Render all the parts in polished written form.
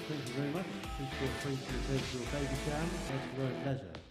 Thank you very much. Please feel free to return to your baby jam at your own leisure.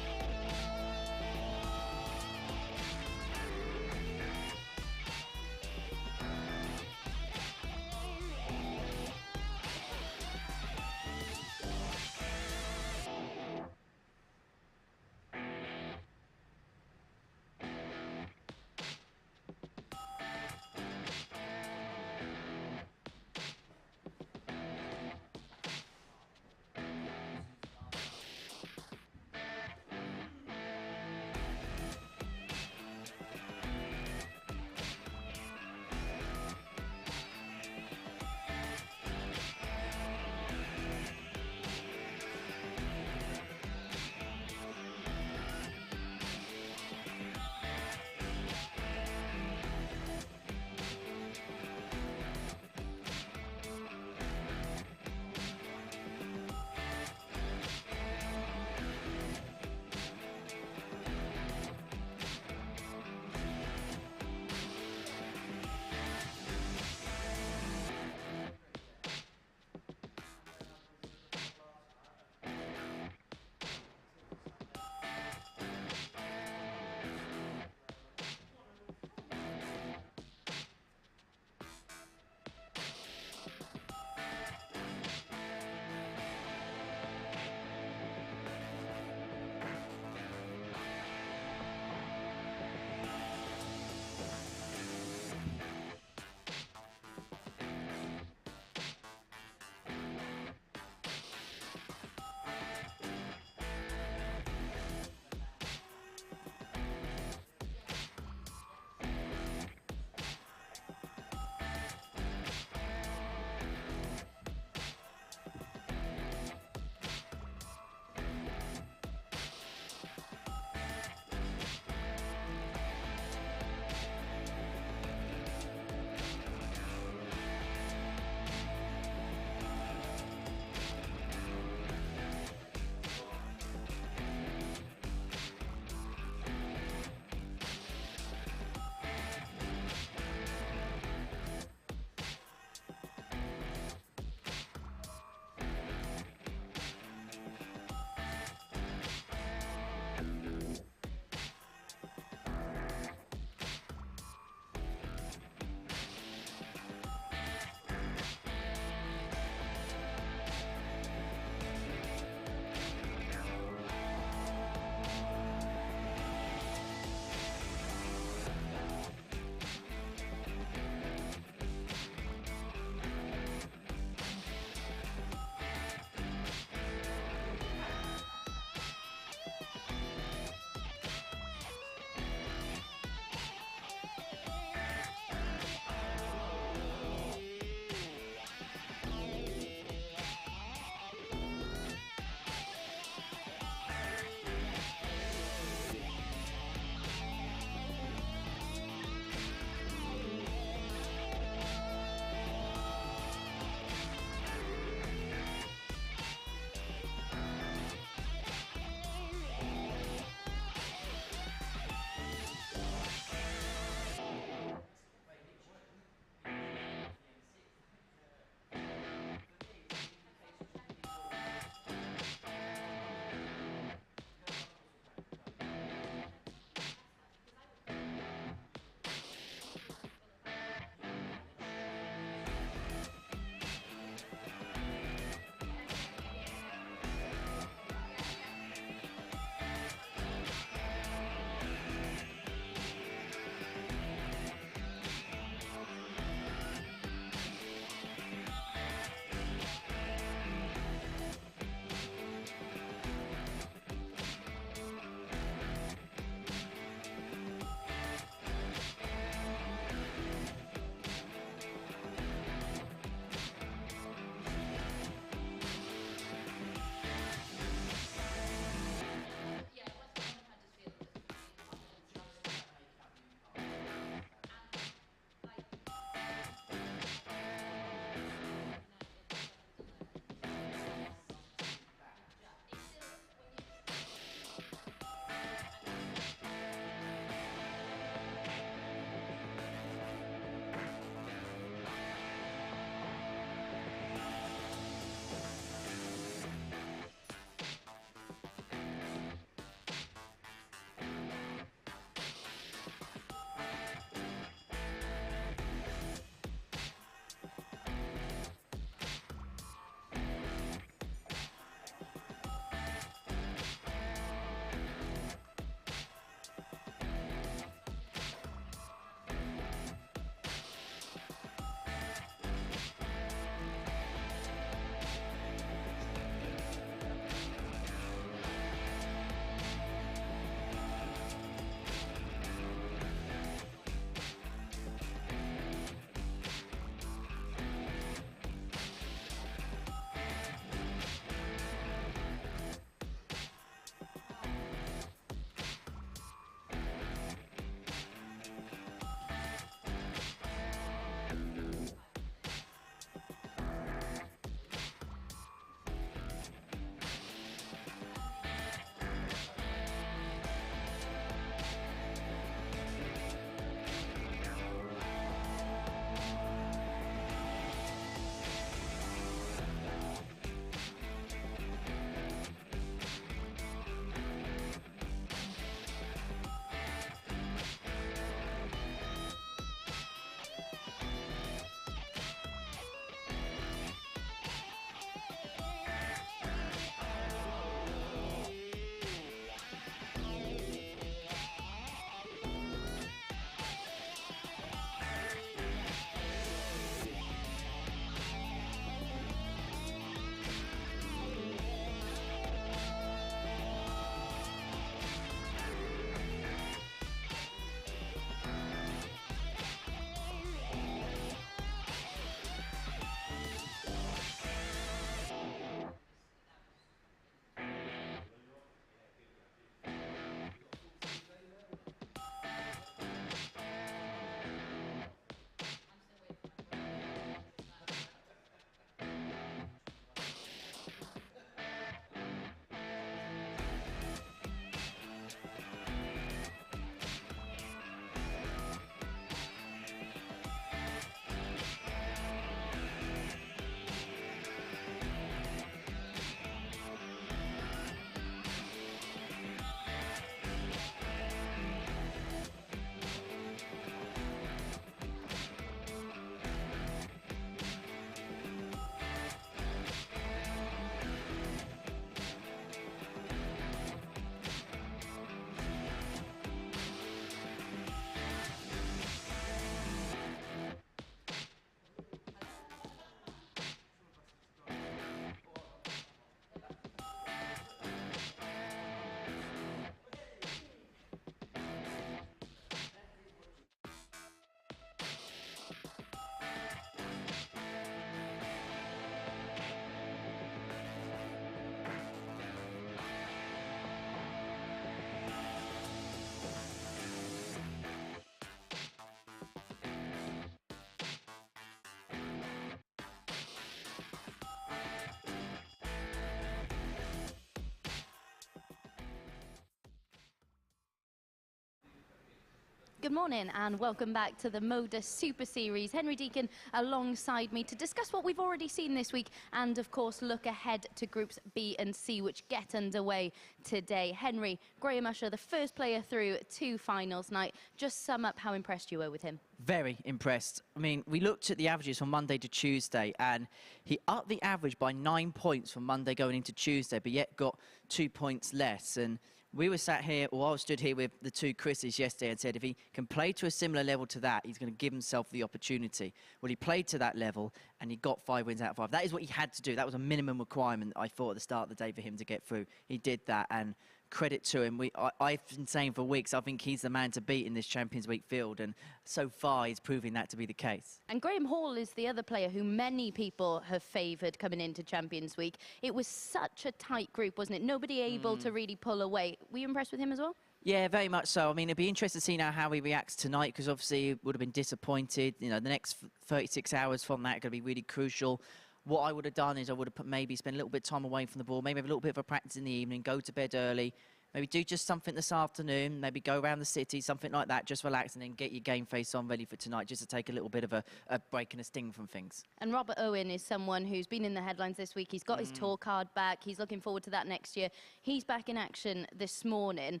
Good morning and welcome back to the MODUS Super Series. Henry Deacon alongside me to discuss what we've already seen this week and, of course, look ahead to Groups B and C, which get underway today. Henry, Graham Usher, the first player through to finals night. Just sum up how impressed you were with him. Very impressed. I mean, we looked at the averages from Monday to Tuesday, and he upped the average by 9 points from Monday going into Tuesday, but yet got 2 points less. And we were sat here, or I was stood here with the two Chris's yesterday and said if he can play to a similar level to that, he's going to give himself the opportunity. Well, he played to that level, and he got 5 wins out of 5. That is what he had to do. That was a minimum requirement, I thought, at the start of the day for him to get through. He did that, and credit to him. I've been saying for weeks, I think he's the man to beat in this Champions Week field, and so far he's proving that to be the case. And Graham Hall is the other player who many people have favoured coming into Champions Week. It was such a tight group, wasn't it? Nobody able to really pull away. Were you impressed with him as well? Yeah, very much so. I mean, it'd be interesting to see now how he reacts tonight, because obviously he would have been disappointed. You know, the next 36 hours from that are going to be really crucial. What I would have done is I would have maybe spent a little bit of time away from the ball, maybe have a little bit of a practice in the evening, go to bed early, maybe do just something this afternoon, maybe go around the city, something like that, just relax, and then get your game face on ready for tonight, just to take a little bit of a break and a sting from things. And Robert Owen is someone who's been in the headlines this week. He's got his tour card back. He's looking forward to that next year. He's back in action this morning.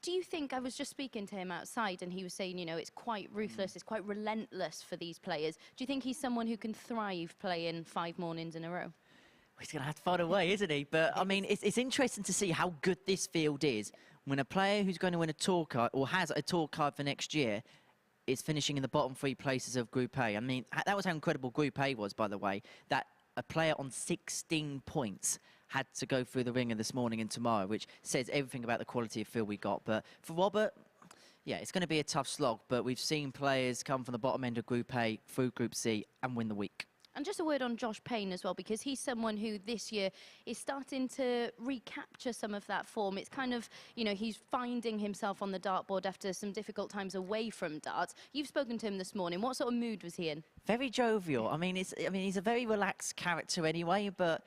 Do you think, I was just speaking to him outside and he was saying, you know, it's quite ruthless, it's quite relentless for these players. Do you think he's someone who can thrive playing 5 mornings in a row? He's going to have to find a way, isn't he? But, I mean, it's interesting to see how good this field is when a player who's going to win a tour card, or has a tour card for next year, is finishing in the bottom 3 places of Group A. I mean, that was how incredible Group A was, by the way, that a player on 16 points had to go through the ringer this morning and tomorrow, which says everything about the quality of field we got. But for Robert, yeah, it's going to be a tough slog, but we've seen players come from the bottom end of Group A through Group C and win the week. And just a word on Josh Payne as well, because he's someone who this year is starting to recapture some of that form. It's kind of, you know, he's finding himself on the dartboard after some difficult times away from darts. You've spoken to him this morning. What sort of mood was he in? Very jovial. I mean, he's a very relaxed character anyway, but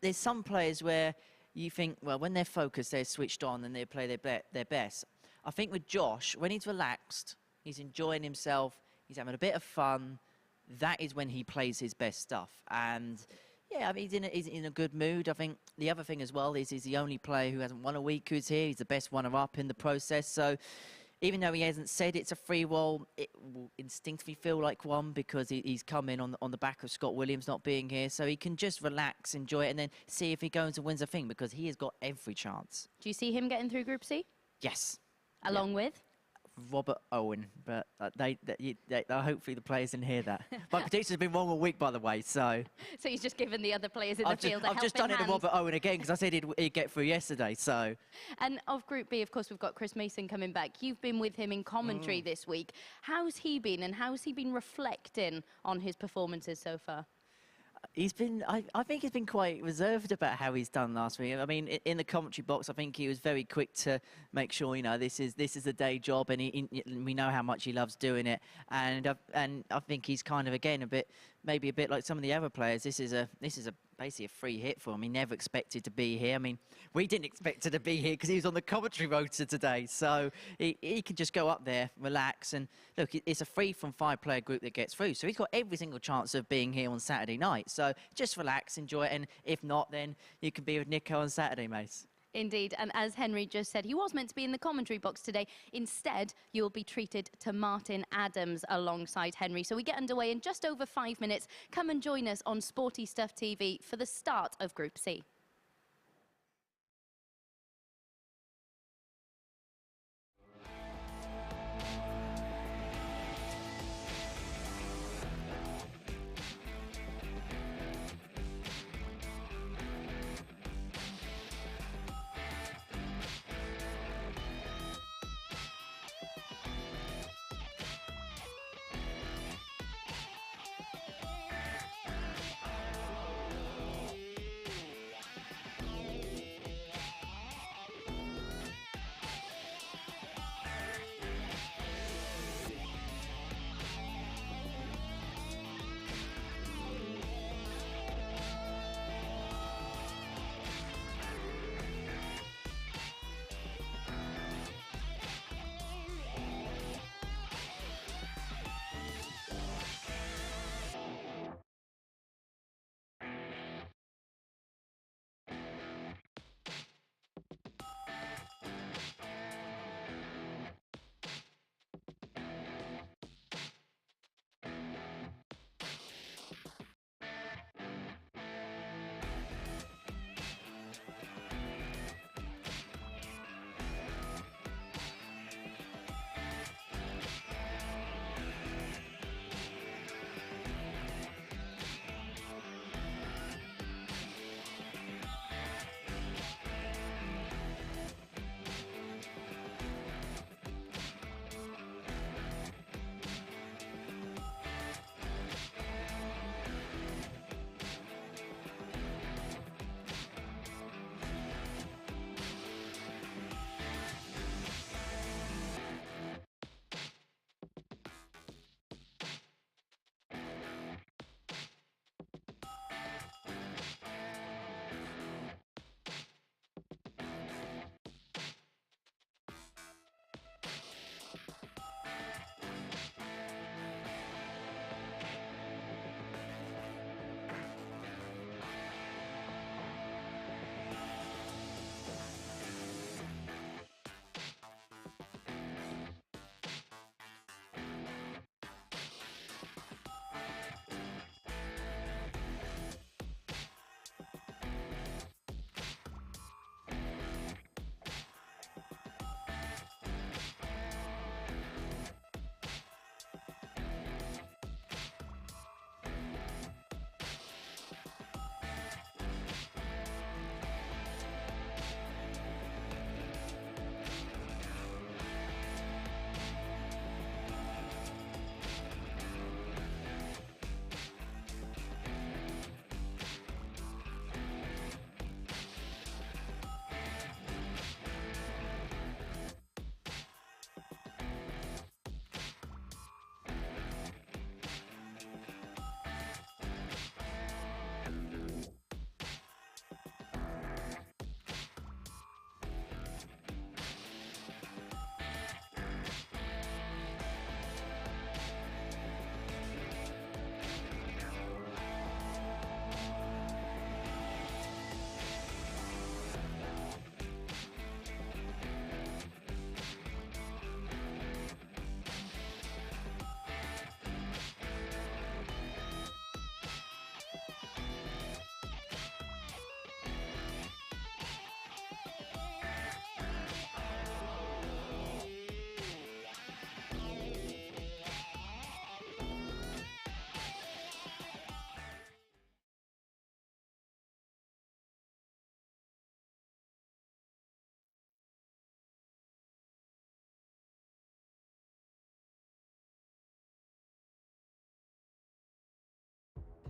there's some players where you think, well, when they're focused, they're switched on and they play their best. I think with Josh, when he's relaxed, he's enjoying himself, he's having a bit of fun, that is when he plays his best stuff. And yeah, I mean, he's in a good mood. I think the other thing as well is he's the only player who hasn't won a week who's here. He's the best runner-up in the process. So even though he hasn't said it's a free roll, it will instinctively feel like one, because he's come in on the back of Scott Williams not being here. So he can just relax, enjoy it, and then see if he goes and wins a thing, because he has got every chance. Do you see him getting through Group C? Yes. Along with? Robert Owen, but hopefully the players didn't hear that. My predictions have been wrong all week, by the way, so... So he's just given the other players in the field a helping hand. I've just done it to Robert Owen again, because I said he'd get through yesterday, so... And of Group B, of course, we've got Chris Mason coming back. You've been with him in commentary this week. How's he been, and how's he been reflecting on his performances so far? I think he's been quite reserved about how he's done last week. I mean, in the commentary box, I think he was very quick to make sure, you know, this is a day job, and we know how much he loves doing it. And I think he's kind of, again, maybe a bit like some of the other players. This is basically a free hit for him. He never expected to be here. I mean, we didn't expect him to be here because he was on the commentary roster today. So he can just go up there, relax, and look, it's a 3 from 5 player group that gets through. So he's got every single chance of being here on Saturday night. So just relax, enjoy it, and if not, then you can be with Nico on Saturday, Mace. Indeed, and as Henry just said, he was meant to be in the commentary box today. Instead, you'll be treated to Martin Adams alongside Henry. So we get underway in just over 5 minutes. Come and join us on Sporty Stuff TV for the start of Group C.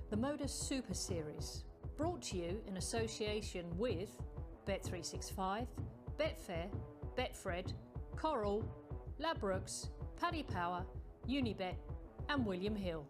the MODUS Super Series, brought to you in association with Bet365, Betfair, Betfred, Coral, Ladbrokes, Paddy Power, Unibet and William Hill.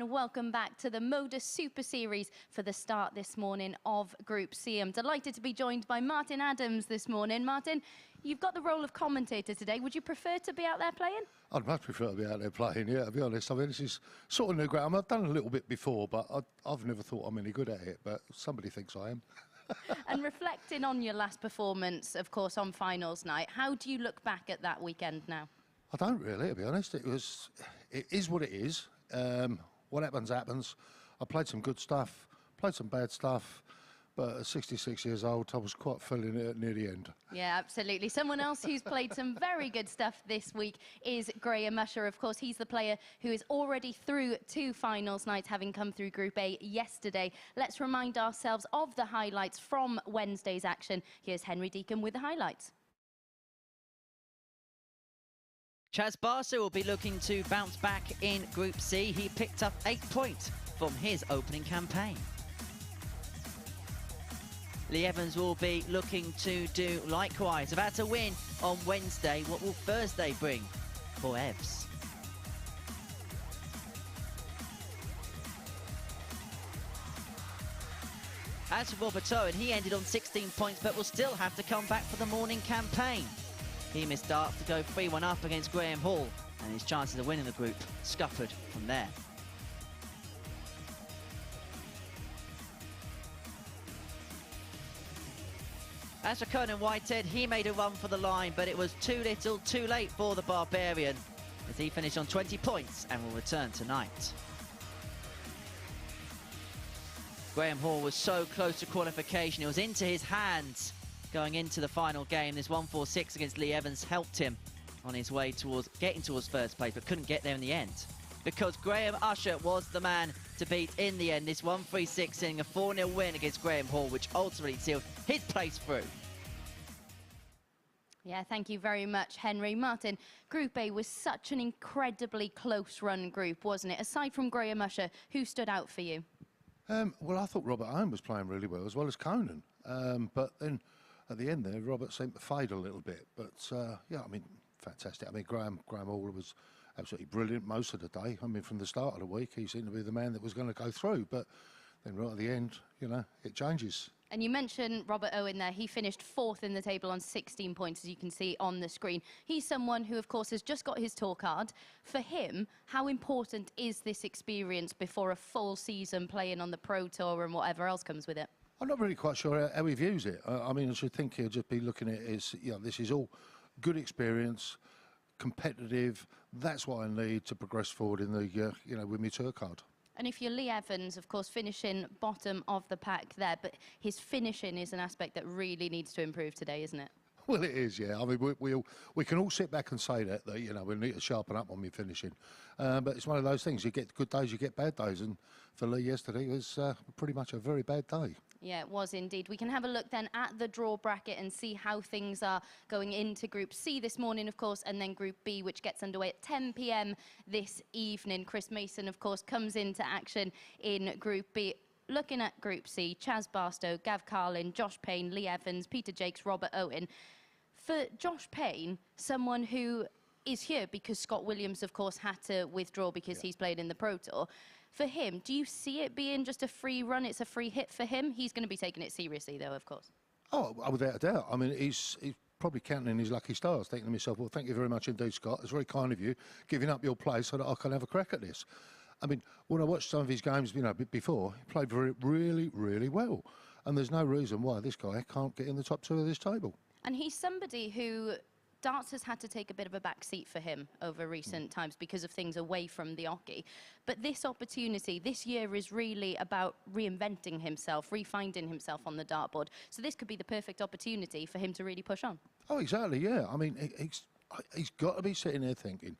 Welcome back to the MODUS Super Series for the start this morning of Group C. I'm delighted to be joined by Martin Adams this morning. Martin, you've got the role of commentator today. Would you prefer to be out there playing? I'd much prefer to be out there playing, yeah, to be honest. I mean, this is sort of new ground. I've done a little bit before, but I've never thought I'm any good at it, but somebody thinks I am. And reflecting on your last performance, of course, on finals night, how do you look back at that weekend now? I don't really, to be honest. It is what it is. What happens, happens. I played some good stuff, played some bad stuff, but at 66 years old, I was quite feeling it near the end. Yeah, absolutely. Someone else who's played some very good stuff this week is Graham Usher. Of course, he's the player who is already through 2 finals nights, having come through Group A yesterday. Let's remind ourselves of the highlights from Wednesday's action. Here's Henry Deacon with the highlights. Barstow will be looking to bounce back in Group C. He picked up 8 points from his opening campaign. Lee Evans will be looking to do likewise. About to win on Wednesday. What will Thursday bring for Evs? As for Robert Owen, he ended on 16 points but will still have to come back for the morning campaign. He missed out to go 3-1 up against Graham Hall, and his chances of winning the group scuppered from there. As for Conan Whitehead, he made a run for the line, but it was too little, too late for the Barbarian, as he finished on 20 points and will return tonight. Graham Hall was so close to qualification, it was into his hands. Going into the final game, this 1-4-6 against Lee Evans helped him on his way towards getting towards first place, but couldn't get there in the end. Because Graham Usher was the man to beat in the end. This 1-3-6 seeing a 4-0 win against Graham Hall, which ultimately sealed his place through. Yeah, thank you very much, Henry. Martin, Group A was such an incredibly close-run group, wasn't it? Aside from Graham Usher, who stood out for you? Well, I thought Robert Owen was playing really well, as Conan. But then at the end there, Robert seemed to fade a little bit. But, yeah, I mean, fantastic. I mean, Graham Hall was absolutely brilliant most of the day. I mean, from the start of the week, he seemed to be the man that was going to go through. But then right at the end, you know, it changes. And you mentioned Robert Owen there. He finished 4th in the table on 16 points, as you can see on the screen. He's someone who, of course, has just got his tour card. For him, how important is this experience before a full season playing on the Pro Tour and whatever else comes with it? I'm not really quite sure how he views it. I mean, I should think he'll just be looking at it as, you know, this is all good experience, competitive. That's what I need to progress forward in the, you know, with my tour card. And if you're Lee Evans, of course, finishing bottom of the pack there, but his finishing is an aspect that really needs to improve today, isn't it? Well, it is, yeah. I mean, we can all sit back and say that, you know, we need to sharpen up on my finishing. But it's one of those things. You get good days, you get bad days. And for Lee yesterday, it was pretty much a very bad day. Yeah, it was indeed. We can have a look then at the draw bracket and see how things are going into Group C this morning, of course, and then Group B, which gets underway at 10 p.m. this evening. Chris Mason, of course, comes into action in Group B. Looking at Group C, Barstow, Gav Carlin, Josh Payne, Lee Evans, Peter Jacques, Robert Owen. For Josh Payne, someone who is here because Scott Williams, of course, had to withdraw because he's played in the Pro Tour. For him, do you see it being just a free run? It's a free hit for him? He's going to be taking it seriously, though, of course. Oh, without a doubt. I mean, he's probably counting his lucky stars, thinking to himself, well, thank you very much indeed, Scott. It's very kind of you, giving up your place so that I can have a crack at this. I mean, when I watched some of his games, you know, before, he played really, really well. And there's no reason why this guy can't get in the top 2 of this table. And he's somebody who darts has had to take a bit of a back seat for him over recent times because of things away from the hockey. But this opportunity, this year is really about reinventing himself, refinding himself on the dartboard. So this could be the perfect opportunity for him to really push on. Oh, exactly, yeah. I mean, he's got to be sitting there thinking,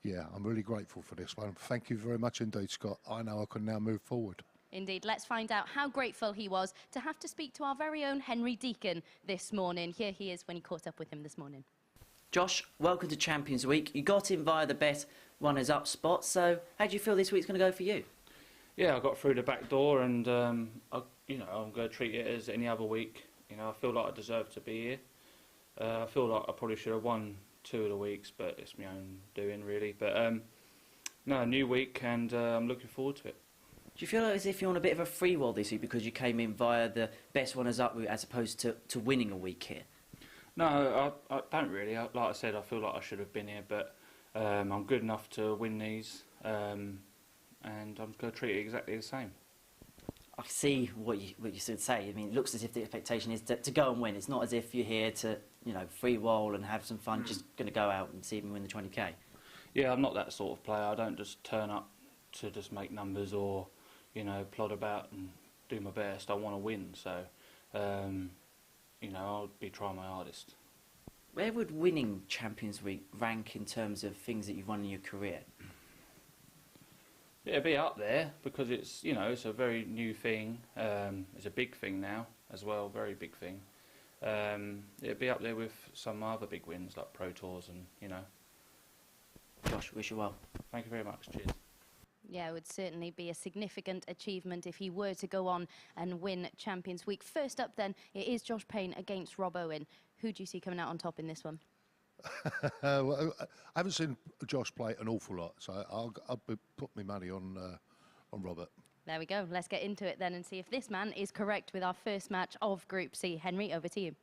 yeah, I'm really grateful for this one. Thank you very much indeed, Scott. I know I can now move forward. Indeed. Let's find out how grateful he was to have to speak to our very own Henry Deacon this morning. Here he is when he caught up with him this morning. Josh, welcome to Champions Week. You got in via the best runners-up spot, so how do you feel this week's going to go for you? Yeah, I got through the back door, and I'm going to treat it as any other week. I feel like I deserve to be here. I feel like I probably should have won 2 of the weeks, but it's my own doing, really. But no, new week, and I'm looking forward to it. Do you feel as if you're on a bit of a free roll this week because you came in via the best runners-up route as opposed to winning a week here? No, I don't really. Like I said, I feel like I should have been here, but I'm good enough to win these, and I'm going to treat it exactly the same. I see what you should say. I mean, it looks as if the expectation is to go and win. It's not as if you're here to, free roll and have some fun, just going to go out and see if you win the 20k. Yeah, I'm not that sort of player. I don't just turn up to just make numbers or, plod about and do my best. I want to win, so... I'll be trying my hardest. Where would winning Champions Week rank in terms of things that you've won in your career? It'll be up there because it's, it's a very new thing. It's a big thing now as well, very big thing. It'll be up there with some other big wins like Pro Tours and, Josh, wish you well. Thank you very much. Cheers. Yeah, it would certainly be a significant achievement if he were to go on and win Champions Week. First up then, it is Josh Payne against Rob Owen. Who do you see coming out on top in this one? Well, I haven't seen Josh play an awful lot, so I'll put my money on Robert. There we go. Let's get into it then and see if this man is correct with our first match of Group C. Henry, over to you.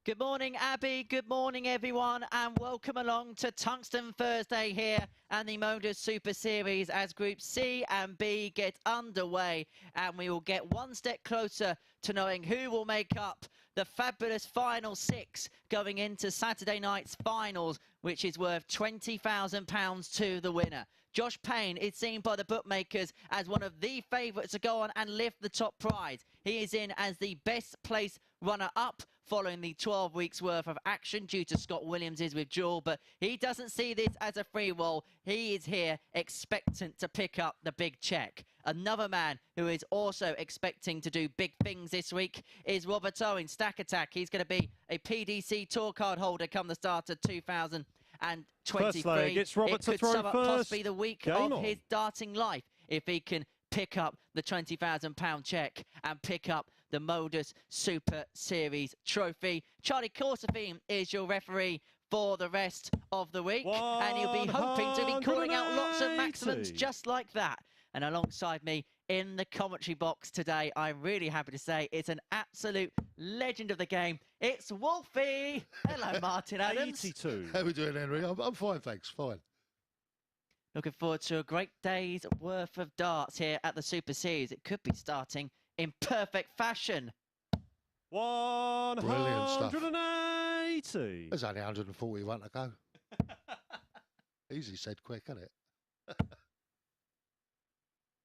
Good morning, Abby. Good morning, everyone, and welcome along to Tungsten Thursday here and the MODUS Super Series as Group C and B get underway, and we will get one step closer to knowing who will make up the fabulous final 6 going into Saturday night's finals, which is worth £20,000 to the winner. Josh Payne is seen by the bookmakers as one of the favourites to go on and lift the top prize. He is in as the best place runner-up following the 12 weeks worth of action due to Scott Williams' withdrawal, but he doesn't see this as a free roll. He is here expectant to pick up the big check. Another man who is also expecting to do big things this week is Robert Owen, Stack Attack. He's going to be a PDC tour card holder come the start of 2023. First leg, it's Robert it to could throw sum up first. possibly the week Game of on. his darting life if he can pick up the £20,000 check and pick up the MODUS Super Series trophy. Charlie Corsafine is your referee for the rest of the week, and he'll be hoping to be calling out lots of maximums just like that. And alongside me in the commentary box today, I'm really happy to say it's an absolute legend of the game. It's Wolfie. Hello, Martin Adams. 82. How are we doing, Henry? I'm fine, thanks. Fine. Looking forward to a great day's worth of darts here at the Super Series. It could be starting in perfect fashion. 180. There's only 141 to go. Easy said, quick, isn't it?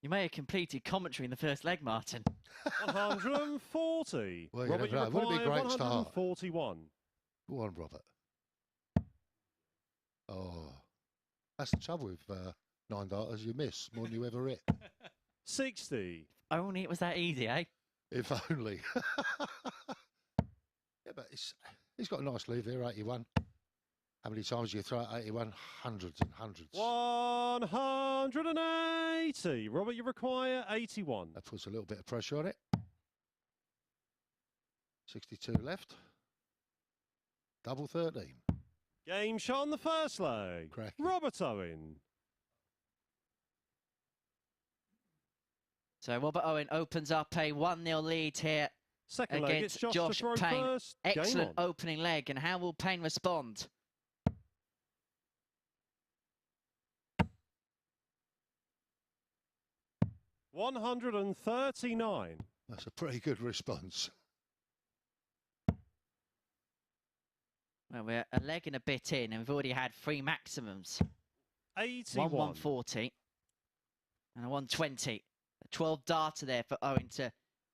You may have completed commentary in the first leg, Martin. 140. Well, you Robert, never know. Wouldn't it be a require great start? 141. Go on, Robert. Oh, that's the trouble with 9 darters. You miss more than you ever hit. 60. Only it was that easy, eh? If only. Yeah, but he's got a nice leave here, 81. How many times do you throw at 81? Hundreds and hundreds. 180. Robert, you require 81. That puts a little bit of pressure on it. 62 left. Double 13. Game shot on the first leg. Cracking. Robert Owen. So Robert Owen opens up a 1-0 lead here Second leg, it's against Josh Josh to throw Payne. first. Game Excellent on. opening leg, and how will Payne respond? $139. That's a pretty good response. Well, we're a leg and a bit in, and we've already had 3 maximums. 81. 140 and a 120. A 12 darter there for Owen to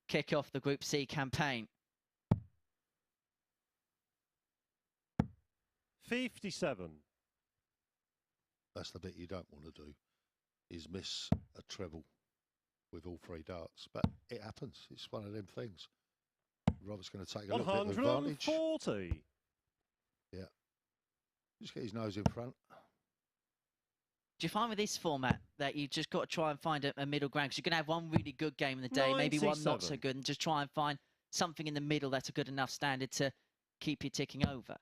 kick off the Group C campaign. 57. That's the bit you don't want to do, is miss a treble with all 3 darts. But it happens. It's one of them things. Robert's going to take a little bit of advantage. 140. Yeah. Just get his nose in front. Do you find with this format that you've just got to try and find a middle ground? Because you're going to have one really good game in the day, maybe one not so 97. good, and just try and find something in the middle that's a good enough standard to keep you ticking over.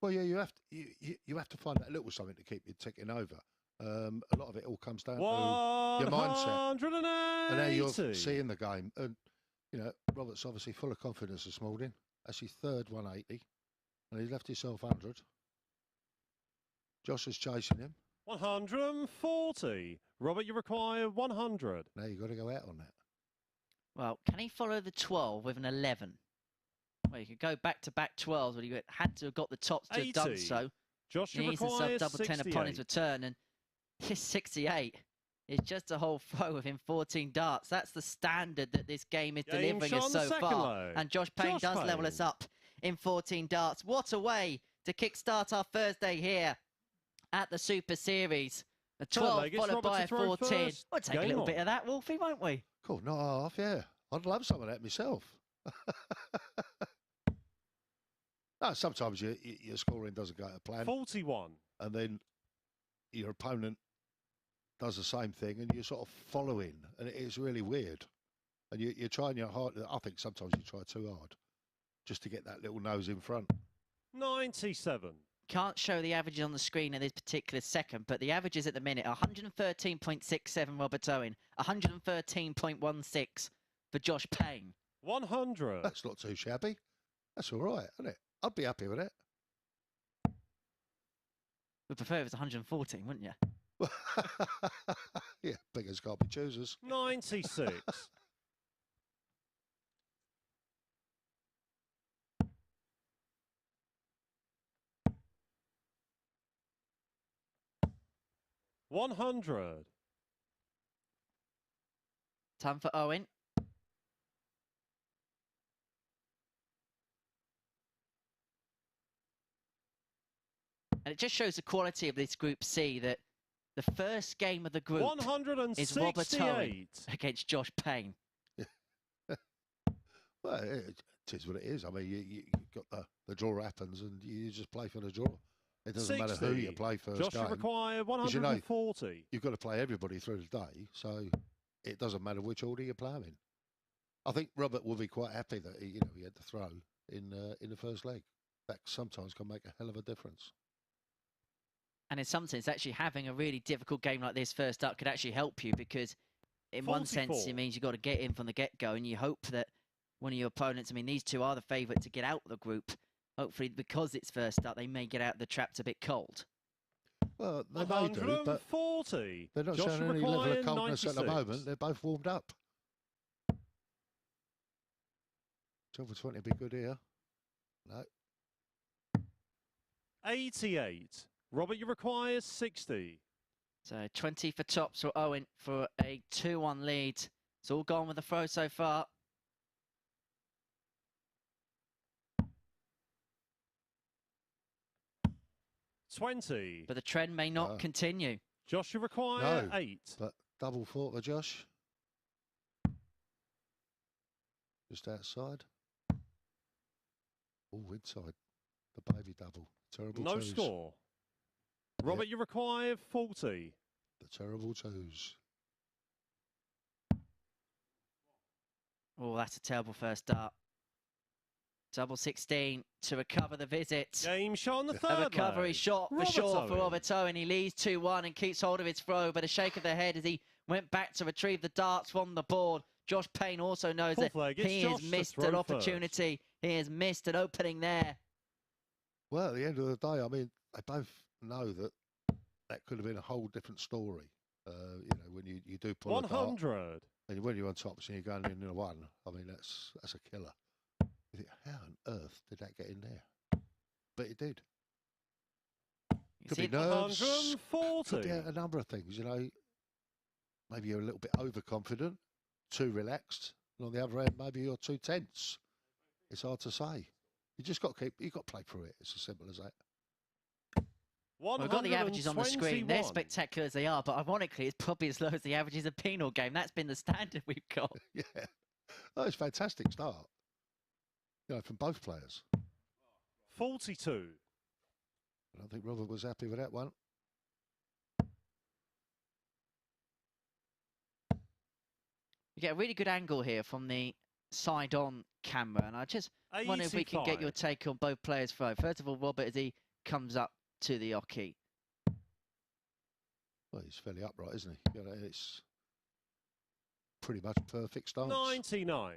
Well, yeah, you have to find that little something to keep you ticking over. A lot of it all comes down to your mindset 180. and how you're seeing the game. And you know, Robert's obviously full of confidence this morning. That's his 3rd 180, and he's left himself 100. Josh is chasing him. 140. Robert, you require 100. Now you've got to go out on that. Well, can he follow the 12 with an 11? Well, you could go back-to-back 12s, but he had to have got the tops to have done 80. so. Josh, you He needs to require sub double 10 upon his 68. return, and his 68 is just a whole throw within 14 darts. That's the standard that this game is Game delivering shot us on so the second far. leg. And Josh Payne Josh does level us Payne. up in 14 darts. What a way to kickstart our Thursday here at the Super Series. A 12 leg, it's followed Robert by to a throw 14. first. We'll take a Game little on. bit of that, Wolfie, won't we? Cool, not half, yeah. I'd love some of that myself. No, sometimes your scoring doesn't go to plan, 41. and then your opponent does the same thing, and you're sort of following, and it's really weird. And you're trying your hard. I think sometimes you try too hard, just to get that little nose in front. 97. Can't show the averages on the screen at this particular second, but the averages at the minute are 113.67 Robert Owen, 113.16 for Josh Payne. 100. That's not too shabby. That's all right, isn't it? I'd be happy with it. Would prefer it was 114, wouldn't you? Yeah, beggars can't be choosers. 96. 100. Time for Owen. And it just shows the quality of this Group C that the first game of the group is Robert Owen 168. against Josh Payne. Well, it is what it is. I mean, you got the draw happens, and you just play for the draw. It doesn't matter who you play first Josh, you game. require you know, 140. You've got to play everybody through the day, so it doesn't matter which order you play 'em in. I think Robert will be quite happy that he had to throw in the first leg. That sometimes can make a hell of a difference. And in some sense, actually having a really difficult game like this first up could actually help you, because in one sense, 44. it means you've got to get in from the get-go, and you hope that one of your opponents, I mean, these two are the favourite to get out of the group. Hopefully, because it's first up, they may get out the traps a bit cold. Well, they may do, but 140. they're not Josh, showing you any level require of coldness at the 96. moment. They're both warmed up. 12 or 20 would be good here. No. 88. Robert, you require 60. So 20 for tops for Owen for a 2-1 lead. It's all gone with the throw so far. $20. But the trend may not continue. Josh, you require No. 8. But double fault for Josh. Just outside. Oh, inside. The baby double. Terrible No twos. score. Robert, you require 40. The terrible twos. Oh, that's a terrible first start. Double 16 to recover the visit. Game shot on the A third recovery leg. shot for Robert sure for Owen. Robert Owen. He leads 2-1 and keeps hold of his throw, but a shake of the head as he went back to retrieve the darts from the board. Josh Payne also knows Fourth that leg, it's he has Josh to missed throw an first. opportunity. He has missed an opening there. Well, at the end of the day, I mean, they both know that that could have been a whole different story. When you do pull a dart, 100. and when you're on tops and you're going in a one, I mean, that's a killer. You think, how on earth did that get in there? But it did. Could See, be nerves. Could be 140. a number of things, you know. Maybe you're a little bit overconfident, too relaxed. And on the other end, maybe you're too tense. It's hard to say. You just got to play through it. It's as simple as that. Well, we've got the averages on the screen. They're spectacular as they are, but ironically, it's probably as low as the averages of penal game. That's been the standard we've got. Yeah. Oh, it's a fantastic start. You know, from both players. 42. I don't think Robert was happy with that one. You get a really good angle here from the side-on camera, and I just wonder if we can get your take on both players' throw. First of all, Robert, as he comes up to the oche. Well, he's fairly upright, isn't he? You know, it's pretty much perfect stance. 99.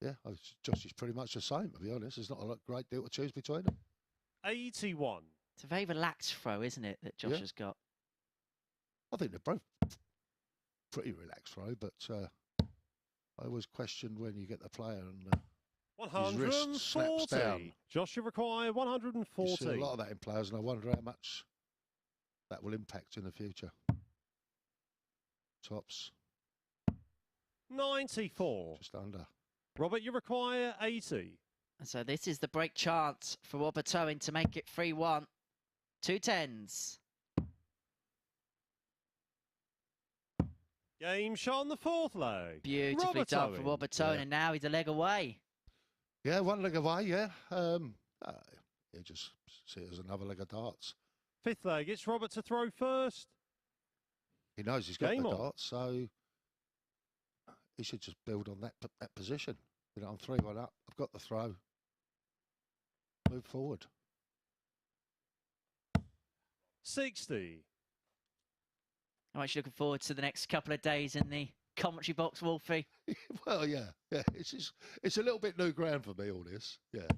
Yeah, Josh is pretty much the same, to be honest. There's not a great deal to choose between them. 81. It's a very relaxed throw, isn't it, that Josh has got? I think they're both pretty relaxed throw, but I always question when you get the player and his wrist snaps down. 140. Josh, you require 140. You see a lot of that in players, and I wonder how much that will impact in the future. Tops. 94. Just under. Robert, you require 80. And so this is the break chance for Robert Owen to make it 3-1. 2 10s. Game shot on the fourth leg. Beautifully Robert done Owen. for Robert Owen, and now he's a leg away. Yeah, one leg away, yeah. You just see it as another leg of darts. Fifth leg, it's Robert to throw first. He knows he's got Game the on. darts, so he should just build on that position. You know, I'm 3-1 up. I've got the throw. Move forward. 60. I'm actually looking forward to the next couple of days in the commentary box, Wolfie. Well, yeah. It's a little bit new ground for me, all this. Yeah.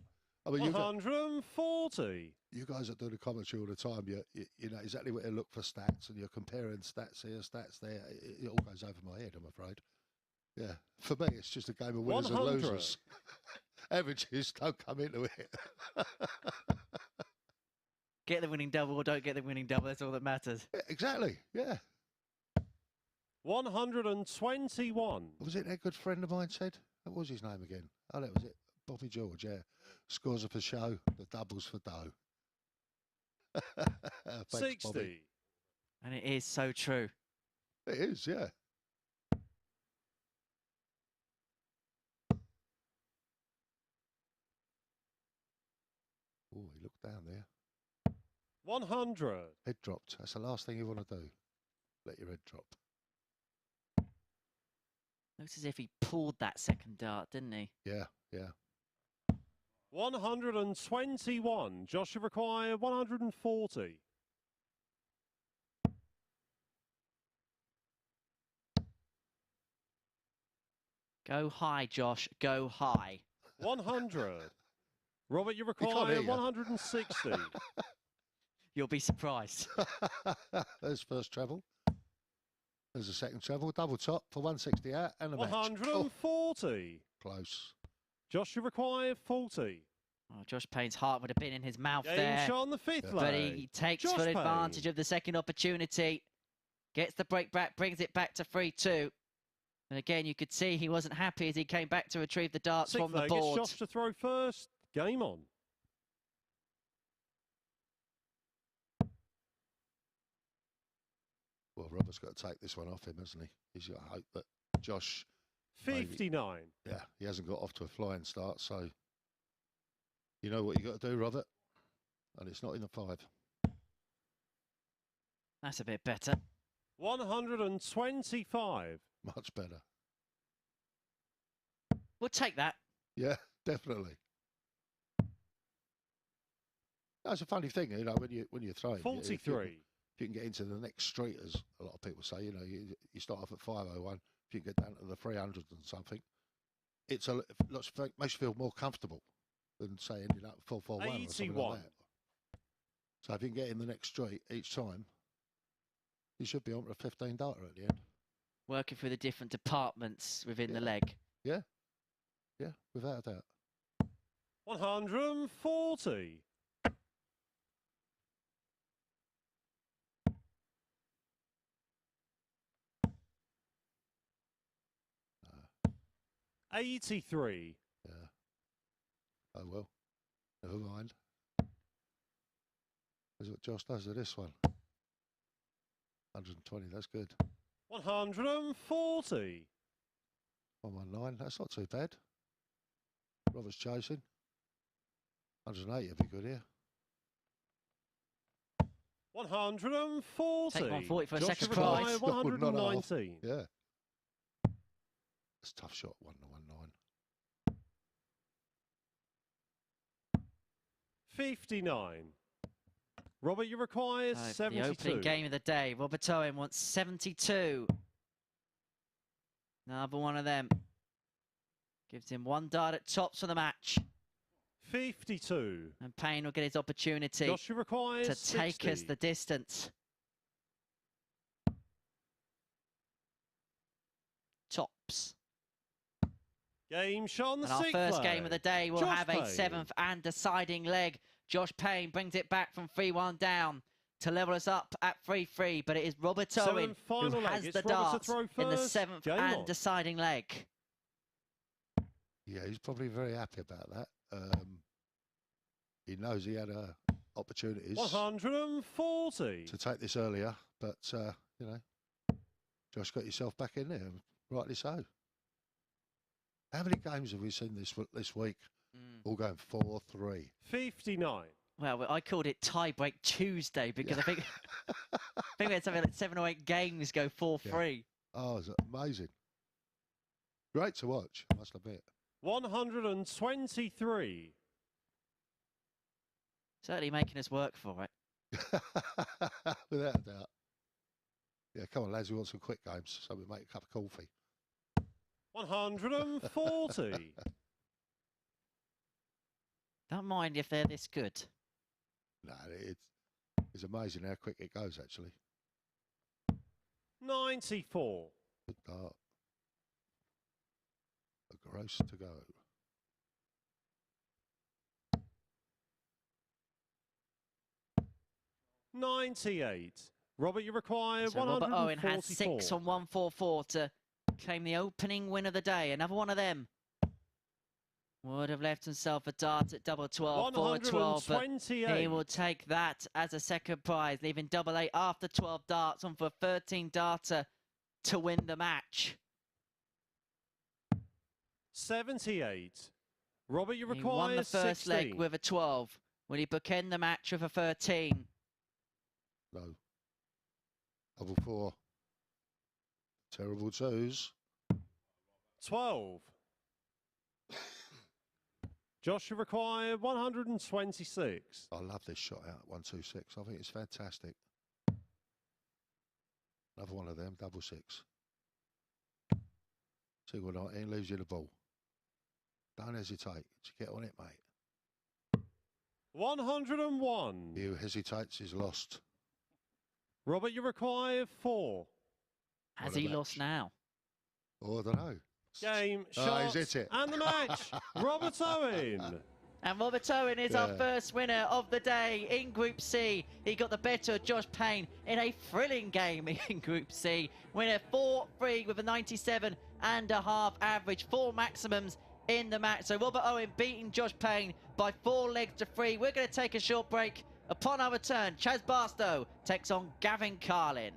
I mean, 140. you guys that do the commentary all the time, you know exactly where to look for stats, and you're comparing stats here, stats there. It all goes over my head, I'm afraid. Yeah. For me, it's just a game of winners 100. and losers. Averages don't come into it. Get the winning double or don't get the winning double, that's all that matters. Yeah, exactly, yeah. 121. Was it that good friend of mine said? What was his name again? Oh, that was it. Bobby George, yeah. Scores are for show, the doubles for dough. Thanks, 60. Bobby. And it is so true. It is, yeah. Oh, he looked down there. 100. Head dropped. That's the last thing you want to do. Let your head drop. Looks as if he pulled that second dart, didn't he? Yeah, yeah. 121. Josh, you require 140. Go high, Josh. Go high. 100. Robert, you can't require hear you. 160. You'll be surprised. There's first treble. There's a second treble. Double top for 160 out and a match. 140. Close. Josh, you require 40. Oh, Josh Payne's heart would have been in his mouth Game there. shot on the fifth Yeah. But leg. he takes Josh full Payne. advantage of the second opportunity. Gets the break back, brings it back to 3-2. And again, you could see he wasn't happy as he came back to retrieve the darts Sixth from the leg, board. it's Josh to throw first. Game on. Well, Robert's got to take this one off him, hasn't he? He's got to hope that Josh, 59. yeah, he hasn't got off to a flying start. So you know what you got to do, Robert. And it's not in the 5. That's a bit better. 125. Much better. We'll take that. Yeah, definitely. That's a funny thing, you know, when you're throwing. 43. If you can get into the next street, as a lot of people say, you know, you start off at 501. If you can get down to the 300s and something, makes you feel more comfortable than say ending up 441 or something 81. like that. So if you can get in the next street each time, you should be on for a 15 darter at the end. Working through the different departments within the Yeah. leg. Yeah, without a doubt. 140. 83. Yeah. Oh well. Never mind. That's what Josh does with this one. 120, that's good. 140. 119, that's not too bad. Robert's chasing. 180 would be good here. 140. Take 140 for a Joshua second Mackay, prize. 119. Yeah. It's a tough shot, 119. 59. Robert, you require So 72. the opening game of the day. Robert Owen wants 72. Another one of them. Gives him one dart at tops for the match. 52. And Payne will get his opportunity Joshua requires to 60. take us the distance. Tops. Game shot on the And our sixth first leg. game of the day will Josh have Payne. a seventh and deciding leg. Josh Payne brings it back from 3-1 down to level us up at 3-3. But it is Robert Owen who final leg. has It's the Robert to dart throw in the first. seventh Game and on. deciding leg. Yeah, he's probably very happy about that. He knows he had opportunities 140. to take this earlier, but, you know, Josh got yourself back in there, rightly so. How many games have we seen this week? All going 4-3. 59. Well, I called it Tiebreak Tuesday because I think we had something like 7 or 8 games go 4-3. Oh, it's amazing. Great to watch, I must admit. 123. Certainly making us work for it. Without a doubt. Yeah, come on, lads, we want some quick games, so we make a cup of coffee. 140. Don't mind if they're this good. No, it's amazing how quick it goes, actually. 94. Good dart. A gross to go. $98. Robert, you require So 144. Robert Owen has 6 on 144 to claim the opening win of the day. Another one of them. Would have left himself a dart at double 12, 4 at 12, but he will take that as a second prize, leaving double 8 after 12 darts on for 13 darter to win the match. 78. Robert, you He won require the first 16. leg with a 12. Will he bookend the match with a 13? No. Double 4. Terrible twos. 12. Josh, you require 126. I love this shot out, 126. I think it's fantastic. Another one of them, double 6. Single 19 leaves you the ball. Don't hesitate. Just get on it, mate. 101. He who hesitates is lost. Robert, you require 4. Has What a he match. lost now? Oh, I don't know. Game, Oh, shot, he's hit it. and the match. Robert Owen. And Robert Owen is our Yeah. first winner of the day in Group C. He got the better of Josh Payne in a thrilling game in Group C. Winner 4-3 with a 97.5 average, 4 maximums in the match. So Robert Owen beating Josh Payne by 4 legs to 3. We're going to take a short break. Upon our return, Chaz Barstow takes on Gavin Carlin.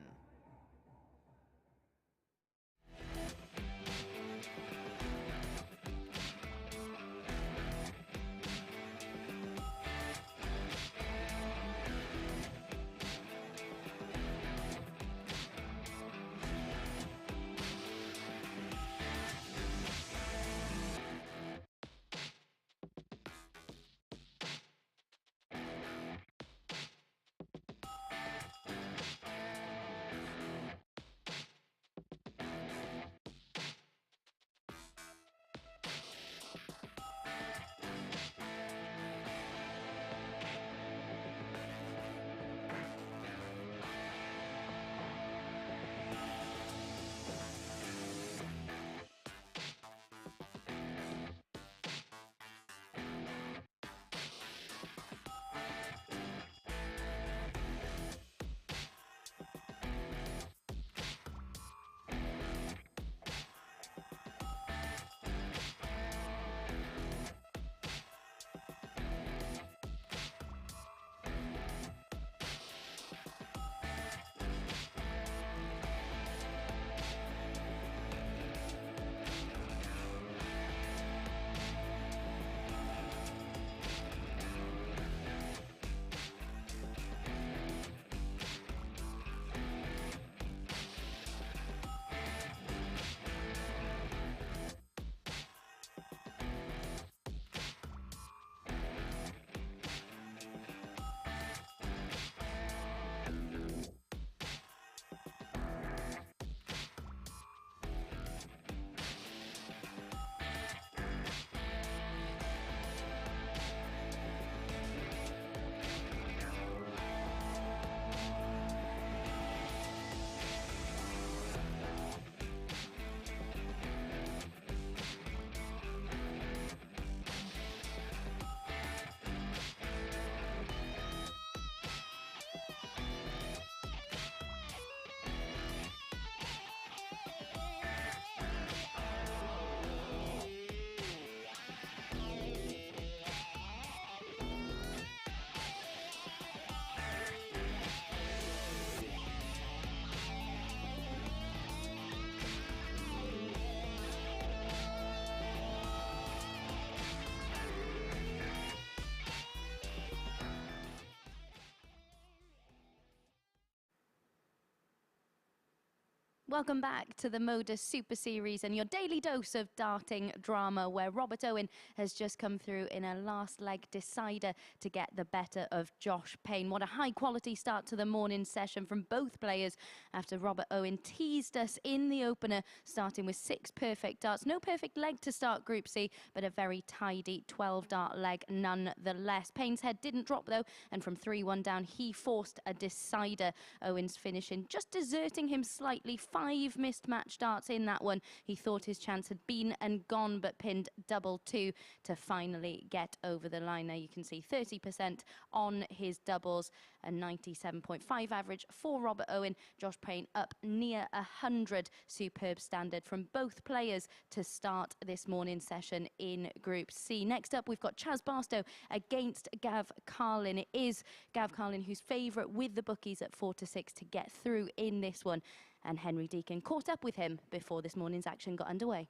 Welcome back to the MODUS Super Series and your daily dose of darting drama, where Robert Owen has just come through in a last leg decider to get the better of Josh Payne. What a high quality start to the morning session from both players after Robert Owen teased us in the opener, starting with 6 perfect darts. No perfect leg to start Group C, but a very tidy 12 dart leg nonetheless. Payne's head didn't drop though, and from 3-1 down he forced a decider. Owen's finishing just deserting him slightly. 5 missed match darts in that one. He thought his chance had been and gone, but pinned 2-2 to finally get over the line. Now you can see 30% on his doubles, a 97.5 average for Robert Owen. Josh Payne up near 100. Superb standard from both players to start this morning session in Group C. Next up, we've got Chaz Barstow against Gav Carlin. It is Gav Carlin who's favourite with the bookies at 4-6 to get through in this one. And Henry Deacon caught up with him before this morning's action got underway.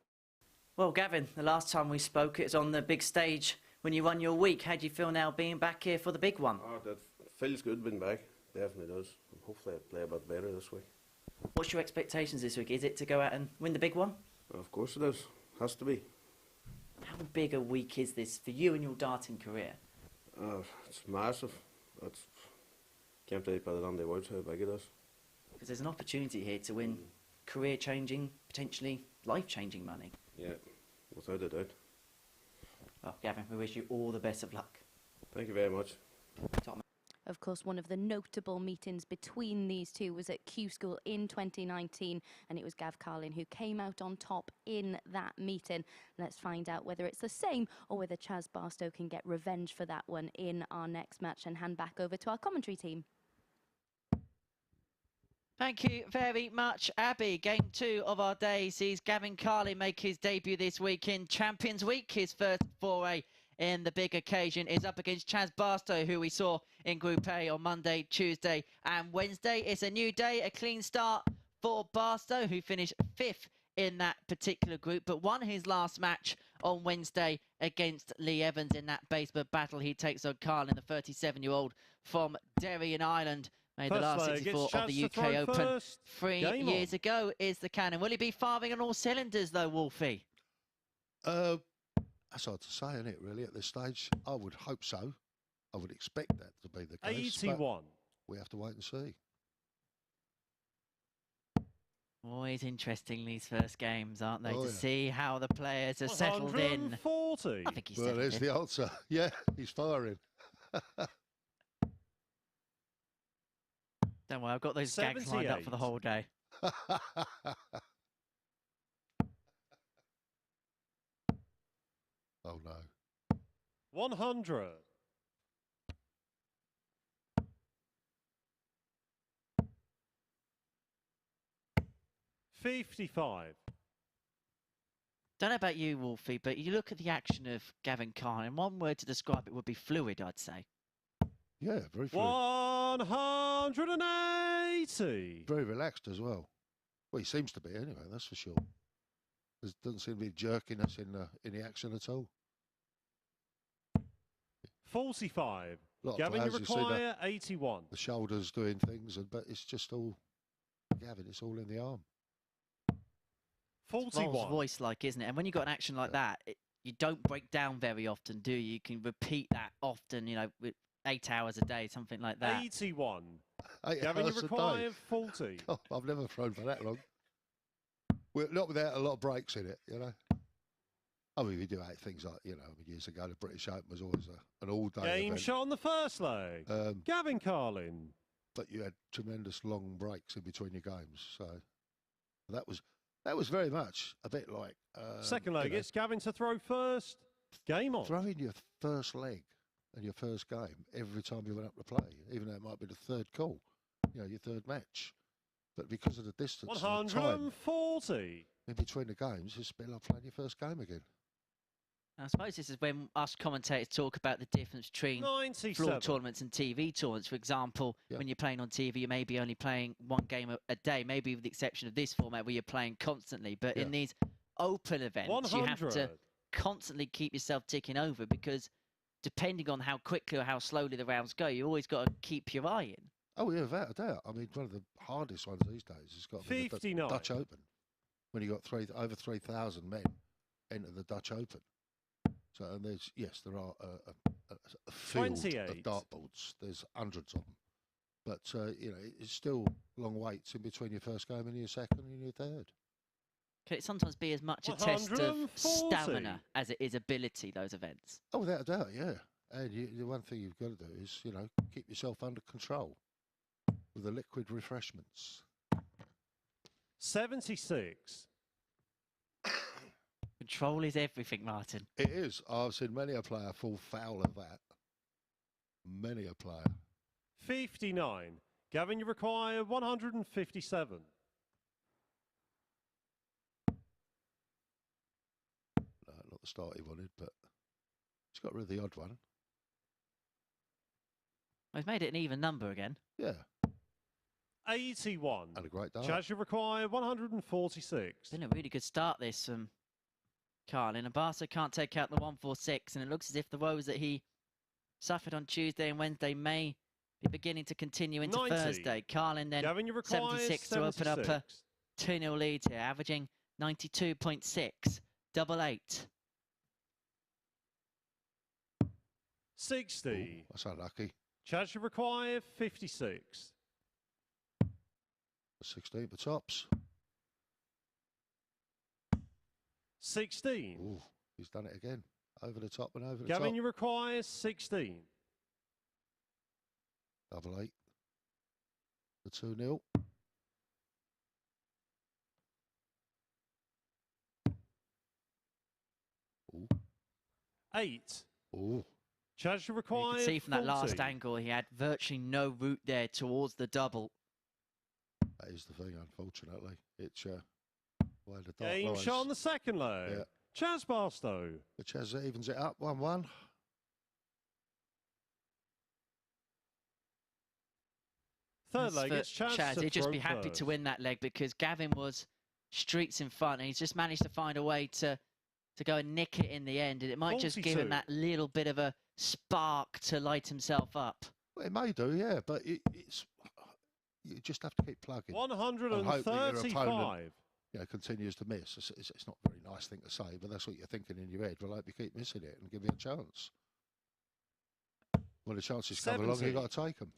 Well, Gavin, the last time we spoke, it was on the big stage when you won your week. How do you feel now being back here for the big one? Oh, that feels good being back. Definitely does. Hopefully I play a bit better this week. What's your expectations this week? Is it to go out and win the big one? Of course it is. Has to be. How big a week is this for you and your darting career? It's massive. Can't really put it on the words how big it is. Because there's an opportunity here to win career-changing, potentially life-changing money. Yeah, without a doubt. Well, Gavin, we wish you all the best of luck. Thank you very much. Of course, one of the notable meetings between these two was at Q School in 2019, and it was Gav Carlin who came out on top in that meeting. Let's find out whether it's the same or whether Chaz Barstow can get revenge for that one in our next match, and hand back over to our commentary team. Thank you very much, Abby. Game 2 of our day sees Gavin Carlin make his debut this week in Champions Week. His first foray in the big occasion is up against Chaz Barstow, who we saw in Group A on Monday, Tuesday and Wednesday. It's a new day, a clean start for Barstow, who finished 5th in that particular group, but won his last match on Wednesday against Lee Evans in that basement battle. He takes on Carlin, the 37-year-old from Derry in Ireland. Made the last 64 of the UK Open 3 years ago is the cannon. Will he be firing on all cylinders though, Wolfie? That's hard to say, isn't it, really, at this stage? I would hope so. I would expect that to be the case. 81. We have to wait and see. Always interesting, these first games, aren't they? To see how the players are settled in. 140. I think he's Well, there's the answer. Yeah, he's firing. Don't worry, I've got those gags lined up for the whole day. Oh, no. 100. 55. Don't know about you, Wolfie, but you look at the action of Gavin Carlin, one word to describe it would be fluid, I'd say. Yeah, very fluid. 180. Very relaxed as well. Well, he seems to be anyway, that's for sure. There doesn't seem to be jerkiness in the action at all. 45. Lot of Gavin, you players, see require 81. the shoulders doing things, but it's just all, Gavin, it's all in the arm. 41. Rolls Royce like, isn't it? And when you've got an action like that, you don't break down very often, do you? You can repeat that often, you know, with 8 hours a day, something like that. 81. 8 Gavin, you hours a require day. 40. Oh, I've never thrown for that long. Not without a lot of breaks in it, you know. I mean, we do things like, you know, years ago, the British Open was always an all-day Game event. shot on the first leg. Gavin Carlin. But you had tremendous long breaks in between your games, so that was very much a bit like Second leg, it's Gavin to throw first. Game on. Throwing your first leg and your first game every time you went up to play, even though it might be the third call, you know, your third match. But because of the distance and the time 140. in between the games, it's a bit like playing your first game again. I suppose this is when us commentators talk about the difference between 97. floor tournaments and TV tournaments. For example, when you're playing on TV, you may be only playing one game a day, maybe with the exception of this format where you're playing constantly. But in these open events, 100. you have to constantly keep yourself ticking over, because depending on how quickly or how slowly the rounds go, you always got to keep your eye in. Oh, yeah, without a doubt. I mean, one of the hardest ones these days has got to be the 59. Dutch Open. When you got over 3,000 men enter the Dutch Open. So, and there are a field 28. of dartboards. There's hundreds of them. But, it's still long waits in between your first game and your second and your third. Can it sometimes be as much a test of 140. stamina as it is ability, those events? Oh, without a doubt, yeah. And the one thing you've got to do is, keep yourself under control with the liquid refreshments. 76. Control is everything, Martin. It is. I've seen many a player fall foul of that. Many a player. 59. Gavin, you require 157. No, not the start he wanted, but he's got rid of the odd one. We've made it an even number again. Yeah. 81. And a great dart. Jacques, you require 146. Been a really good start this from Carlin. And Barstow can't take out the 146, and it looks as if the woes that he suffered on Tuesday and Wednesday may be beginning to continue into 90. Thursday. Carlin then Gavin, you require 76 to open up a 2-0 lead here, averaging 92.6, double 8. 60. Ooh, that's unlucky. Jacques, you require 56. 16 for tops. 16. Ooh, he's done it again. Over the top and over the Gavin, top. you require 16. Double 8. The 2-0. Ooh. 8. Ooh. Jacques, you You require can see from that 40. last angle, he had virtually no route there towards the double. That is the thing, unfortunately. It's where the dark Game lies. shot on the second leg. Yeah. Chaz Barstow. The Chaz evens it up 1-1. Third leg, For it's Chaz. Chaz, to he'd just throw be happy first. to win that leg because Gavin was streets in front and he's just managed to find a way to go and nick it in the end. And it might just give 42. him that little bit of a spark to light himself up. Well, it may do, yeah, but it's you just have to keep plugging. And hope that your 135. opponent, continues to miss. It's not a very nice thing to say, but that's what you're thinking in your head. Well, I hope you keep missing it and give me a chance. When the chances come along, 70. you've got to take them.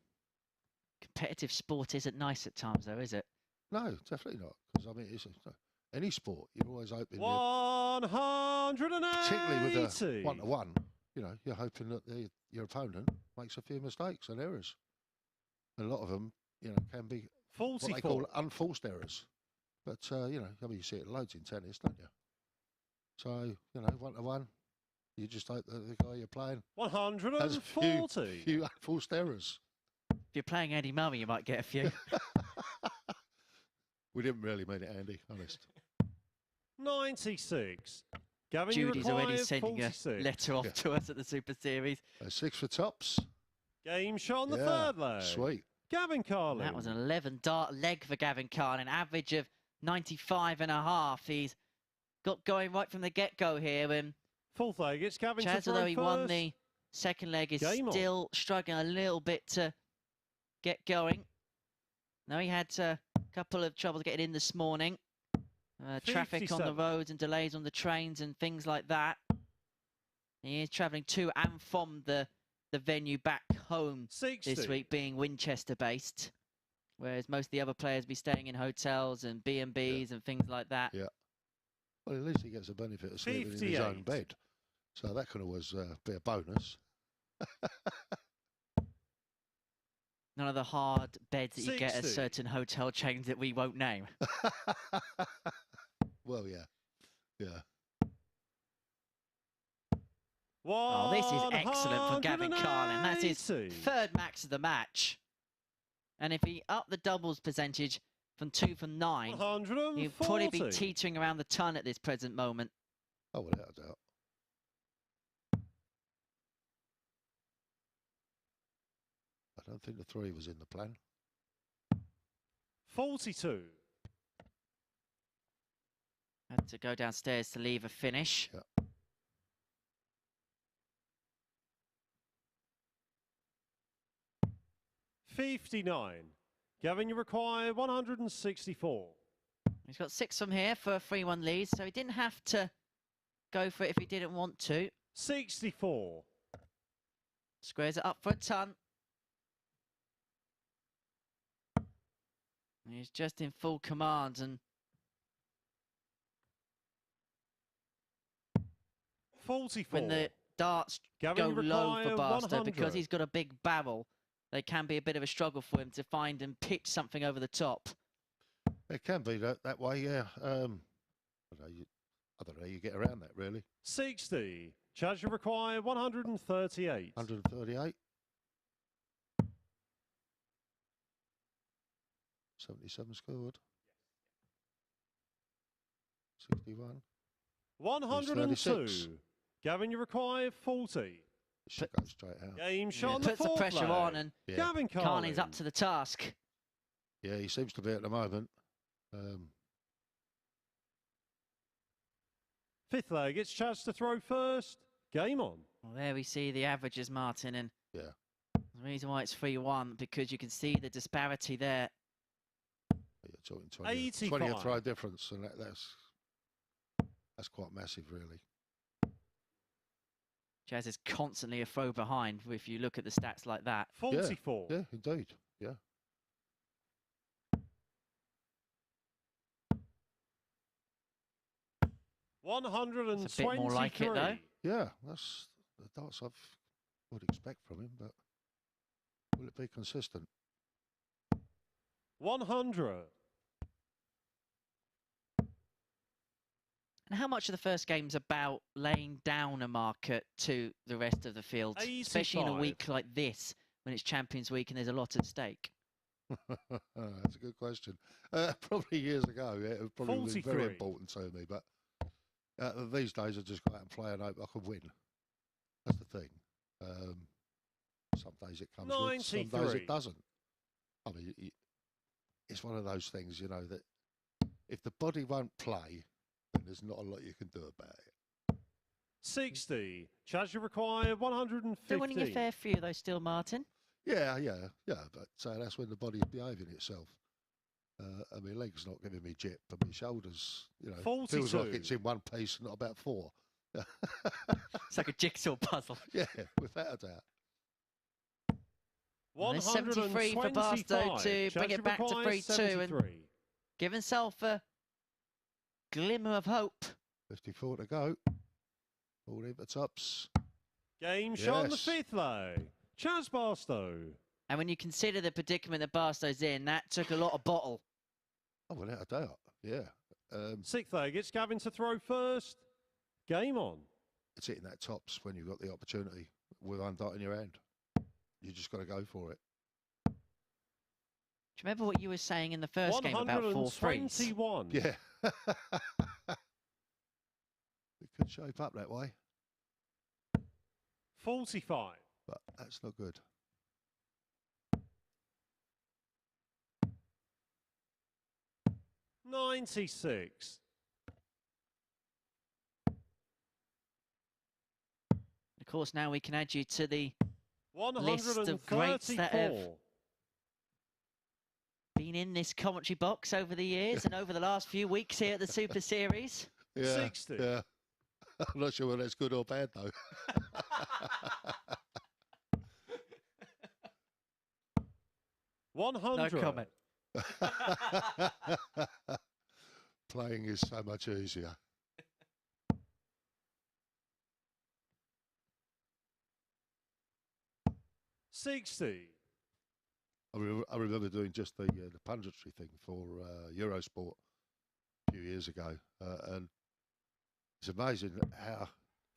Competitive sport isn't nice at times, though, is it? No, definitely not. Because, I mean, any sport, you're always hoping, 180. particularly with a 1-to-1, you're hoping that your opponent makes a few mistakes and errors. A lot of them, can be 44. what they call unforced errors. But, you see it loads in tennis, don't you? So, 1-to-1, you just hope that the guy you're playing has a 140. few unforced errors. If you're playing Eddie Murray, you might get a few. We didn't really mean it, Andy, honest. 96. Gavin, Judy's you already require sending 46. a letter off to us at the Super Series. 6 for tops. Game shot on the Yeah, third leg. Sweet. Gavin Carlin. That was an 11 dart leg for Gavin Carlin, average of 95.5. He's got going right from the get-go here. And Fourth leg, it's Gavin to Chaz, throw although he won first. the second leg, is Game on. still struggling a little bit to get going. Now he had a couple of troubles getting in this morning. Traffic on the 57. roads and delays on the trains and things like that. He is travelling to and from the venue back home 60. this week, being Winchester-based, whereas most of the other players be staying in hotels and B&Bs and things like that. Yeah. Well, at least he gets the benefit of sleeping in his own 58. bed. So that can always be a bonus. None of the hard beds that you get at 60. certain hotel chains that we won't name. Well, yeah. Yeah. Oh, this is excellent from Gavin Carlin. That's his 180. third max of the match. And if he upped the doubles percentage from 2 from 9, 140. he'd probably be teetering around the ton at this present moment. Oh, without a doubt. I don't think the 3 was in the plan. 42. Had to go downstairs to leave a finish. Yeah. 59. Gavin, you require 164. He's got 6 from here for a 3-1 lead, so he didn't have to go for it if he didn't want to. 64. Squares it up for a ton. He's just in full command, and 44. when the darts Gavin, go you low for require Barstow, 100. because he's got a big barrel, they can be a bit of a struggle for him to find and pitch something over the top. It can be that way, yeah. I don't know how you get around that, really. 60. Chaz, you require 138. 138. 77 scored. 61. 102. Gavin, you require 40. It should go straight out. Game shot on Puts the the fourth pressure leg. on, and Yeah. Gavin Carlin's up to the task. Yeah, he seems to be at the moment. Fifth leg, it's Chaz to throw first. Game on. Well, there we see the averages, Martin, and Yeah. the reason why it's 3-1, because you can see the disparity there. You're talking 20, 85. 20 throw difference, and that's quite massive, really. Jazz is constantly a throw behind if you look at the stats like that. 44. Yeah, indeed. Yeah. It's a bit more like it, though. Yeah, that's the darts I would expect from him, but will it be consistent? 100. And how much of the first game's about laying down a marker to the rest of the field, especially in a 85. week like this, when it's Champions Week and there's a lot at stake? That's a good question. Probably years ago, yeah, it would probably been 43. very important to me, but these days I just go out and play and hope I can win. That's the thing. Some days it comes good, some days 93. it doesn't. I mean, it's one of those things, you know, that if the body won't play, then there's not a lot you can do about it. 60. Chaz, you require 150. Still winning a fair few, though, still, Martin. Yeah, but that's when the body's behaving itself. And my leg's not giving me jip, but my shoulders, you know, 42. feels like it's in one piece, not about four. It's like a jigsaw puzzle. Yeah, without a doubt. And there's 73 for Barstow to bring it back to 3-2 and give himself a glimmer of hope. 54 to go. All in the tops. Game shot on the Yes. fifth leg. Chaz Barstow. And when you consider the predicament that Barstow's in, that took a lot of bottle. Oh, without a doubt. Yeah. Sixth leg, it's Gavin to throw first. Game on. It's hitting that tops when you've got the opportunity with one dot in your hand. You just got to go for it. Do you remember what you were saying in the first game about 4 threes? 121. Yeah. It could shape up that way, 45. but that's not good. $96. Of course, now we can add you to the list of 134. greats that have been in this commentary box over the years and over the last few weeks here at the Super Series. Yeah. 60. Yeah. I'm not sure whether that's good or bad, though. No 100. comment. Playing is so much easier. $60. I remember doing just the punditry thing for Eurosport a few years ago, and it's amazing how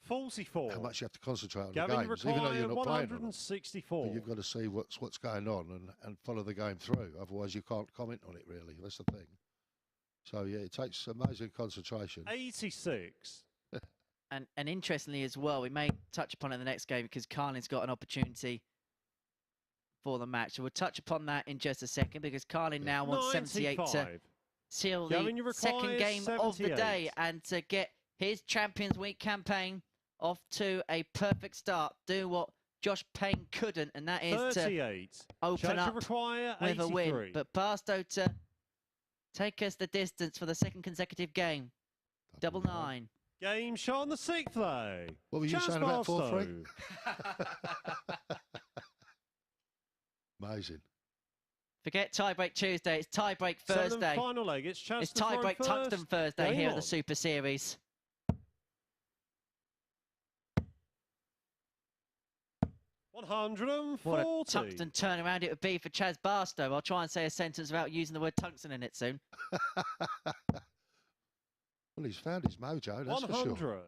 44. much you have to concentrate on Gavin, the you games, even though you're require not playing on them. 164. But you've got to see what's going on and follow the game through. Otherwise, you can't comment on it, really. That's the thing. So, yeah, it takes amazing concentration. 86. And interestingly as well, we may touch upon it in the next game because Carlin's got an opportunity for the match. So we'll touch upon that in just a second because Carlin now wants 78 to 95. seal Gavin, you the require second game of the day 78. and to get his Champions Week campaign off to a perfect start. Do what Josh Payne couldn't, and that is to 38. open Judge up require with a win. 83. But Barstow to take us the distance for the second consecutive game. Double 9. Game shot on the 6th leg. What were you Chance saying about Barstow. 4-3? Amazing. Forget tiebreak Tuesday, it's tiebreak 7th Thursday. and final leg. It's chance It's to throw tiebreak first. Tungsten Thursday Game here at on. the Super Series. What a tungsten turnaround it would be for Chaz Barstow. I'll try and say a sentence without using the word tungsten in it soon. Well, he's found his mojo, that's 100. for sure.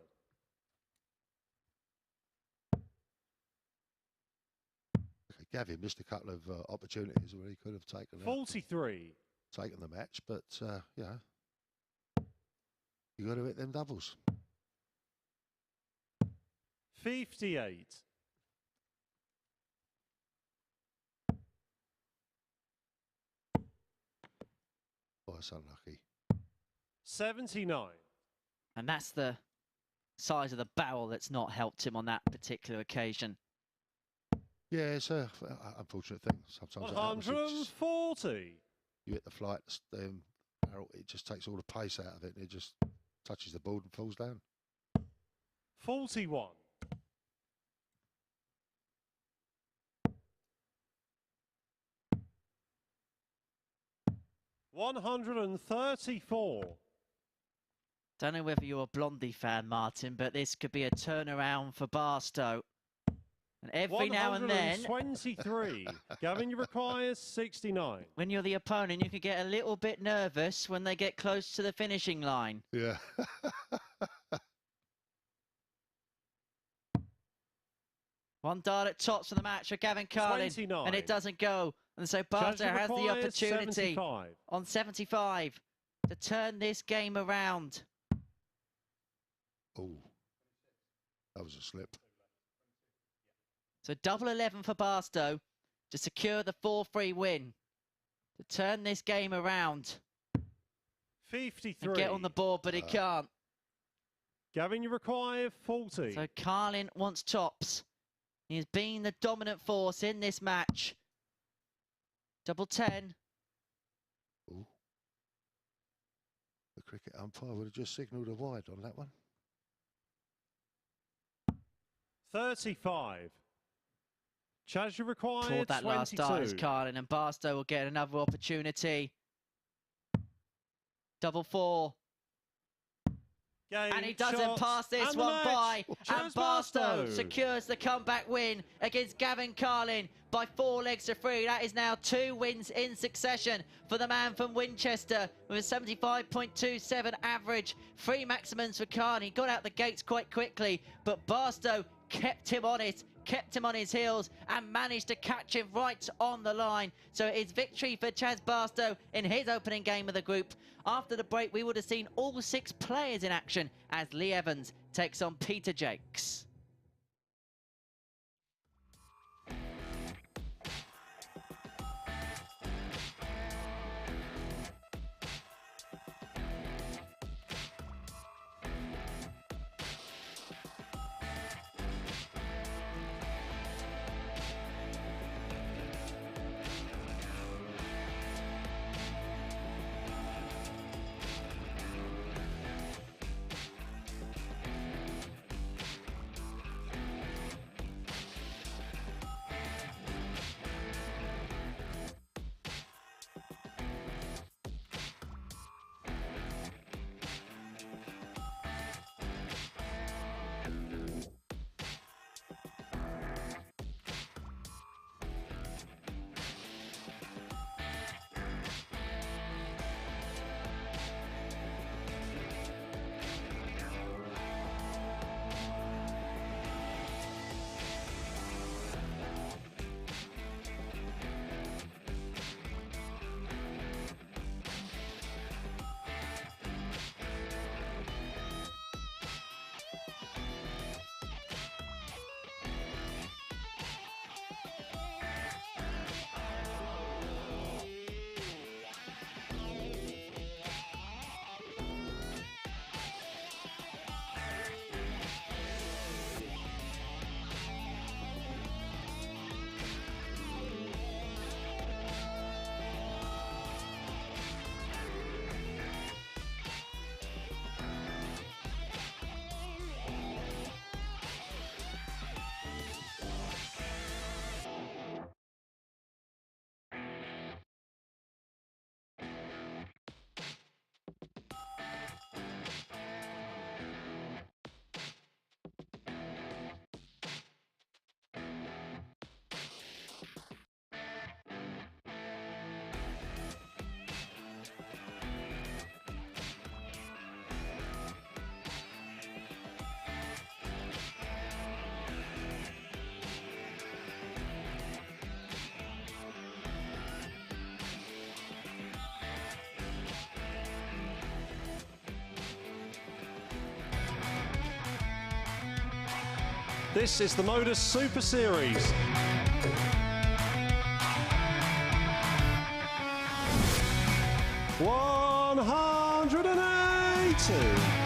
Okay, Gavin missed a couple of opportunities where he could have taken 43. Taken the match, but yeah, you got to hit them doubles. 58. Oh, that's unlucky. 79. And that's the size of the barrel that's not helped him on that particular occasion. Yeah, it's a unfortunate thing. Sometimes that happens. 140. You hit the flight, barrel, it just takes all the pace out of it, and it just touches the board and falls down. 41. $134. Don't know whether you're a Blondie fan, Martin, but this could be a turnaround for Barstow. And every now and then... 123. Gavin, you require 69. When you're the opponent, you can get a little bit nervous when they get close to the finishing line. Yeah. One dart at tops for the match for Gavin Carlin. 29. And it doesn't go. And so Barstow has the opportunity 75. on 75 to turn this game around. Oh, that was a slip. So double 11 for Barstow to secure the 4-3 win. To turn this game around. 53. And get on the board, but he can't. Gavin, you require 40. So Carlin wants tops. He has been the dominant force in this match. Double 10. Ooh. The cricket umpire would have just signalled a wide on that one. 35. Chaz, you require Pulled that 22. last dart as Carlin, and Barstow will get another opportunity. Double 4. Game, And he doesn't shots, pass this and the one match. by. Chaz And Barstow Barstow secures the comeback win against Gavin Carlin by 4 legs to 3. That is now 2 wins in succession for the man from Winchester with a 75.27 average. 3 maximums for Carlin. He got out the gates quite quickly, but Barstow kept him on it, kept him on his heels and managed to catch him right on the line. So it's victory for Chaz Barstow in his opening game of the group. After the break, we would have seen all 6 players in action as Lee Evans takes on Peter Jacques. This is the MODUS Super Series. $180.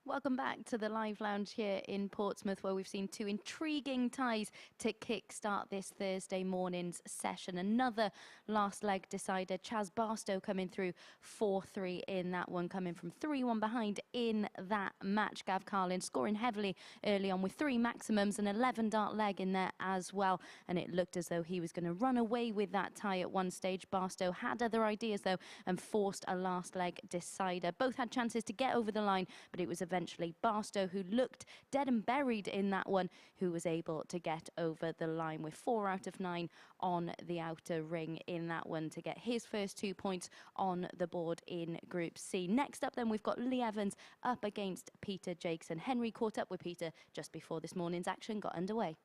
Welcome back to the live lounge here in Portsmouth, where we've seen two intriguing ties to kick-start this Thursday morning's session. Another last leg decider, Barstow coming through 4-3 in that one, coming from 3-1 behind in that match. Gavin Carlin scoring heavily early on with 3 maximums, an 11-dart leg in there as well, and it looked as though he was going to run away with that tie at one stage. Barstow had other ideas though and forced a last leg decider. Both had chances to get over the line, but it was eventually Barstow, who looked dead and buried in that one, who was able to get over the line with 4 out of 9 on the outer ring in that one to get his first 2 points on the board in Group C. Next up then, we've got Lee Evans up against Peter Jacques, and Henry caught up with Peter just before this morning's action got underway.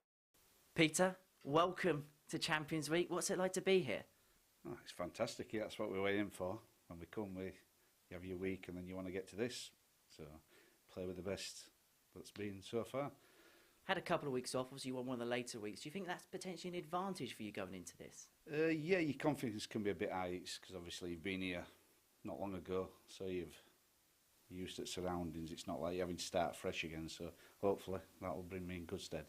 Peter, welcome to Champions Week. What's it like to be here? Oh, it's fantastic. Yeah, that's what we're waiting for. When we come, you have your week and then you want to get to this. So play with the best that's been so far. Had a couple of weeks off, obviously you won one of the later weeks. Do you think that's potentially an advantage for you going into this? Yeah, your confidence can be a bit high because obviously you've been here not long ago, so you're used to the surroundings. It's not like you're having to start fresh again, so hopefully that will bring me in good stead.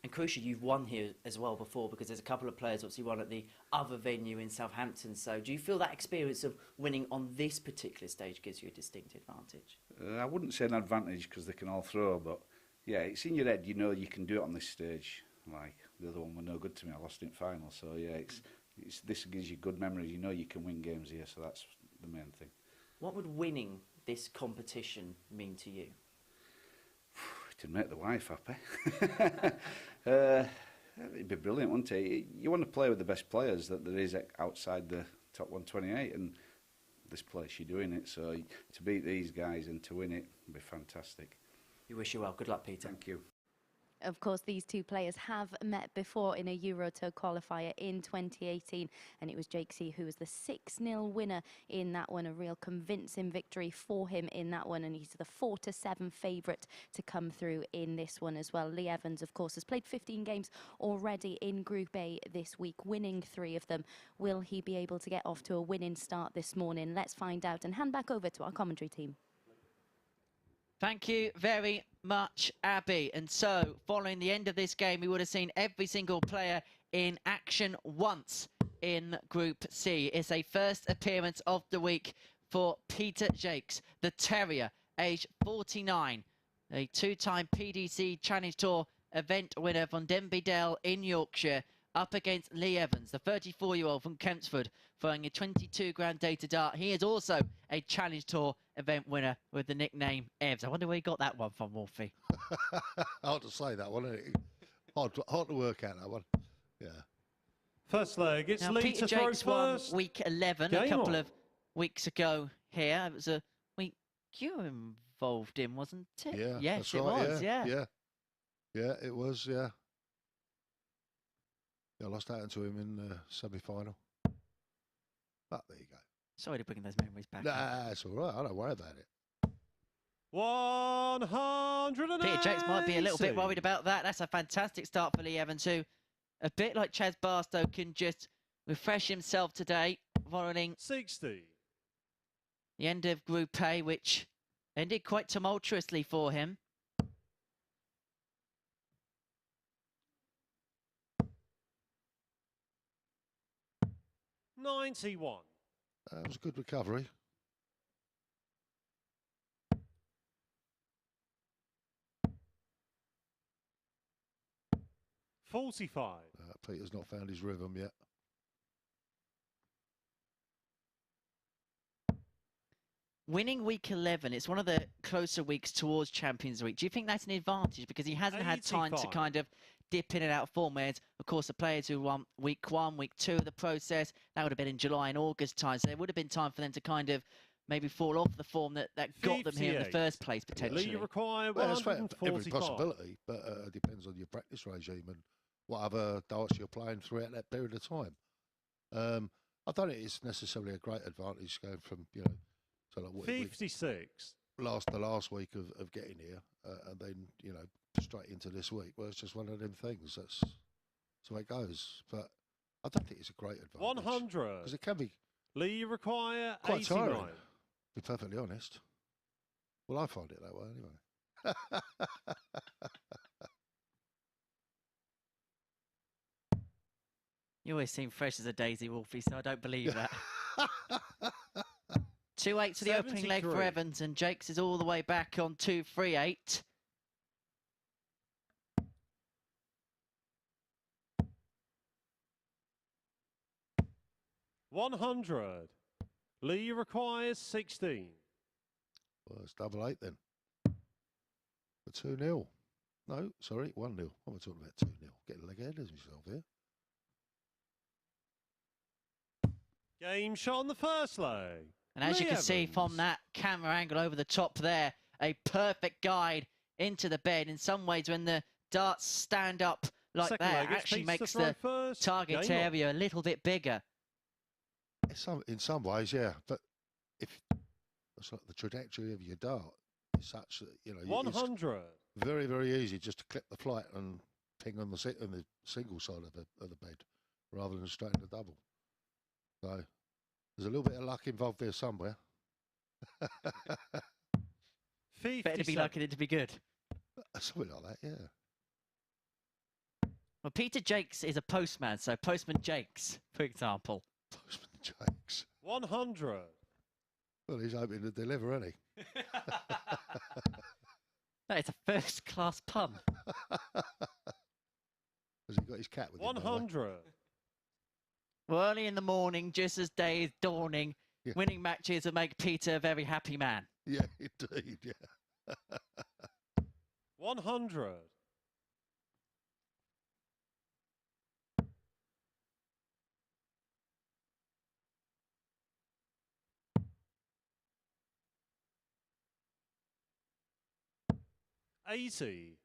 And crucially, you've won here as well before, because there's a couple of players obviously won at the other venue in Southampton. So do you feel that experience of winning on this particular stage gives you a distinct advantage? I wouldn't say an advantage because they can all throw, but yeah, it's in your head. You know you can do it on this stage. Like the other one were no good to me. I lost in final. So yeah, this gives you good memories. You know you can win games here, so that's the main thing. What would winning this competition mean to you? To make the wife happy. It'd be brilliant, wouldn't it? You want to play with the best players that there is outside the top 128, and this place you're doing it, so to beat these guys and to win it would be fantastic. We wish you well. Good luck, Peter. Thank you. Of course, these two players have met before in a Euro Tour qualifier in 2018, and it was Jacques who was the 6-0 winner in that one, a real convincing victory for him in that one, and he's the 4-7 favourite to come through in this one as well. Lee Evans, of course, has played 15 games already in Group A this week, winning 3 of them. Will he be able to get off to a winning start this morning? Let's find out and hand back over to our commentary team. Thank you very much, Abby. And so, following the end of this game, we would have seen every single player in action once in Group C. It's a first appearance of the week for Peter Jacques, the Terrier, age 49, a 2-time PDC Challenge Tour event winner from Denby Dale in Yorkshire, up against Lee Evans, the 34-year-old from Kempsford, throwing a 22-gram data dart. He is also a Challenge Tour event winner with the nickname Evs. I wonder where he got that one from, Wolfie. Hard to say that one, isn't it? Hard to work out that one. Yeah. First leg, it's now, Lee Peter to throw Jacques won first. week 11 a couple of weeks ago here. It was a week you were involved in, wasn't it? Yeah, yes, it right, was, yeah. Yeah, it was, yeah. Yeah, I lost out to him in the semi-final. But there you go. Sorry to bring those memories back. Nah, it's all right. I don't worry about it. 180. Peter Jacques might be a little bit worried about that. That's a fantastic start for Lee Evans, who, a bit like Barstow, can just refresh himself today following 60. The end of Group A, which ended quite tumultuously for him. $91. It was a good recovery. $45. Peter's not found his rhythm yet. Winning week 11, it's one of the closer weeks towards Champions Week. Do you think that's an advantage? Because he hasn't had time to 85. kind of dip in and out of form. Whereas, of course, the players who won week 1, week 2 of the process, that would have been in July and August time. So there would have been time for them to kind of maybe fall off the form that got them here in the 58. first place, potentially. Lee, you require Well, that's fair. Every 145. possibility, but it depends on your practice regime and what other darts you're playing throughout that period of time. I don't think it's necessarily a great advantage going from, so like 56. the last week of getting here and then, straight into this week. Well, it's just one of them things. That's the way it goes. But I don't think it's a great advantage. 100. Because it can be Lee, you require quite 89. tiring, to be perfectly honest. Well, I find it that way anyway. You always seem fresh as a daisy, Wolfie, so I don't believe that. 2-8 for the opening leg for 73. Evans, and Jacques is all the way back on 2-3-8. $100. Lee requires 16. Well, it's 8-8 then. For 2-0. No, sorry, 1-0. I'm talking about 2-0. Getting a leg ahead of myself here. Game shot on the first leg. And as you Lee can see Evans. from that camera angle over the top there, a perfect guide into the bed. In some ways, when the darts stand up like Second that, leg, it it's actually Pete's to makes throw the first. target Game on. area a little bit bigger. In some ways, yeah. But if it's like the trajectory of your dart is such that, it's 100. very, very easy just to clip the flight and ping on the single side of the bed rather than straight in the double. So there's a little bit of luck involved there somewhere. 57. Better to be lucky than to be good. Something like that, yeah. Well, Peter Jacques is a postman, so Postman Jacques, for example. Postman Jacques. 100. Well, he's hoping to deliver, isn't he? That is a first-class pun. Has he got his cat with him? by the way? 100. Well, early in the morning, just as day is dawning, Yeah. winning matches will make Peter a very happy man. Yeah, indeed, yeah. 100. $80.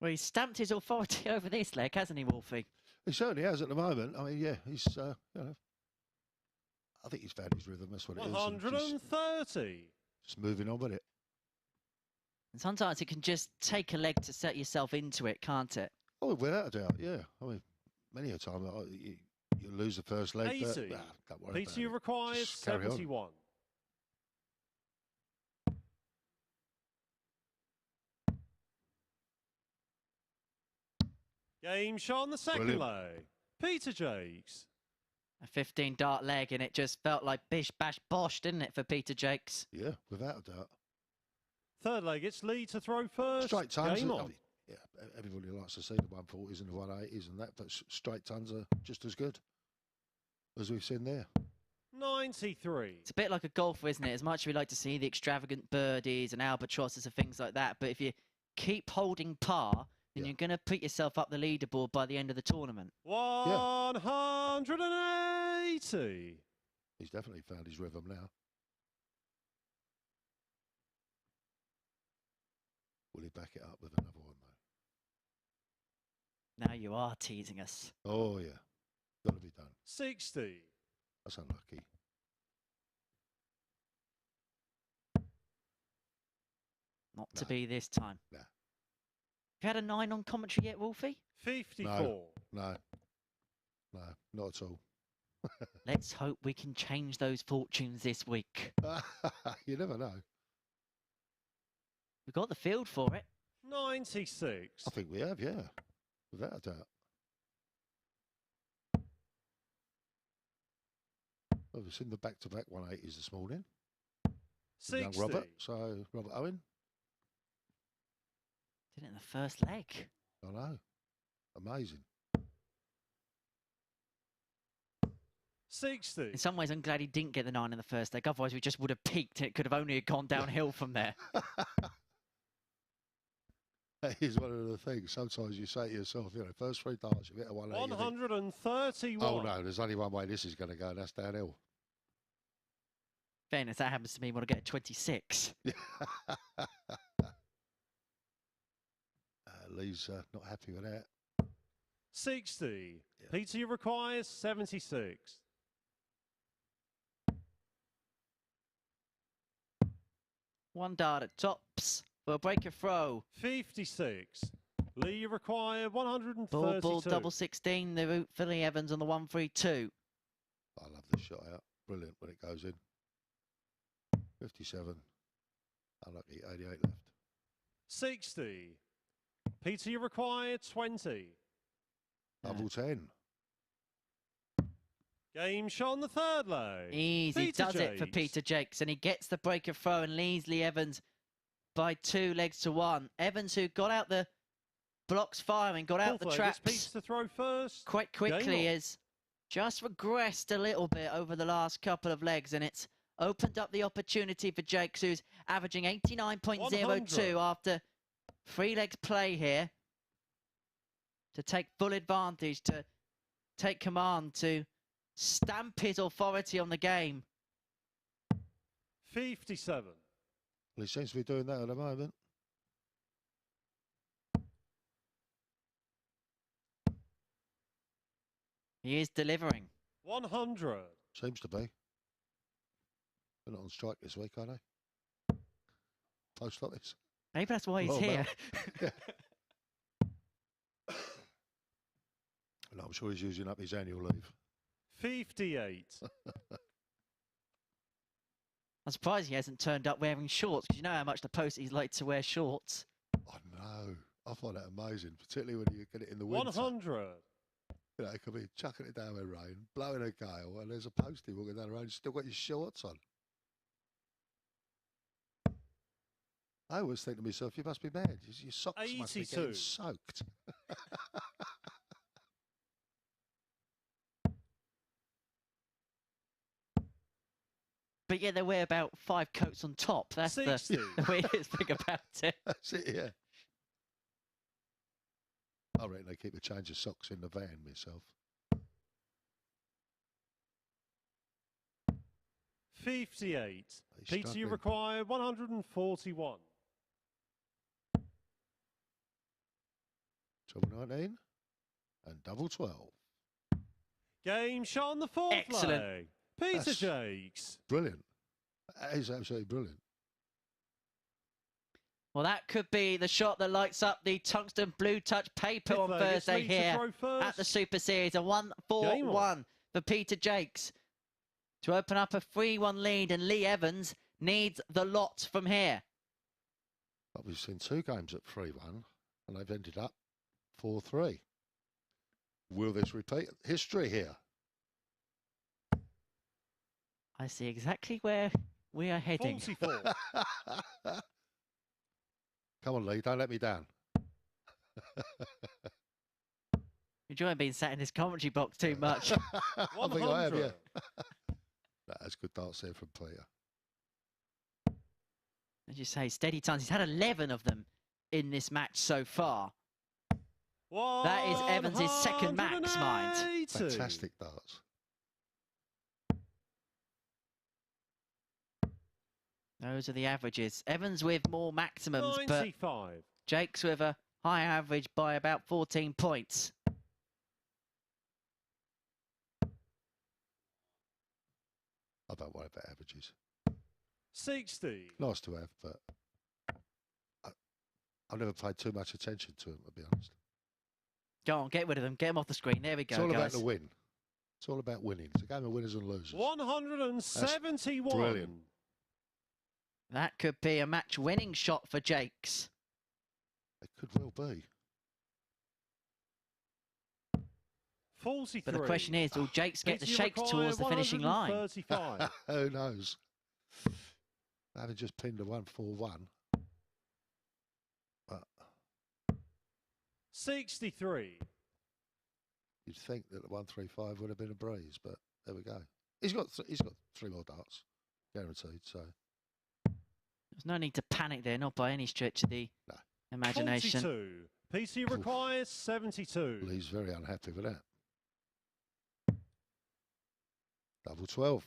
Well, he's stamped his authority over this leg, hasn't he, Wolfie? He certainly has at the moment. I mean, yeah, he's, I think he's found his rhythm. That's what it is. and 130. just moving on with it. And sometimes it can just take a leg to set yourself into it, can't it? Oh, without a doubt, yeah. I mean, many a time you lose the first leg. 80. But, don't worry Peter, about you it. require Just carry on. 71. Game shot on the second Brilliant. leg. Peter Jacques. A 15-dart leg, and it just felt like bish, bash, bosh, didn't it, for Peter Jacques? Yeah, without a doubt. Third leg, it's Lee to throw first. Straight tons. Game I on. mean, yeah, everybody likes to see the 140s and the 180s and that, but straight tons are just as good as we've seen there. 93. It's a bit like a golfer, isn't it? As much as we like to see the extravagant birdies and albatrosses and things like that, but if you keep holding par, then Yeah. you're going to put yourself up the leaderboard by the end of the tournament. 180. He's definitely found his rhythm now. Will he back it up with another one, though? Now you are teasing us. Oh, yeah. Got to be done. 60. That's unlucky. Not to No. be this time. Nah. Have you had a 9 on commentary yet, Wolfie? 54. No, not at all. Let's hope we can change those fortunes this week. You never know. We've got the field for it. 96. I think we have, yeah. Without a doubt. Well, we've seen the back-to-back 180s this morning. From 60. young Robert, so Robert Owen. Did it in the first leg. I know. Amazing. 60. In some ways, I'm glad he didn't get the 9 in the first leg. Otherwise, we just would have peaked and it could have only gone downhill from there. That is one of the things. Sometimes you say to yourself, you know, first 3 darts, you hit a 180. 131. Oh no, there's only one way this is going to go, and that's downhill. Fairness, that happens to me when I get a 26. Lee's not happy with that. 60. Yeah. Peter, you require 76. One dart at tops for a breaker throw. 56. Lee, you require 132. Ball, double 16. The route for Lee Evans on the 132. I love the shot out. Brilliant when it goes in. 57. Unlucky, 88 left. 60. Peter, you require 20. Double 10. Game shot on the third leg. Easy, Peter does it for Jacques. Peter Jacques, and he gets the breaker throw and leads Lee Evans by 2 legs to 1. Evans, who got out the blocks firing, got out Fourth the leg, traps it's Peter to throw first. quite Game quickly, on. has just regressed a little bit over the last couple of legs, and it's opened up the opportunity for Jacques, who's averaging 89.02 100. after 3 legs play here, to take full advantage, to take command, to stamp his authority on the game. 57. Well, he seems to be doing that at the moment. He is delivering. 100. Seems to be. They're not on strike this week, are they? Post office. Maybe that's why he's Well, here. Yeah. And I'm sure he's using up his annual leave. 58. I'm surprised he hasn't turned up wearing shorts, because you know how much the posties like to wear shorts. I know. I find that amazing, particularly when you get it in the winter. 100. You know, it could be chucking it down with rain, blowing a gale, and there's a postie walking down the road, still got his shorts on. I always think to myself, you must be mad. Your socks must be 82. getting soaked. But yeah, they wear about 5 coats on top. That's 60. the weirdest thing about it. That's it, yeah. I reckon they keep a change of socks in the van myself. 58. He's Peter, you struggling. require 141. Double 19 and double 12. Game shot on the fourth Excellent. leg. Peter That's- Jacques. Brilliant. That is absolutely brilliant. Well, that could be the shot that lights up the tungsten blue touch paper Fifth on leg, it's Thursday Lee to here throw first. at the Super Series. A Game on. 1-4-1 for Peter Jacques to open up a 3-1 lead, and Lee Evans needs the lot from here. But we've seen 2 games at 3-1, and they've ended up 4-3. Will this repeat history here? I see exactly where we are heading. 44. Come on, Lee, don't let me down. Enjoying being sat in this commentary box too much. I think I have, yeah. 100. That's good darts there from Peter. As you say, steady tons. He's had 11 of them in this match so far. That is Evans' second max, mind. 180. Fantastic darts. Those are the averages. Evans with more maximums, but 95. Jacques with a high average by about 14 points. I don't worry about averages. 60. Nice to have, but I've never paid too much attention to them, to be honest. Go on, get rid of them. Get them off the screen. There we go, It's all about guys. the win. It's all about winning. It's a game of winners and losers. 171. brilliant. That could be a match-winning shot for Jacques. It could well be. 43. But the question is, will Jacques get the Peter, you shakes require towards the finishing line? 135. Who knows? Having just pinned a 1-4-1. But 63. you'd think that the 135 would have been a breeze, but there we go. He's got 3 more darts, guaranteed. So There's no need to panic there, not by any stretch of the No. Imagination. 42. PC requires 72. Lee's very unhappy with that. Double 12.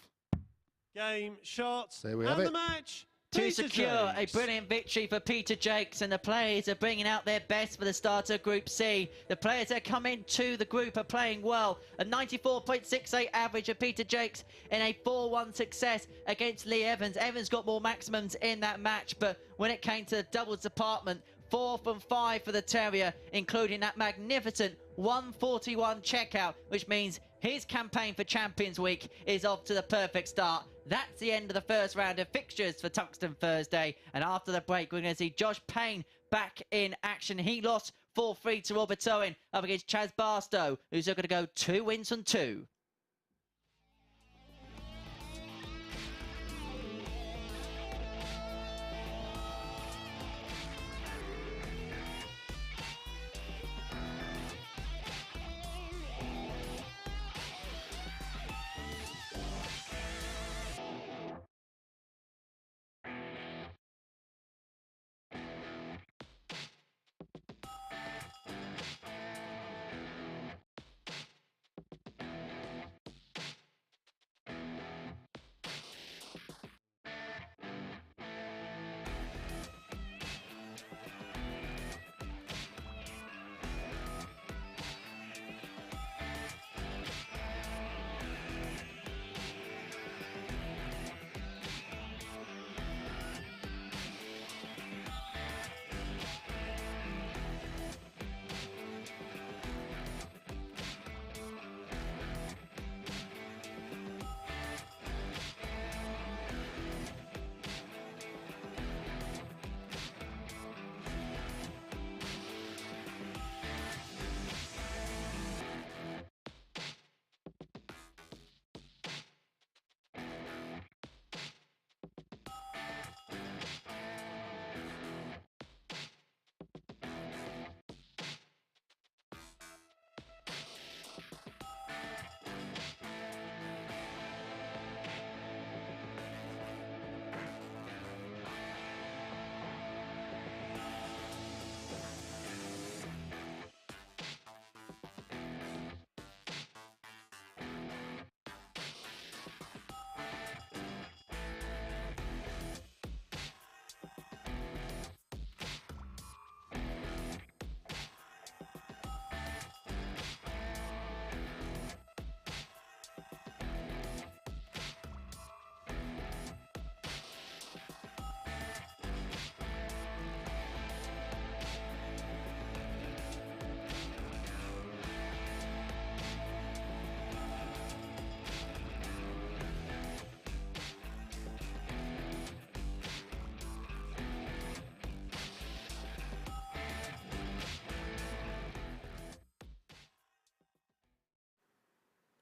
Game, shots, There we and have the it. match. To Peter secure a Jacques. brilliant victory for Peter Jacques, and the players are bringing out their best for the start of Group C. The players that come into the group are playing well. A 94.68 average of Peter Jacques in a 4-1 success against Lee Evans. Evans got more maximums in that match, but when it came to the doubles department, 4 from 5 for the Terrier, including that magnificent 141 checkout, which means his campaign for Champions Week is off to the perfect start. That's the end of the first round of fixtures for Tungsten Thursday. And after the break, we're going to see Josh Payne back in action. He lost 4-3 to Robert Owen up against Chaz Barstow, who's going to go 2 wins from 2.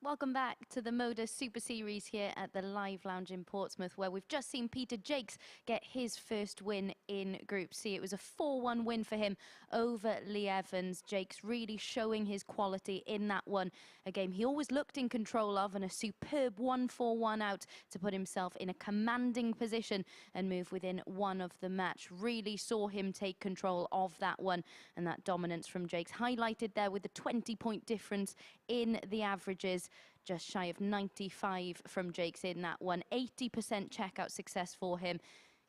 Welcome back to the MODUS Super Series here at the Live Lounge in Portsmouth, where we've just seen Peter Jacques get his first win in Group C. It was a 4-1 win for him over Lee Evans. Jacques really showing his quality in that one, a game he always looked in control of, and a superb 1-4-1 out to put himself in a commanding position and move within one of the match. Really saw him take control of that one, and that dominance from Jacques highlighted there with the 20-point difference in the averages. Just shy of 95 from Jacques in that one. 80% checkout success for him.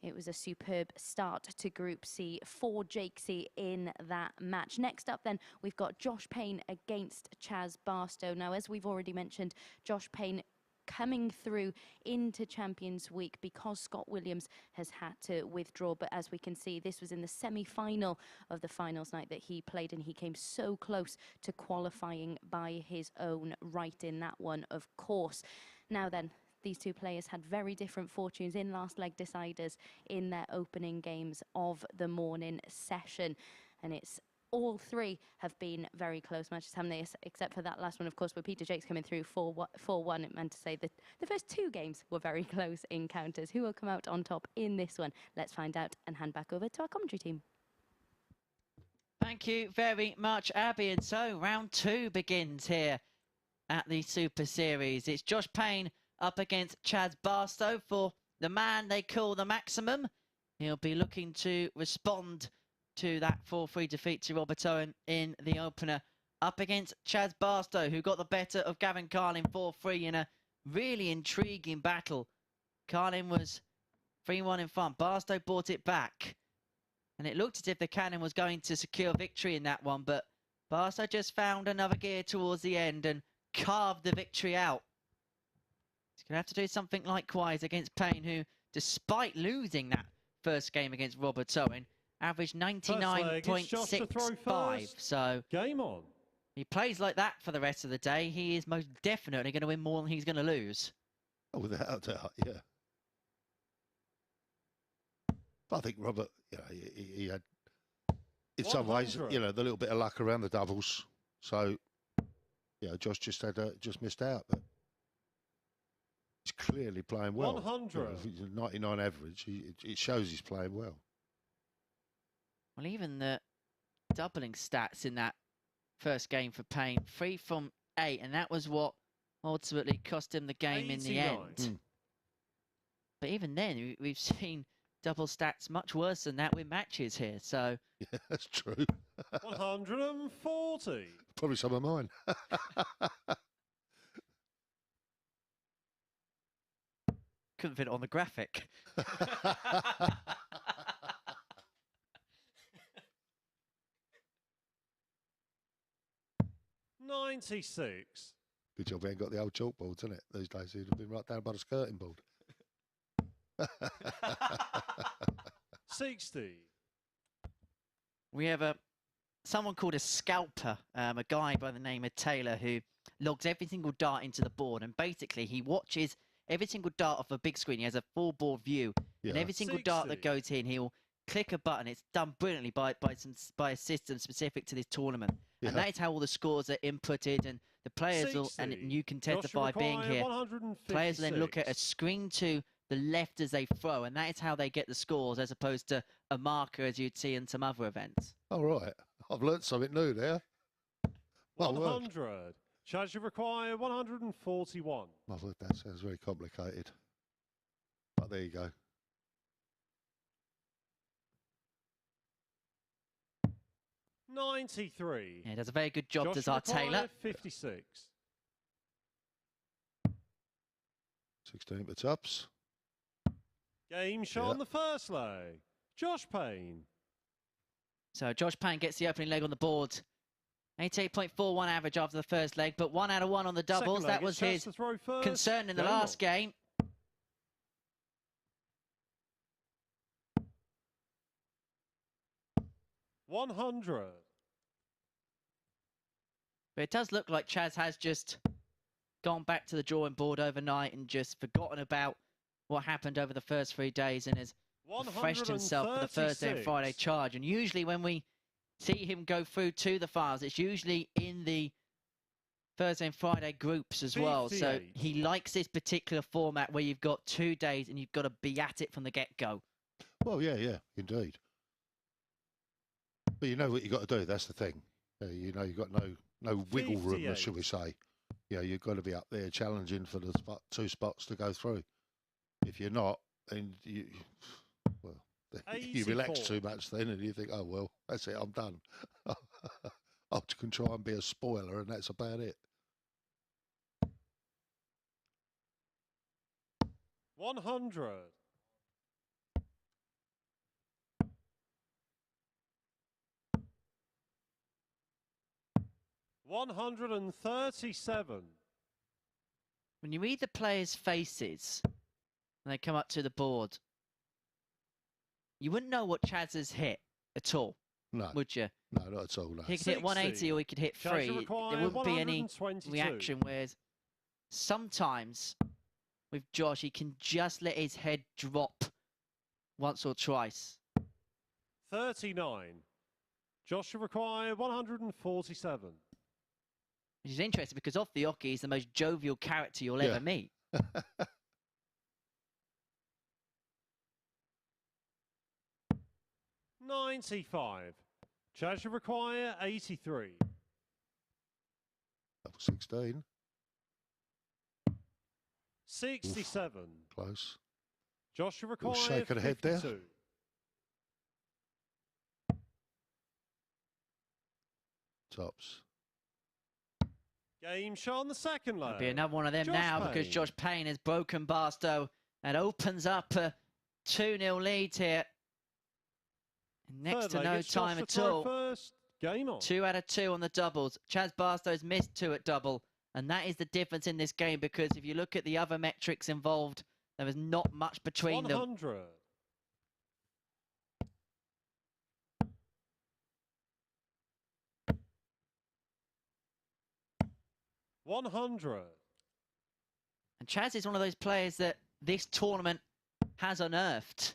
It was a superb start to Group C for Jacques in that match. Next up then, we've got Josh Payne against Chaz Barstow. Now, as we've already mentioned, Josh Payne coming through into Champions Week because Scott Williams has had to withdraw. But as we can see, this was in the semi-final of the finals night that he played, and he came so close to qualifying by his own right in that one, of course. Now then, these two players had very different fortunes in last leg deciders in their opening games of the morning session. And it's all three have been very close matches, haven't they? Except for that last one, of course, where Peter Jacques coming through 4-1. It meant to say that the first two games were very close encounters. Who will come out on top in this one? Let's find out and hand back over to our commentary team. Thank you very much, Abby. And so round two begins here at the Super Series. It's Josh Payne up against Chaz Barstow for the man they call the maximum. He'll be looking to respond to that 4-3 defeat to Robert Owen in the opener, up against Chaz Barstow, who got the better of Gavin Carlin 4-3 in a really intriguing battle. Carlin was 3-1 in front. Barstow brought it back. And it looked as if the Cannon was going to secure victory in that one, but Barstow just found another gear towards the end and carved the victory out. He's going to have to do something likewise against Payne, who, despite losing that first game against Robert Owen, averaged 99.65. So game on. He plays like that for the rest of the day. He is most definitely going to win more than he's going to lose. Oh, without a doubt, yeah. But I think Robert, you know, he had, in some ways, you know, the little bit of luck around the doubles. So, yeah, Josh just missed out. But he's clearly playing well. 100. You know, 99 average. It shows he's playing well. Well, even the doubling stats in that first game for Payne, 3 from 8, and that was what ultimately cost him the game 89. In the end. But even then, we've seen double stats much worse than that with matches here, so... Yeah, that's true. 140. Probably some of mine. Couldn't fit it on the graphic. 96. Good job we ain't got the old chalkboards, isn't it? These days, he'd have been right down by the skirting board. 60. We have someone called a scalper, a guy by the name of Taylor, who logs every single dart into the board, and basically he watches every single dart off a big screen. He has a full board view, and every single 60. dart that goes in, he'll click a button. It's done brilliantly by a system specific to this tournament, and that is how all the scores are inputted, and the players will, and you can testify being here. Players will then look at a screen to the left as they throw, and that is how they get the scores, as opposed to a marker as you'd see in some other events. All right, I've learnt something new there. 100. Charge you require 141. My word, that sounds very complicated. But there you go. 93. Yeah, does a very good job, does our Taylor. 56. 16 bits ups. Game shot on the first leg. Josh Payne. So Josh Payne gets the opening leg on the board. 88.41 average after the first leg, but 1 out of 1 on the doubles. That was his concern in the last game. $100. But it does look like Chaz has just gone back to the drawing board overnight and just forgotten about what happened over the first 3 days and has refreshed himself for the Thursday and Friday charge. And usually when we see him go through to the finals, it's usually in the Thursday and Friday groups as well. So he likes this particular format where you've got 2 days and you've got to be at it from the get-go. Well, yeah, indeed. But you know what you've got to do, that's the thing. You know, you've got no wiggle room, shall we say. Yeah, you've got to be up there challenging for the 2 spots to go through. If you're not, then you relax too much then and you think, oh, well, that's it, I'm done. I can try and be a spoiler and that's about it. 100. 137. When you read the players' faces when they come up to the board, you wouldn't know what Chaz has hit at all, would you? No, not at all, no. He could hit 180 or he could hit 3. There wouldn't be any reaction, whereas sometimes with Josh, he can just let his head drop once or twice. 39. Josh require 147. Which is interesting because off the hockey, he's the most jovial character you'll ever meet. 95. Charge require 83. Double 16. 67. Oof, close. Josh require shake of the head there. 52. Tops. Game shot on the second leg. It'll be another one of them Josh now because Payne. Josh Payne has broken Barstow and opens up a 2-0 lead here. Next Third to leg, no it's Josh time to at throw all. First. Game on. 2 out of 2 on the doubles. Chaz Barstow's missed 2 at double. And that is the difference in this game because if you look at the other metrics involved, there was not much between 100. them. 100. And Chaz is one of those players that this tournament has unearthed.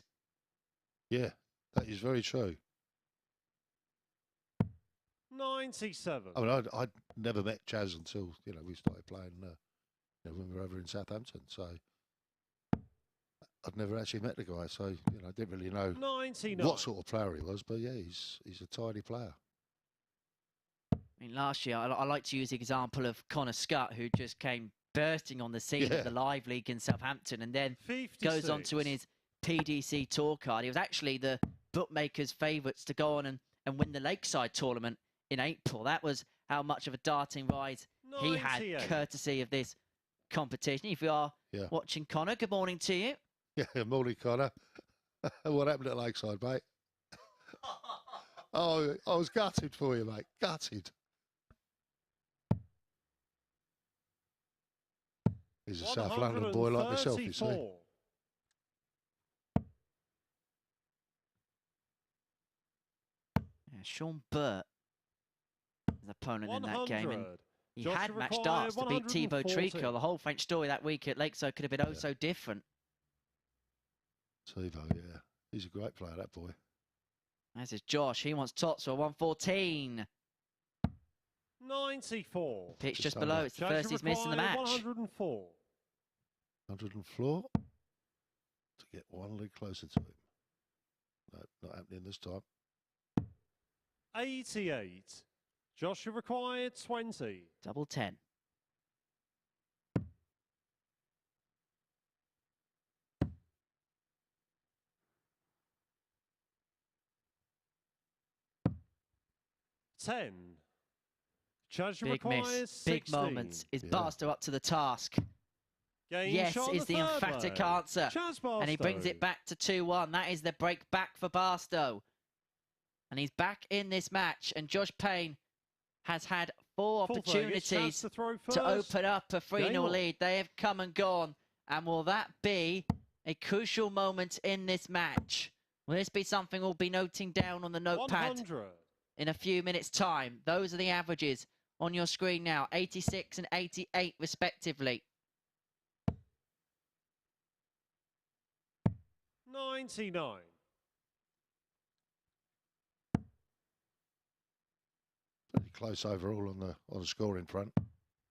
Yeah, that is very true. 97. I mean, I'd never met Chaz until, we started playing when we were over in Southampton. So I'd never actually met the guy. So, I didn't really know 99. what sort of player he was. But, yeah, he's a tidy player. I mean, last year, I like to use the example of Connor Scott, who just came bursting on the scene at the Live League in Southampton and then 56. goes on to win his PDC Tour card. He was actually the bookmakers' favourites to go on and win the Lakeside tournament in April. That was how much of a darting rise he had, 98. courtesy of this competition. If you are watching Connor, good morning to you. Yeah, morning, Connor. What happened at Lakeside, mate? Oh, I was gutted for you, mate. Gutted. He's a South London boy like myself, you see. 134. Yeah, Sean Burt, his opponent in that game. And 100. he Joshua had match required darts to beat Thibaut 140. Trico. The whole French story that week at Lakeside could have been so different. Thibaut, yeah. He's a great player, that boy. As is Josh. He wants tots for 114. 94. Pitch just Just below. under. It's the first he's missed in the match. 104. 104 to get one leg closer to him. No, not happening this time. 88. Joshua required 20. Double 10. Joshua Big requires miss. 16. Big moments. Is Barstow up to the task? Game Yes, shot on is the third emphatic leg. answer. Chaz And he brings Barstow. it back to 2-1. That is the break back for Barstow. And he's back in this match. And Josh Payne has had 4 Fourth leg, it's Chaz opportunities to throw to first. open up a 3-0 Game on. lead. They have come and gone. And will that be a crucial moment in this match? Will this be something we'll be noting down on the notepad 100. in a few minutes' time? Those are the averages on your screen now. 86 and 88 respectively. 99. Pretty close overall on the scoring front.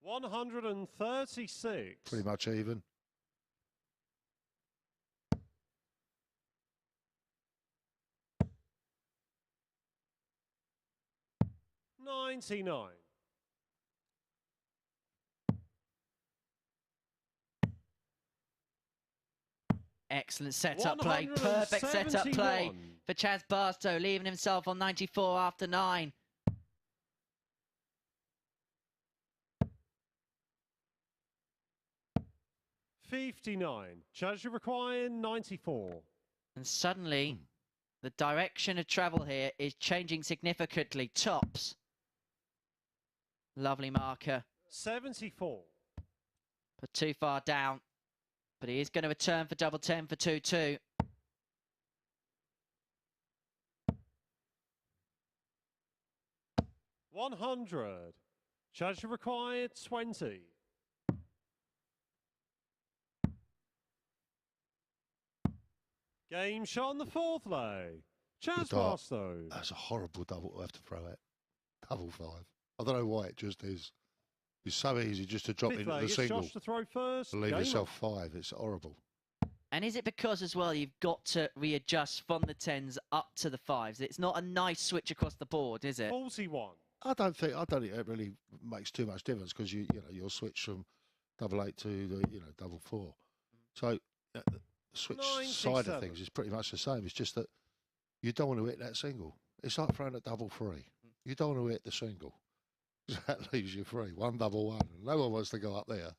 136. Pretty much even. $99. Excellent setup play. Perfect setup play 171. for Chaz Barstow, leaving himself on 94 after 9. $59. Joshua required 94. And suddenly, the direction of travel here is changing significantly. Tops. Lovely marker. 74. But too far down. But he is going to return for double 10 for 2-2. $100. Joshua required 20. Game shot on the fourth leg. Chaz Good dart. Barstow. That's a horrible double to have to throw it. Double 5. I don't know why it just is. It's so easy just to drop Fifth into leg, the it's single. Josh to throw first. To leave Game yourself 5. It's horrible. And is it because as well you've got to readjust from the 10s up to the 5s? It's not a nice switch across the board, is it? 41. I don't think it really makes too much difference because you'll switch from double 8 to the double 4. So the switch side of 97. things is pretty much the same. It's just that you don't want to hit that single. It's like throwing a double 3. You don't want to hit the single. That leaves you free. 1 double 1. No one wants to go up there.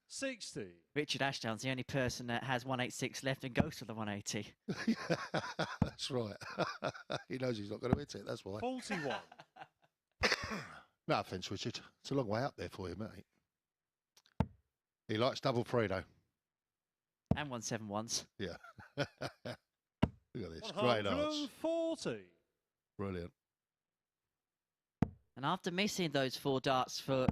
60. Richard Ashdown's the only person that has 186 left and goes for the 180. That's right. He knows he's not going to hit it. That's why. 41. No offence, Richard. It's a long way up there for you, mate. He likes double three, though. And 171s. Yeah. Look at this. Great arts. 140. Brilliant. And after missing those 4 darts for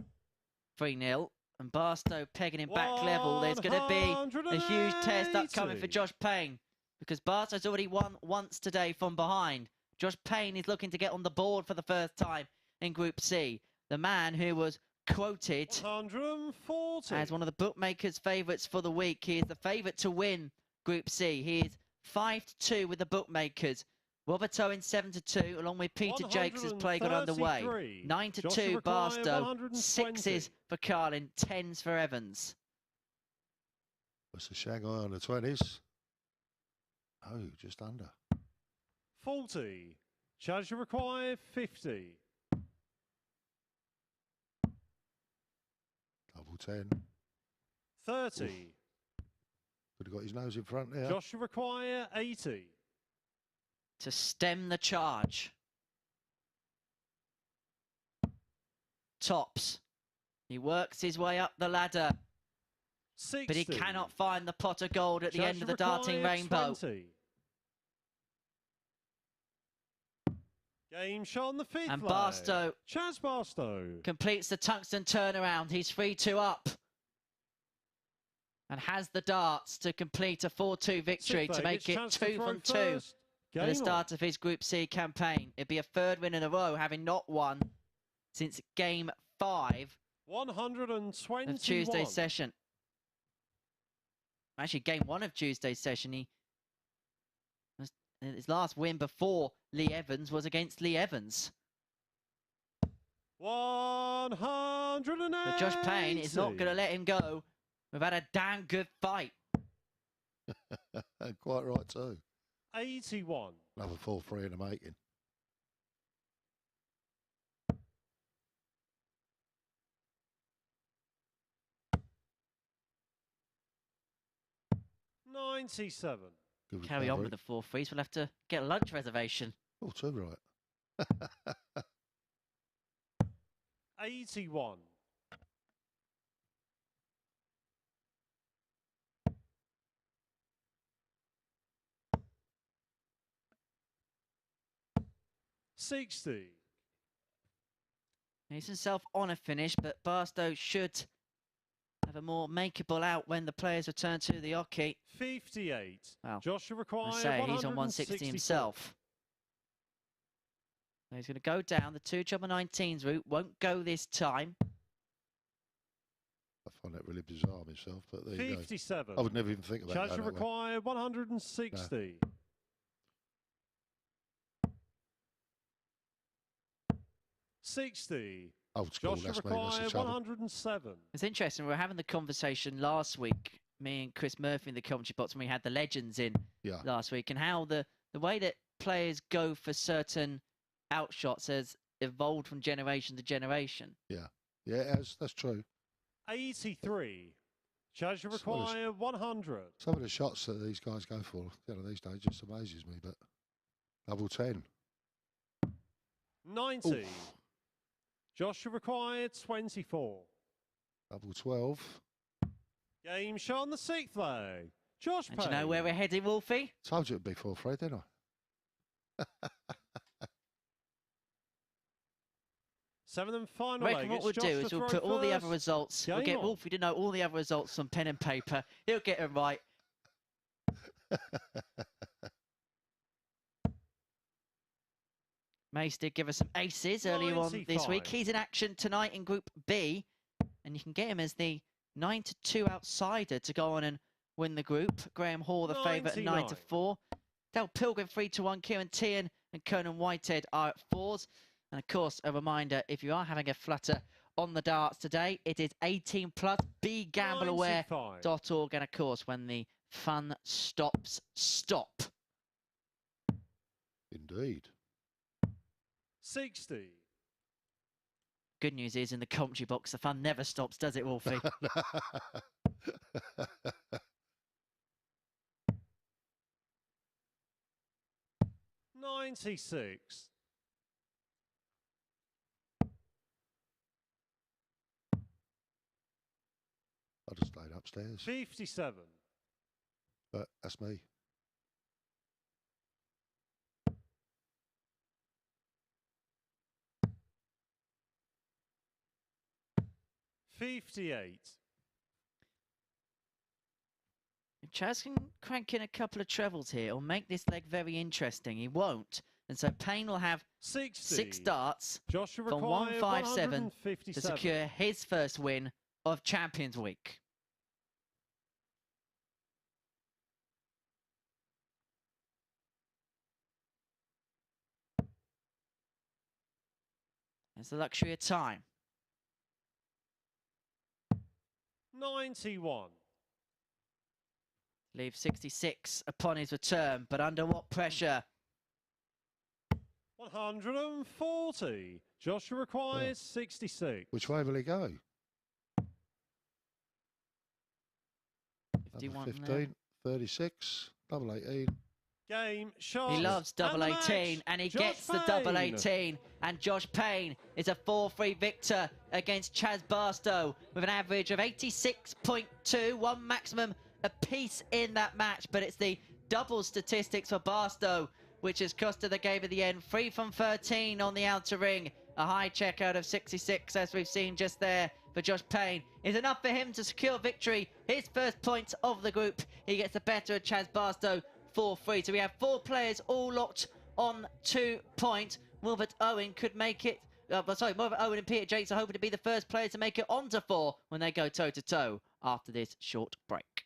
3-0, and Barstow pegging him back level, there's going to be a huge test upcoming for Josh Payne. Because Barstow's already won once today from behind. Josh Payne is looking to get on the board for the first time in Group C. The man who was quoted 140. as one of the bookmakers' favourites for the week. He is the favourite to win Group C. He is 5-2 with the bookmakers. Robert Owen 7-2, along with Peter Jacques as play got underway. 9-2 Barstow, 6s for Carlin, 10s for Evans. What's the Shanghai on the 20s? Oh, just under. 40. Charge require 50. Double 10. 30. Could have got his nose in front there. Josh require 80. To stem the charge. Tops. He works his way up the ladder. 60. But he cannot find the pot of gold at the end of the darting rainbow. 20. Game shot on the 5th And leg. Barstow Chaz Barstow completes the tungsten turnaround. He's 3-2 up. And has the darts to complete a 4-2 victory to make it 2 from 2 at the start of his Group C campaign. It'd be a 3rd win in a row, having not won since Game 5 121 of Tuesday's session. Actually, Game 1 of Tuesday's session, his last win before Lee Evans was against Lee Evans. 180. But Josh Payne is not going to let him go. We've had a damn good fight. Quite right, too. 81. Another 4-3 in the making. 97. Good Carry on recovery. with the 4 threes. We'll have to get a lunch reservation. Oh, too right. 81. 60. He's himself on a finish, but Barstow should have a more makeable out when the players return to the hockey. 58. Well, Joshua I requires say he's on 160 himself. He's going to go down the 2 jumper 19s route. Won't go this time. I find that really bizarre myself, but there you go. 57. I would never even think about that. Joshua require 160. No. 60. Old school, Joshua that's me, that's require the trouble. 107. It's interesting. We were having the conversation last week, me and Chris Murphy in the commentary box, when we had the legends in last week, and how the way that players go for certain outshots has evolved from generation to generation. Yeah, that's true. 83. Joshua require 100. Some of the shots that these guys go for, these days just amazes me, but double 10. 90. Oof. Joshua required 24. Double 12. Game shot on the 6th leg. Josh And do you know Payne. where we're heading, Wolfie? Told you it'd be 4-3, didn't I? 7th and final I leg. reckon what It's we'll Josh do to is we'll throw put all the other first. results. We'll Game get on. Wolfie to know all the other results on pen and paper. He'll get them right. Mace did give us some aces earlier on this week. 95. He's in action tonight in Group B, and you can get him as the 9-2 outsider to go on and win the group. Graham Hall, the favourite, at 99. 9-4. Del Pilgrim 3-1. Kieran Tian and Conan Whitehead are at 4s. And of course, a reminder: if you are having a flutter on the darts today, it is 18 plus. BeGambleAware.org, and of course, when the fun stops, stop. Indeed. 60. Good news is, in the commentary box, the fun never stops, does it, Wolfie? 96. I just stayed upstairs. 57. But that's me. 58. Chaz can crank in a couple of trebles here or make this leg very interesting. He won't. And so Payne will have 60. 6 darts Joshua from required 157 to 157. secure his first win of Champions Week. It's the luxury of time. 91. Leaves 66 upon his return, but under what pressure? 140. Joshua requires 66. Which way will he go? 51 Number there. 15, 36, double 18. Game shot. He loves double And the 18, match, and he Josh gets the double Payne. 18. And Josh Payne is a 4-3 victor against Chaz Barstow with an average of 86.2, one maximum apiece in that match. But it's the double statistics for Barstow which has costed the game at the end. 3 from 13 on the outer ring. A high check out of 66, as we've seen just there for Josh Payne, is enough for him to secure victory. His first points of the group. He gets the better of Chaz Barstow 4-3. So we have 4 players all locked on 2 points. Wilbert Owen could make it. Wilbert Owen and Peter Jakes are hoping to be the first players to make it onto 4 when they go toe-to-toe after this short break.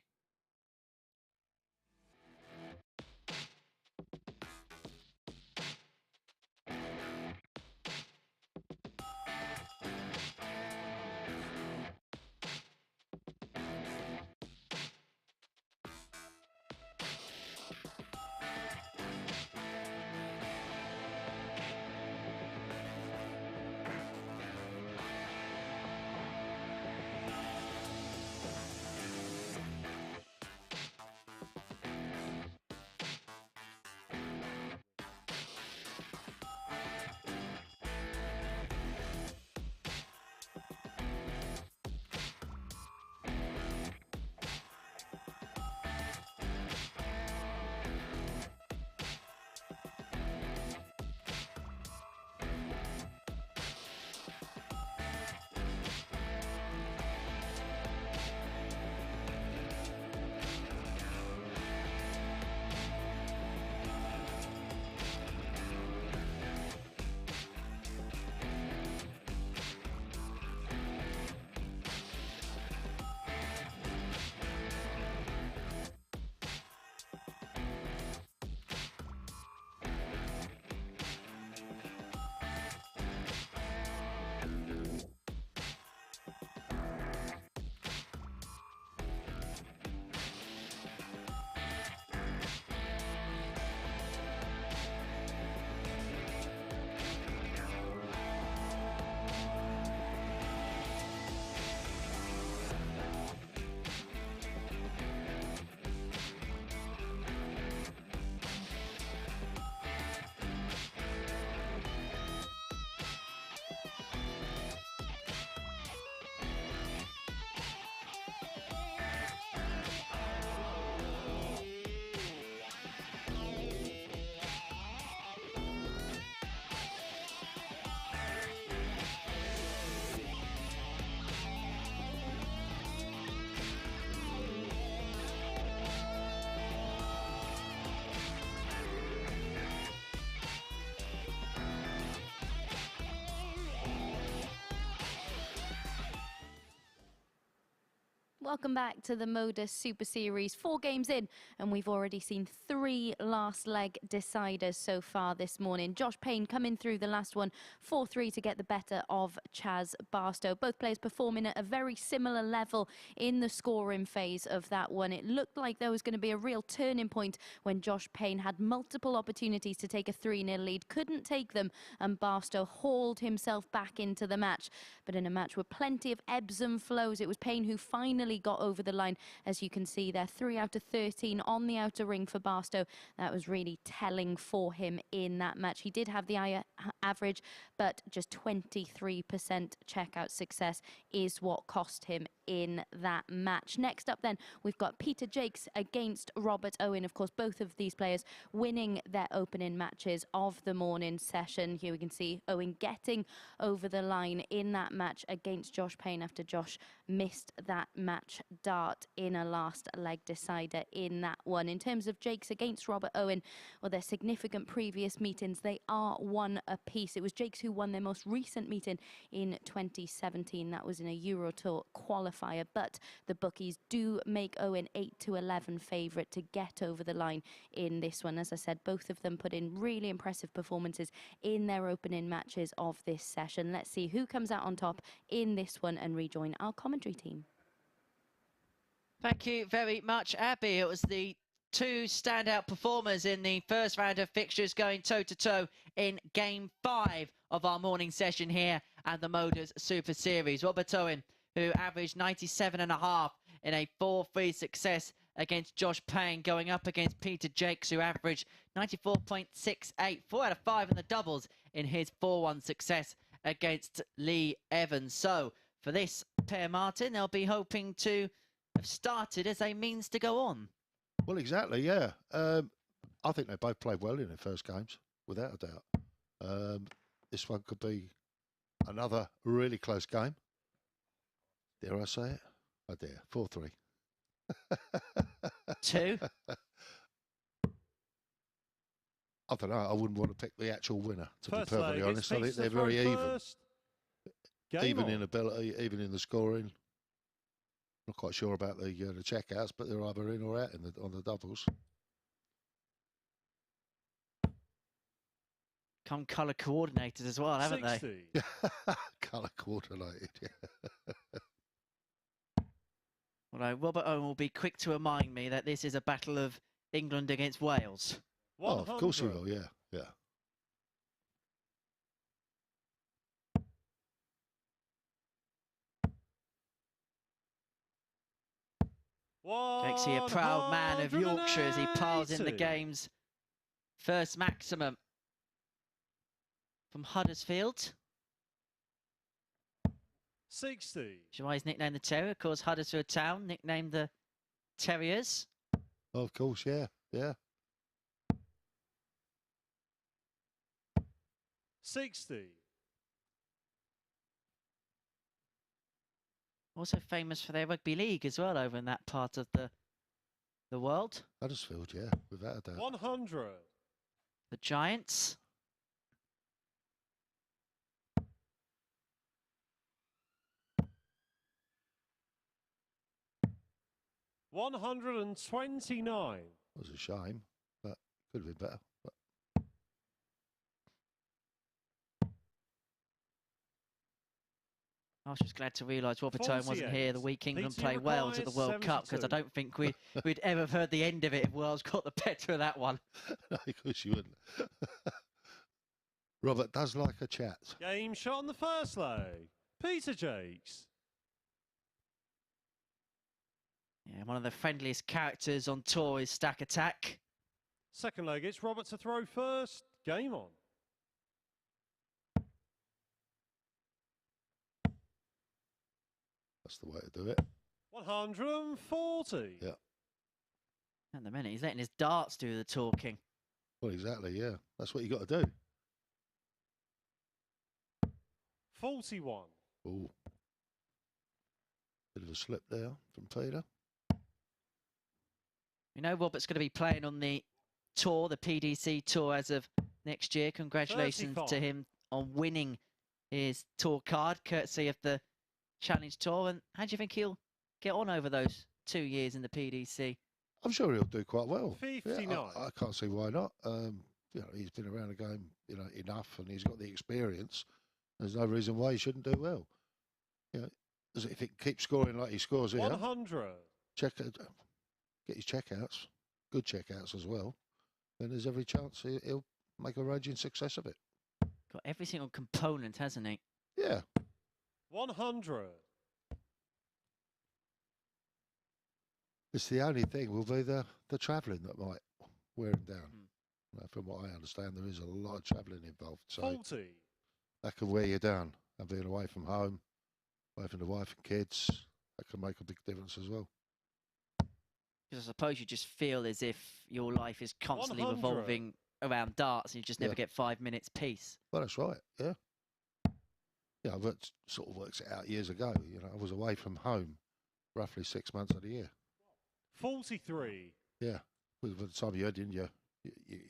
Welcome back to the MODUS Super Series. 4 games in, and we've already seen 3 last leg deciders so far this morning. Josh Payne coming through the last one, 4-3 to get the better of Chaz Barstow. Both players performing at a very similar level in the scoring phase of that one. It looked like there was going to be a real turning point when Josh Payne had multiple opportunities to take a 3-0 lead, couldn't take them, and Barstow hauled himself back into the match. But in a match with plenty of ebbs and flows, it was Payne who finally got over the line. As you can see there, 3 out of 13 on the outer ring for Barstow. That was really telling for him in that match. He did have the higher average, but just 23% checkout success is what cost him in that match. Next up then, we've got Peter Jacques against Robert Owen. Of course, both of these players winning their opening matches of the morning session. Here we can see Owen getting over the line in that match against Josh Payne after Josh missed that match dart in a last leg decider in that one. In terms of Jacques against Robert Owen, well, their significant previous meetings, they are 1 apiece. It was Jacques who won their most recent meeting in 2017. That was in a Euro Tour qualifier, but the bookies do make Owen 8-11 favourite to get over the line in this one. As I said, both of them put in really impressive performances in their opening matches of this session. Let's see who comes out on top in this one and rejoin our commentary team. Thank you very much, Abby. It was the 2 standout performers in the first round of fixtures going toe-to-toe in Game 5 of our morning session here at the MODUS Super Series. Robert Owen, who averaged 97.5 in a 4-3 success against Josh Payne, going up against Peter Jacques, who averaged 94.68, 4 out of 5 in the doubles in his 4-1 success against Lee Evans. So, for this pair, Martin, they'll be hoping to have started as a means to go on. Well, exactly, yeah. I think they both played well in their first games, without a doubt. This one could be another really close game. Dare I say it? I dare. 4-3. 2? I don't know. I wouldn't want to pick the actual winner, to First be perfectly leg, honest. I think they're very even. Even in ability, even in the scoring. Not quite sure about the checkouts, but they're either in or out on the doubles. Come colour coordinated as well, haven't 60. they? Colour coordinated, yeah. Well, Robert Owen will be quick to remind me that this is a battle of England against Wales. 100. Oh, of course he will, yeah, yeah. Jacques, a proud man of Yorkshire as he piles in the game's first maximum from Huddersfield. 60. Which is why he's nicknamed the Terrier. Of course, Huddersfield Town nicknamed the Terriers. Oh, of course, yeah, yeah. 60. Also famous for their rugby league as well over in that part of the world. Huddersfield, yeah, without a doubt. 100. The Giants. 129. It was a shame, but could have been better. But I was just glad to realise Robert Owen wasn't here the week England play Wales at the World Cup, because I don't think we'd ever have heard the end of it if Wales got the better of that one. No, of course you wouldn't. Robert does like a chat. Game shot on the first leg. Peter Jacques. Yeah, one of the friendliest characters on tour is Stack Attack. Second leg, it's Robert to throw first. Game on. That's the way to do it. 140. Yeah. At the minute, he's letting his darts do the talking. Well, exactly, yeah. That's what you got to do. 41. Ooh. Bit of a slip there from Peter. We know Robert's going to be playing on the tour, the PDC tour, as of next year. Congratulations 35. to him on winning his tour card, courtesy of the Challenge Tour. And how do you think he'll get on over those 2 years in the PDC? I'm sure he'll do quite well. 59. Yeah, I can't see why not. You know, he's been around the game, you know, enough, and he's got the experience. There's no reason why he shouldn't do well. You know, as if it keeps scoring like he scores here, 100. get his checkouts, good checkouts as well. Then there's every chance he'll make a raging success of it. Got every single component, hasn't he? Yeah. 100. It's the only thing will be the travelling that might wear him down. From what I understand, there is a lot of travelling involved. So 40. that can wear you down. And being away from home, away from the wife and kids, that can make a big difference as well. Because I suppose you just feel as if your life is constantly 100. revolving around darts and you just never get 5 minutes peace. Well, that's right, yeah. Yeah, I sort of worked it out years ago. You know, I was away from home roughly 6 months of the year. 43. Yeah, with the time you had in your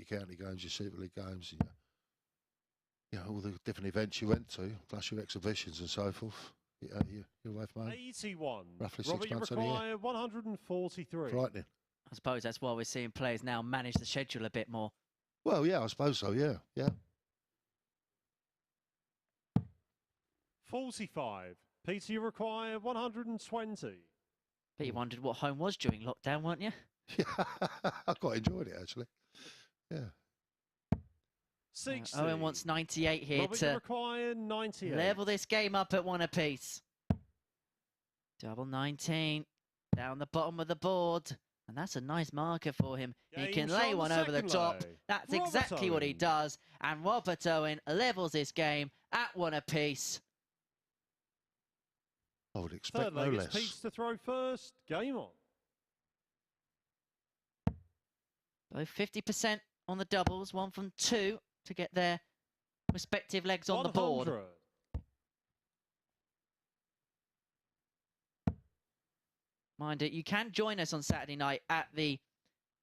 county games, your Super League games, you know, all the different events you went to, plus your exhibitions and so forth. You're away from home. 81. Roughly Robert, 6 you months of the require year. 143. Frightening. I suppose that's why we're seeing players now manage the schedule a bit more. Well, yeah, I suppose so, yeah. 45. Peter, you require 120. But you wondered what home was during lockdown, weren't you? Yeah, I quite enjoyed it, actually. Yeah. 60. Owen wants 98 here Robert, you to require 98. level this game up at 1 apiece. Double 19 down the bottom of the board. And that's a nice marker for him. He can Game's lay on one the over the second top. lay. That's Robert exactly what he Owen. does. And Robert Owen levels this game at 1 apiece. I would expect Third no leg, less. it's Pete to throw first. Game on. Both 50% on the doubles, 1 from 2 to get their respective legs on the board. 100. Mind it, you can join us on Saturday night at the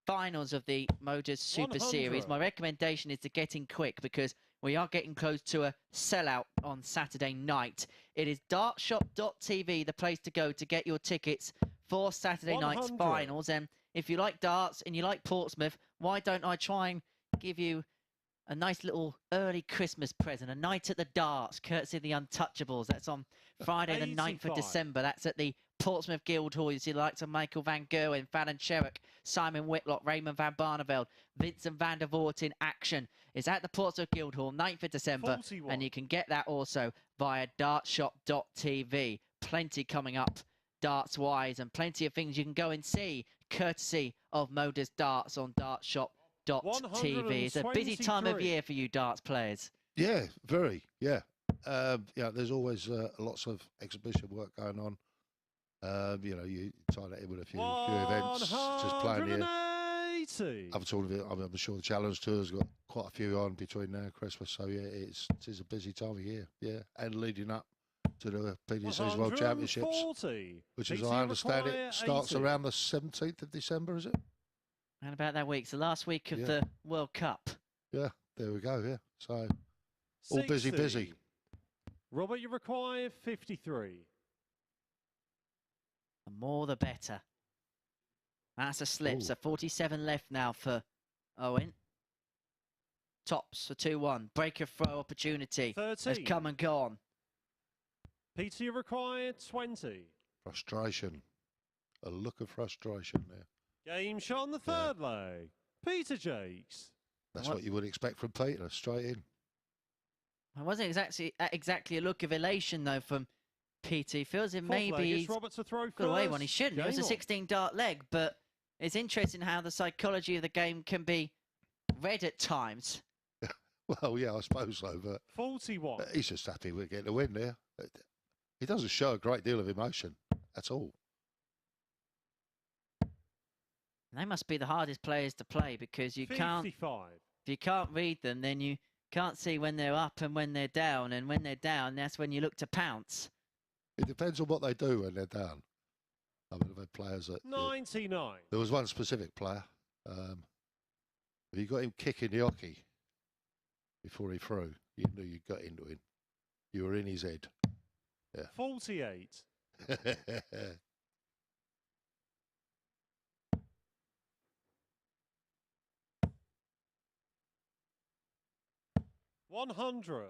finals of the MODUS Super 100. Series. My recommendation is to get in quick because we are getting close to a sellout on Saturday night. It is dartshop.tv, the place to go to get your tickets for Saturday night's 100. finals. And if you like darts and you like Portsmouth, why don't I try and give you a nice little early Christmas present, a night at the darts, courtesy of the Untouchables. That's on Friday the 9th of 85. December. That's at the Portsmouth Guildhall. You see the likes of Michael van Gerwen, Fallon Sherrock, Simon Whitlock, Raymond van Barneveld, Vincent van der Voort in action. It's at the Portsmouth Guildhall, 9th of December. 41. And you can get that also via dartshop.tv. Plenty coming up darts-wise and plenty of things you can go and see, courtesy of Modus Darts on dartshop.tv. It's a busy time of 123. year for you darts players. Yeah, very, yeah. Yeah, there's always lots of exhibition work going on. You know, you tie that in with a few events, just playing here. 180. I'm sure the Challenge Tour's got quite a few on between now and Christmas. So, yeah, it is a busy time of year, yeah. And leading up to the PDC's World Championships, 140. which, as Peter, I you understand require it, starts 80. around the 17th of December, is it? And about that week, it's the last week of Yeah. the World Cup. Yeah, there we go, yeah. So, all busy, 60. busy. Robert, you require 53. The more the better. That's a slip. Ooh. So 47 left now for Owen. Tops for 2-1. Break of throw opportunity 13. has come and gone. Peter, you require 20. Frustration. A look of frustration there. Game shot on the third leg. Peter Jacques. That's What- what you would expect from Peter, straight in. It wasn't exactly a look of elation, though, from PT. He feels it Fourth leg, maybe it's he's Robert to throw got away first. one. He shouldn't. It was a Game on. 16-dart leg, but it's interesting how the psychology of the game can be read at times. Well, yeah, I suppose so, but 41. he's just happy with getting a win there. He doesn't show a great deal of emotion at all. They must be the hardest players to play because you can't. 55. If you can't read them, then you can't see when they're up and when they're down. And when they're down, that's when you look to pounce. It depends on what they do when they're down. I mean, I've had players that... 99. There was one specific player. If you got him kicking the hockey before he threw, you knew you got into him. You were in his head. 48. 100.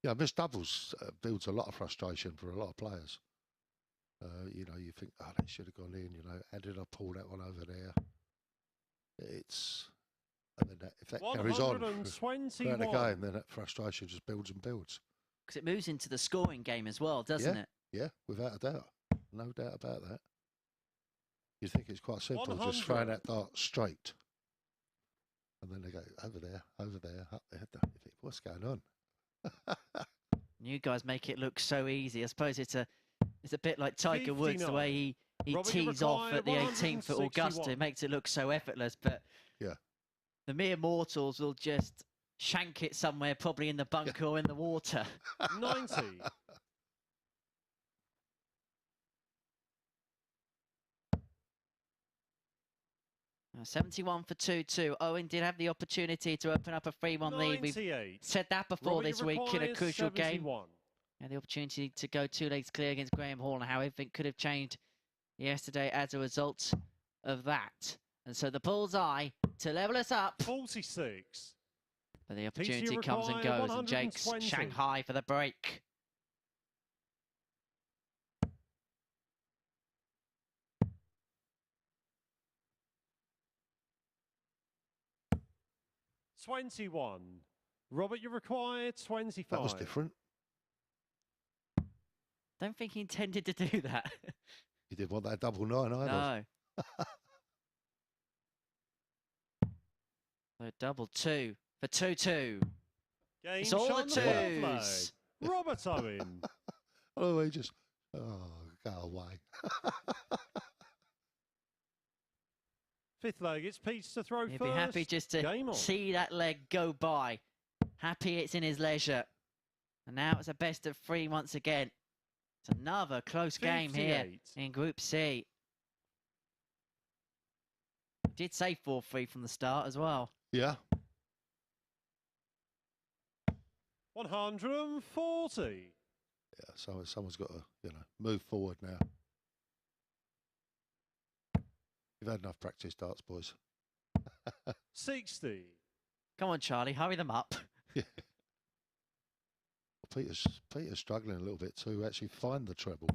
Yeah, missed doubles builds a lot of frustration for a lot of players. You know, you think, oh, they should have gone in, you know, how did I pull that one over there? And then if that carries on throughout the game, then that frustration just builds and builds. Because it moves into the scoring game as well, doesn't it? Yeah, without a doubt. No doubt about that. You think it's quite simple, 100. just throwing that dart straight. And then they go, over there, up there. You think, what's going on? You guys make it look so easy. I suppose it's a bit like Tiger Woods, the way he tees off at the 18th at Augusta. It makes it look so effortless, but yeah, the mere mortals will just shank it somewhere, probably in the bunker or in the water. 90. 71 for 2-2. Owen did have the opportunity to open up a 3-1 lead. We've said that before this week in a crucial 71. game. And the opportunity to go 2 legs clear against Graham Hall, and how everything could have changed yesterday as a result of that. And so the bullseye to level us up. 46. But the opportunity comes and goes, and Jake's Shanghai for the break. $21. Robert, you require 25. That was different. Don't think he intended to do that. He didn't want that double 9 either. No. So double 2 for 2-2. It's all the twos. Robert Owen. Oh, he just, go away. Fifth leg, it's Pete's to throw He'd first. be happy just to see that leg go by. Happy it's in his leisure. And now it's a best of 3 once again. It's another close game here in Group C. Did say 4-3 from the start as well. Yeah. 140. Yeah, so someone's got to, you know, move forward now. You've had enough practice darts, boys. 60. Come on, Charlie, hurry them up. Yeah. Well, Peter's struggling a little bit to actually find the treble.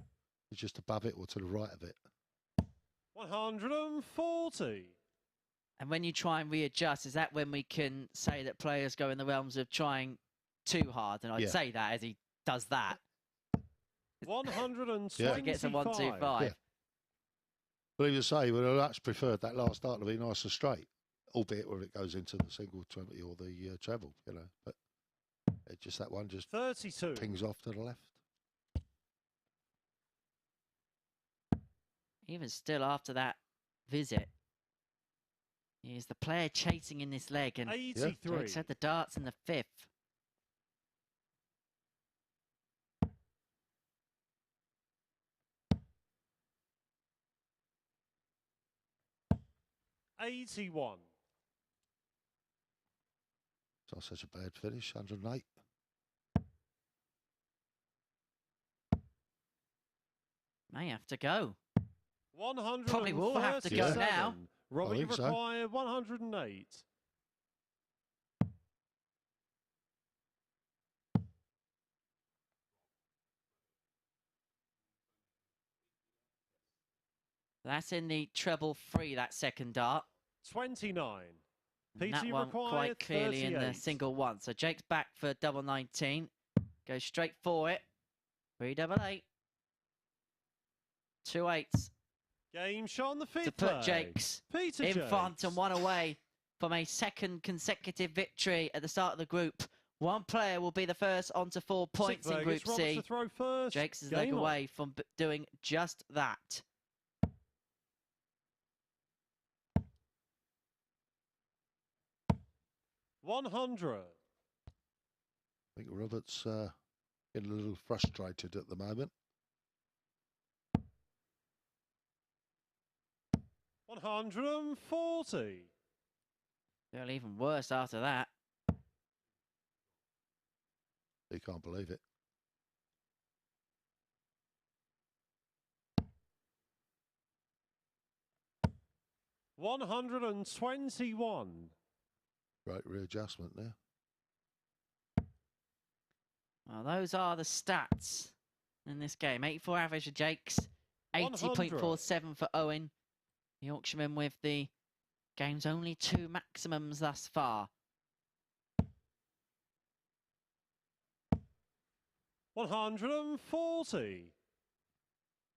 He's just above it or to the right of it. 140. And when you try and readjust, is that when we can say that players go in the realms of trying too hard? And I'd say that as he does that. 125. He gets a 1-2-5. Yeah. But he would say, well, I much preferred that last dart to be nice and straight, albeit where it goes into the single 20 or the treble, you know. But it's just that one just 32. Pings off to the left. Even still after that visit, he's the player chasing in this leg, and 83. Jake's had the darts in the 5th. $81. It's not such a bad finish, 108. May have to go. 137. Probably will have to go now. Robert, you so. require 108. That's in the treble 3, that second dart. 29. And that one quite clearly in the single 1. So Jake's back for double 19. Goes straight for it. 3-8. 2 8s. Game shot on the 5th to put Jake's in front and 1 away from a second consecutive victory at the start of the group. One player will be the first onto 4 points in Group C. Jake's is leg away from doing just that. $100. I think Robert's getting a little frustrated at the moment. 140. Feel even worse after that. He can't believe it. $121. Great readjustment there. Well, those are the stats in this game. 84 average for Jacques, 80.47 for Owen. The Yorkshireman with the game's only 2 maximums thus far. 140.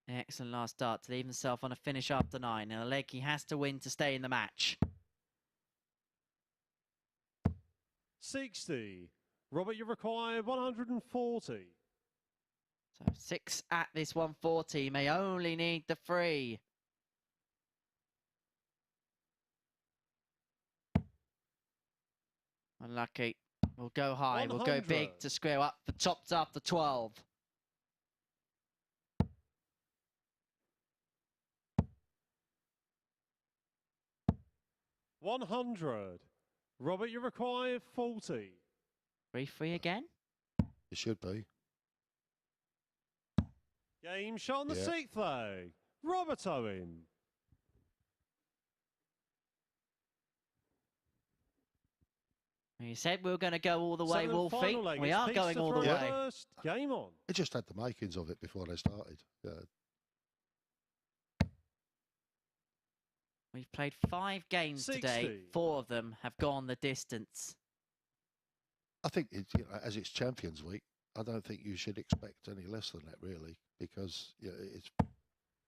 Excellent last start to leave himself on a finish after 9. And a leg he has to win to stay in the match. 60. Robert, you require 140. So 6 at this 140. May only need the 3. Unlucky. We'll go high. We'll go big to square up for tops after 12. 100. Robert, you require 40. 3-3 again? It should be. Game shot on the 6th leg. Robert Owen. You said we were going to go all the way, Seventh Wolfie. final leg We is are piece going to all the three. way. First game on. It just had the makings of it before they started. Yeah. We've played 5 games today. 60. 4 of them have gone the distance. I think, as it's Champions Week, I don't think you should expect any less than that, really, because it's...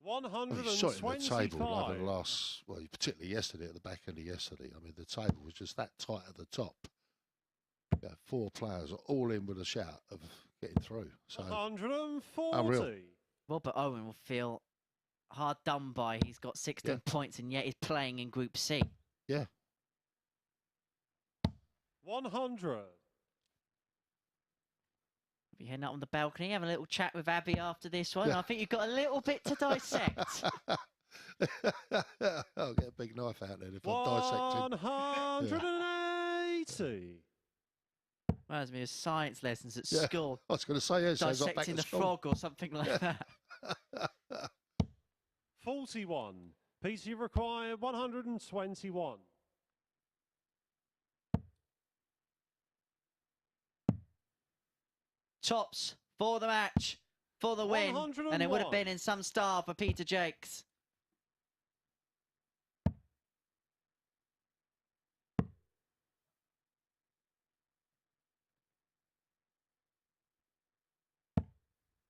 Well, you saw it in the table over the 125. last, well, particularly yesterday, at the back end of yesterday. I mean, the table was just that tight at the top. 4 players are all in with a shout of getting through. So 140. unreal. Robert Owen will feel hard done by. He's got 16 points and yet he's playing in Group C. Yeah. 100. Be heading up on the balcony, have a little chat with Abby after this one. Yeah. I think you've got a little bit to dissect. I'll get a big knife out then if I'm dissecting. 180. Reminds me of science lessons at school. I was going to say, yeah, so I got back Dissecting to the school. frog or something like that. 41. Peter, you require 121. Tops for the match, for the win. And it would have 101. been in some style for Peter Jacques.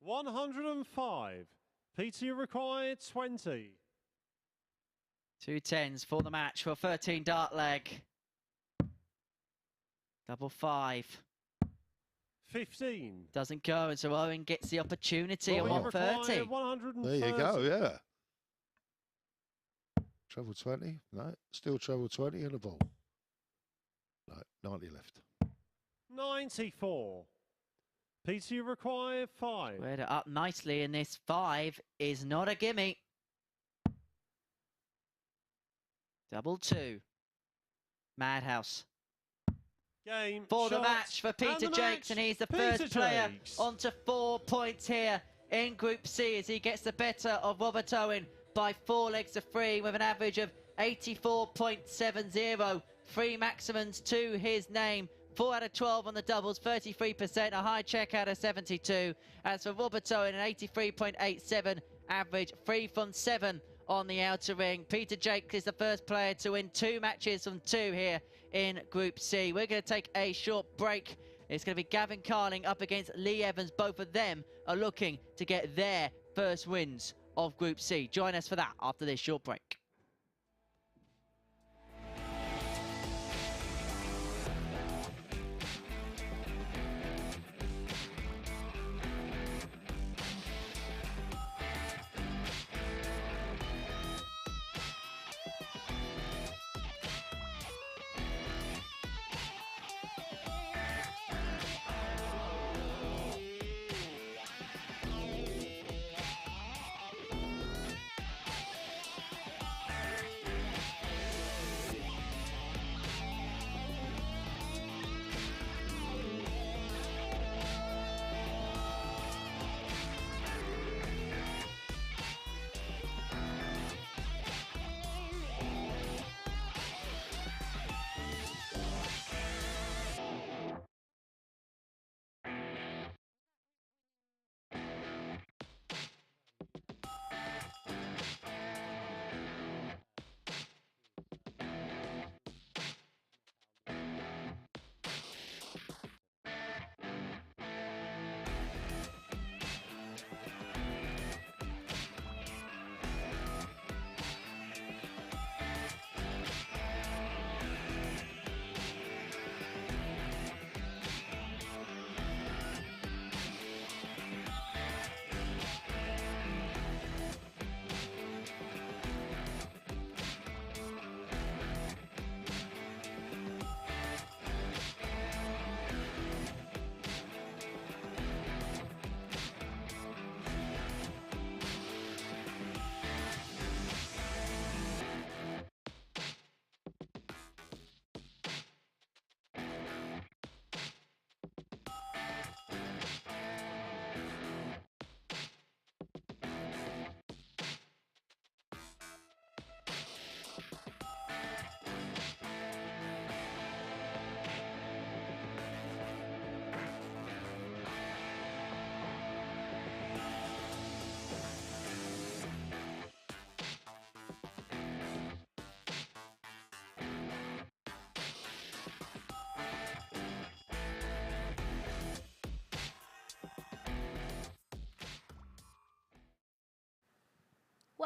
$105. Peter, you require 20. 2 10s for the match for a 13 dart leg. Double 5. 15. Doesn't go, and so Owen gets the opportunity at Robert, you require 130. 130. There you go, yeah. Treble 20, no, still treble 20 and a ball. No, 90 left. 94. Peter, you require 5. Squared it up nicely, and this 5 is not a gimme. Double 2. Madhouse. Game For the shot, match for Peter and the Jacques, match, and he's the Peter first player Jacques. onto 4 points here in Group C as he gets the better of Robert Owen by 4 legs to 3 with an average of 84.70. 3 maximums to his name. 4 out of 12 on the doubles, 33%, a high check out of 72. As for Robert Owen, an 83.87 average, 3 from 7 on the outer ring. Peter Jacques is the first player to win 2 matches from 2 here in Group C. We're going to take a short break. It's going to be Gavin Carlin up against Lee Evans. Both of them are looking to get their first wins of Group C. Join us for that after this short break.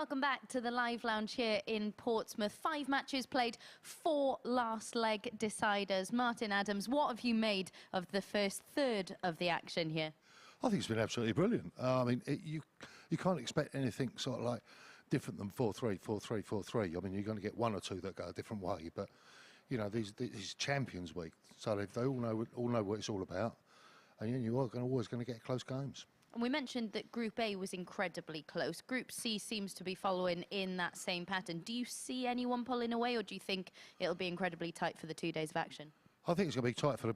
Welcome back to the live lounge here in Portsmouth. 5 matches played, 4 last leg deciders. Martin Adams, what have you made of the first third of the action here? I think it's been absolutely brilliant. I mean, you can't expect anything sort of like different than 4-3, 4-3, 4-3. I mean, you're going to get one or two that go a different way, but you know, these Champions Week, so they all know what it's all about, and you are always going to get close games. And we mentioned that Group A was incredibly close. Group C seems to be following in that same pattern. Do you see anyone pulling away, or do you think it'll be incredibly tight for the 2 days of action? I think it's going to be tight for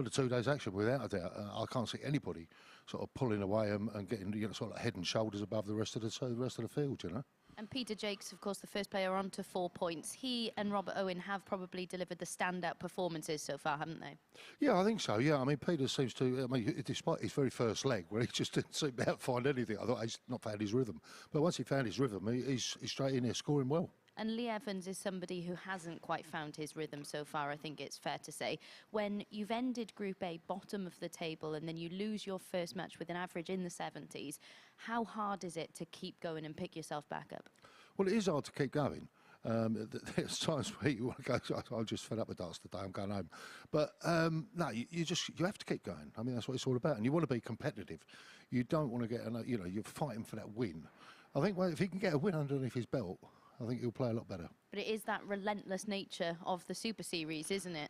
the 2 days action, without a doubt. I can't see anybody sort of pulling away and getting sort of head and shoulders above the rest of the field, you know. And Peter Jacques, of course, the first player on to 4 points. He and Robert Owen have probably delivered the standout performances so far, haven't they? Yeah, I think so, yeah. I mean, Peter seems to, I mean, despite his very first leg, where he just didn't seem to find anything, I thought he's not found his rhythm. But once he found his rhythm, he's straight in there scoring well. And Lee Evans is somebody who hasn't quite found his rhythm so far, I think it's fair to say. When you've ended Group A, bottom of the table, and then you lose your first match with an average in the 70s, how hard is it to keep going and pick yourself back up? Well, it is hard to keep going. There's times where you want to go, I'm just fed up with darts today, I'm going home. But no, you have to keep going. I mean, that's what it's all about. And you want to be competitive. You don't want to get, you're fighting for that win. I think, well, if he can get a win underneath his belt, I think he'll play a lot better. But it is that relentless nature of the Super Series, isn't it?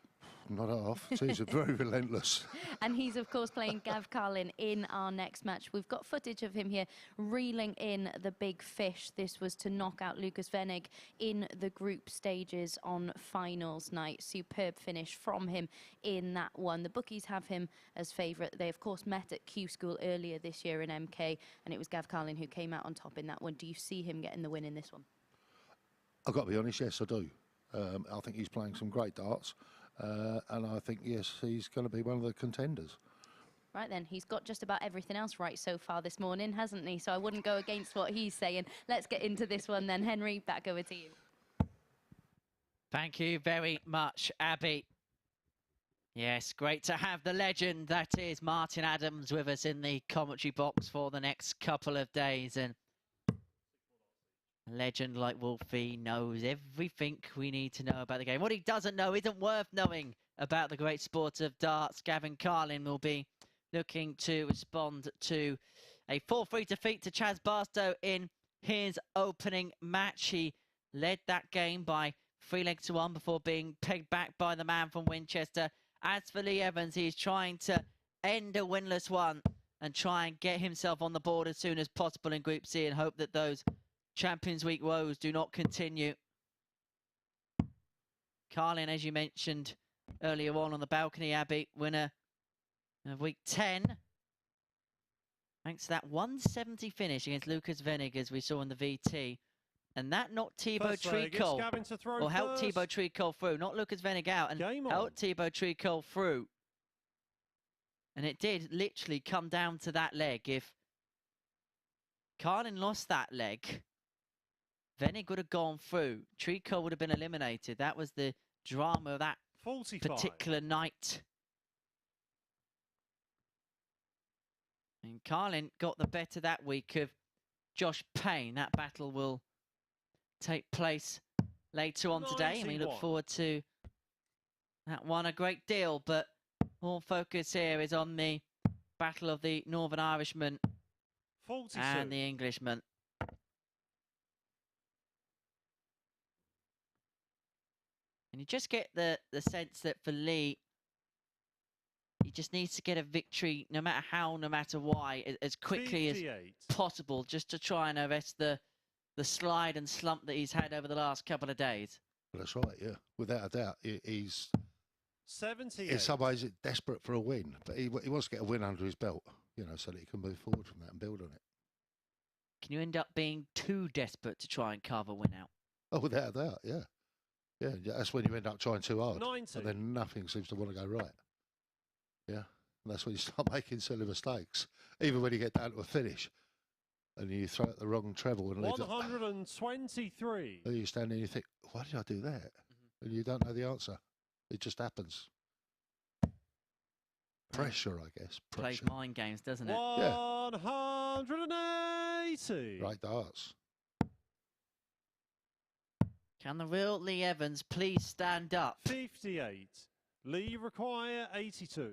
Not half. He's very relentless. And he's, of course, playing Gav Carlin in our next match. We've got footage of him here reeling in the big fish. This was to knock out Lucas Venig in the group stages on finals night. Superb finish from him in that one. The bookies have him as favourite. They, of course, met at Q School earlier this year in MK, and it was Gav Carlin who came out on top in that one. Do you see him getting the win in this one? I've got to be honest, yes, I do. I think he's playing some great darts. And I think, yes, he's going to be one of the contenders. Right then, he's got just about everything else right so far this morning, hasn't he? So I wouldn't go against what he's saying. Let's get into this one then. Henry, back over to you. Thank you very much, Abby. Yes, great to have the legend that is Martin Adams with us in the commentary box for the next couple of days. And a legend like Wolfie knows everything we need to know about the game. What he doesn't know isn't worth knowing about the great sport of darts. Gavin Carlin will be looking to respond to a 4-3 defeat to Chaz Barstow in his opening match. He led that game by 3-1 before being pegged back by the man from Winchester. As for Lee Evans, he's trying to end a winless one and try and get himself on the board as soon as possible in Group C and hope that those Champions Week woes do not continue. Carlin, as you mentioned earlier on the balcony, Abby, winner of Week 10. Thanks to that 170 finish against Lucas Venig, as we saw in the VT. And that knocked Thibaut Tricol, or helped Thibaut Tricol through, not Lucas Venig out, and helped Thibaut Tricol through. And it did literally come down to that leg. If Carlin lost that leg, Venig would have gone through. Tricol would have been eliminated. That was the drama of that 45. particular night. And Carlin got the better that week of Josh Payne. That battle will take place later on today, and we look forward to that one a great deal. But all focus here is on the battle of the Northern Irishman 42. and the Englishman. And you just get the sense that for Lee, he just needs to get a victory, no matter how, no matter why, as quickly 58. as possible, just to try and arrest the slide and slump that he's had over the last couple of days. Well, that's right, yeah. Without a doubt, he's 78. in some ways desperate for a win, but he wants to get a win under his belt, so that he can move forward from that and build on it. Can you end up being too desperate to try and carve a win out? Oh, without a doubt, yeah. Yeah, that's when you end up trying too hard. 90. And then nothing seems to want to go right. Yeah, and that's when you start making silly mistakes. Even when you get down to a finish and you throw out the wrong treble. And 123. And you stand there and you think, why did I do that? Mm-hmm. And you don't know the answer. It just happens. Pressure, I guess. Plays mind games, doesn't it? 180. Right darts. Can the real Lee Evans please stand up? 58. Lee require 82.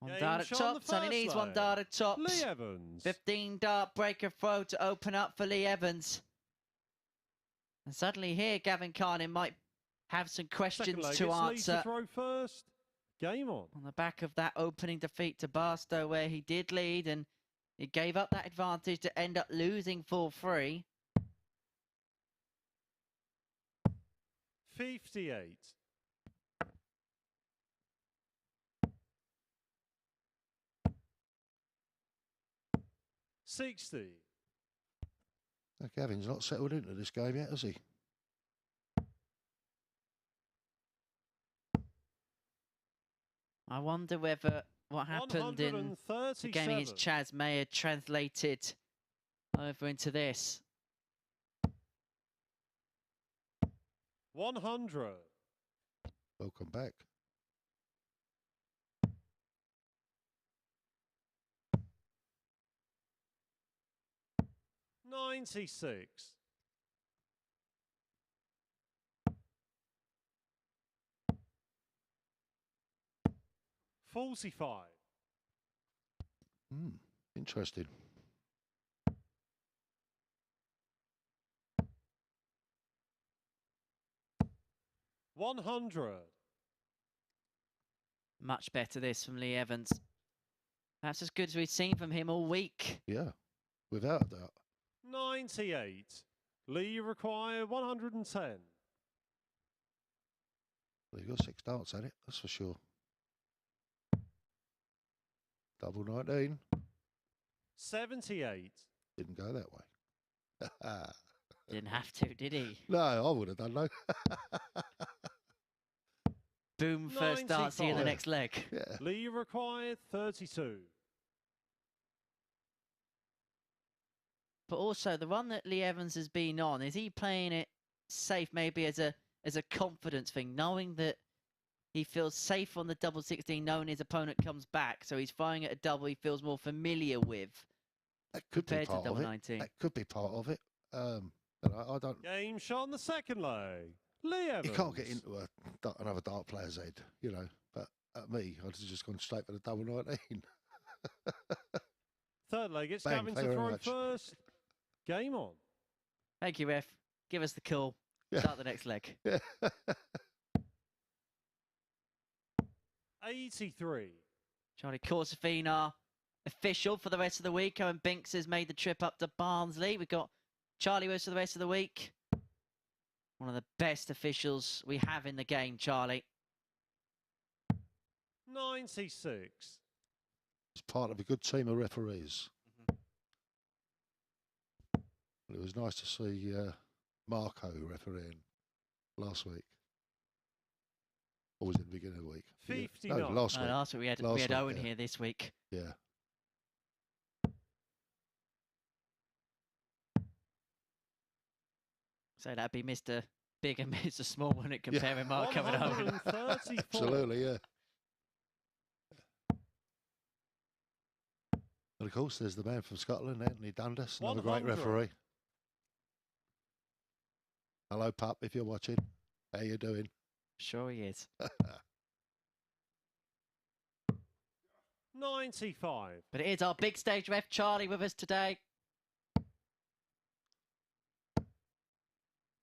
One dart at top, so he needs one dart at top. Lee Evans. 15 dart breaker throw to open up for Lee Evans. And suddenly here, Gavin Carlin might have some questions to answer. Lee to throw first. Game on. On the back of that opening defeat to Barstow, where he did lead and he gave up that advantage to end up losing 4-3. 58. Gavin's not settled into this game yet, has he? I wonder whether what happened in the game against Chaz may have translated over into this. 100. Welcome back. $96. 45. Interesting. 100. Much better this from Lee Evans. That's as good as we've seen from him all week. Yeah, without a doubt. 98. Lee require 110. Well, you've got 6 darts at it, that's for sure. Double 19. 78. Didn't go that way. Didn't have to, did he? No, I would have done, no. Boom, first dart, see you in the next leg. Yeah. Lee required 32. But also, the run that Lee Evans has been on, is he playing it safe maybe as a confidence thing, knowing that he feels safe on the double 16, knowing his opponent comes back, so he's firing at a double he feels more familiar with. That could be part of it. 19. That could be part of it. But I don't. Game shot on the second leg. Lee Evans. You can't get into another dart player's head, you know. But at me, I'd have just gone straight for the double 19. Third leg, it's Bang, Gavin thank to you very throw much. first. Game on. Thank you, ref. Give us the call. Yeah. Start the next leg. Yeah. 83. Charlie Corsafina, official for the rest of the week. Owen Binks has made the trip up to Barnsley. We've got Charlie with us for the rest of the week. One of the best officials we have in the game, Charlie. 96. It's part of a good team of referees. It was nice to see Marco refereeing last week. Or was it the beginning of the week? 59. No, last week. Last week we had Owen here this week. Yeah. So that'd be Mr. Big and Mr. Small, wouldn't it, comparing Marco and Owen? 134. Absolutely, yeah. And of course, there's the man from Scotland, Anthony Dundas, another great 100. referee. Hello, pup, if you're watching. How you doing? Sure he is. 95. But it is our big stage ref, Charlie, with us today.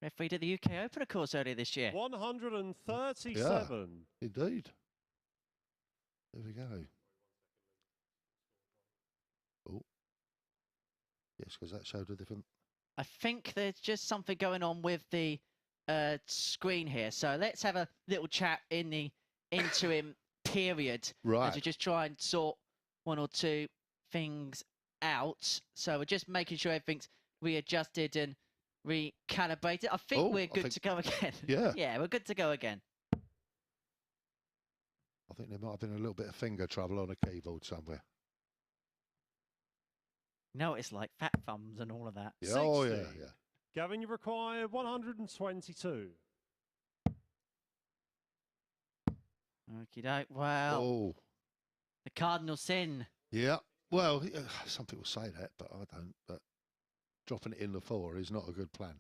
Refereed at the UK Open, of course, earlier this year. 137. Yeah, indeed. There we go. Oh. Yes, because that showed a different... I think there's just something going on with the screen here. So let's have a little chat in the interim period. Right. As we just try and sort one or two things out. So we're just making sure everything's readjusted and recalibrated. I think we're good to go again. Yeah. Yeah, we're good to go again. I think there might have been a little bit of finger trouble on a keyboard somewhere. No, it's like fat thumbs and all of that. Yeah, oh, yeah, 60. yeah. Gavin, you require 122. Okie doke. Well, The cardinal sin. Yeah. Well, some people say that, but I don't. But dropping it in the 4 is not a good plan.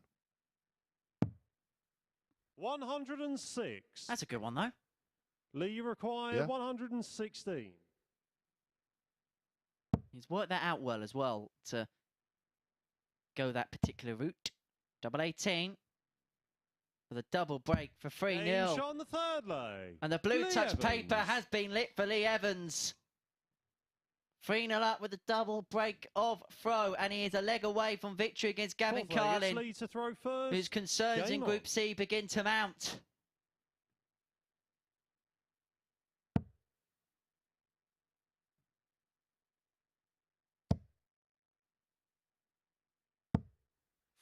106. That's a good one, though. Lee, you require Yeah. 116. He's worked that out well as well to go that particular route. Double 18 for the double break for 3-0. Game shot on the third leg. And the blue Lee touch paper Evans. has been lit for Lee Evans. 3-0 up with the double break of throw, and he is a leg away from victory against Gavin Fourth leg, it's Carlin, Lee to throw first. whose concerns Game in on. Group C begin to mount.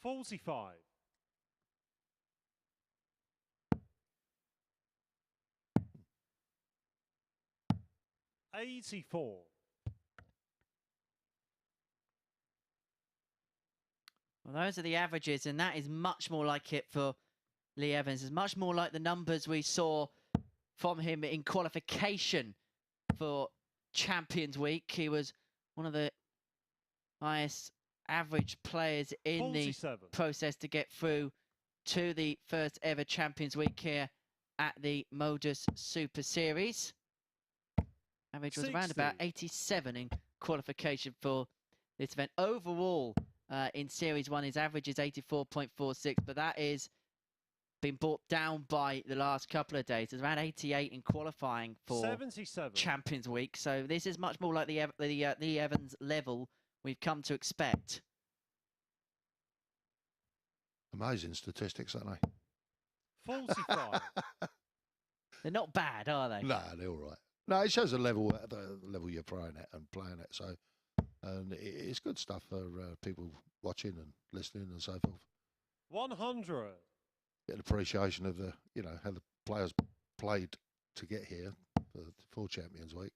$45. 84. Well, those are the averages, and that is much more like it for Lee Evans. It's much more like the numbers we saw from him in qualification for Champions Week. He was one of the highest average players in 47. the process to get through to the first ever Champions Week here at the MODUS Super Series. Average was around about 60. 87 in qualification for this event. Overall, in Series 1, his average is 84.46, but that is been brought down by the last couple of days. It's around 88 in qualifying for 77. Champions Week. So this is much more like the Evans level we've come to expect. Amazing statistics, aren't they? 45. They're not bad, are they? No, they're all right. No, it shows the level you're throwing at and playing at. So, and it's good stuff for people watching and listening and so forth. 100. Get an appreciation of the, how the players played to get here for Champions Week.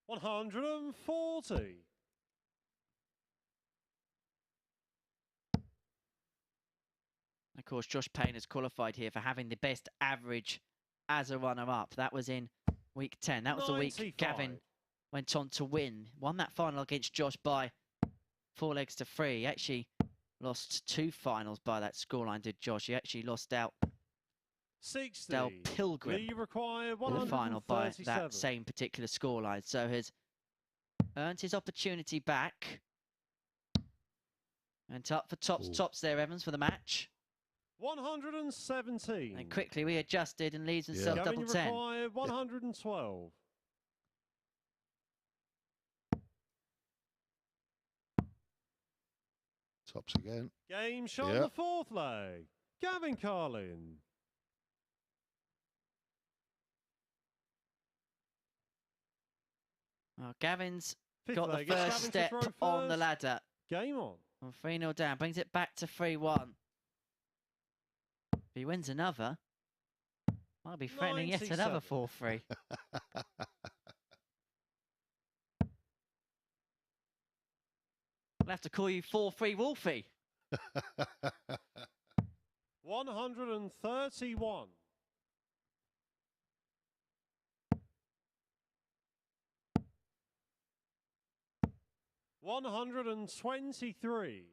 140. Of course, Josh Payne has qualified here for having the best average as a runner-up. That was in week 10. That was the week 95. Gavin went on to win. Won that final against Josh by 4 legs to 3. He actually lost 2 finals by that scoreline, did Josh. He actually lost out 60. Del Pilgrim Lee require in the final by 137. that same particular scoreline. So has earned his opportunity back. And up for tops there, Evans, for the match. 117. And quickly readjusted and leaves himself Gavin, double you 10. require 112. Tops again. Game shot on the fourth leg. Gavin Carlin. Well, Gavin's Fifth got the leg, it's first Gavin to step throw on the first. ladder. Game on. On 3-0 down, brings it back to 3-1. If he wins another, might be threatening yet another 4-3. We'll have to call you 4-3 Wolfie. 131. 123.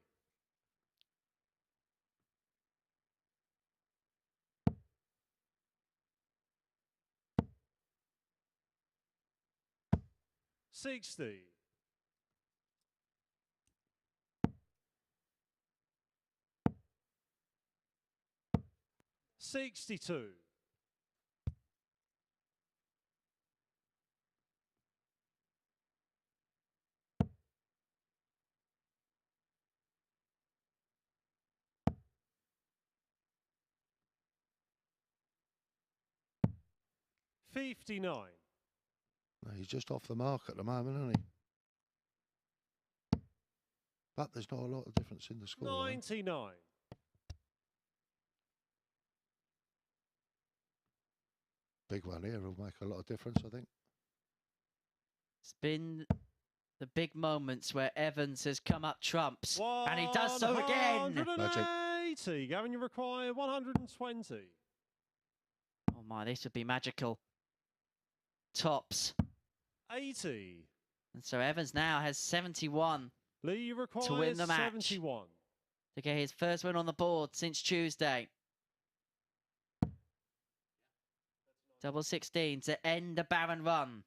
60. 62. 59. No, he's just off the mark at the moment, isn't he? But there's not a lot of difference in the score. 99. Big one here will make a lot of difference, I think. It's been the big moments where Evans has come up trumps. And he does so again. 180. Gavin, you require 120. Oh my, this would be magical. Tops. 80. And so Evans now has 71 Lee requires to win the match. 71. To get his first win on the board since Tuesday. Double 16 to end the Baron run.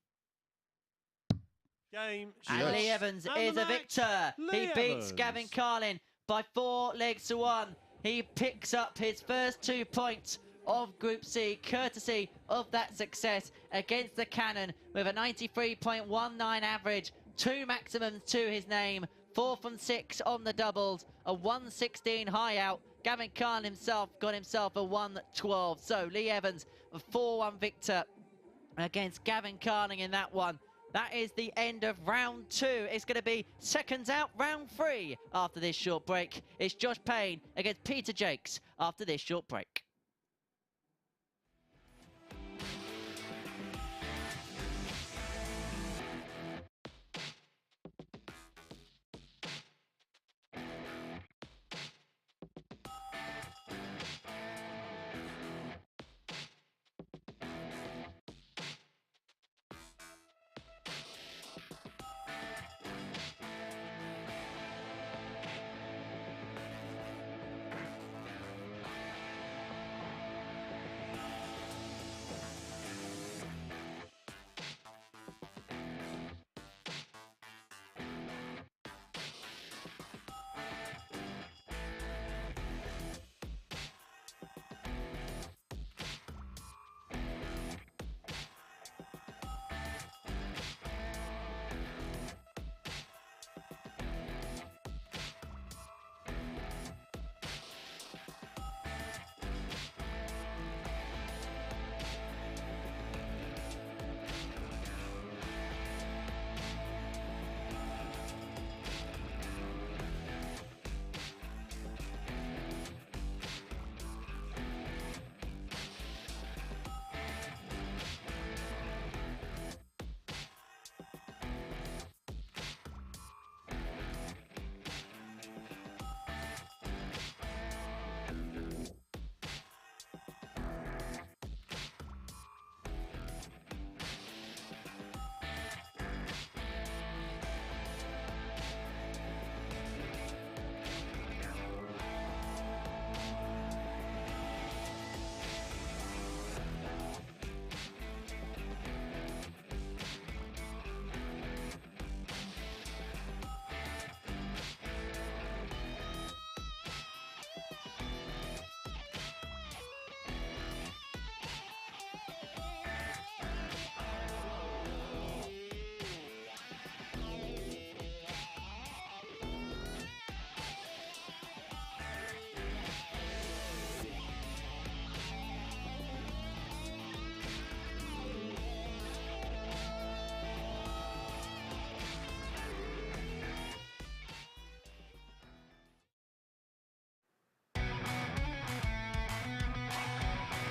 Game. And Lee Evans is a victor. He beats Gavin Carlin by 4 legs to 1. He picks up his first 2 points of Group C, courtesy of that success against the Cannon with a 93.19 average, 2 maximums to his name, 4 from 6 on the doubles, a 116 high out. Gavin Carlin himself got himself a 112. So Lee Evans, a 4-1 victor against Gavin Carlin in that one. That is the end of round 2. It's going to be seconds out, round 3 after this short break. It's Josh Payne against Peter Jacques after this short break.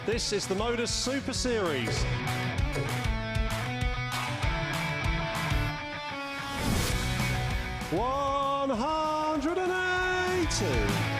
This is the MODUS Super Series. $180.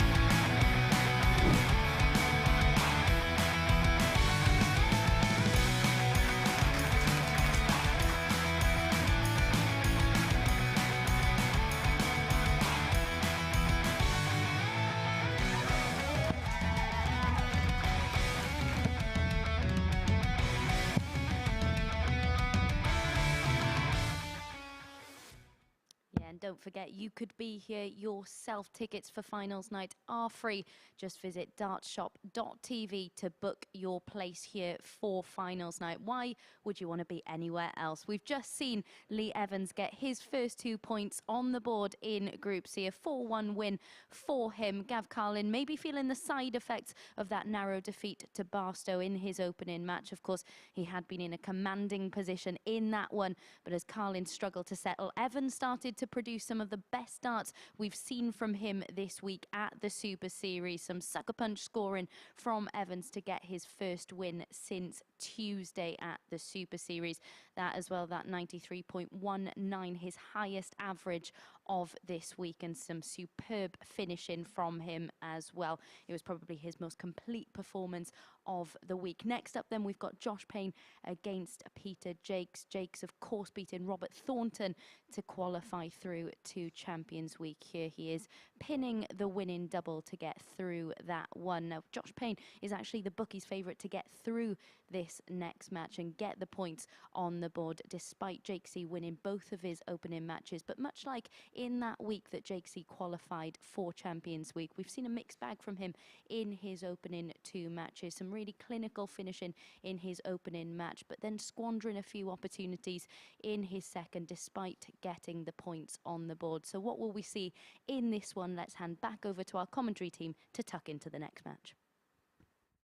Don't forget, you could be here yourself. Tickets for finals night are free. Just visit dartshop.tv to book your place here for finals night. Why would you want to be anywhere else? We've just seen Lee Evans get his first 2 points on the board in Group C, a 4-1 win for him. Gav Carlin maybe feeling the side effects of that narrow defeat to Barstow in his opening match. Of course, he had been in a commanding position in that one, but as Carlin struggled to settle, Evans started to produce some of the best starts we've seen from him this week at the Super Series. Some sucker punch scoring from Evans to get his first win since Tuesday at the Super Series. That as well, that 93.19, his highest average of this week, and some superb finishing from him as well. It was probably his most complete performance of the week. Next up then, we've got Josh Payne against Peter Jacques. Jacques, of course, beating Robert Thornton to qualify through to Champions Week. Here he is pinning the winning double to get through that one. Now, Josh Payne is actually the bookies' favourite to get through this next match and get the points on the board, despite Jacques winning both of his opening matches. But much like in that week that Jacques qualified for Champions Week, we've seen a mixed bag from him in his opening 2 matches. Some really clinical finishing in his opening match, but then squandering a few opportunities in his second, despite getting the points on the board. So what will we see in this one? Let's hand back over to our commentary team to tuck into the next match.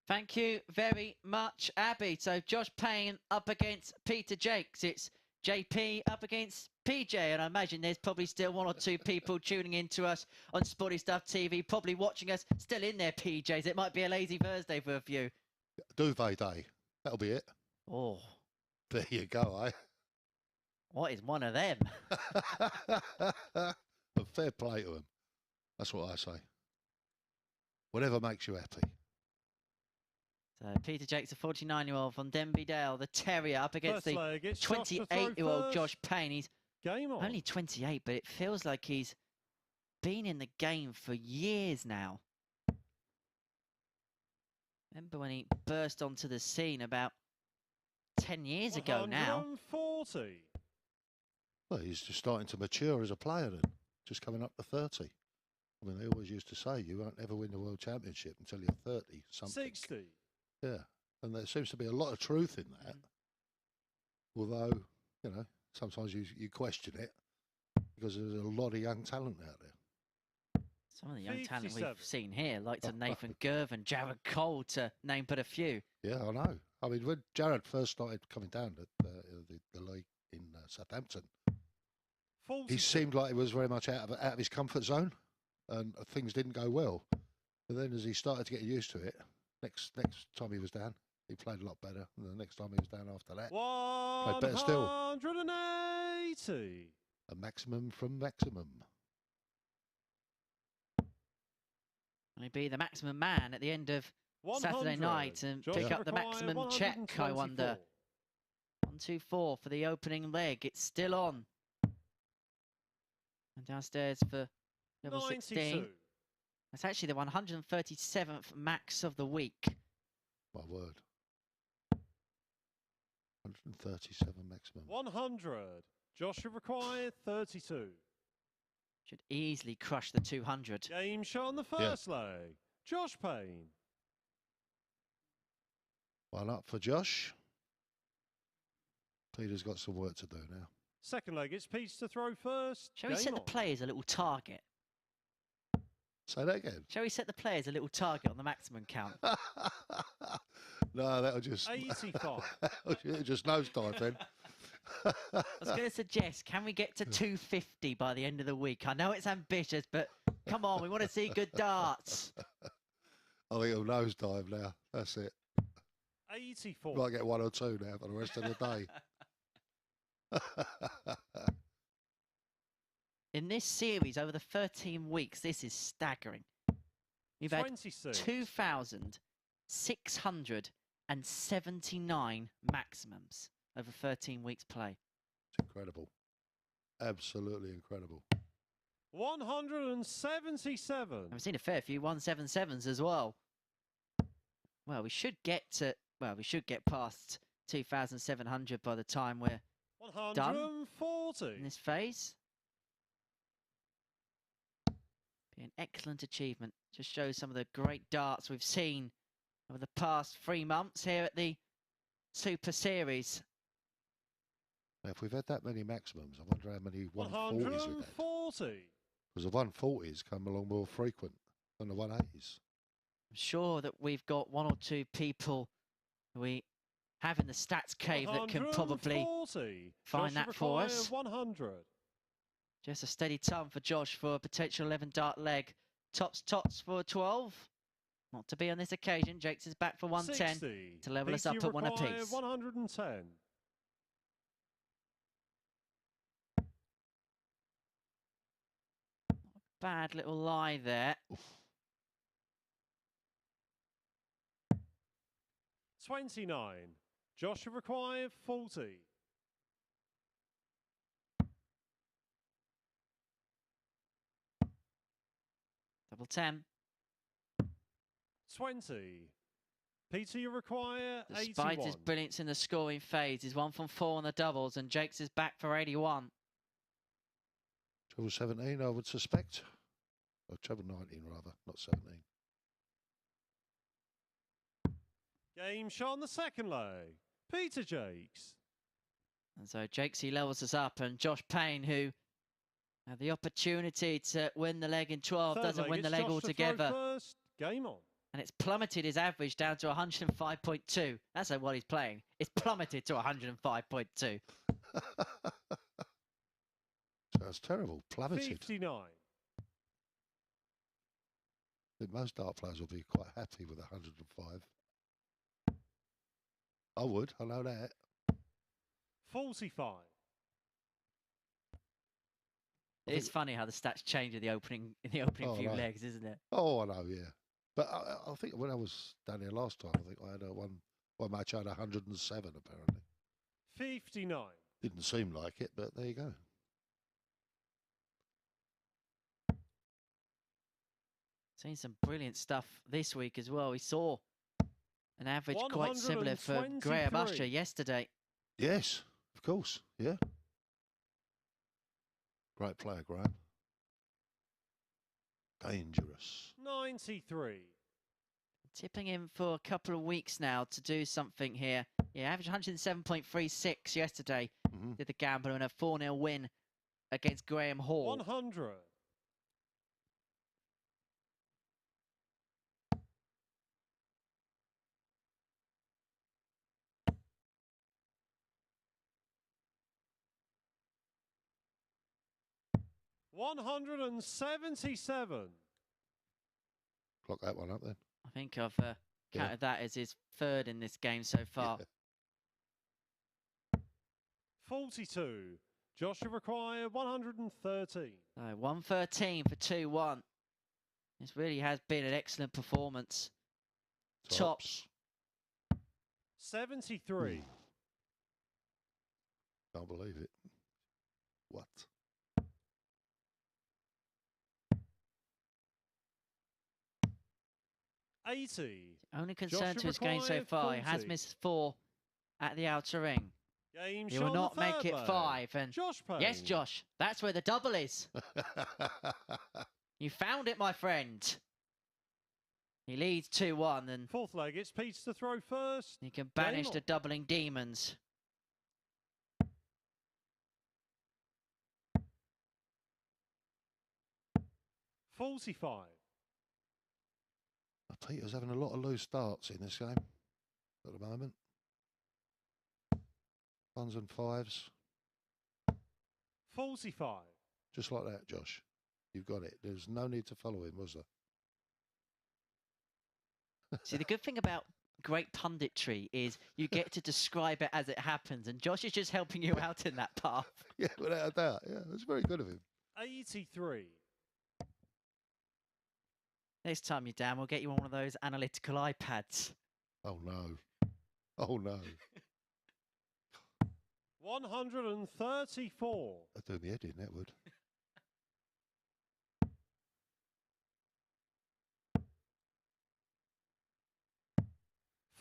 Thank you very much, Abby. So Josh Payne up against Peter Jacques. It's JP up against PJ, and I imagine there's probably still 1 or 2 people tuning in to us on Sporty Stuff TV, probably watching us still in their PJs. It might be a lazy Thursday for a few. Duvet day. That'll be it. Oh. There you go, eh? What is one of them? But fair play to him. That's what I say. Whatever makes you happy. So Peter Jacques, the 49-year-old from Denby Dale, the Terrier, up against the 28-year-old Josh Payne. He's only 28, but it feels like he's been in the game for years now. Remember when he burst onto the scene about 10 years ago now. 140. Well, he's just starting to mature as a player then. Just coming up to 30. I mean, they always used to say you won't ever win the World Championship until you're 30 something. 60. Yeah, and there seems to be a lot of truth in that. Although, you know, sometimes you question it because there's a lot of young talent out there. Some of the young talent we've seen here, like to Nathan Gervin, Jared Cole, to name but a few. Yeah, I know. I mean, when Jared first started coming down at the league in Southampton, he seemed like he was very much out of his comfort zone, and things didn't go well. But then as he started to get used to it, next time he was down, he played a lot better. And the next time he was down after that, played better still. 180. A maximum from maximum. Will he be the maximum man at the end of Saturday night and pick up the maximum check, I wonder? 1-2-4 for the opening leg. It's still on. And downstairs for level 16. That's actually the 137th max of the week. My word. 137 maximum. 100. Joshua required 32. Should easily crush the 200. Game shot on the first leg. Josh Payne. 1 up for Josh. Peter's got some work to do now. Second leg, it's Pete's to throw first. Shall we set the players a little target? Say that again. Shall we set the players a little target on the maximum count? No, that'll just 85. It'll just nosedive then. I was going to suggest, can we get to 250 by the end of the week? I know it's ambitious, but come on, we want to see good darts. I think it'll nosedive now. That's it. 84. Might get 1 or 2 now for the rest of the day. In this series, over the 13 weeks, this is staggering. We've had 2,679 maximums over 13 weeks play. It's incredible. Absolutely incredible. 177. I've seen a fair few 177s as well. Well, we should get past 2,700 by the time we're 140 done in this phase. Be an excellent achievement. Just shows some of the great darts we've seen over the past 3 months here at the Super Series. Now, if we've had that many maximums, I wonder how many 140s we've had. 140. Because the 140s come along more frequent than the 180s. I'm sure that we've got 1 or 2 people we have in the stats cave that can probably find that for us. 100. Just a steady ton for Josh for a potential 11 dart leg. Tots for 12. Not to be on this occasion. Jacques is back for 110 60. to level us PT up at one require apiece. 110. Bad little lie there. 29. Joshua require 40. Double 10. 20. PT require Despite 81. his brilliance in the scoring phase, he's 1 from 4 on the doubles, and Jacques is back for 81. Treble 17, I would suspect. Or treble 19, rather, not 17. Game shot on the second leg. Peter Jacques. And so Jacques, he levels us up, and Josh Payne, who had the opportunity to win the leg in 12, Third doesn't leg, win the it's leg Josh to altogether. throw first. Game on. And it's plummeted his average down to 105.2. That's what he's playing. It's plummeted to 105.2. Sounds terrible. Plummeted. 59. I think most dart players will be quite happy with 105. I would, I know that. 45. It's funny how the stats change in the opening few legs, isn't it? Oh, I know, yeah. But I think when I was down here last time, I think I had one match I had 107 apparently. 59. Didn't seem like it, but there you go. Seen some brilliant stuff this week as well. We saw an average quite similar for Graham Usher yesterday. Yes, of course, yeah. Great player, Graham. Dangerous. 93. Tipping him for a couple of weeks now to do something here. Yeah, average 107.36 yesterday. Did the gamble and a 4-0 win against Graham Hall. 100. $177. Clock that one up then. I think I've counted that as his third in this game so far. Yeah. 42. Joshua require 113. 113 for 2-1. This really has been an excellent performance. Tops. 73. Ooh. Can't believe it. What? Only concern to his game so far, he has missed 4 at the outer ring. He will not make it 5. And yes, Josh, that's where the double is. You found it, my friend. He leads 2-1, and fourth leg, it's Pete's to throw first. He can banish the doubling demons. $45. Peter's having a lot of loose starts in this game at the moment. 1s and 5s. 45. Just like that, Josh. You've got it. There's no need to follow him, was there? See, the good thing about great punditry is you get to describe it as it happens, and Josh is just helping you out in that path. Yeah, without a doubt. Yeah, that's very good of him. 83. Next time you're down, we'll get you on one of those analytical iPads. Oh, no. Oh, no. 134. That'd do me head in, that would.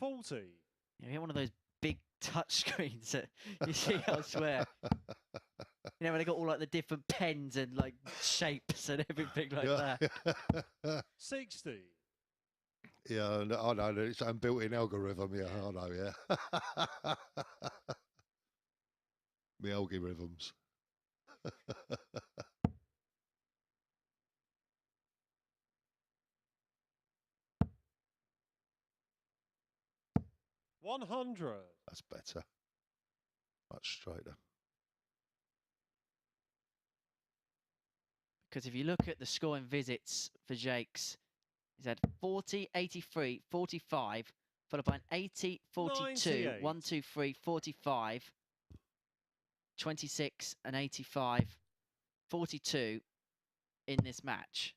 $40. You get one of those big touch screens that you see elsewhere. You know, when they got all like the different pens and like shapes and everything like that. 60. Yeah, I know. It's an built-in algorithm. Yeah, I know. Yeah. The algorithms. $100. That's better. Much straighter. Because if you look at the scoring visits for Jacques, He's had 40, 83, 45, followed by an 80, 42, 98. 1, 2, 3, 45, 26, and 85, 42 in this match.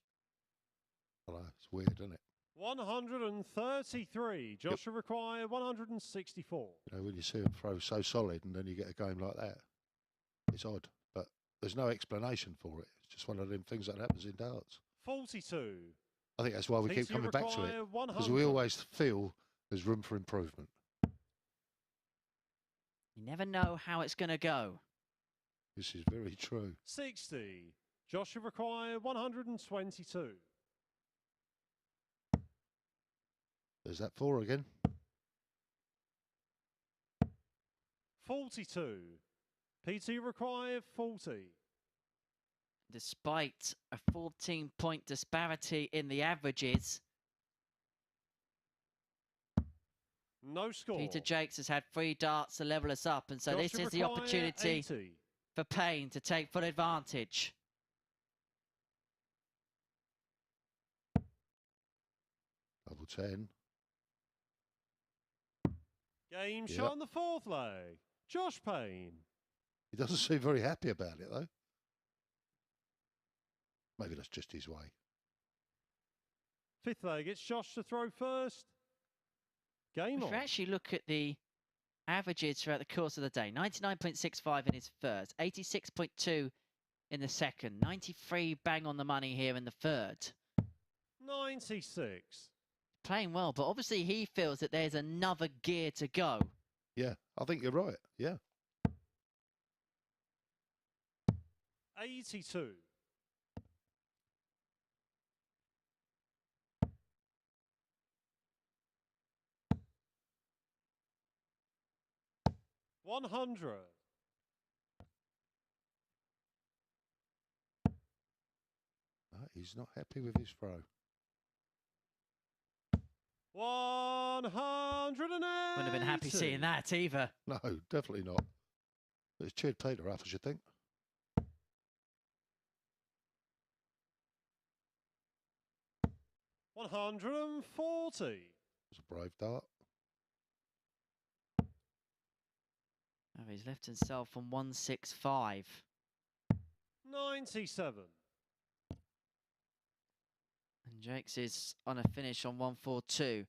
Well, it's weird, isn't it? 133. Joshua require 164. You know, when you see him throw so solid and then you get a game like that, it's odd. But there's no explanation for it. It's just one of them things that happens in darts. 42. I think that's why we keep TC coming back to it. require Because we 100. always feel there's room for improvement. You never know how it's going to go. This is very true. 60. Joshua require 122. There's that 4 again. 42. PT require 40. Despite a 14-point disparity in the averages, No score. Peter Jacques has had 3 darts to level us up, and so this Joshua is the require opportunity 80. for Payne to take full advantage. Double 10. Game Yep. shot on the 4th leg. Josh Payne. He doesn't seem very happy about it, though. Maybe that's just his way. 5th leg, it's Josh to throw first. Game If on. you actually look at the averages throughout the course of the day, 99.65 in his first, 86.2 in the second, 93 bang on the money here in the third. 96. Playing well, but obviously he feels that there's another gear to go. Yeah, I think you're right. Yeah. 82. 100. No, he's not happy with his throw. 180. Wouldn't have been happy seeing that either. No, definitely not. But it's cheered Peter up, I should think. 140. It's a brave dart. Oh, he's left himself on 165. 97. And Jacques is on a finish on 142.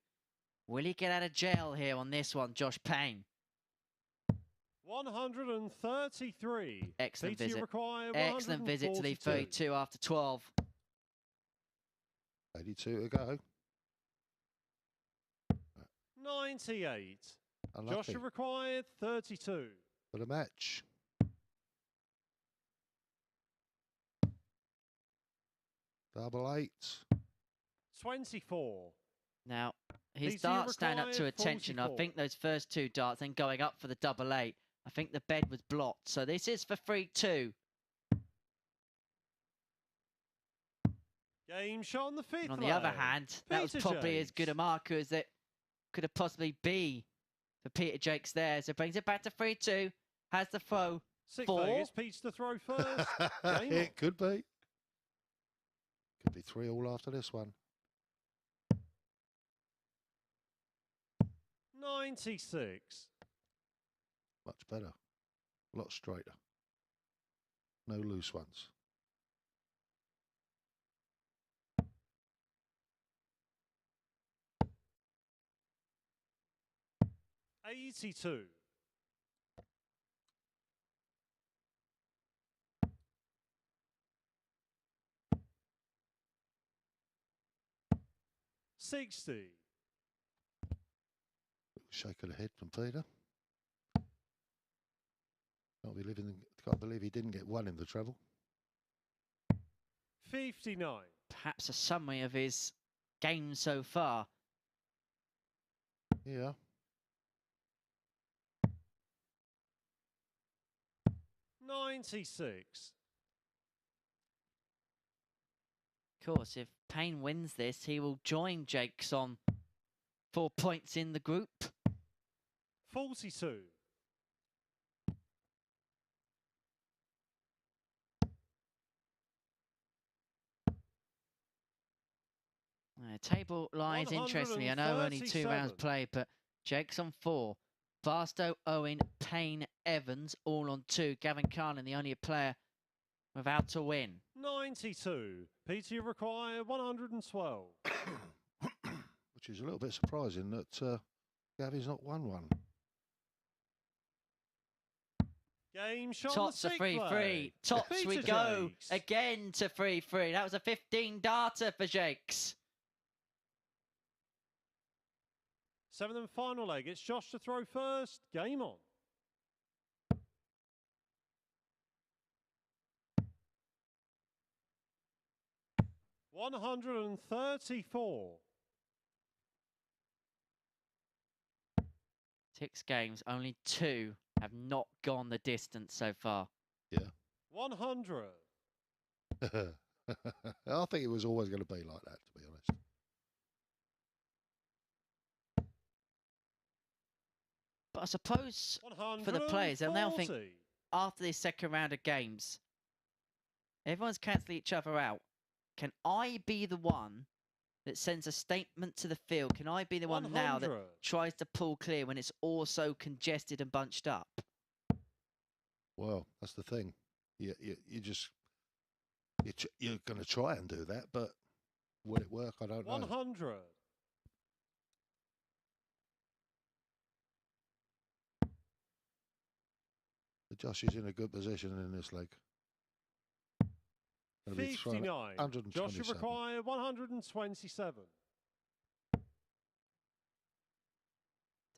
Will he get out of jail here on this one, Josh Payne? 133. Excellent PT visit. require Excellent visit to leave 142. 32 after 12. 82 to go. 98. Unlucky Joshua required 32. for the match. Double 8. 24. Now, his These darts stand up to require attention. I 44. think those first 2 darts, then going up for the double 8. I think the bed was blocked. So this is for 3-2. Game shot on the 5th. And on the other hand, that was Peter probably as good a Jacques. marker as it could have possibly be for Peter Jacques there. So brings it back to 3-2. Has the throw. 6th 4. leg, it's Peach to throw first. Game on. It could be. Could be 3 all after this one. 96. Much better. A lot straighter. No loose ones. 82. 60. Little shake of the head from Peter. Can't believe he didn't get 1 in the treble. 59. Perhaps a summary of his game so far. Yeah. 96. Of course, if Payne wins this, he will join Jacques on 4 points in the group. 42. Table lines interest me. I know only 2 rounds 137. played, but Jake's on 4. Barstow, Owen, Payne, Evans, all on 2. Gavin Carlin, the only player without a win. 92. Peter, you require 112. Which is a little bit surprising that Gavin's not won one. Game shot Tots on are the 3-3. leg. Tots we Peter go Jacques. again to 3-3. That was a 15 darter for Jacques. 7th and final leg. It's Josh to throw first. Game on. $134. 6 games, only 2 have not gone the distance so far. Yeah. 100. I think it was always going to be like that, to be honest. But I suppose for the players, they'll now think, 140. after this second round of games, everyone's cancelling each other out. Can I be the one that sends a statement to the field? Can I be the one now that 100. tries to pull clear when it's all so congested and bunched up? Well, that's the thing. You're going to try and do that, but will it work? I don't know. 100. But Josh is in a good position in this leg. Gonna be throwing 59. 127. Josh, you require 127.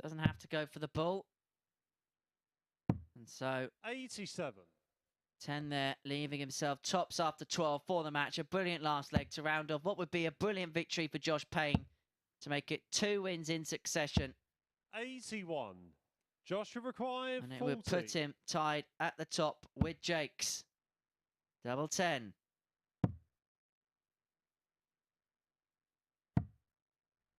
Doesn't have to go for the ball. And so 87. 10 there, leaving himself tops after 12 for the match. A brilliant last leg to round off what would be a brilliant victory for Josh Payne to make it 2 wins in succession. 81. Josh, you require 40. And it would put him tied at the top with Jacques. Double 10.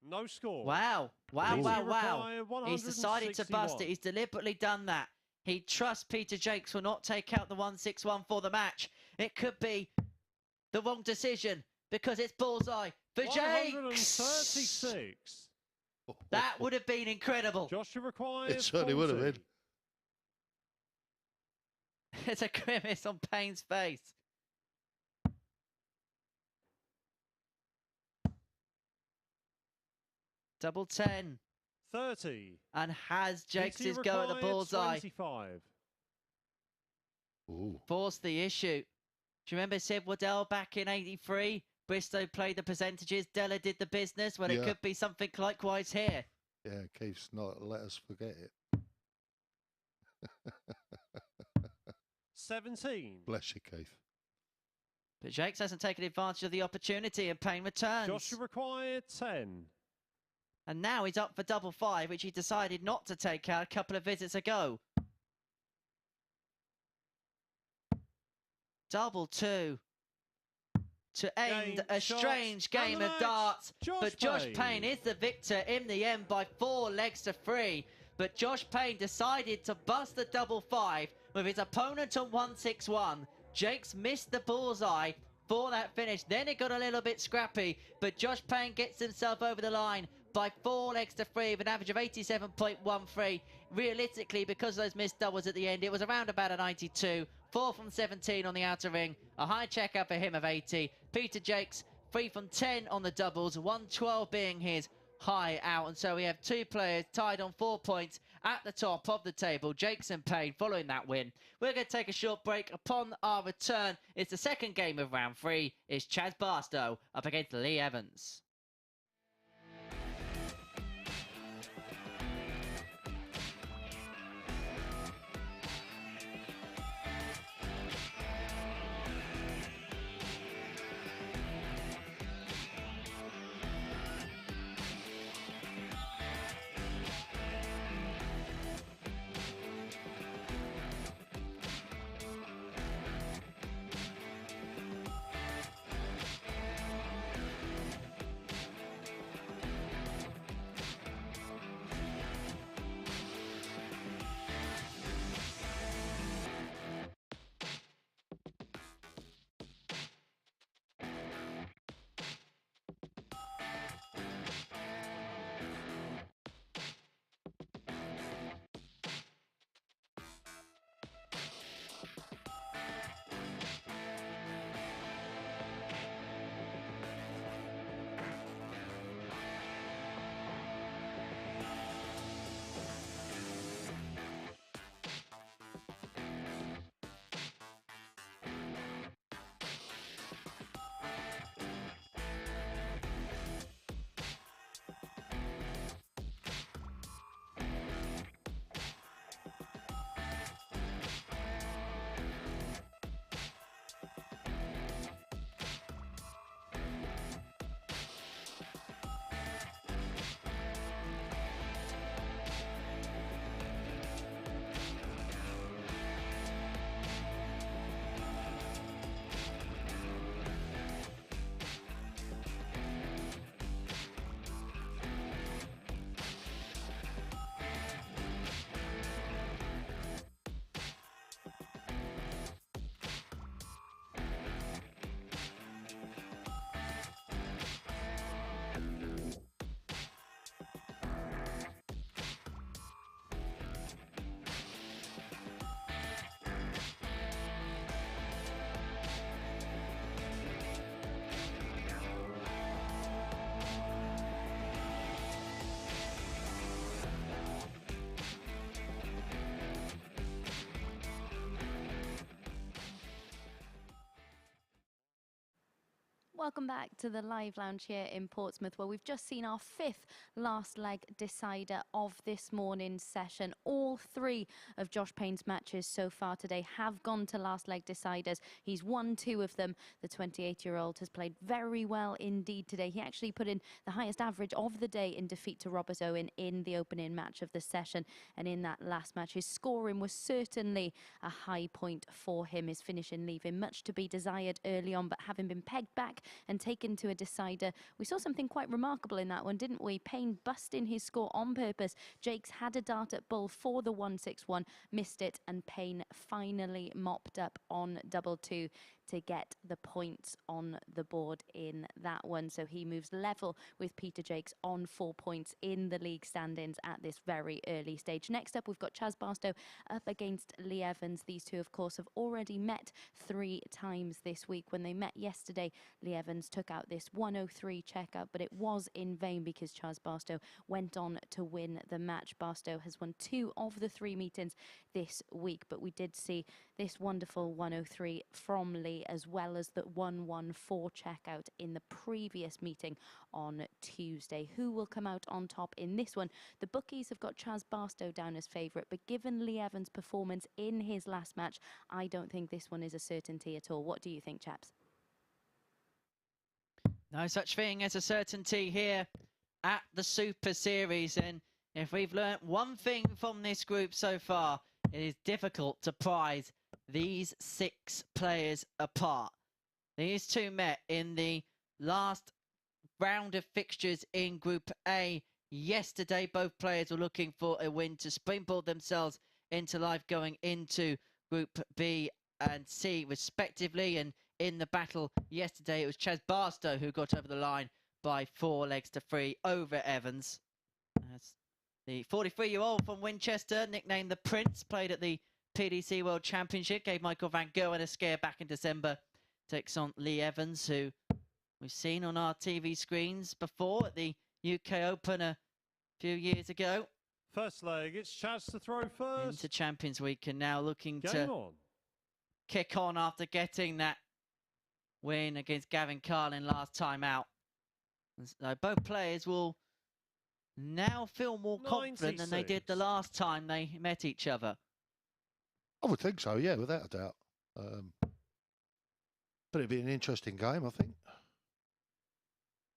No score. Wow. Wow, Peter, wow, you wow. require He's decided to bust it. 161. He's deliberately done that. He trusts Peter Jacques will not take out the 161 for the match. It could be the wrong decision because it's bullseye for Jacques. 136. That would have been incredible. Josh, you require It certainly would have 40. been. There's a grimace on Payne's face. Double 10. 30. And has Jacques' Peter, you go at the require bullseye 25. Ooh. forced the issue. Do you remember Sid Waddell back in '83? Bristow played the percentages, Della did the business. Well, it Yeah. could be something likewise here. Yeah, Keith's not let us forget it. 17. Bless you, Keith. But Jacques hasn't taken advantage of the opportunity and Payne returns. Josh, you require 10. And now he's up for double 5, which he decided not to take out a couple of visits ago. Double 2. To end a strange game of darts. But Josh Payne is the victor in the end by 4 legs to 3. But Josh Payne decided to bust the double 5 with his opponent on 161. Jacques missed the bullseye for that finish. Then it got a little bit scrappy. But Josh Payne gets himself over the line by 4 legs to 3 with an average of 87.13. Realistically, because of those missed doubles at the end, it was around about a 92. 4 from 17 on the outer ring. A high checkout for him of 80. Peter Jacques, 3 from 10 on the doubles. 112 being his high out. And so we have 2 players tied on 4 points at the top of the table. Jacques and Payne following that win. We're going to take a short break. Upon our return, it's the second game of round 3. It's Chaz Barstow up against Lee Evans. Welcome back to the live lounge here in Portsmouth, where we've just seen our 5th last leg decider of this morning's session. All 3 of Josh Payne's matches so far today have gone to last leg deciders. He's won 2 of them. The 28-year-old has played very well indeed today. He actually put in the highest average of the day in defeat to Robert Owen in the opening match of the session. And in that last match, his scoring was certainly a high point for him. His finishing leaving much to be desired early on, but having been pegged back and taken to a decider, we saw something quite remarkable in that one, didn't we? Payne busting his score on purpose. Jacques had a dart at bull for the 161, missed it, and Payne finally mopped up on double 2 to get the points on the board in that one. So he moves level with Peter Jacques on 4 points in the league standings at this very early stage. Next up, we've got Chaz Barstow up against Lee Evans. These two, of course, have already met 3 times this week. When they met yesterday, Lee Evans took out this 103 checkout, but it was in vain because Chaz Barstow went on to win the match. Barstow has won 2 of the 3 meetings this week, but we did see this wonderful 103 from Lee, as well as the 114 checkout in the previous meeting on Tuesday. Who will come out on top in this one? The bookies have got Chaz Barstow down as favourite, but given Lee Evans' performance in his last match, I don't think this one is a certainty at all. What do you think, chaps? No such thing as a certainty here at the Super Series. And if we've learnt one thing from this group so far, it is difficult to prize these 6 players apart. These 2 met in the last round of fixtures in Group A yesterday. Both players were looking for a win to springboard themselves into life going into Group B and C respectively. And in the battle yesterday, it was Chaz Barstow who got over the line by 4 legs to 3 over Evans. As the 43-year-old from Winchester, nicknamed the Prince, played at the PDC World Championship, gave Michael Van Gerwen a scare back in December, takes on Lee Evans, who we've seen on our TV screens before at the UK Open a few years ago. First leg, it's Chaz to throw first. Into Champions Week, and now looking Game to on. kick on after getting that win against Gavin Carlin last time out. So both players will now feel more confident than they did the last time they met each other. I would think so, yeah, without a doubt. But it'd be an interesting game, I think.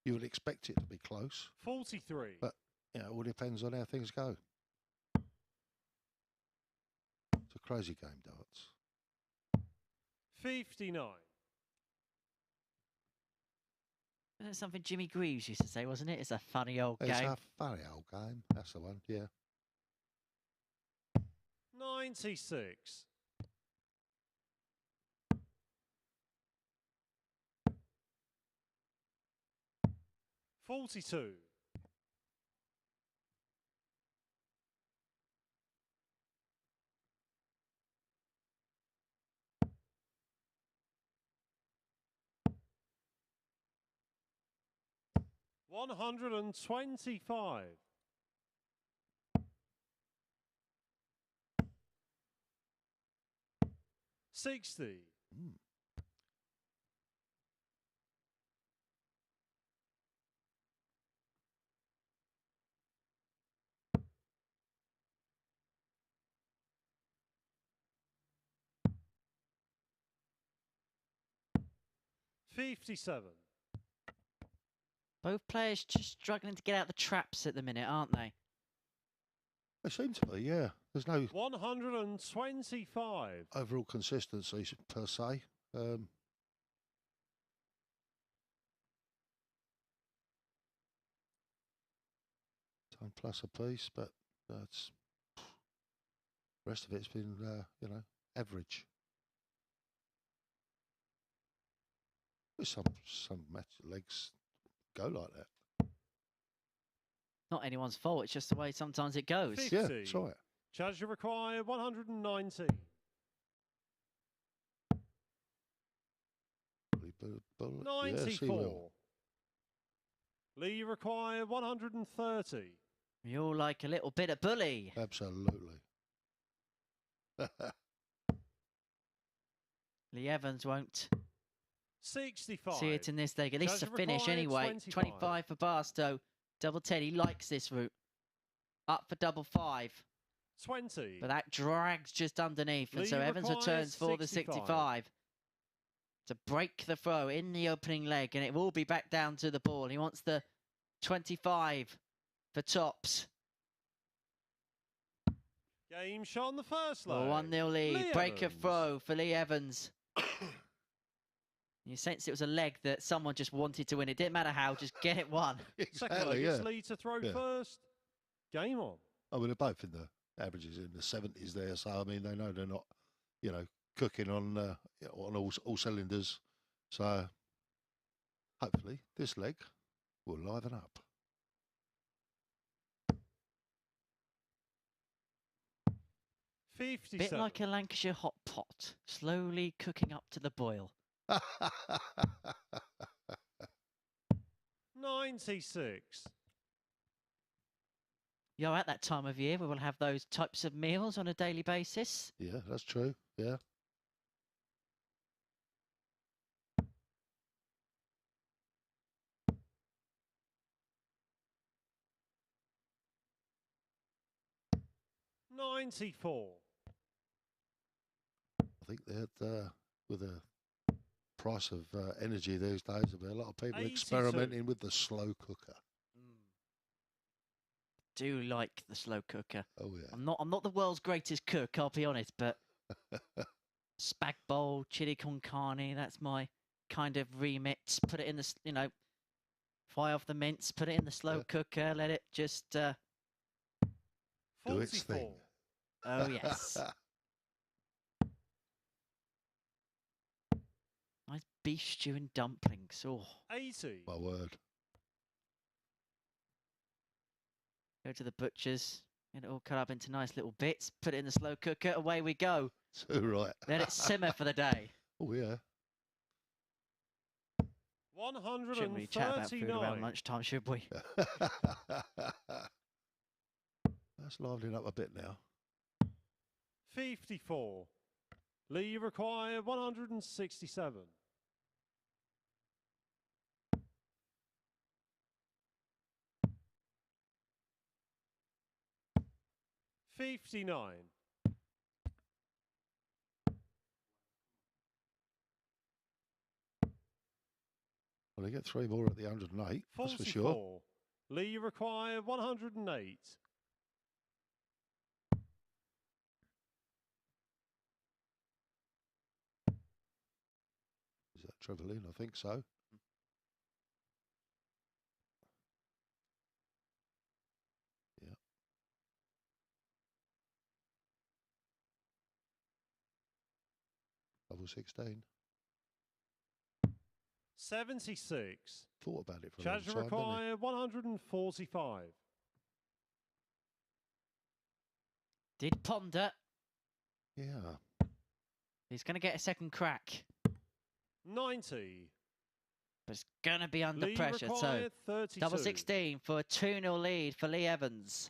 You would expect it to be close. 43. But, you know, it all depends on how things go. It's a crazy game, darts. 59. That's something Jimmy Greaves used to say, wasn't it? It's a funny old game. It's a funny old game. That's the one, yeah. 96. 42. 125. 60. 57. Both players just struggling to get out the traps at the minute, aren't they? They seem to be, yeah. There's no 125. overall consistency per se. Time plus a piece, but that's the rest of it's been, you know, average. Some match legs go like that. Not anyone's fault. It's just the way sometimes it goes. 50. Yeah, that's right. Chaz, you require 190. Yeah, 94. Lee, you require 130. We all like a little bit of bully. Absolutely. Lee Evans won't 65. See it in this leg. At least a Judge finish required anyway. 25. 25 for Barstow. Double 10. He likes this route. Up for double 5. 20. But that drags just underneath. And Lee so Evans requires returns for the 65 to break the throw in the opening leg. And it will be back down to the ball. He wants the 25 for tops. Game shot on the first leg. 1-0 lead. Lee Break Evans. a throw for Lee Evans. You sense it was a leg that someone just wanted to win. It didn't matter how, just get it won. Second leg, it's Lee to throw first. Game on. I mean, they're both in the averages in the 70s there, so I mean, they know they're not, you know, cooking on all cylinders. So hopefully this leg will liven up. Bit like a Lancashire hot pot, slowly cooking up to the boil. 96. You're at that time of year we will have those types of meals on a daily basis. Yeah, that's true. Yeah. $94. I think that with the price of energy these days, there'll be a lot of people 82. experimenting with the slow cooker. Do like the slow cooker. Oh yeah. I'm not the world's greatest cook, I'll be honest, but spag bowl, chili con carne, that's my kind of remit. Put it in the, you know, fry off the mince, put it in the slow cooker, let it just do its thing. Oh yes. Nice beef stew and dumplings. Oh. 80. My word. Go to the butcher's, get it all cut up into nice little bits, put it in the slow cooker, away we go. So right. Let it simmer for the day. Oh yeah. 139. Shouldn't really chat about food around lunchtime, should we? That's livening up a bit now. 54. Lee required 167. 59. Well, they get 3 more at the 108, that's for sure. 44. Lee required 108. Is that Trevelyan? I think so. Yeah. Level 16. 76. Thought about it for a long Charge time, didn't required 145. Did ponder. he? Yeah. He's going to get a second crack, 90. but it's going to be under Lee pressure. So, required 32. double 16 for a 2-0 lead for Lee Evans.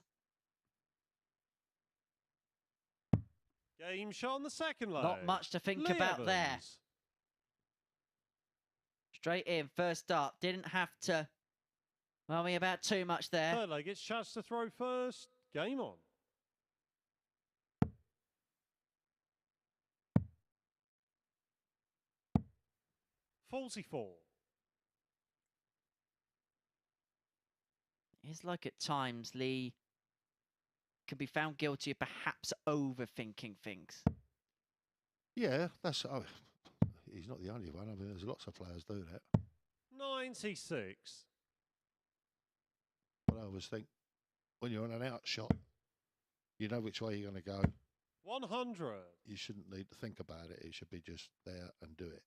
Game shot on the second leg. Not much to think Lee about there. Evans. Straight in, first up. Didn't have to worry about too much there. Third leg, it's Chaz to throw first. Game on. 44. It's like at times Lee can be found guilty of perhaps overthinking things. Yeah, that's. Oh, he's not the only one. I mean, there's lots of players do that. 96. But I always think when you're on an out shot, you know which way you're going to go. 100. You shouldn't need to think about it. It should be just there and do it.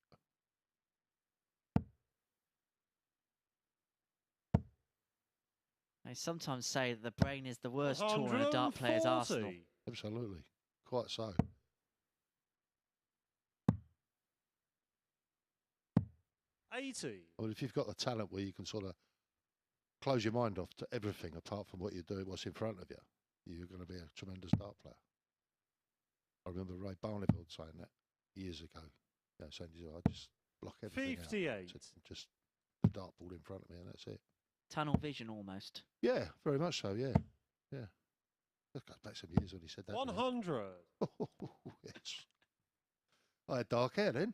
They sometimes say that the brain is the worst tool in a dart player's arsenal. 140. Absolutely. Quite so. 80. I mean, if you've got the talent where you can sort of close your mind off to everything apart from what you're doing, what's in front of you, you're going to be a tremendous dart player. I remember Ray Barneyfield saying that years ago. You know, saying, I just block everything 58. out. Just the dartboard in front of me, and that's it. Tunnel vision almost. Yeah, very much so. Yeah, yeah. That goes back some years when he said that. 100. Oh, yes. I had dark hair then.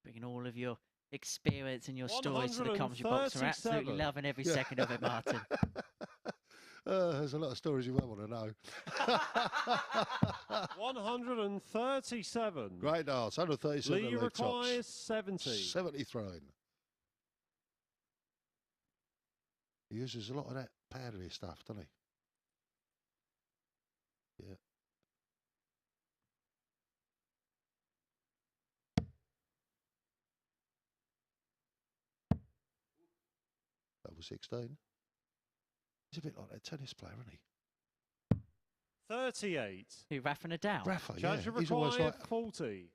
Bringing all of your experience and your stories to the commentary box. We're absolutely loving every second of it, Martin. There's a lot of stories you won't want to know. 137. Great darts, 137. Lee requires 70. 70 thrown. He uses a lot of that powdery stuff, doesn't he? Yeah. Double 16. He's a bit like that tennis player, isn't he? 38. Who, Rafa Nadal? Rafa, Judge yeah. He's always required like, 40.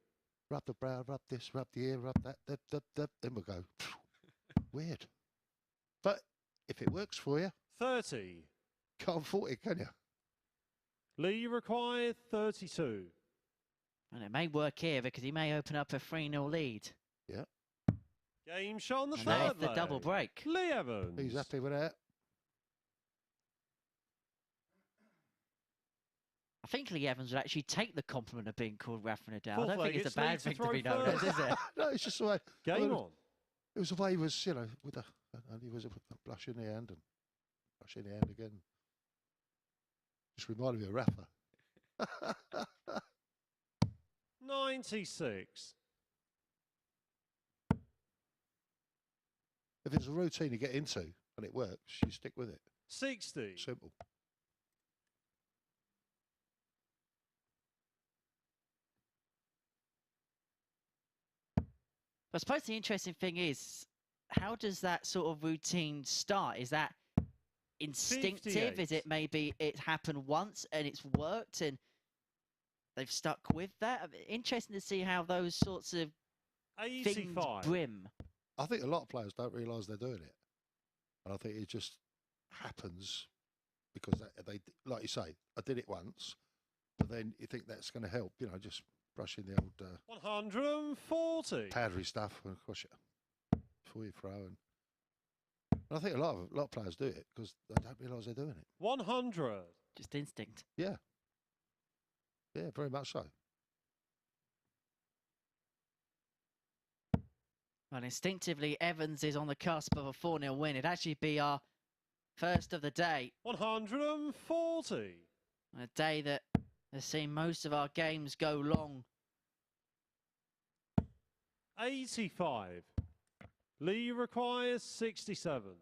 rub the brow, rub this, rub the ear, rub that, then we'll go. Weird. But if it works for you, 30. can't fault it, can you? Lee required 32. And it may work here because he may open up a 3-0 lead. Yeah. Game shot on the And there's third the leg. double break. Lee Evans. He's happy with that. I think Lee Evans would actually take the compliment of being called Rafa Nadal. Fourth I don't leg, think it's it's a bad Lee to thing to throw be known as, first. is it? No, it's just the way. Game well, on. It was the way he was, you know, with the, and he was a blush in the hand and blush in the hand again. Just reminded me of Rafa. 96. If it's a routine you get into and it works, you stick with it. 60. Simple. I suppose the interesting thing is, how does that sort of routine start? Is that instinctive? 58. Is it maybe it happened once and it's worked and they've stuck with that? Interesting to see how those sorts of things 85. brim. I think a lot of players don't realise they're doing it. And I think it just happens because they, like you say, I did it once, but then you think that's going to help, you know, just brushing the old 140. powdery stuff and of course before you throw. And I think a lot of players do it because they don't realise they're doing it. 100. Just instinct. Yeah. Yeah, very much so. Well, instinctively, Evans is on the cusp of a 4-0 win. It'd actually be our first of the day. 140. A day that has seen most of our games go long. 85. Lee requires 67. Well,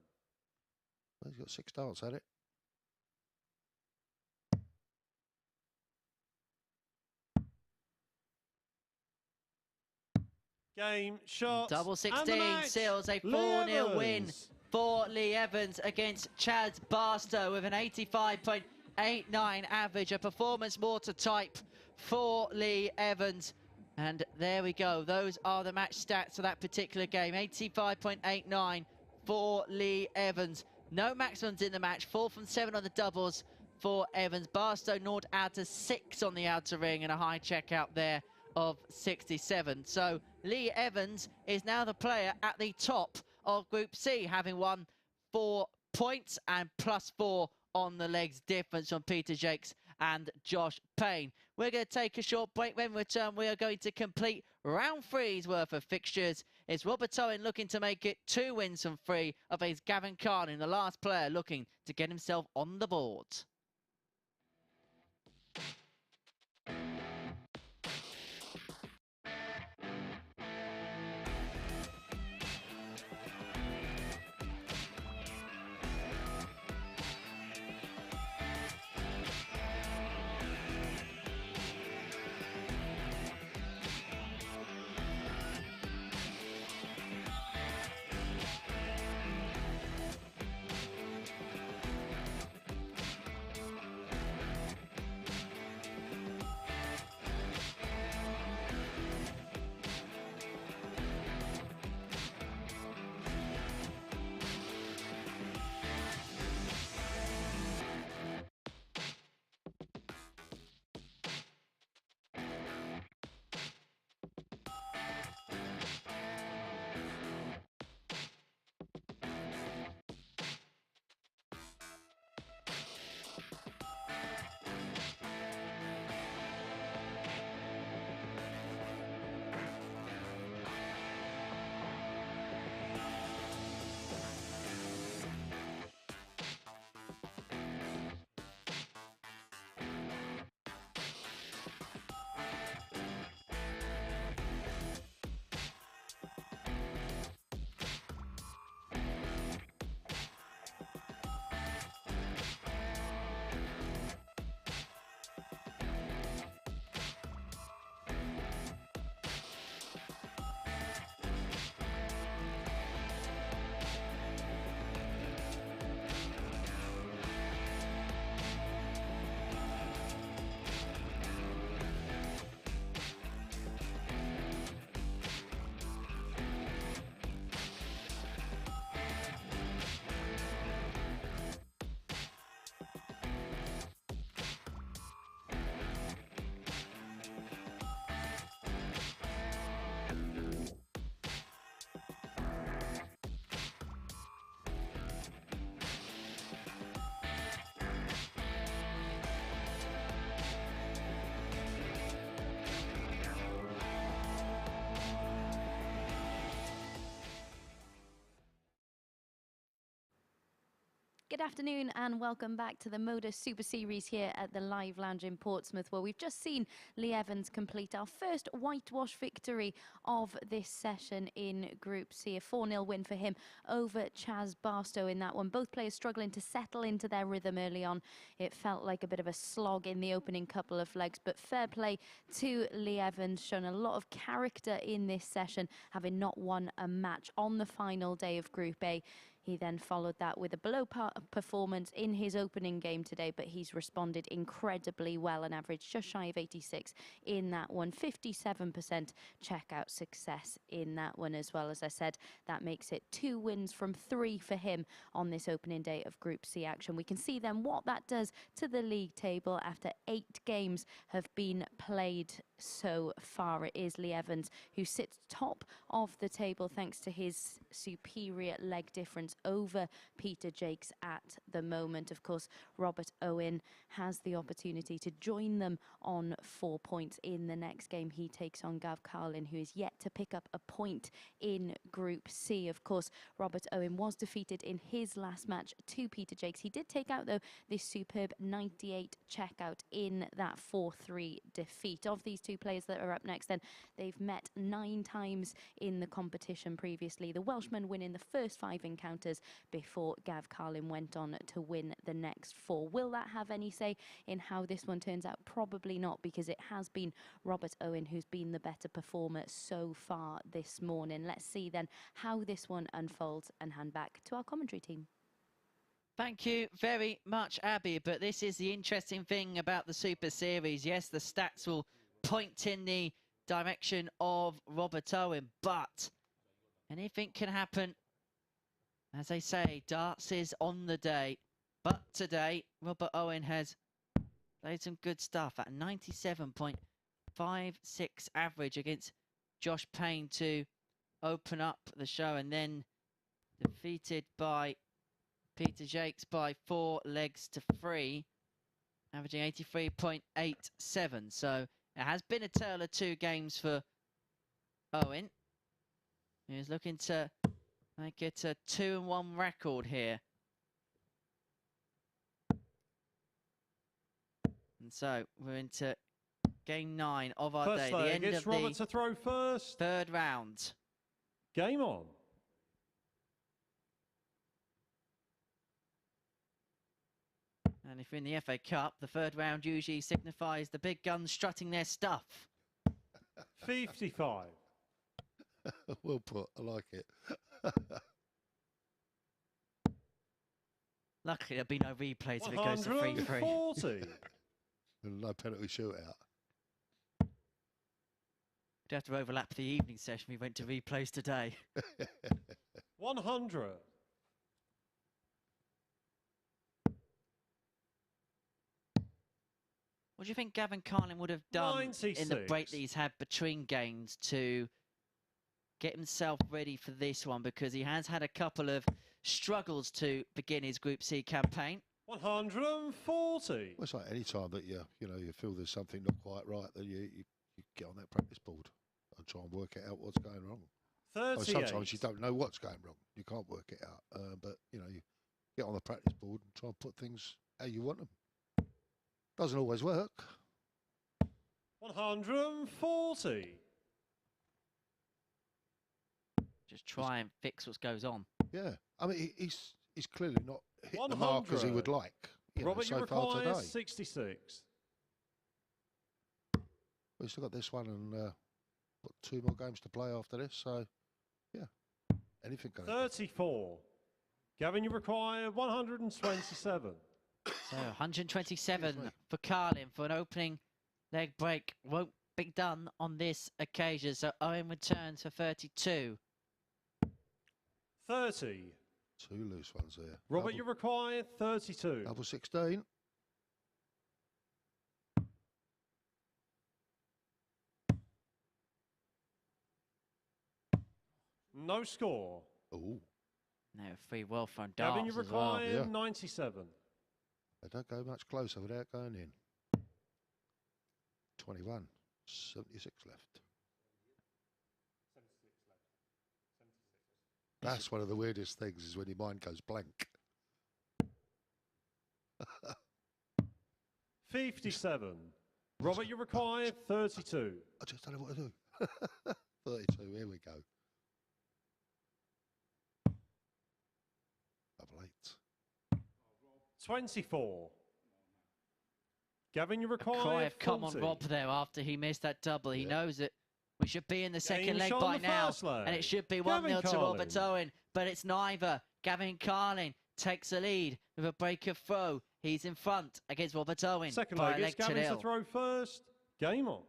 he's got 6 darts at it. Game shot. Double and the 16 match. seals a Lee 4-0 win Evans. for Lee Evans against Chad Barstow with an 85.89 average, a performance watertight for Lee Evans. And there we go. Those are the match stats for that particular game. 85.89 for Lee Evans. No maximums in the match. 4 from 7 on the doubles for Evans. Barstow naught out to 6 on the outer ring and a high checkout there of 67. So Lee Evans is now the player at the top of Group C, having won 4 points and +4 on the legs difference from Peter Jacques and Josh Payne. We're going to take a short break. When we return, we are going to complete round 3's worth of fixtures. It's Robert Owen looking to make it 2 wins from 3 of his Gavin Carlin, the last player looking to get himself on the board. Good afternoon and welcome back to the MODUS Super Series here at the Live Lounge in Portsmouth, where we've just seen Lee Evans complete our first whitewash victory of this session in Group C. A 4-0 win for him over Chaz Barstow in that one. Both players struggling to settle into their rhythm early on. It felt like a bit of a slog in the opening couple of legs, but fair play to Lee Evans, shown a lot of character in this session, having not won a match on the final day of Group A. He then followed that with a below-par performance in his opening game today, but he's responded incredibly well and averaged just shy of 86 in that one. 57% checkout success in that one as well. As I said, that makes it 2 wins from 3 for him on this opening day of Group C action. We can see then what that does to the league table after 8 games have been played so far. It is Lee Evans who sits top of the table thanks to his superior leg difference over Peter Jacques at the moment. Of course, Robert Owen has the opportunity to join them on 4 points in the next game. He takes on Gavin Carlin, who is yet to pick up a point in Group C. Of course, Robert Owen was defeated in his last match to Peter Jacques. He did take out, though, this superb 98 checkout in that 4-3 defeat. Of these 2 players that are up next, then, they've met 9 times in the competition previously. The Welshman winning the first 5 encounters before Gav Carlin went on to win the next 4. Will that have any say in how this one turns out? Probably not, because it has been Robert Owen who's been the better performer so far this morning. Let's see then how this one unfolds and hand back to our commentary team. Thank you very much, Abby. But this is the interesting thing about the Super Series. Yes, the stats will point in the direction of Robert Owen, but anything can happen. As they say, darts is on the day. But today, Robert Owen has played some good stuff at 97.56 average against Josh Payne to open up the show, and then defeated by Peter Jacques by 4 legs to 3, averaging 83.87. So it has been a tale of 2 games for Owen. He's looking to make it a 2-1 record here. And so we're into game 9 of our day. The end of Robert to throw first. 3rd round. Game on. And if you're in the FA Cup, the 3rd round usually signifies the big guns strutting their stuff. 55. Well put. I like it. Luckily, there'll be no replays if it goes to 3-3. 140. No penalty shootout. We'd have to overlap the evening session we went to replays today. 100. What do you think Gavin Carlin would have done 96. in the break that he's had between games to get himself ready for this one? Because he has had a couple of struggles to begin his Group C campaign. 140. Well, it's like any time that you feel there's something not quite right, then you get on that practice board and try and work it out what's going wrong. 38. Sometimes you don't know what's going wrong. You can't work it out. But, you get on the practice board and try and put things how you want them. Doesn't always work. 140. Just try and fix what goes on. Yeah. I mean, he's clearly not hit the mark as he would like. Robert, so you far require today. 66. We've still got this one and got 2 more games to play after this. So, yeah, anything can happen. 34. Gavin, you require 127. So 127 for Carlin for an opening leg break. Won't be done on this occasion. So Owen returns for 32. 30. 2 loose ones there. Robert, you require 32. Double 16. No score. Oh. No, 3 well thrown darts. Gavin, you as well. require 97. They don't go much closer without going in. 21. 76 left. That's one of the weirdest things, is when your mind goes blank. 57. Robert, you require 32. I just don't know what to do. 32, here we go. Double 8. 24. Gavin, you A cry require of come on 40. Rob there after he missed that double. He Yeah. knows it. We should be in the second Game leg shot by on the now. first leg. And it should be Gavin 1-0 to Carlin. Robert Owen. But it's neither. Gavin Carlin takes the lead with a break of throw. He's in front against Robert Owen. Second by a leg, leg it's Gavin to 0. throw first. Game on.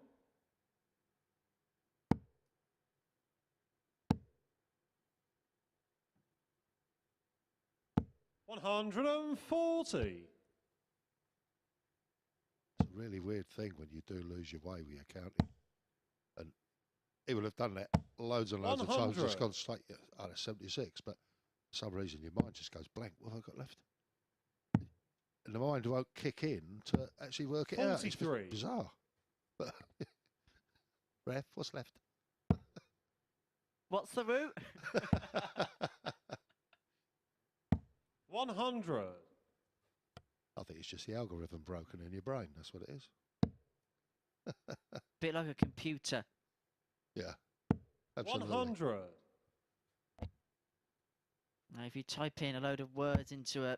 $140. It's a really weird thing when you do lose your way with your counting. And he will have done that loads and loads of times. 100. Just gone straight out of 76, but for some reason your mind just goes blank. What have I got left? And the mind won't kick in to actually work it out. It's 43. bizarre. But Ref, what's left? What's the route? 100. I think it's just the algorithm broken in your brain. That's what it is. Bit like a computer. Yeah. Absolutely. 100. Now, if you type in a load of words into a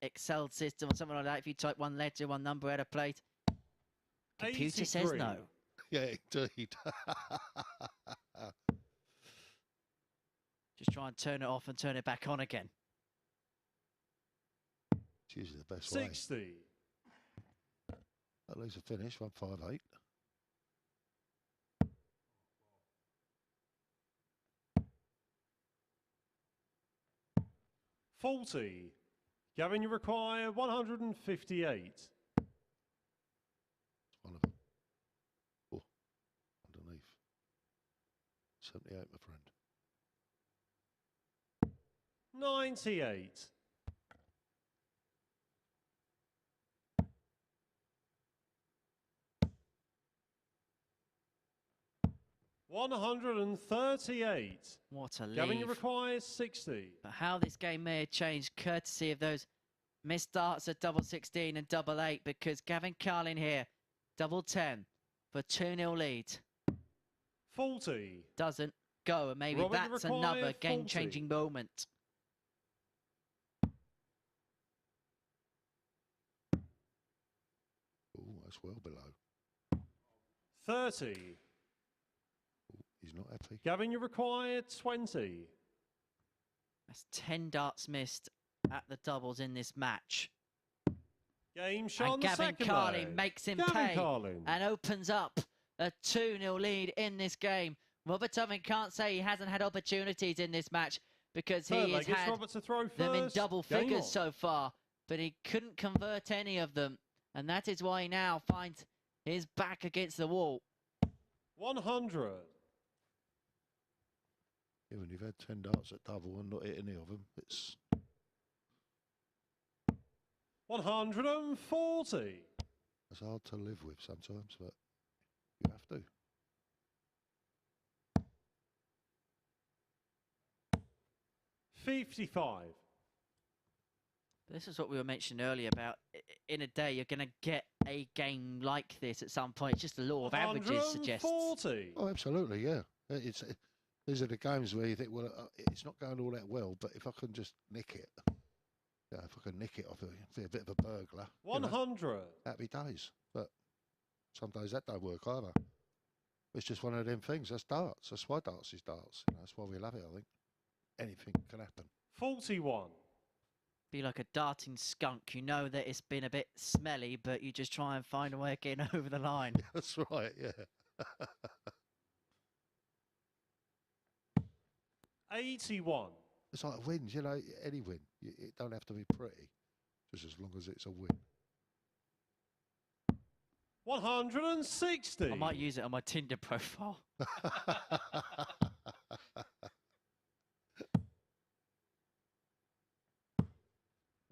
Excel system or something like that, if you type one letter, one number at a plate, computer says 83. no. Yeah, indeed. Just try and turn it off and turn it back on again. It's usually the best way. 60. At least a finish, 158. $40. Gavin, you require 158. One of them. Oh, underneath. 78, my friend. 98. $138. What a Gavin, you lead. require 60. But how this game may have changed courtesy of those missed starts at double 16 and double 8, because Gavin Carlin here, double 10 for 2-0 lead. 40. Doesn't go, and maybe Robert, you that's require another 40. game-changing moment. Oh, that's well below. 30. Oh, he's not happy. Gavin, you require 20. That's 10 darts missed at the doubles in this match. Game shot on And the Gavin second Carlin leg. makes him Gavin pay Carlin. and opens up a 2-0 lead in this game. Robert Owen can't say he hasn't had opportunities in this match, because Third he has leg, it's had Robert to throw them in first. double Game figures on. so far, but he couldn't convert any of them, and that is why he now finds his back against the wall. 100. Yeah, when you've had 10 darts at double and not hit any of them, it's 140. hard to live with sometimes, but you have to. $55. This is what we were mentioning earlier about in a day you're going to get a game like this at some point. It's just the law of averages suggests. 140. Oh, absolutely, yeah. These are the games where you think, well, it's not going all that well, but if I can just nick it, yeah, if I can nick it, I'll be a bit of a burglar. 100. Happy days. But some days that don't work either. It's just one of them things. That's darts. That's why darts is darts. That's why we love it, I think. Anything can happen. 41. Be like a darting skunk. You know that it's been a bit smelly, but you just try and find a way of getting over the line. That's right, yeah. 81. It's like wins, you know, any win. It don't have to be pretty, just as long as it's a win. 160. I might use it on my Tinder profile.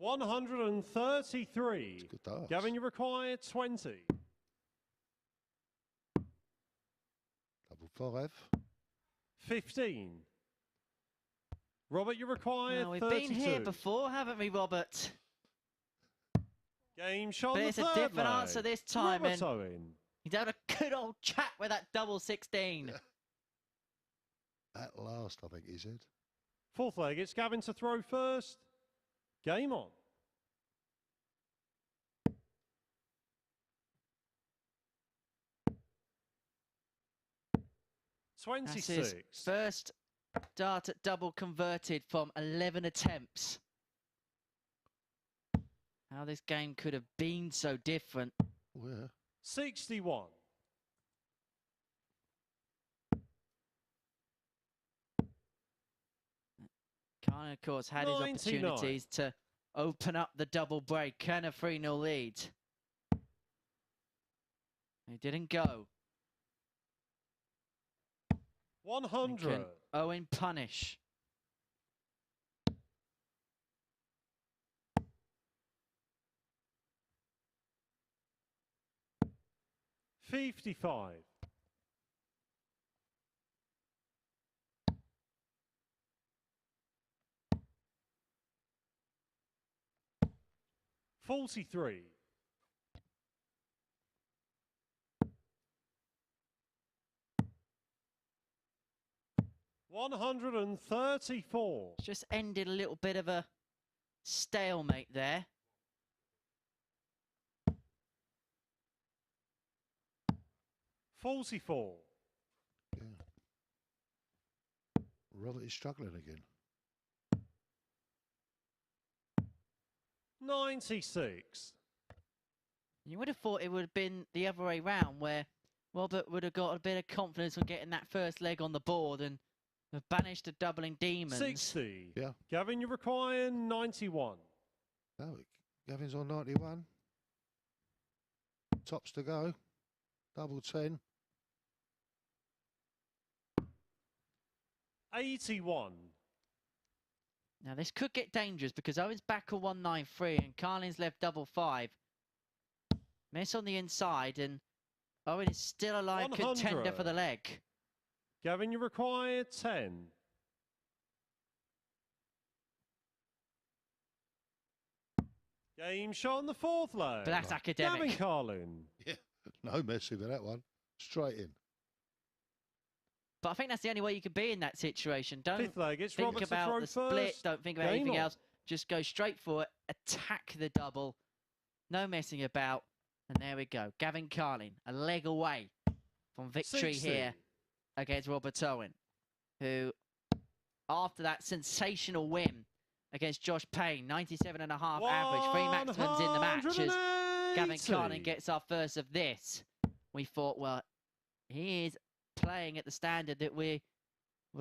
$133. Good darts. Gavin, you require 20. Double 5. 15. Robert, you require Now, we've 32. been here before, haven't we, Robert? Game shot But on it's the a third different leg. answer this time. Robert And Owen. he's had a good old chat with that double 16. At last, I think he said. Fourth leg, it's Gavin to throw first. Game on. That's his 26. first dart at double converted from 11 attempts. How this game could have been so different. Oh, yeah. 61. Carlin, of course, had his 99. opportunities to open up the double break and a 3-0 lead. He didn't go. 100. Can Owen punish? 55. 43. 134. Just ended a little bit of a stalemate there. 44. Yeah. Robert is struggling again. 96. You would have thought it would have been the other way round, where Robert would have got a bit of confidence on getting that first leg on the board and have banished the doubling demons. 60. Yeah. Gavin, you require 91. No, Gavin's on 91. Tops to go. Double 10. 81. Now this could get dangerous because Owen's back at 193 and Carlin's left double 5. Miss on the inside and Owen is still a live 100. contender for the leg. Gavin, you require 10. Game shot on the fourth leg. But that's academic. Gavin Carlin. Yeah. No messing with that one. Straight in. But I think that's the only way you could be in that situation. Don't Fifth leg, it's think Robert to about throw the split, first. don't think about Game anything on. else. Just go straight for it, attack the double. No messing about. And there we go. Gavin Carlin, a leg away from victory 60. here against Robert Owen, who, after that sensational win against Josh Payne, 97.5 average, 3 maximums in the match, as Gavin Carlin gets our first of this. We thought, well, he is playing at the standard that we're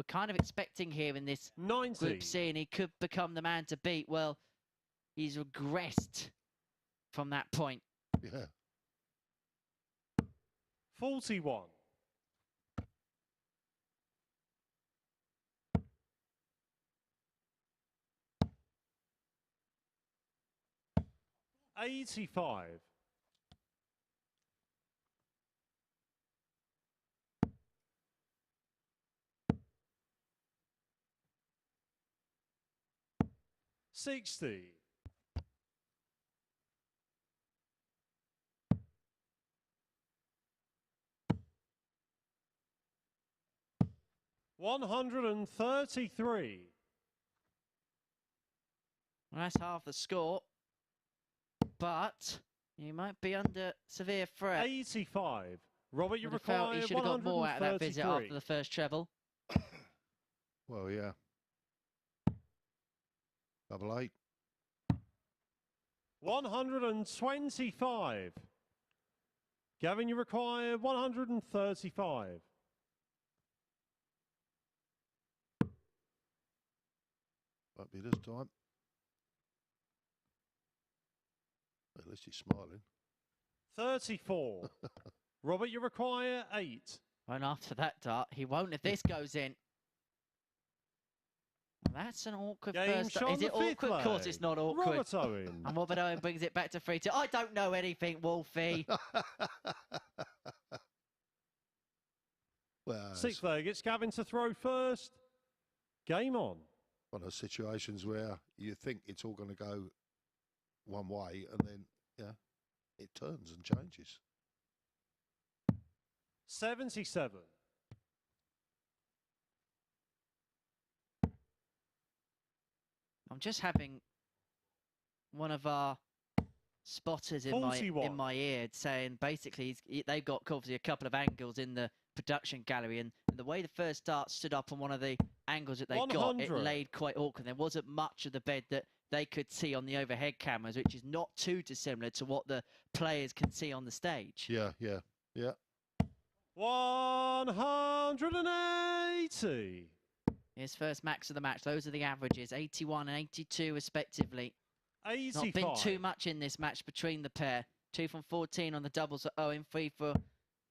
kind of expecting here in this 90. Group C, and he could become the man to beat. Well, he's regressed from that point. Yeah. 41. 85. 60. 133. Well, that's half the score, but you might be under severe threat. 85. Robert, you Would have felt require he should have got more out of that visit 133. after the first treble. Well, yeah. Double 8. 125. Gavin, you require 135. Won't be this time. At least he's smiling. 34. Robert, you require 8. And after that dart, he won't if this goes in. That's an awkward Game first. shot on Is the it fifth awkward? Of course leg. it's not awkward. Robert Owen. And Robert Owen brings it back to 3-2. I don't know anything, Wolfie. Well, Sixth leg, it's Gavin to throw first. Game on. one of those situations where you think it's all going to go one way and then yeah, it turns and changes. 77. I'm just having one of our spotters in 41. my ear saying basically they've got obviously a couple of angles in the production gallery, and the way the first start stood up on one of the angles that they got, it 100. laid quite awkward. There wasn't much of the bed that they could see on the overhead cameras, which is not too dissimilar to what the players can see on the stage. Yeah, yeah, yeah. 180. His first max of the match. Those are the averages, 81 and 82 respectively. 85. Not been too much in this match between the pair. 2 from 14 on the doubles for Owen, 3 for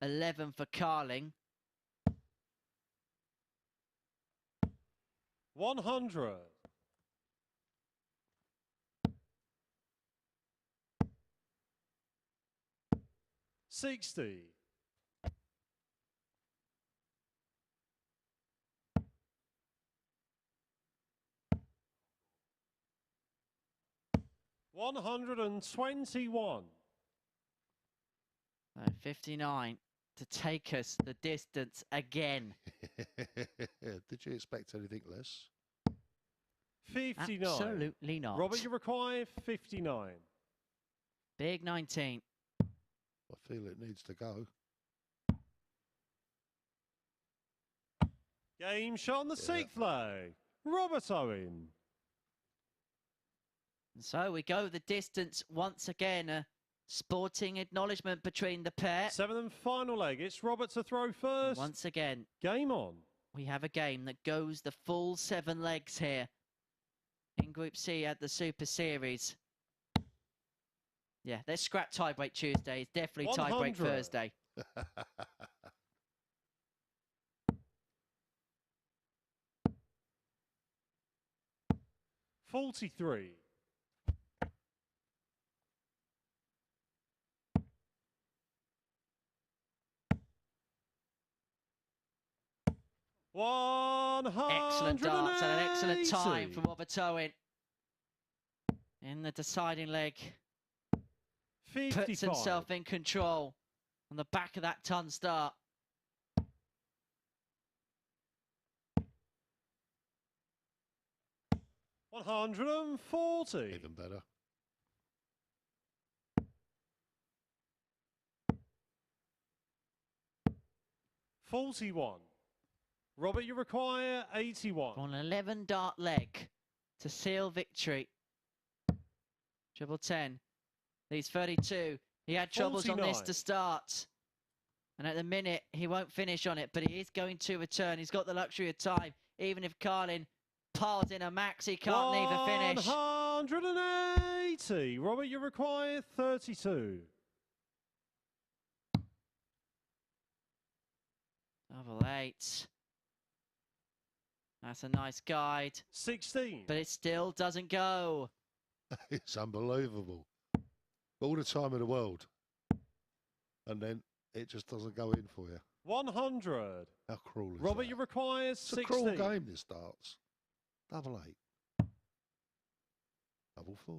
11 for Carlin. 100. 60. 121. 59 to take us the distance again. Did you expect anything less? 59. Absolutely not. Robert, you require 59. Big 19. I feel it needs to go. Game shot on the sixth leg. Robert Owen. And so we go the distance once again. A sporting acknowledgement between the pair. Seventh and final leg. It's Robert to throw first. Once again, game on. We have a game that goes the full 7 legs here in Group C at the Super Series. Yeah, let's scrap tiebreak Tuesday. It's definitely tiebreak Thursday. 43. 180. Excellent darts and an excellent time from Robert Owen. In the deciding leg. 55. Puts himself in control on the back of that ton start. $140. Even better. 41. Robert, you require 81. On an 11 dart leg to seal victory. Triple 10. These 32. He had troubles 49. on this to start. And at the minute, he won't finish on it, but he is going to return. He's got the luxury of time. Even if Carlin piles in a max, he can't even finish. 180. Robert, you require 32. Double 8. That's a nice guide. 16. But it still doesn't go. It's unbelievable. All the time in the world. And then it just doesn't go in for you. 100. How cruel is Robert, that? you require It's 16. a cruel game, this darts. Double 8. Double 4.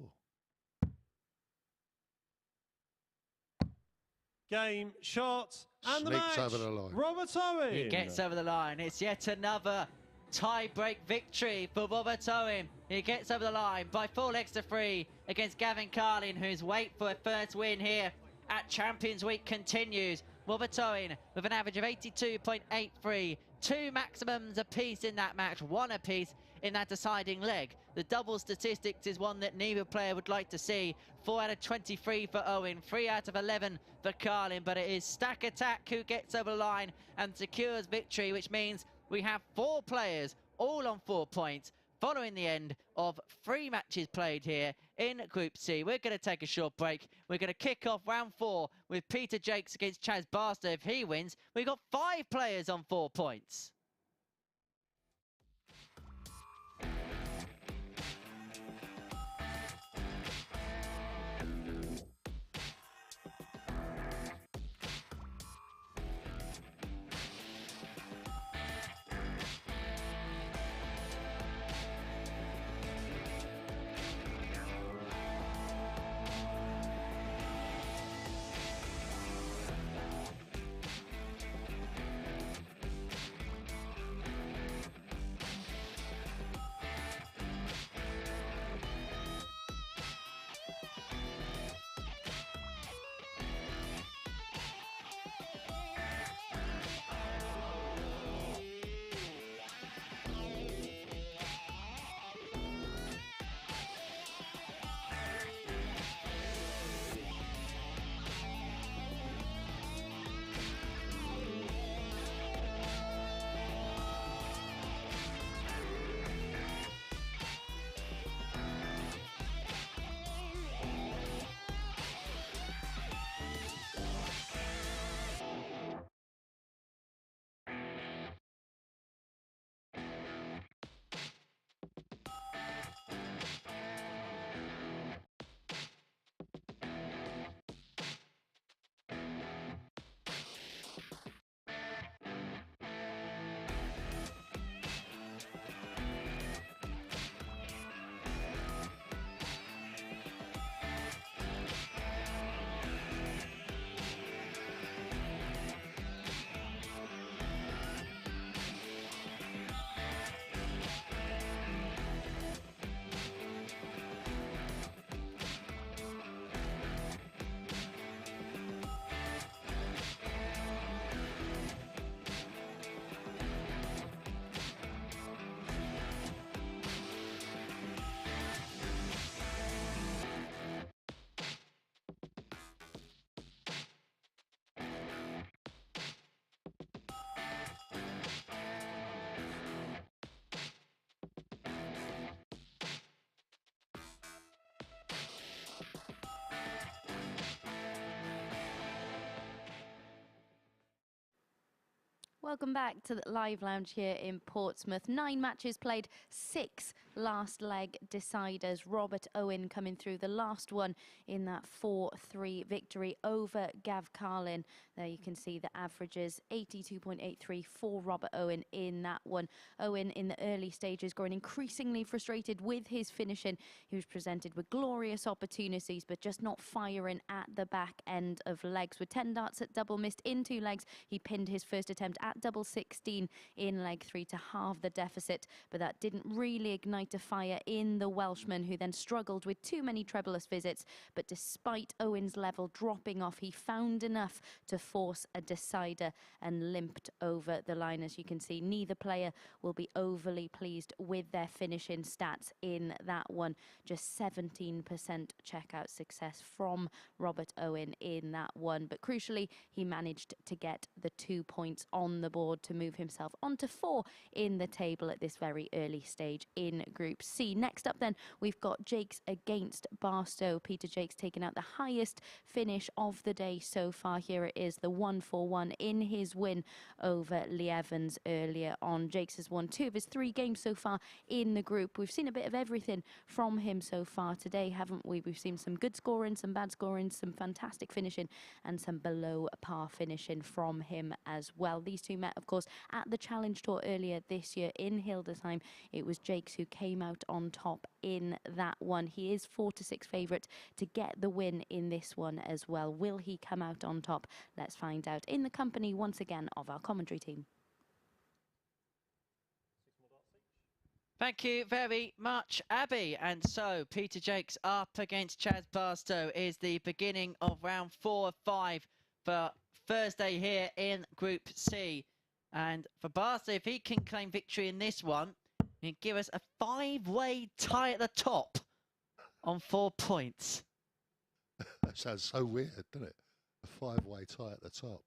Game, shot, and the Sneaks match. over the line. Robert Owen. He gets over the line. It's yet another tie-break victory for Robert Owen. He gets over the line by 4 legs to 3 against Gavin Carlin, whose wait for a first win here at Champions Week continues. Robert Owen with an average of 82.83. 2 maximums apiece in that match, 1 apiece in that deciding leg. The double statistics is one that neither player would like to see. 4 out of 23 for Owen, 3 out of 11 for Carlin, but it is Stack Attack who gets over the line and secures victory, which means we have 4 players all on 4 points following the end of 3 matches played here in Group C. We're going to take a short break. We're going to kick off round 4 with Peter Jacques against Chaz Barstow. If he wins, we've got 5 players on 4 points. Welcome back to the Live Lounge here in Portsmouth. 9 matches played, 6 last leg deciders. Robert Owen coming through the last one in that 4-3 victory over Gav Carlin. There you can see the averages, 82.83 for Robert Owen in that one. Owen in the early stages growing increasingly frustrated with his finishing. He was presented with glorious opportunities but just not firing at the back end of legs. With 10 darts at double missed in 2 legs, he pinned his first attempt at double 16 in leg 3 to halve the deficit, but that didn't really ignite a fire in the Welshman, who then struggled with too many trebleless visits. But despite Owen's level dropping off, he found enough to force a decider and limped over the line. As you can see, neither player will be overly pleased with their finishing stats in that one. Just 17% checkout success from Robert Owen in that one, but crucially he managed to get the 2 points on the board to move himself onto 4 in the table at this very early stage in Group C. Next up then, we've got Jacques against Barstow. Peter Jacques taking out the highest finish of the day so far. Here it is, the 1-4-1 in his win over Lee Evans earlier on. Jacques has won 2 of his 3 games so far in the group. We've seen a bit of everything from him so far today, haven't we? We've seen some good scoring, some bad scoring, some fantastic finishing and some below par finishing from him as well. These two met, of course, at the Challenge Tour earlier this year in Hildesheim. It was Jacques who came out on top in that one. He is 4-6 favourite to get the win in this one as well. Will he come out on top? Let's find out in the company once again of our commentary team. Thank you very much, Abby. And so, Peter Jacques up against Chaz Barstow is the beginning of round 4 of 5 for Thursday here in Group C. And for Barstow, if he can claim victory in this one, he'll give us a 5-way tie at the top on 4 points. That sounds so weird, doesn't it? A 5-way tie at the top.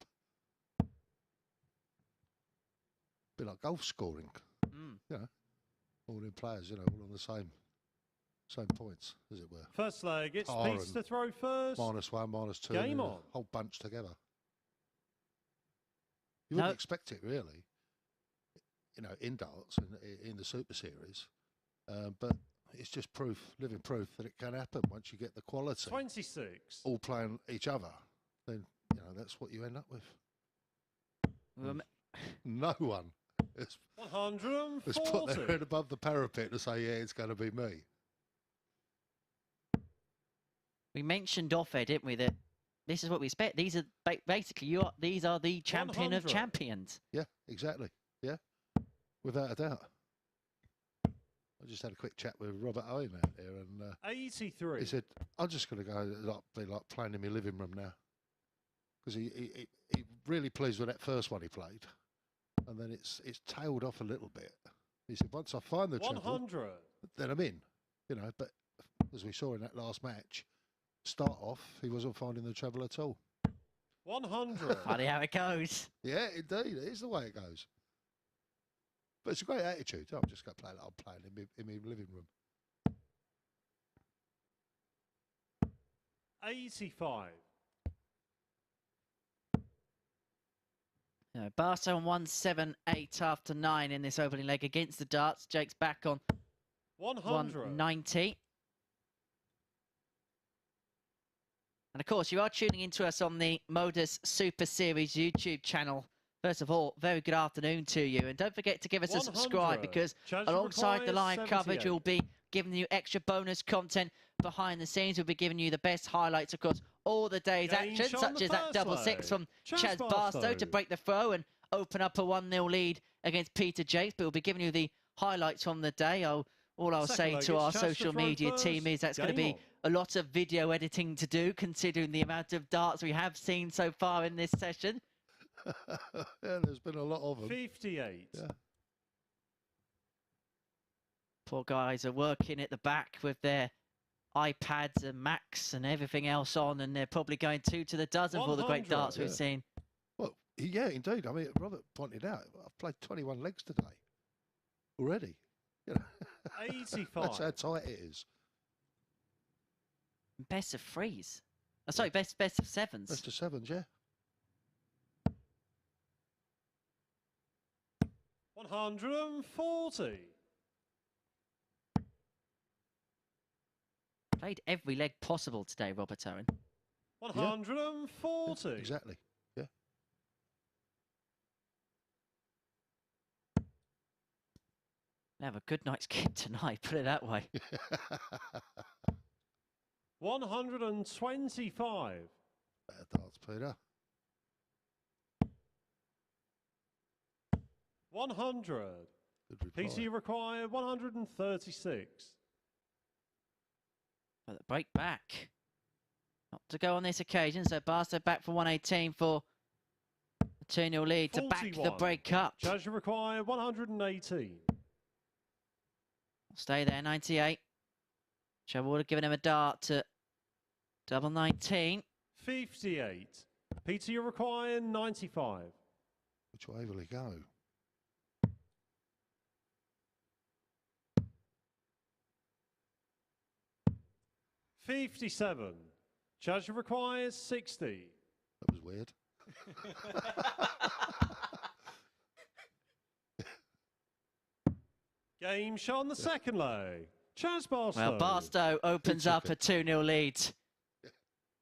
Bit like golf scoring, you know. All in players, you know, all on the same points, as it were. First leg, it's Par Pete's to throw first. -1, -2. Game on. Whole bunch together. You wouldn't expect it, really, you know, in darts, in the Super Series. But it's just proof, living proof, that it can happen once you get the quality. 26. All playing each other. Then, you know, that's what you end up with. No one. Let's 140. put their head above the parapet and say, yeah, it's going to be me. We mentioned off air, didn't we, that this is what we expect. These are basically these are the champion of champions. Yeah, exactly. Yeah, without a doubt. I just had a quick chat with Robert Owen out there, and 83. he said, "I'm just going to go be like playing in my living room now," because he really pleased with that first one he played. And then it's tailed off a little bit. He said, once I find the treble, 100. then I'm in. You know, but as we saw in that last match, start off, he wasn't finding the treble at all. 100. Funny how it goes. Yeah, indeed. It is the way it goes. But it's a great attitude. I'm just going to play like I'm playing in my living room. 85. Barstow on 178 after 9 in this opening leg against the darts. Jake's back on 190. And of course, you are tuning into us on the MODUS Super Series YouTube channel. First of all, very good afternoon to you. And don't forget to give us a subscribe, because alongside the live coverage, we'll be giving you extra bonus content behind the scenes. We'll be giving you the best highlights, of course, all the day's action, such as that double 6 from Chaz Barstow to break the throw and open up a 1-0 lead against Peter Jacques. But we'll be giving you the highlights from the day. All I'll say to our social media team is that's going to be a lot of video editing to do, considering the amount of darts we have seen so far in this session. Yeah, there's been a lot of them. 58. Yeah. Poor guys are working at the back with their iPads and Macs and everything else on, and they're probably going 2 to the dozen for all the great darts we've seen. Well, yeah, indeed. I mean, Robert pointed out, I've played 21 legs today already. You know, 85. That's how tight it is. Best of 3s. Oh, sorry, best of 7s. Best of 7s, yeah. 140. Played every leg possible today, Robert Owen. 140. Yeah, exactly. Yeah. They have a good night's kid tonight, put it that way. 125. Better darts, Peter. 100. Good reply. PT required 136. But the break back. Not to go on this occasion, so Barstow back for 118 for a 2-0 lead to back the 41. break up. Judge required 118. Stay there, 98. Trevor would have given him a dart to double 19. 58. PT required 95. Which way will he go? $57. Judge requires 60. That was weird. Game shot on the second leg. Chaz Barstow. Well, Barstow opens up a 2-0 lead.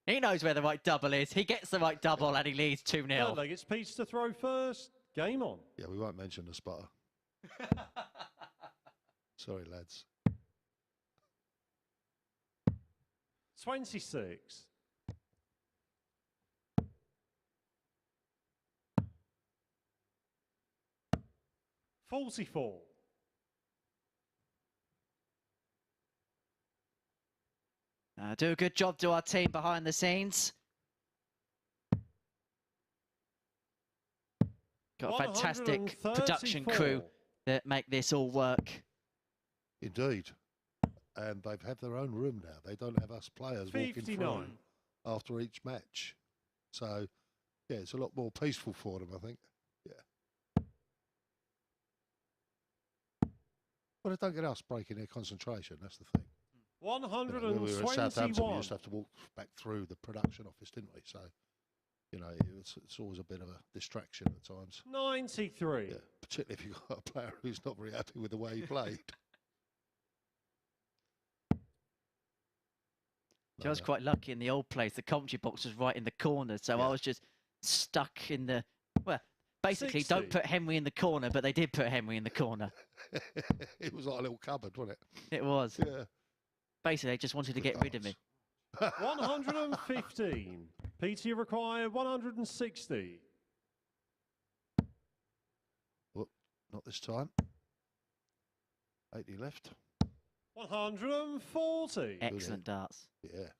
He knows where the right double is. He gets the right double and he leads 2-0. Third leg, it's Peach to throw first. Game on. Yeah, we won't mention the spotter. Sorry, lads. 26. 44. Do a good job to our team behind the scenes. Got a fantastic production crew that make this all work. Indeed. And they've had their own room now. They don't have us players walking 59. through after each match. So, yeah, it's a lot more peaceful for them, I think. Yeah. Well, they don't get us breaking their concentration. That's the thing. 121. When we were at Southampton, we used to have to walk back through the production office, didn't we? So, you know, it's always a bit of a distraction at times. 93. Yeah, particularly if you've got a player who's not very happy with the way he played. I was quite lucky in the old place. The commentary box was right in the corner, so I was just stuck in the... Well, basically, 60. don't put Henry in the corner, but they did put Henry in the corner. It was like a little cupboard, wasn't it? It was. Yeah. Basically, they just wanted to get rid of me. 115. PT required 160. Well, not this time. 80 left. 140. Excellent darts. Yeah.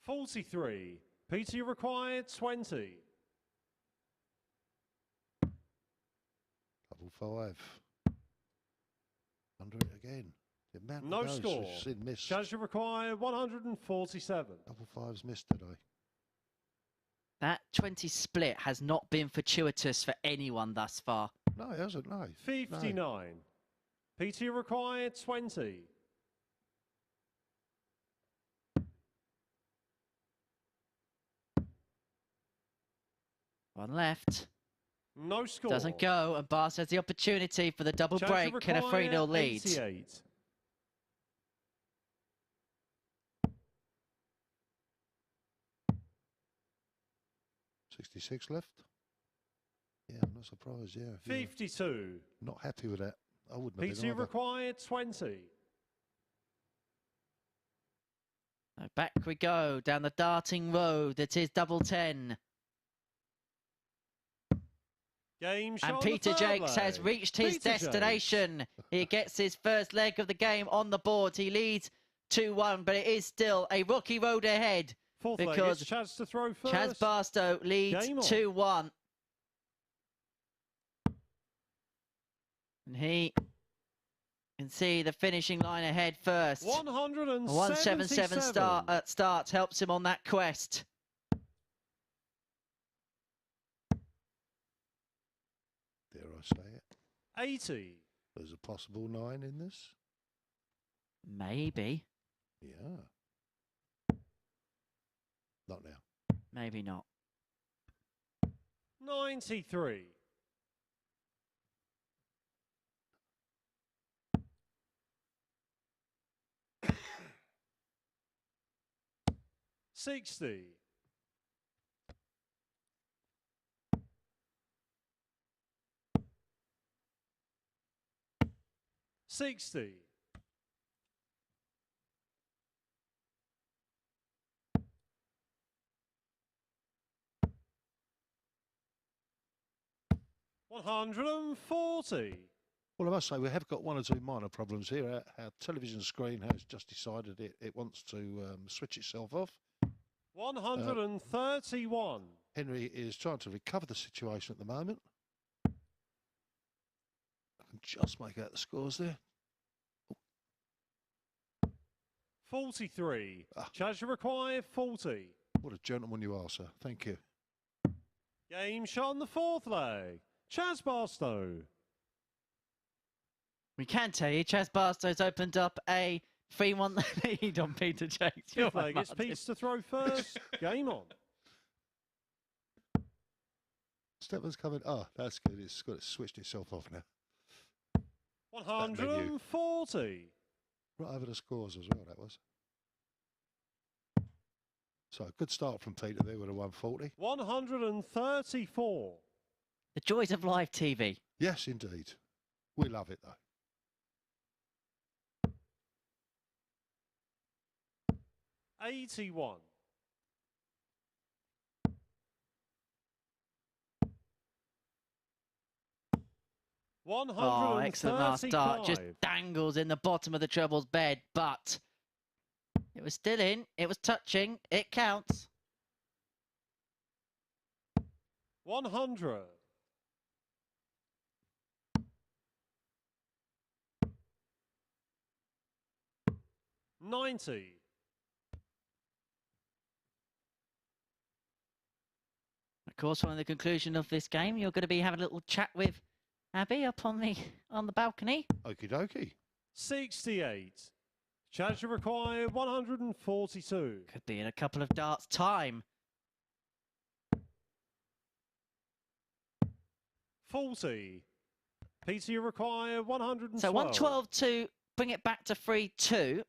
$43. PT required 20. Double 5. Under it again. The amount No of those score. we've seen missed. Judge required 147. Double 5's missed today. That 20 split has not been fortuitous for anyone thus far. No, it hasn't, no. 59. No. PT required 20. One left. No score. Doesn't go, and Barstow has the opportunity for the double Judge break and a 3-0 lead. 88. $66 left. Yeah, I'm not surprised, yeah. 52. Not happy with that. I wouldn't have PT been either. required 20. So back we go down the darting road that is double 10. Game shot And on the Peter third Jacques has leg. reached his Peter destination. He gets his first leg of the game on the board. He leads 2-1, but it is still a rocky road ahead. Fourth leg, because it's Chaz to throw first. Chaz Barstow leads Game on. 2-1. And he can see the finishing line ahead first. 177 start helps him on that quest. Dare I say it? 80. There's a possible 9 in this. Maybe. Yeah. Not now. Maybe not. 93. $60. 60. 140. Well, I must say we have got one or two minor problems here. Our television screen has just decided it wants to switch itself off. 131. Henry is trying to recover the situation at the moment. I can just make out the scores there. 43. Charge required 40. What a gentleman you are, sir. Thank you. Game shot on the fourth leg. Chaz Barstow. We can tell you, Chaz Barstow's opened up a 3-1 lead on Peter Jacques. Fifth leg, it's Pete's to throw first. Game on. Stephen's coming. Oh, that's good. It's got it switched itself off now. 140. Right over the scores as well, that was. So, good start from Peter there with a 140. 134. The joys of live TV. Yes, indeed. We love it, though. 81. 135. Oh, excellent last start. Just dangles in the bottom of the treble's bed, but it was still in. It was touching. It counts. 100. 90. Of course, following the conclusion of this game, you're going to be having a little chat with Abby up on the balcony. Okie dokie. 68. Charge required 142. Could be in a couple of darts time. 40. Peter, you require 112. So 112 to bring it back to 3-2.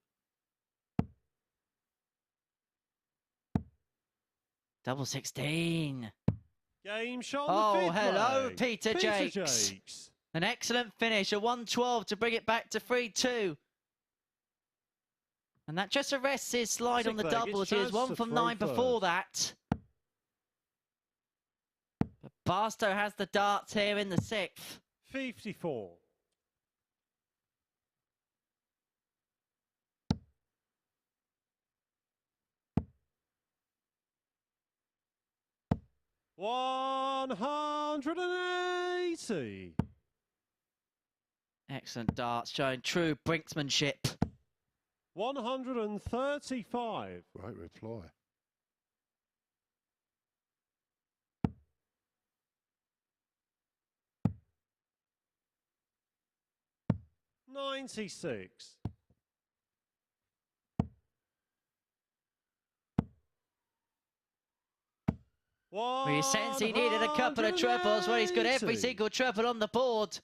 Double 16. Game shot. Oh, hello, Peter Jacques. An excellent finish, a 112 to bring it back to 3-2. And that just arrests his slide on the doubles. He was 1 from 9 before that. But Barstow has the darts here in the 6th. 54. 180. Excellent darts, showing true brinksmanship. 135. Great reply. 96. 180. Well, you sense he needed a couple of triples. Well, he's got every single triple on the board.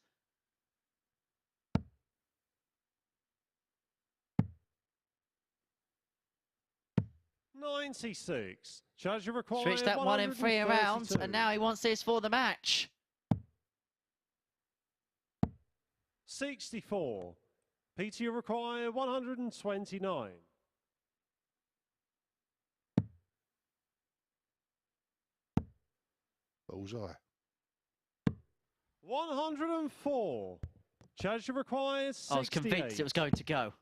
$96. Charge required. Switched that 1 in 3 rounds, and now he wants this for the match. 64. Peter, you require 129. Bullseye. 104. Charge required 68. I was convinced it was going to go.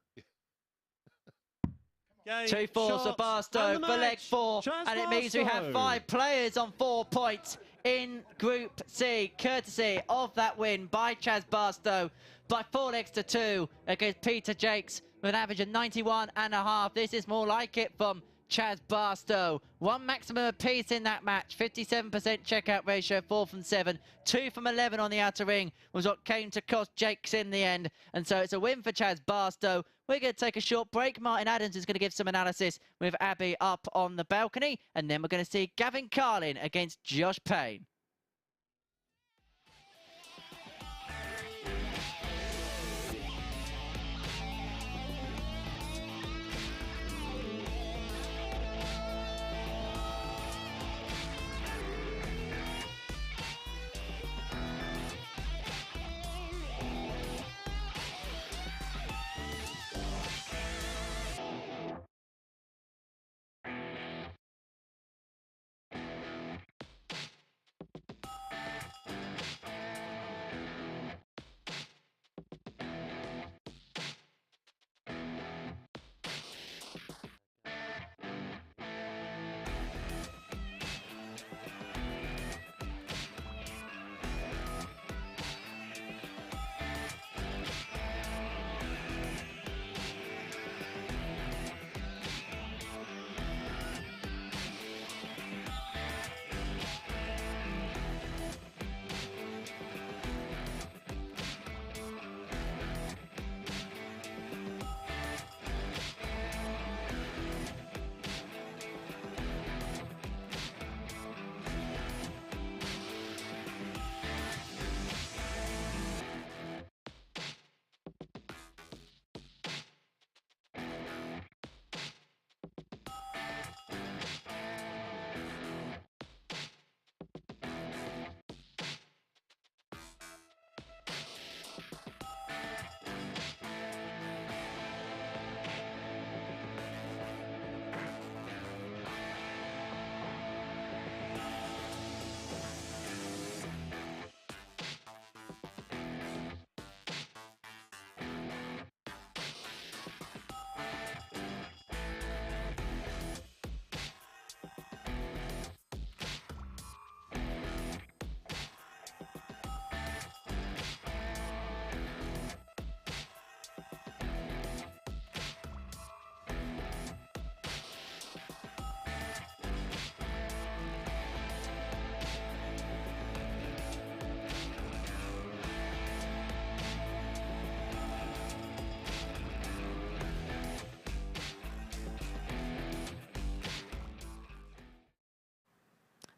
Game 2 fours for Barstow for leg 4, and it means we have 5 players on 4 points in Group C, courtesy of that win by Chaz Barstow by 4 legs to 2 against Peter Jacques with an average of 91.5. This is more like it from Chaz Barstow. 1 maximum apiece in that match. 57% checkout ratio, 4 from 7. 2 from 11 on the outer ring was what came to cost Jacques in the end. And so it's a win for Chaz Barstow. We're going to take a short break. Martin Adams is going to give some analysis with Abby up on the balcony. And then we're going to see Gavin Carlin against Josh Payne.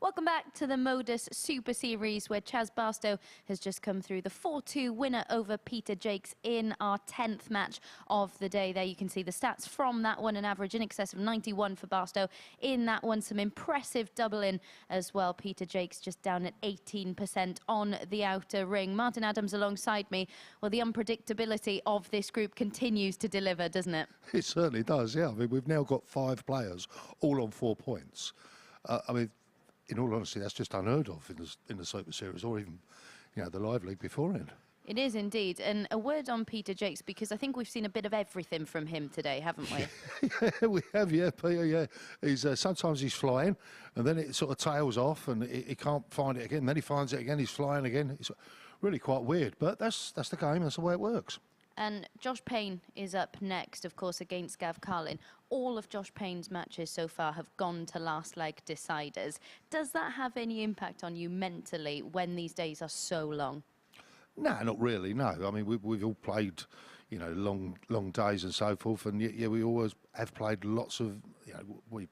Welcome back to the MODUS Super Series, where Chaz Barstow has just come through the 4-2 winner over Peter Jacques in our 10th match of the day. There you can see the stats from that one, an average in excess of 91 for Barstow in that one. Some impressive doubling as well. Peter Jacques just down at 18% on the outer ring. Martin Adams alongside me. Well, the unpredictability of this group continues to deliver, doesn't it? It certainly does, yeah. I mean, we've now got 5 players all on 4 points. I mean, in all honesty, that's just unheard of in the Super Series, or even, you know, the Live League beforehand. It is indeed. And a word on Peter Jacques, because I think we've seen a bit of everything from him today, haven't we? Yeah, we have, yeah, Peter, yeah. He's, sometimes he's flying, and then it sort of tails off, and he can't find it again. Then he finds it again, he's flying again. It's really quite weird, but that's the game, that's the way it works. And Josh Payne is up next, of course, against Gav Carlin. All of Josh Payne's matches so far have gone to last leg deciders. Does that have any impact on you mentally when these days are so long? No, not really, no. I mean, we've all played, you know, long days and so forth, and yeah, we always have played lots of, you know, we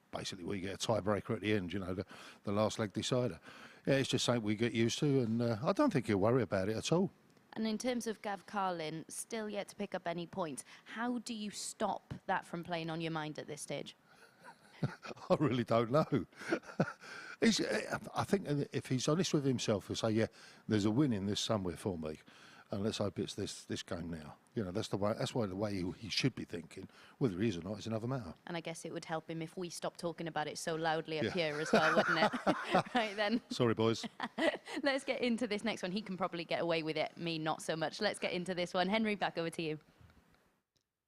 get a tiebreaker at the end, you know, the last leg decider. Yeah, it's just something we get used to, and I don't think he'll worry about it at all. And in terms of Gav Carlin, still yet to pick up any points, how do you stop that from playing on your mind at this stage? I really don't know. I think if he's honest with himself, he'll say, yeah, there's a win in this somewhere for me, and let's hope it's this game now. You know, that's the way he should be thinking. Whether he is or not is another matter. And I guess it would help him if we stopped talking about it so loudly up here as well, wouldn't it? Right then. Sorry, boys. Let's get into this next one. He can probably get away with it, me not so much. Let's get into this one. Henry, back over to you.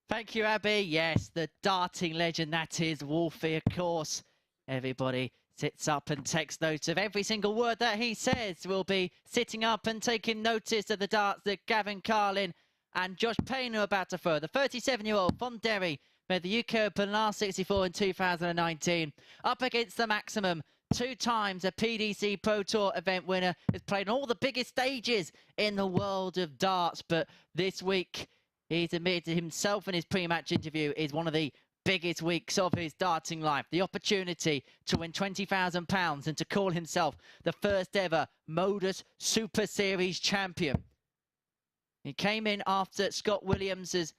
Thank you, Abby. Yes, the darting legend that is Wolfie, of course. Everybody sits up and takes note of every single word that he says. We'll be sitting up and taking notice of the darts that Gavin Carlin and Josh Payne are about to throw. The 37-year-old from Derry made the UK Open last 64 in 2019. Up against the maximum. 2 times a PDC Pro Tour event winner. Has played on all the biggest stages in the world of darts. But this week, he's admitted to himself in his pre-match interview, is one of the biggest weeks of his darting life. The opportunity to win £20,000 and to call himself the first ever MODUS Super Series champion. He came in after Scott Williams has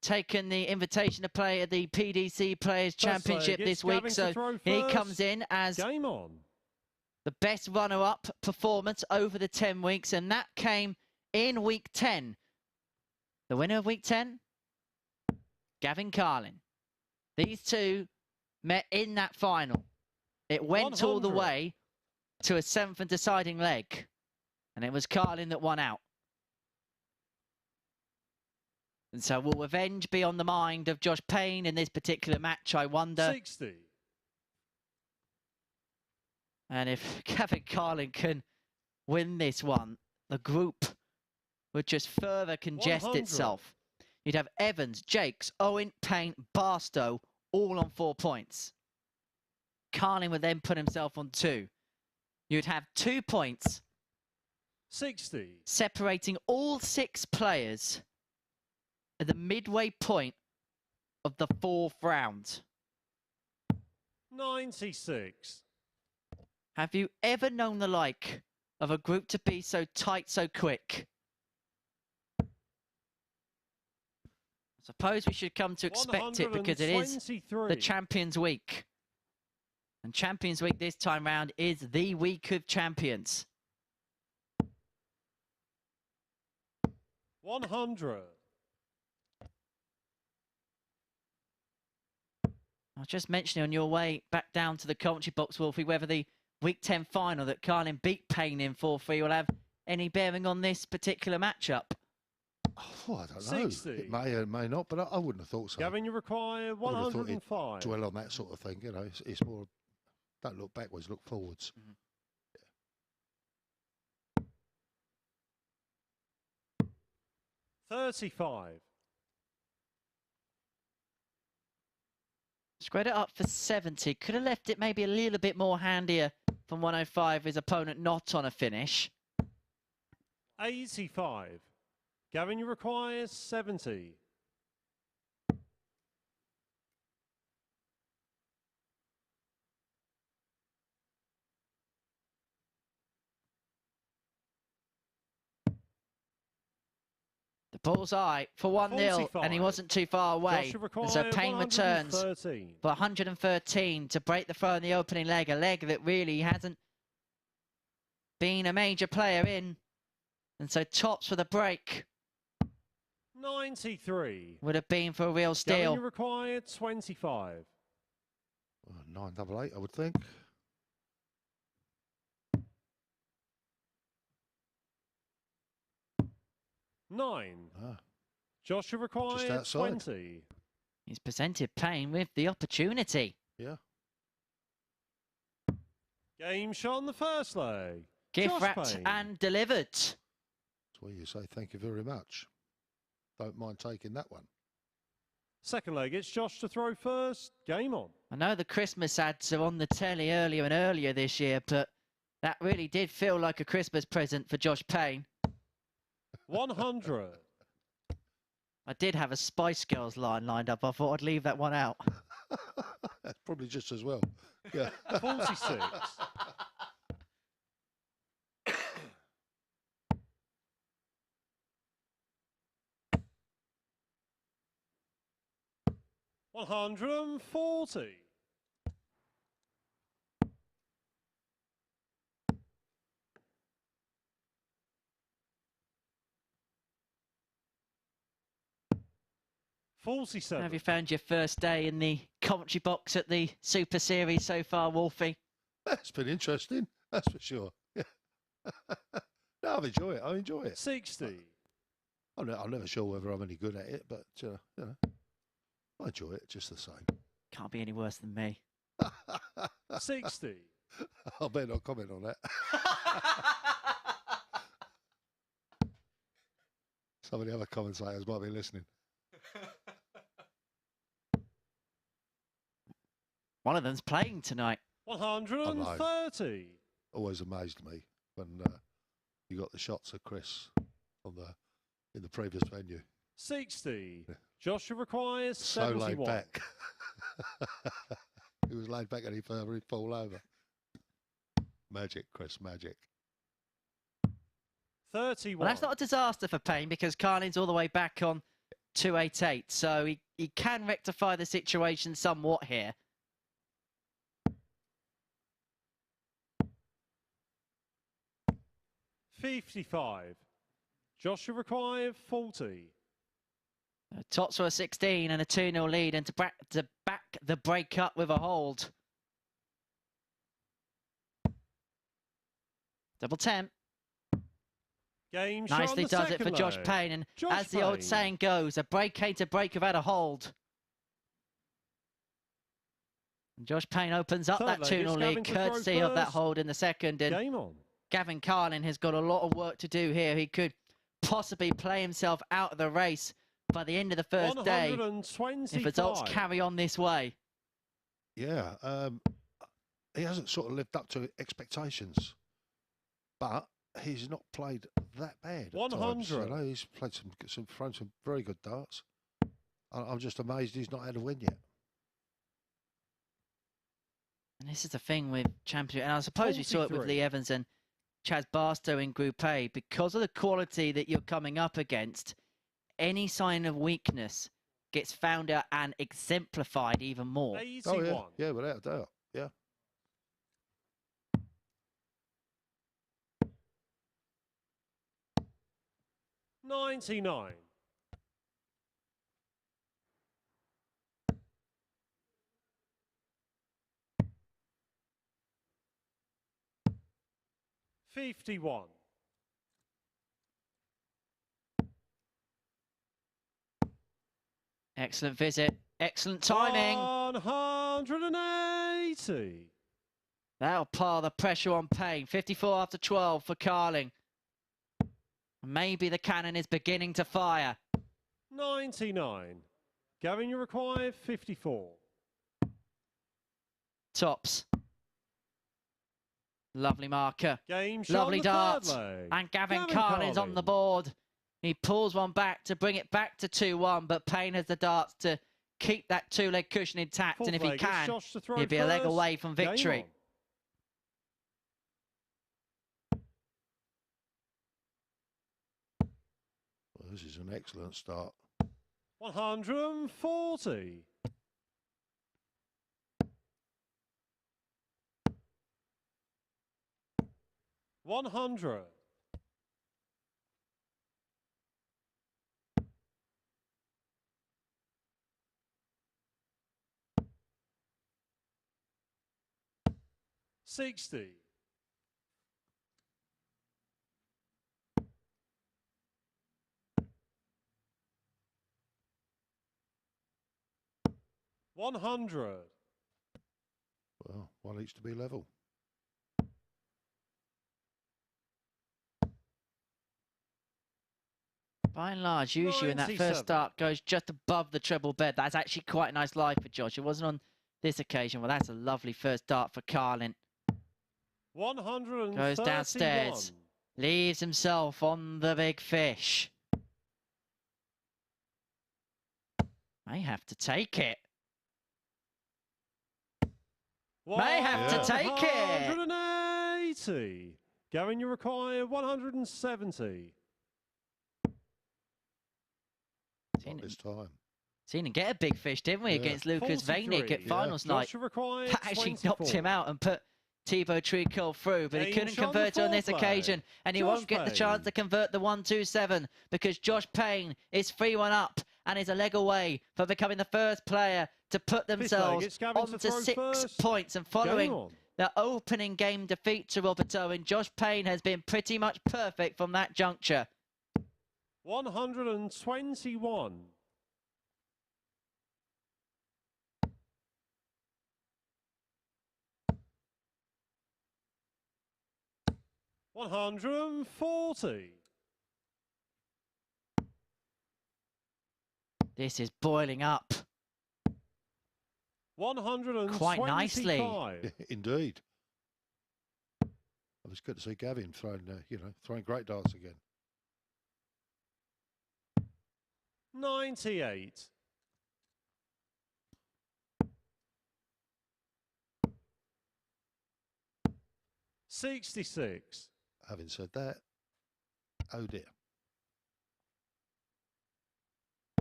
taken the invitation to play at the PDC Players Championship this week. So he comes in as the best runner-up performance over the 10 weeks, and that came in week 10. The winner of week 10, Gavin Carlin. These two met in that final. It went all the way to a 7th and deciding leg, and it was Carlin that won out. And so will revenge be on the mind of Josh Payne in this particular match, I wonder? 60. And if Gavin Carlin can win this one, the group would just further congest 100. itself. You'd have Evans, Jacques, Owen, Payne, Barstow, all on 4 points. Carlin would then put himself on 2. You'd have 2 points 60. separating all 6 players at the midway point of the 4th round. 96. Have you ever known the like of a group to be so tight so quick? I suppose we should come to expect it because it is the Champions Week. And Champions Week this time round is the week of champions. 100. I was just mentioning on your way back down to the commentary box, Wolfie, whether the week 10 final that Carlin beat Payne in 4-3 will have any bearing on this particular matchup. Oh, I don't know. 60. It may or may not, but I wouldn't have thought so. Gavin, you require 105. Dwell on that sort of thing, you know. It's more, don't look backwards, look forwards. Mm-hmm. 35. Squared it up for 70. Could have left it maybe a little bit more handier from 105, his opponent not on a finish. 85. Gavin, you require 70. The bullseye for 1-0, and he wasn't too far away. And so Payne returns for 113 to break the throw in the opening leg, a leg that really hasn't been a major player in. And so tops for the break. 93. Would have been for a real steal. Gavin, you require 25. 988, I would think. 9. Joshua requires 20. He's presented Payne with the opportunity. Yeah. Game shot on the first leg. Gift wrapped and delivered. That's where you say thank you very much. Don't mind taking that one. Second leg, it's Josh to throw first. Game on. I know the Christmas ads are on the telly earlier and earlier this year, but that really did feel like a Christmas present for Josh Payne. 100. I did have a Spice Girls line lined up. I thought I'd leave that one out. That's probably just as well. Yeah. 46. $140. $47. Have you found your first day in the commentary box at the Super Series so far, Wolfie? That's been interesting, that's for sure. Yeah. No, I enjoy it. I enjoy it. 60. I'm never sure whether I'm any good at it, but you know, I enjoy it just the same. Can't be any worse than me. 60. I better not comment on that. Some of the other commentators might be listening. One of them's playing tonight. 130. Always amazed me when you got the shots of Chris on in the previous venue. 60. Joshua requires So 71. laid back. He was laid back any further, he'd fall over. Magic, Chris, magic. 31. Well, that's not a disaster for Payne because Carlin's all the way back on 288, so he can rectify the situation somewhat here. 55. Joshua required 40. Tots for a 16 and a 2-0 lead, and to back the break up with a hold. Double 10. Game shot Nicely on the does it for second Josh leg. Payne, and Josh as the old Payne. saying goes, a break ain't a break without a hold. And Josh Payne opens up Third that leg, it's 2-0 Gavin lead, to throw courtesy of that first. hold in the second. And Game on. Gavin Carlin has got a lot of work to do here. He could possibly play himself out of the race by the end of the first day if results carry on this way. Yeah, he hasn't sort of lived up to expectations, but he's not played that bad. At 100. times, you know, he's played thrown some very good darts. I'm just amazed he's not had a win yet. And this is the thing with Championship, and I suppose we saw it with 43. Lee Evans and Chaz Barstow in Group A. Because of the quality that you're coming up against, any sign of weakness gets found out and exemplified even more. 81. Oh, yeah, without a doubt, yeah. $99. $51. Excellent visit, excellent timing. 180. That'll pile the pressure on Payne. 54 after 12 for Carling. Maybe the cannon is beginning to fire. 99. Gavin, you require 54. Tops. Lovely marker. Game shot Lovely on the dart. third leg. And Gavin Gavin Carlin's on the Carlin. board. He pulls one back to bring it back to 2-1, but Payne has the darts to keep that two-leg cushion intact. Fourth And if he leg, it's can, Josh to throw he'll be a leg first. away from Game victory. on. Well, this is an excellent start. 140. $100. $60. $100. Well, one each to be level. By and large, usually when that 97. first start goes just above the treble bed, that's actually quite a nice lie for Josh. It wasn't on this occasion. Well, that's a lovely first start for Carlin. 131. Goes downstairs. Leaves himself on the big fish. May have to take it. May have to take it. 180. Gavin, you require 170. Not this time. Seen him get a big fish, didn't we, Yeah. against Lucas 43. Vainik at Yeah. finals night. Joshua requires That actually 24. knocked him out and put Thibaut Tricot through, but he Game couldn't shot on the convert it on this fourth leg. occasion, and he Josh won't get the chance Payne. to convert the 1-2-7 because Josh Payne is 3-1 up and is a leg away for becoming the first player to put leg, themselves it's Gavin to onto throw 6 first. points. And Game following on. the opening game defeat to Robert Owen, Josh Payne has been pretty much perfect from that juncture. 121. $140. This is boiling up. 125. Quite nicely. Indeed. It was good to see Gavin throwing, throwing great darts again. 98. $66. Having said that, oh dear.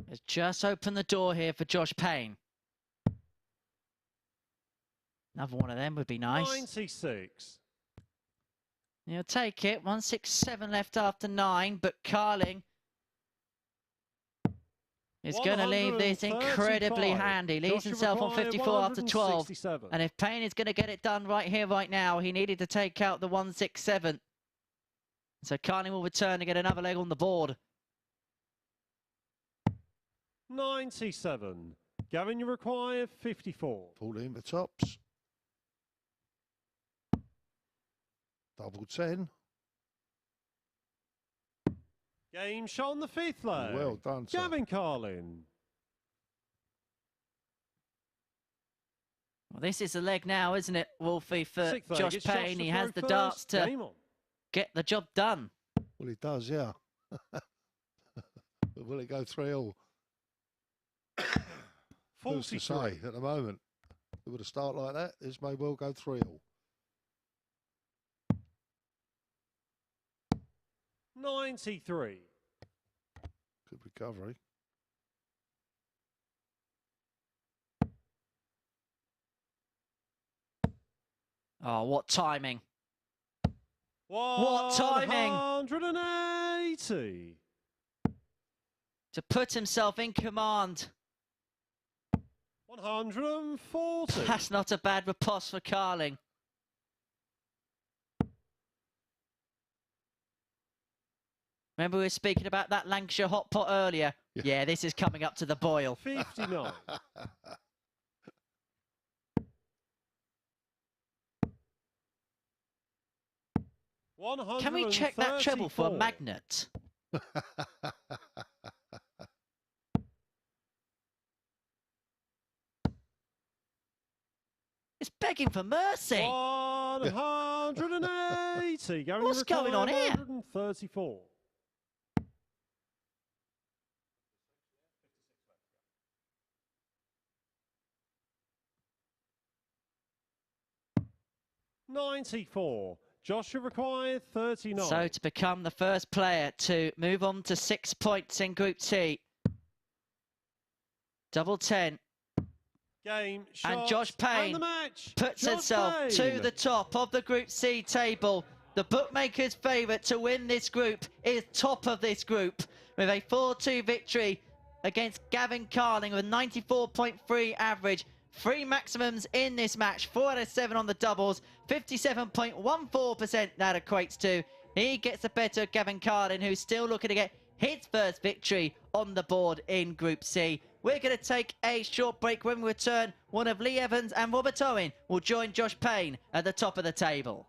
It's just opened the door here for Josh Payne. Another one of them would be nice. 96. He'll take it. 167 left after 9, but Carling is going to leave this incredibly handy. Leaves himself on 54 after 12. And if Payne is going to get it done right here, right now, he needed to take out the 167. So Carling will return to get another leg on the board. 97. Gavin, you require 54. 14 for tops. Double 10. Game shot on the 5th leg. Well done, sir. Gavin Carlin. Well, this is a leg now, isn't it, Wolfie, for 6th leg, Josh it's Josh Payne. to He throw has the first. darts to Game on. get the job done. Well, he does, yeah. But will it go 3-all? Who's to 43. say at the moment? With a start like that, this may well go 3-all. 93. Good recovery. Oh, what timing. What timing. 180. To put himself in command. 140. That's not a bad riposte for Carling. Remember we were speaking about that Lancashire hot pot earlier? Yeah, this is coming up to the boil. 59. Can we check that treble for a magnet? It's begging for mercy. 180. What's going on here? 134. $94. Joshua required 39. So to become the first player to move on to 6 points in Group T. Double 10. Game, and Josh Payne and the match. puts Josh himself Payne. to the top of the Group C table. The bookmakers' favourite to win this group is top of this group with a 4-2 victory against Gavin Carlin with a 94.3 average. 3 maximums in this match, 4 out of 7 on the doubles, 57.14% that equates to. He gets the better of Gavin Carlin, who's still looking to get his first victory on the board in Group C. We're going to take a short break. When we return, one of Lee Evans and Robert Owen will join Josh Payne at the top of the table.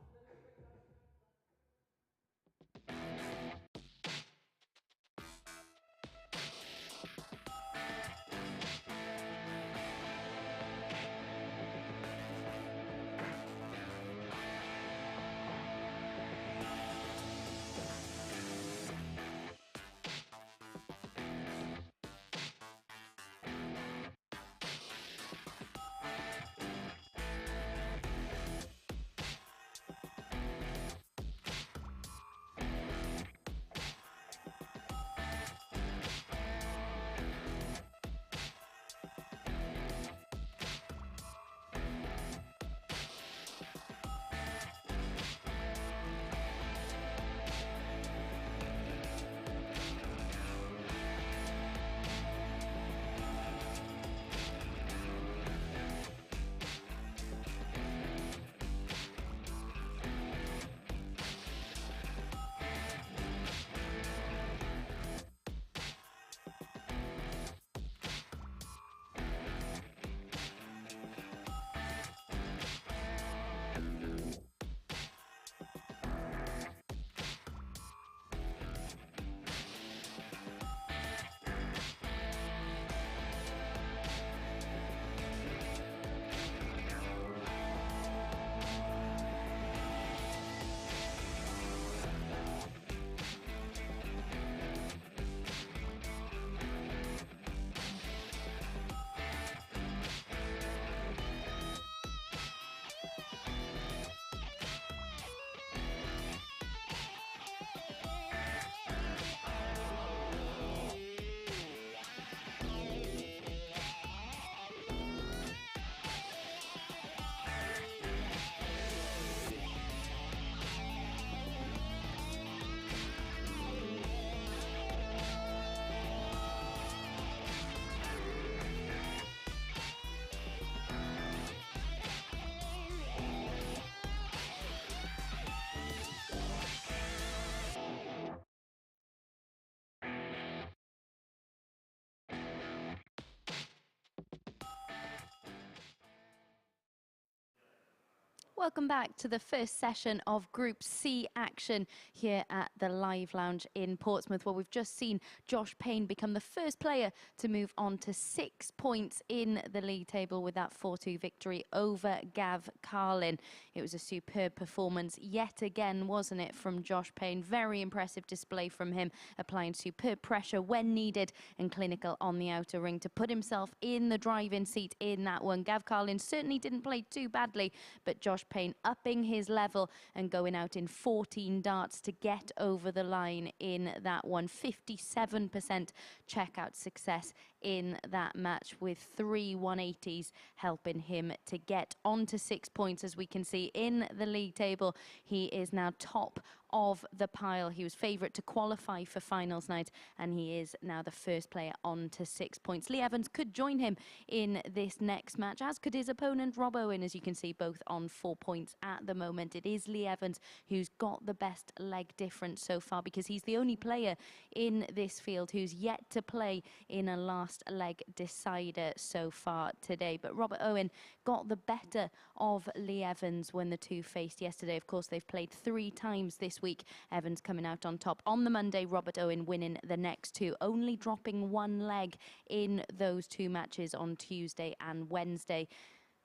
Welcome back to the first session of Group C action here at the Live Lounge in Portsmouth, where we've just seen Josh Payne become the first player to move on to 6 points in the league table with that 4-2 victory over Gav Carlin. It was a superb performance yet again, wasn't it, from Josh Payne? Very impressive display from him, applying superb pressure when needed and clinical on the outer ring to put himself in the driving seat in that one. Gav Carlin certainly didn't play too badly, but Josh Payne upping his level and going out in 14 darts to get over the line in that one. 57% checkout success in that match, with 3 180s helping him to get onto 6 points. As we can see in the league table, he is now top of the pile. He was favourite to qualify for finals night, and he is now the first player on to 6 points. Lee Evans could join him in this next match, as could his opponent Rob Owen, as you can see, both on 4 points at the moment. It is Lee Evans who's got the best leg difference so far, because he's the only player in this field who's yet to play in a last leg decider so far today. But Robert Owen got the better of Lee Evans when the two faced yesterday. Of course, they've played 3 times this week. Evans coming out on top on the Monday, Robert Owen winning the next 2, only dropping 1 leg in those 2 matches on Tuesday and Wednesday.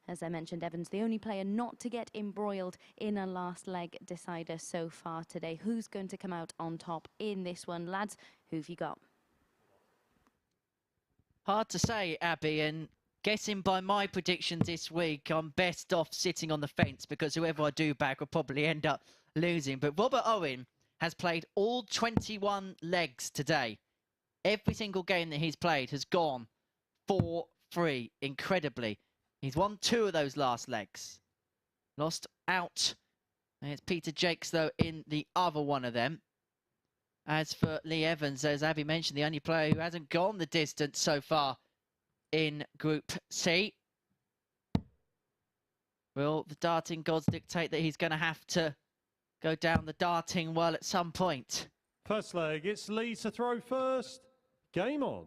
As I mentioned, Evans the only player not to get embroiled in a last leg decider so far today. Who's going to come out on top in this one, lads? Who've you got? Hard to say, Abby, and guessing by my predictions this week, I'm best off sitting on the fence, because whoever I do back will probably end up losing. But Robert Owen has played all 21 legs today. Every single game that he's played has gone 4-3, incredibly. He's won 2 of those last legs. Lost out. And it's Peter Jacques, though, in the other one of them. As for Lee Evans, as Abby mentioned, the only player who hasn't gone the distance so far in Group C. Will the darting gods dictate that he's going to have to go down the darting well at some point? First leg, it's Lee to throw first. Game on.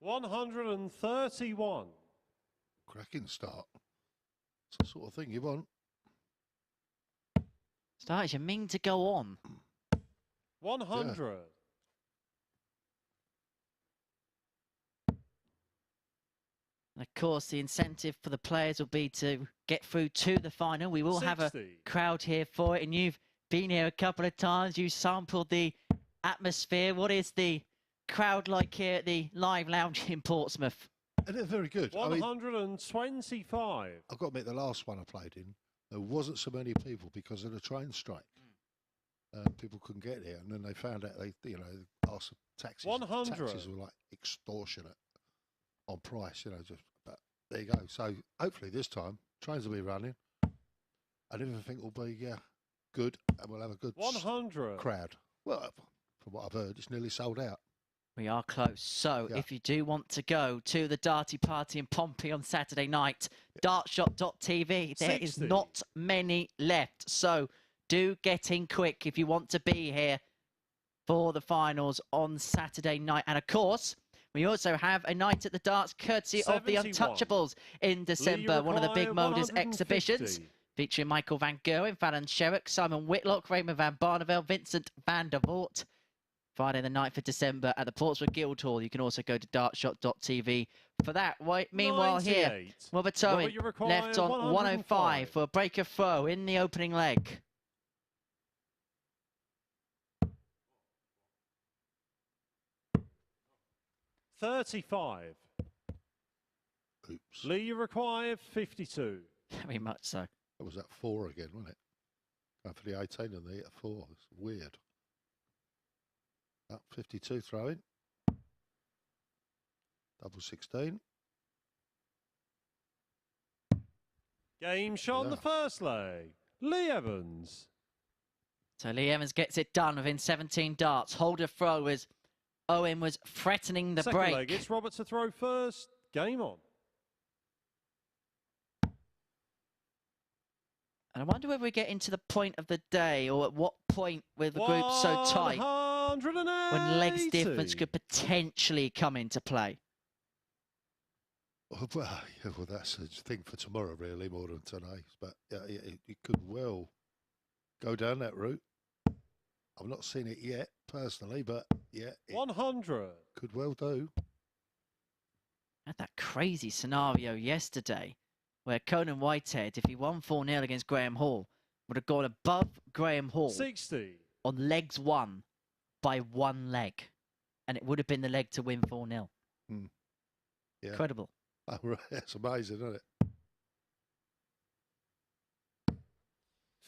$131. Cracking start. It's the sort of thing you want. Start, you mean to go on? 100. Yeah. Of course, the incentive for the players will be to get through to the final. We will 60. have a crowd here for it, and you've been here a couple of times. You sampled the atmosphere. What is the crowd like here at the Live Lounge in Portsmouth? And they're very good. 125. I've got to admit, the last one I played in, there wasn't so many people because of the train strike. People couldn't get here, and then they found out they asked for taxis. 100. Taxis were like extortionate on price, just. But there you go. So hopefully this time trains will be running, and everything will be good, and we'll have a good 100 crowd. Well, from what I've heard, it's nearly sold out. We are close. So if you do want to go to the Darty Party in Pompey on Saturday night, dartshot.tv, there 60. is not many left. So do get in quick if you want to be here for the finals on Saturday night. And of course, we also have a night at the darts courtesy 71. of the Untouchables in December, one of the big Modus exhibitions, featuring Michael Van Gerwen, Fallon Sherrock, Simon Whitlock, Raymond Van Barneveld, Vincent van der Voort. Friday the 9th of December at the Portsmouth Guildhall. You can also go to dartshot.tv for that. Meanwhile 98. here, Robert Owen left on 105 for a breaker throw in the opening leg. $35. Oops. Lee, you require 52. Very much so. That was at 4 again, wasn't it? Going for the 18 and they hit a 4. It's weird. 52 throwing. Double 16. Game shot on the first leg. Lee Evans. So Lee Evans gets it done within 17 darts. Holder throw as Owen was threatening the Second break. leg, it's Robert to throw first. Game on. And I wonder whether we get into the point of the day, or at what point with the group so tight, when legs difference could potentially come into play. Well, yeah, well, that's a thing for tomorrow, really, more than today. But yeah, it could well go down that route. I've not seen it yet, personally, but yeah. 100. Could well do. Had that crazy scenario yesterday where Conan Whitehead, if he won 4-0 against Graham Hall, would have gone above Graham Hall 60. on legs won by 1 leg. And it would have been the leg to win 4-0. Hmm. Yeah. Incredible. Oh, right. That's amazing, isn't it?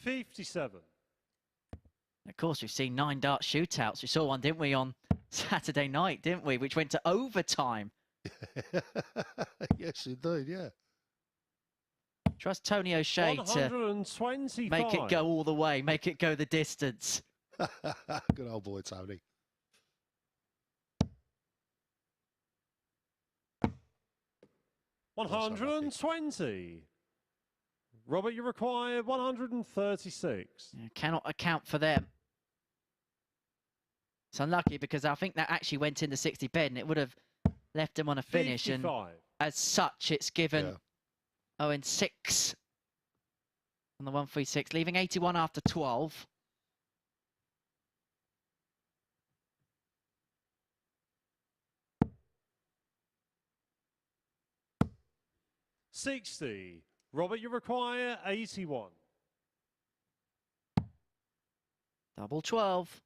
57. Of course, we've seen 9 dart shootouts. We saw one, didn't we, on Saturday night, didn't we? Which went to overtime. Yes, indeed, yeah. Trust Tony O'Shea to make it go all the way, make it go the distance. Good old boy, Tony. $120. Robert, you require 136. Yeah, cannot account for them. It's unlucky because I think that actually went in the 60 bed and it would have left him on a finish. 55. And as such, it's given Owen 6 on the 136, leaving 81 after 12. $60. Robert, you require 81. Double 12.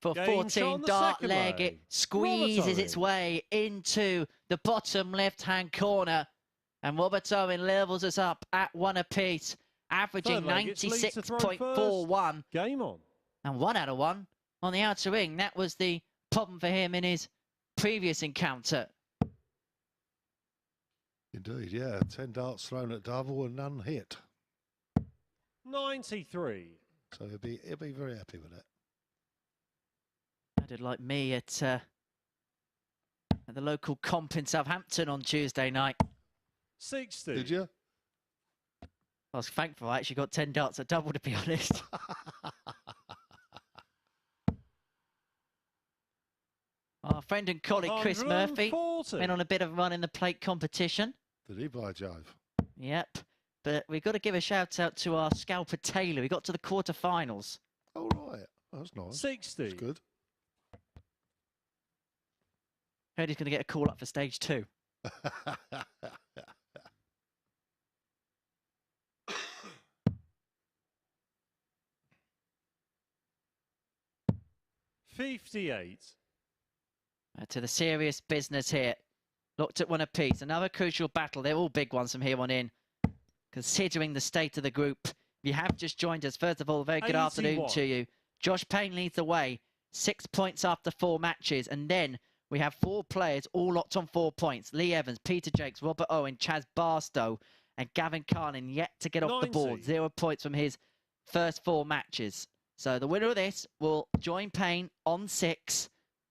For Game 14, dart leg, leg. it squeezes its way into the bottom left-hand corner. And Robert Owen levels us up at 1 apiece, averaging 96.41. Game on. And 1 out of 1 on the outer ring. That was the problem for him in his previous encounter. Indeed, yeah. 10 darts thrown at double and none hit. 93. So he'll be very happy with it. Sounded like me at the local comp in Southampton on Tuesday night. 60. Did you? I was thankful I actually got 10 darts at double, to be honest. Our friend and colleague Chris Murphy went on a bit of a run in the plate competition. Did he, by Jove? Yep. But we've got to give a shout out to our scalper Taylor. We got to the quarterfinals. Oh, right. That's nice. 60. That's good. Heard he's going to get a call up for stage 2. $58. To the serious business here. Looked at 1 apiece. Another crucial battle. They're all big ones from here on in. Considering the state of the group. If you have just joined us, first of all, a very good afternoon to you. Josh Payne leads the way. 6 points after 4 matches. And then we have 4 players all locked on 4 points. Lee Evans, Peter Jacques, Robert Owen, Chaz Barstow and Gavin Carlin yet to get off the board. 0 points from his first 4 matches. So the winner of this will join Payne on 6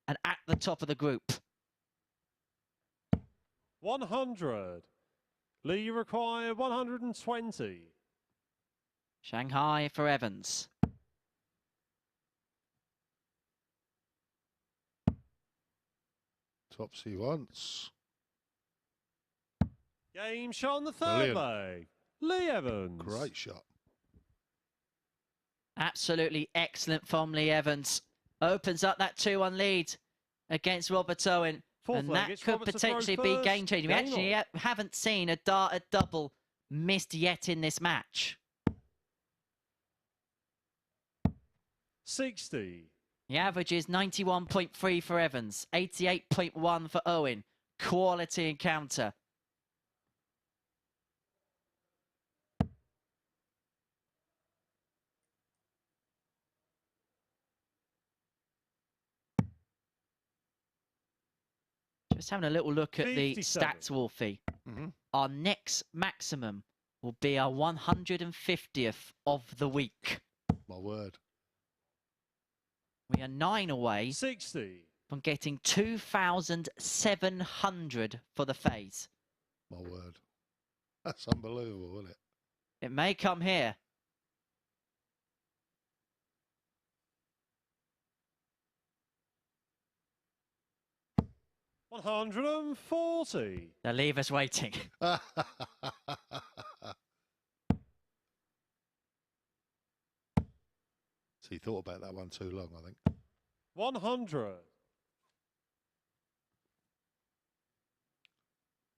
and at the top of the group. 100. Lee, you require 120. Shanghai for Evans. Topsy once. Game shot on the third leg. Lee Evans. Great shot. Absolutely excellent from Lee Evans. Opens up that 2-1 lead against Robert Owen. And that could potentially be game-changing. We actually haven't seen a dart at double missed yet in this match. 60. The average is 91.3 for Evans, 88.1 for Owen. Quality encounter. Just having a little look at the stats, Wolfie. Our next maximum will be our 150th of the week. My word. We are 9 away 60. from getting 2,700 for the phase. My word. That's unbelievable, isn't it? It may come here. $140. They'll leave us waiting. So he thought about that one too long, I think. 100.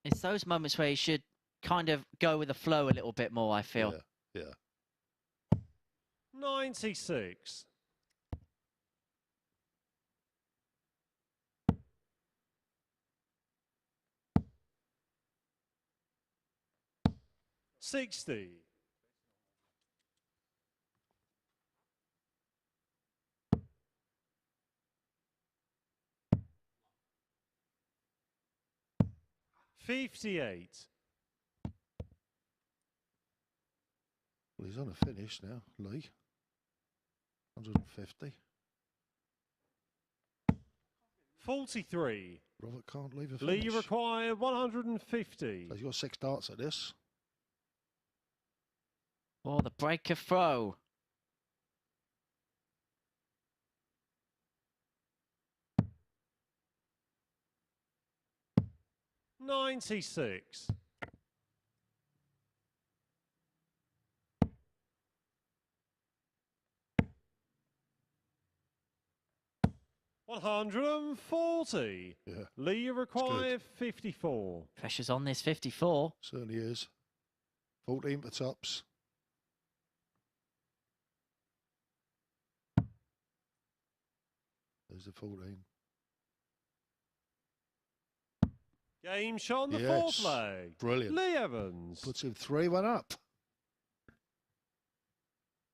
It's those moments where you should kind of go with the flow a little bit more, I feel. Yeah. 96. 60. 58. Well, he's on a finish now, Lee. 150. 43. Robert can't leave a finish. Lee require 150. So he's got 6 darts at this. Oh, the breaker throw. $96. 140. Yeah. Lee require 54. Pressure's on this 54. Certainly is. 14 for tops. There's the 14. Game shot on the Yes. fourth leg. Brilliant. Lee Evans. Puts him 3-1 up.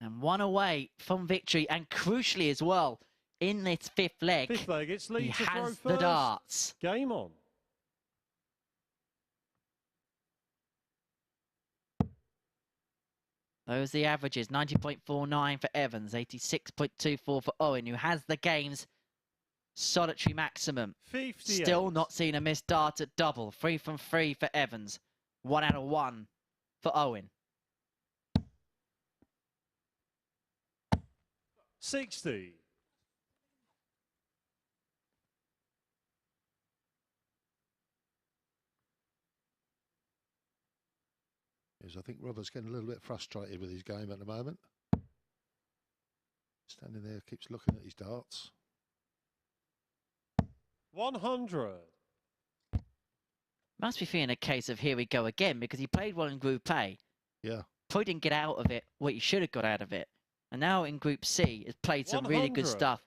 And one away from victory, and crucially as well, in this fifth leg, Fifth leg, it's Lee he to throw has first. the darts. Game on. Those are the averages, 90.49 for Evans, 86.24 for Owen, who has the game's solitary maximum. 58. Still not seen a missed dart at double. 3 from 3 for Evans. 1 out of 1 for Owen. 60. Yes, I think Robert's getting a little bit frustrated with his game at the moment. Standing there, keeps looking at his darts. 100. Must be feeling a case of here we go again, because he played well in Group A. Yeah. Probably didn't get out of it what he should have got out of it. And now in Group C, has played some really good 100. stuff.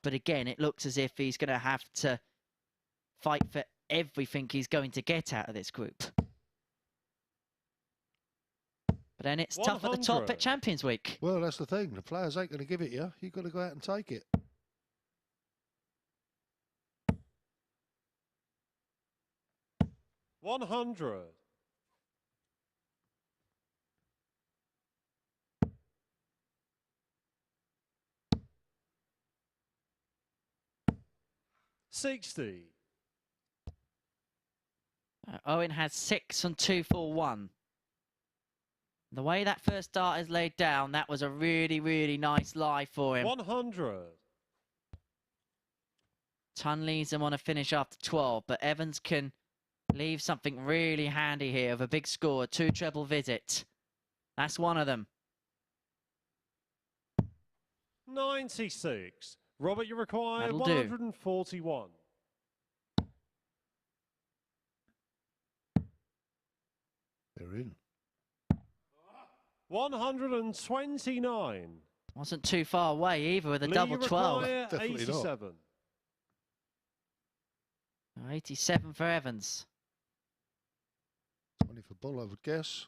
But again, it looks as if he's going to have to fight for everything he's going to get out of this group. But then it's tough at the top 100. at Champions Week. Well, that's the thing. The players ain't going to give it you. You've got to go out and take it. $100. 60. Owen has 6 and 2 for 1. The way that first dart is laid down, that was a really, really nice lie for him. 100. Ton leads him on a finish after 12, but Evans can leave something really handy here of a big score, 2 treble visit. That's one of them. 96. Robert, you require That'll do. 141. They're in. 129. Wasn't too far away either with a Lee double 12. require Definitely not. 87. 87 for Evans. 20 for Bull, I would guess.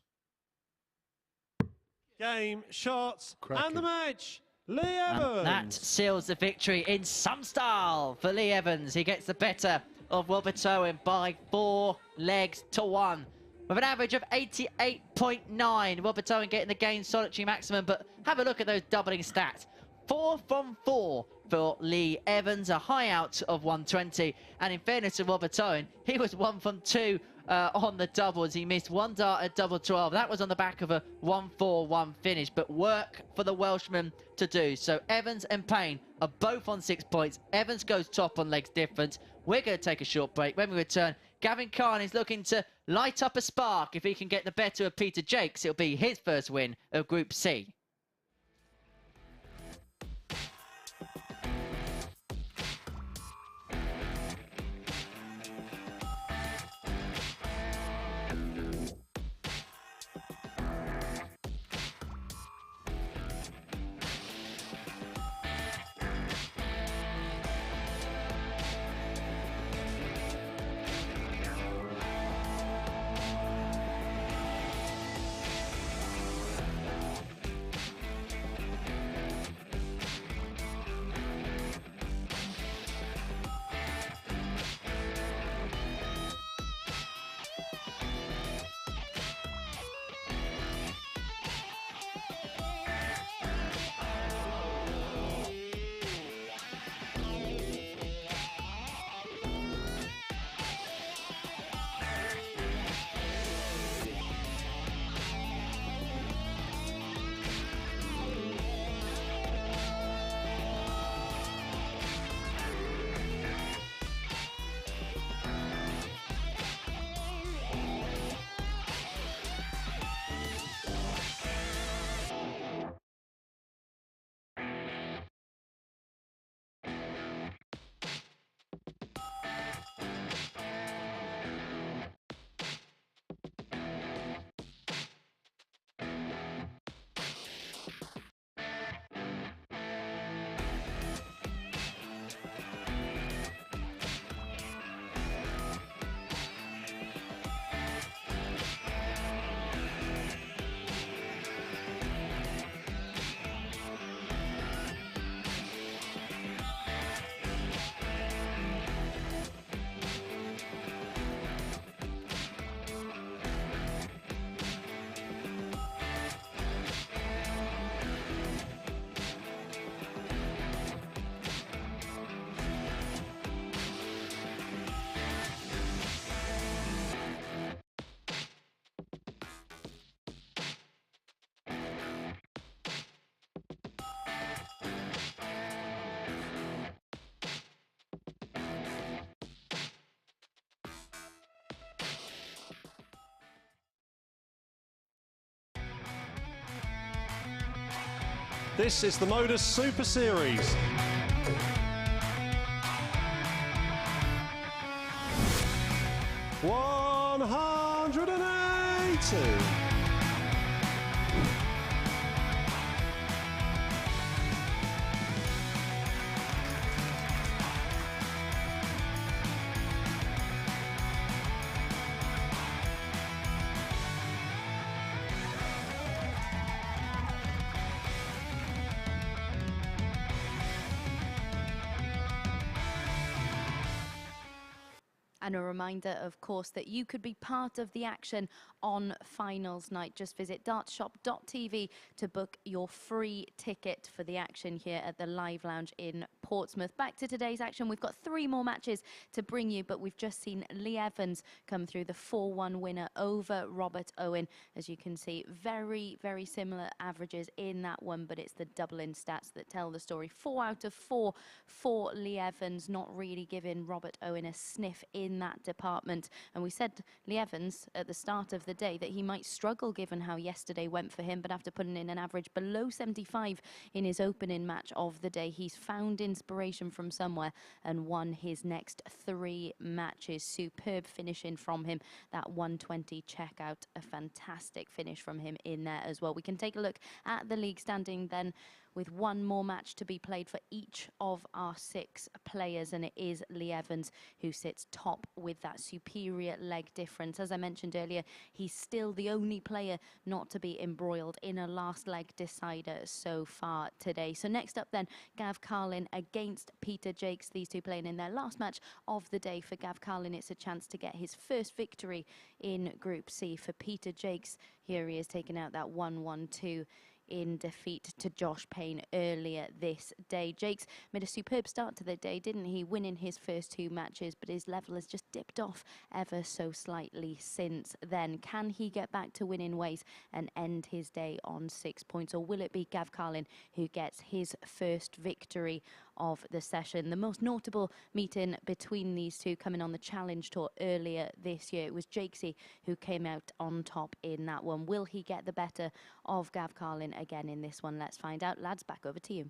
Game, shots, and Cracking. the match. Lee And Evans. that seals the victory in some style for Lee Evans. He gets the better of Robert Owen by 4 legs to 1. With an average of 88.9. Robert Owen getting the game's solitary maximum, but have a look at those doubling stats. 4 from 4 for Lee Evans, a high out of 120. And in fairness to Robert Owen, he was 1 from 2 on the doubles. He missed 1 dart at double 12. That was on the back of a 1-4-1 finish, but work for the Welshman to do. So Evans and Payne are both on 6 points. Evans goes top on legs difference. We're going to take a short break. When we return, Gavin Carlin is looking to light up a spark. If he can get the better of Peter Jacques, it'll be his first win of Group C. This is the MODUS Super Series. $180. And a reminder, of course, that you could be part of the action on finals night. Just visit dartshop.tv to book your free ticket for the action here at the Live Lounge in Portsmouth. Back to today's action. We've got 3 more matches to bring you, but we've just seen Lee Evans come through, the 4-1 winner over Robert Owen. As you can see, very, very similar averages in that one, but it's the double-in stats that tell the story. 4 out of 4 for Lee Evans, not really giving Robert Owen a sniff in that department. And we said Lee Evans at the start of the day that he might struggle given how yesterday went for him, but after putting in an average below 75 in his opening match of the day, he's found inspiration from somewhere and won his next 3 matches. Superb finishing from him, that 120 checkout, a fantastic finish from him in there as well. We can take a look at the league standing then, with 1 more match to be played for each of our 6 players, and it is Lee Evans who sits top with that superior leg difference. As I mentioned earlier, he's still the only player not to be embroiled in a last leg decider so far today. So next up then, Gav Carlin against Peter Jacques, these two playing in their last match of the day. For Gav Carlin, it's a chance to get his first victory in Group C. For Peter Jacques, here he is taking out that 1-1-2 in defeat to Josh Payne earlier this day. Jacques made a superb start to the day, didn't he? Winning his first 2 matches, but his level has just dipped off ever so slightly since then. Can he get back to winning ways and end his day on 6 points, or will it be Gav Carlin who gets his first victory of the session? The most notable meeting between these two coming on the Challenge Tour earlier this year, it was Jacques who came out on top in that one. Will he get the better of Gav Carlin again in this one? Let's find out. Lads, back over to you.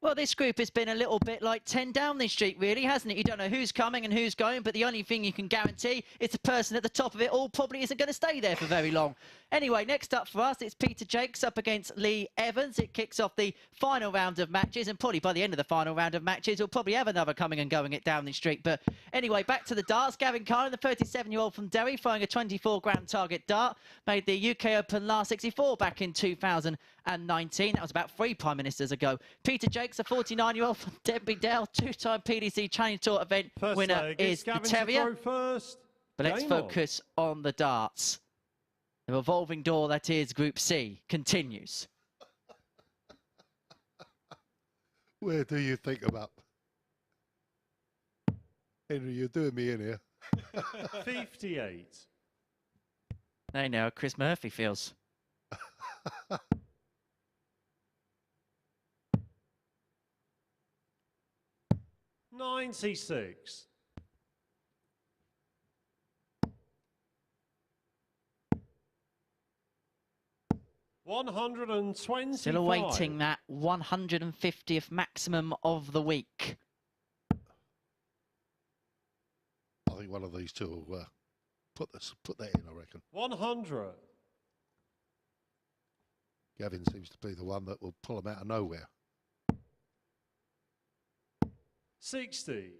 Well, this group has been a little bit like 10 Downing Street, really, hasn't it? You don't know who's coming and who's going, but the only thing you can guarantee is the person at the top of it all probably isn't going to stay there for very long. Anyway, next up for us, it's Peter Jacques up against Lee Evans. It kicks off the final round of matches, and probably by the end of the final round of matches, we'll probably have another coming and going at Downing Street. But anyway, back to the darts. Gavin Carlin, the 37-year-old from Derry, throwing a 24-gram target dart, made the UK Open last 64 back in 2019. That was about 3 Prime Ministers ago. Peter Jacques, a 49-year-old from Denby Dale, 2-time PDC Challenge Tour event winner, is the Terrier. First. But let's focus on the darts. The revolving door that is Group C continues. Where do you think I'm up? Henry, you're doing me in here. 58. They know how Chris Murphy feels. $96. 125. Still awaiting that 150th maximum of the week. I think one of these two will put that in, I reckon. 100. Gavin seems to be the one that will pull them out of nowhere. 60.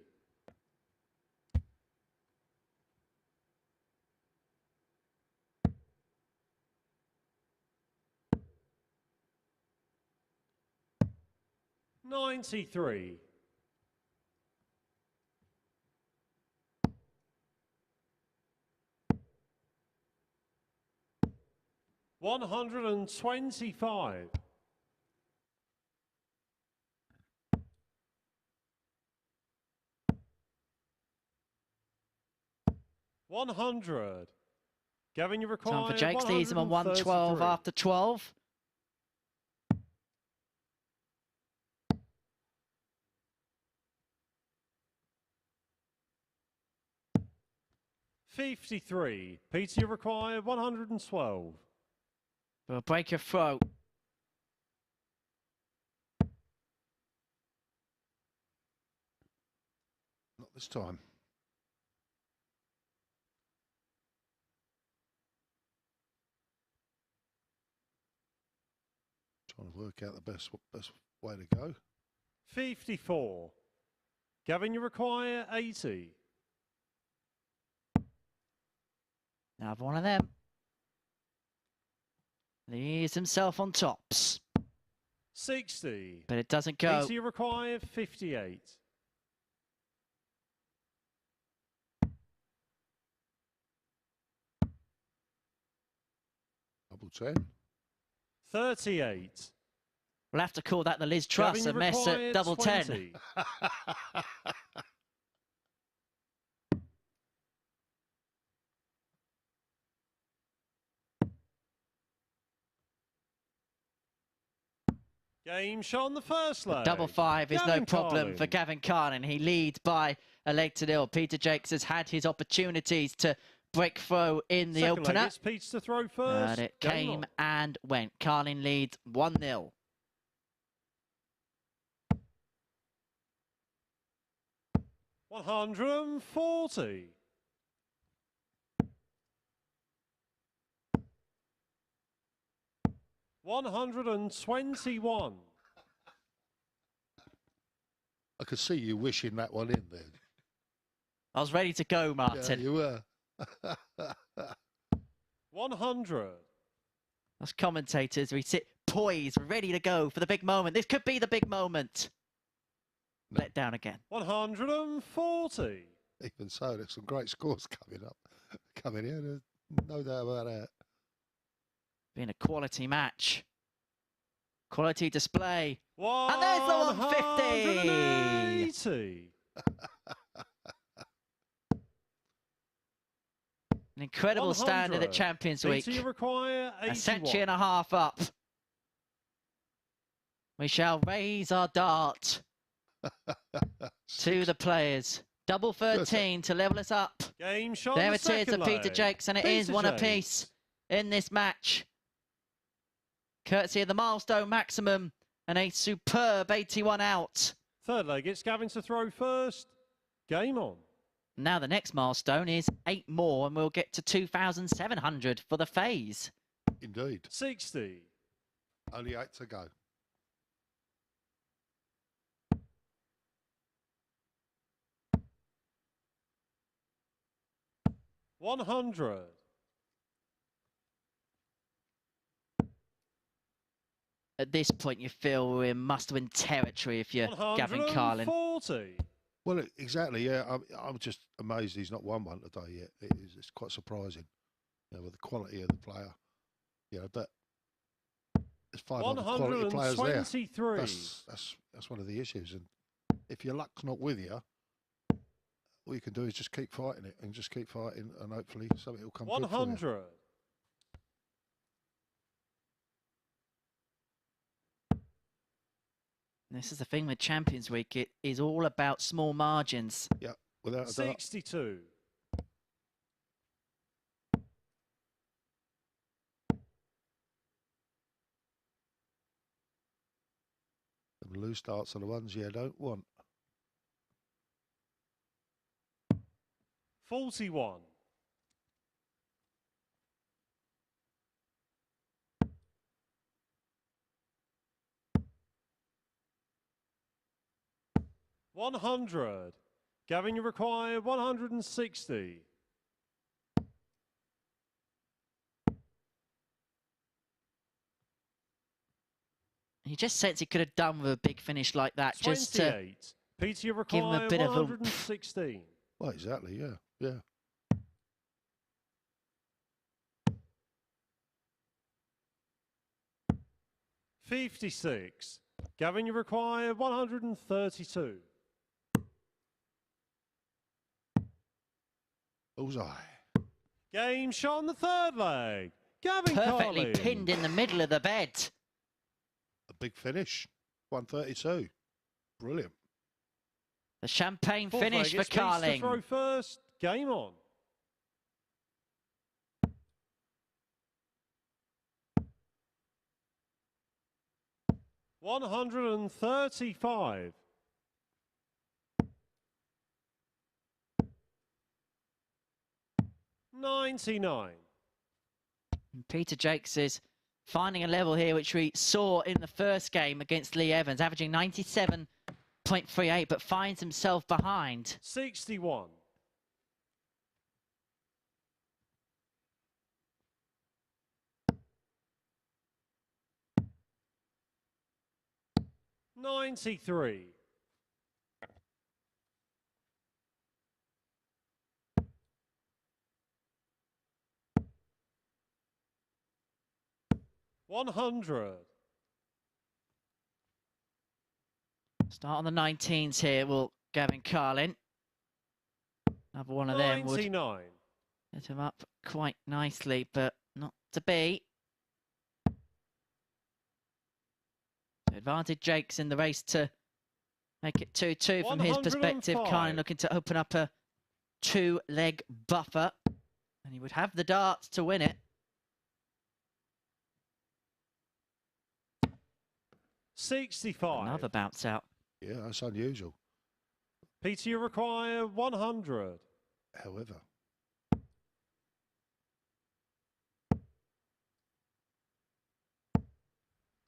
93. 125. 100. Gavin, you require Time for Jacques, leads him on 112 after 12. $53. Peter, you require 112. We'll break your throat. Not this time. Trying to work out the best way to go. 54. Gavin, you require 80. Another one of them. Leaves himself on tops. 60. But it doesn't go. Peter, you require 58. Double 10. 38. We'll have to call that the Liz Truss, Gavin, a mess at double 20. 10. Game shot on the first leg. Double 5 is Gavin no problem Carlin. for Gavin Carlin. He leads by a leg to nil. Peter Jacques has had his opportunities to break through in the Second opener. leg, it's Peter to throw first. And it Game came on. and went. Carlin leads 1-0. $140. 121. I could see you wishing that one in there. I was ready to go, Martin. Yeah, you were. 100. As commentators, we sit poised, ready to go for the big moment. This could be the big moment. No. Let down again. 140. Even so, there's some great scores coming here. There's no doubt about that. Been a quality match. Quality display. And there's the 150. 180. An incredible standard at Champions Week. You require 81. A century and a half up. We shall raise our dart to the players. Double 13 to level us up. Game shot. There it is, to Peter Jacques, and it is one apiece in this match. Courtesy of the milestone maximum and a superb 81 out. Third leg, it's Gavin to throw first. Game on. Now the next milestone is 8 more, and we'll get to 2,700 for the phase. Indeed. 60. Only 8 to go. $100. At this point, you feel we're in must-win territory if you're Gavin Carlin. 140. Well, exactly, yeah. I'm just amazed he's not won one today yet. It's quite surprising, you know, with the quality of the player. You know, but there's 500 quality players there. That's one of the issues. And if your luck's not with you, all you can do is just keep fighting it and just keep fighting, and hopefully something will come 100. good for you. This is the thing with Champions Week. It is all about small margins. Yeah, without a doubt. 62. The loose darts are the ones you don't want. 41. $100. Gavin, you require 160. He just sense he could have done with a big finish like that, 28. just to Peter, you give him require a bit of a 116. Well, exactly, yeah, yeah. $56. Gavin, you require 132. Bullseye. Game shot on the third leg. Gavin perfectly Carlin. pinned in the middle of the bed. A big finish. 132. Brilliant. The champagne Fourth finish leg, for it's Peter to Carling. throw first. Game on. $135. $99. Peter Jacques is finding a level here which we saw in the first game against Lee Evans, averaging 97.38, but finds himself behind. 61. $93. $100. Start on the 19s here, will Gavin Carlin. Another one of them would 99. get him up quite nicely, but not to be. So advantage Jacques in the race to make it 2-2 from his perspective. 105. Carlin looking to open up a 2-leg buffer, and he would have the darts to win it. 65. Another bounce out. Yeah, that's unusual. Peter, you require 100. However.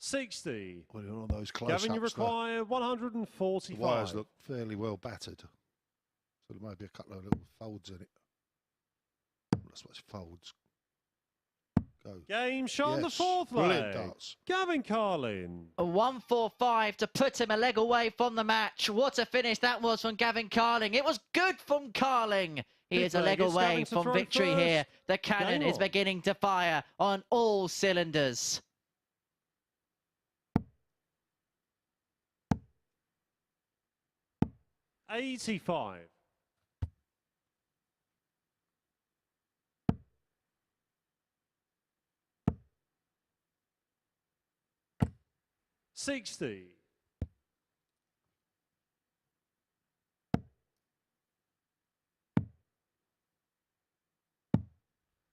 $60. Well, you're on those close Gavin, you require 145. The wires look fairly well battered. So there might be a couple of little folds in it. That's what folds. Go. Game shot on the Yes, fourth brilliant leg. darts. Gavin Carlin. A 145 to put him a leg away from the match. What a finish that was from Gavin Carling. It was good from Carling. He is a leg away from victory here. The cannon is beginning to fire on all cylinders. 85. 60.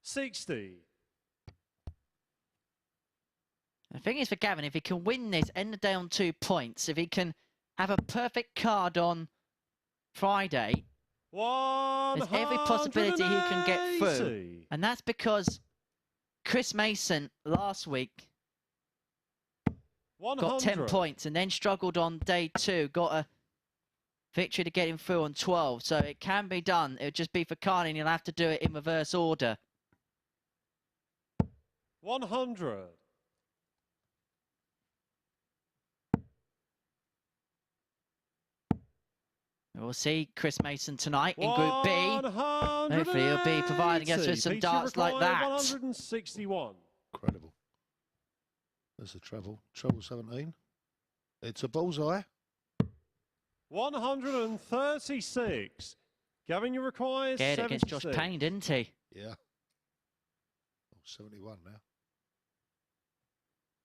60. The thing is for Gavin, if he can win this, end the day on 2 points, if he can have a perfect card on Friday, there's every possibility he can get through. And that's because Chris Mason last week got 10 points and then struggled on day 2, got a victory to get him through on 12. So it can be done. It would just be for Carlin. He'll have to do it in reverse order. 100. We'll see Chris Mason tonight in Group B. Hopefully he'll be providing us with some darts like that. 161. Incredible. There's the treble. Treble 17. It's a bullseye. 136. Gavin, you require Scared 76. against Josh Payne, didn't he? Yeah. Oh, 71 now.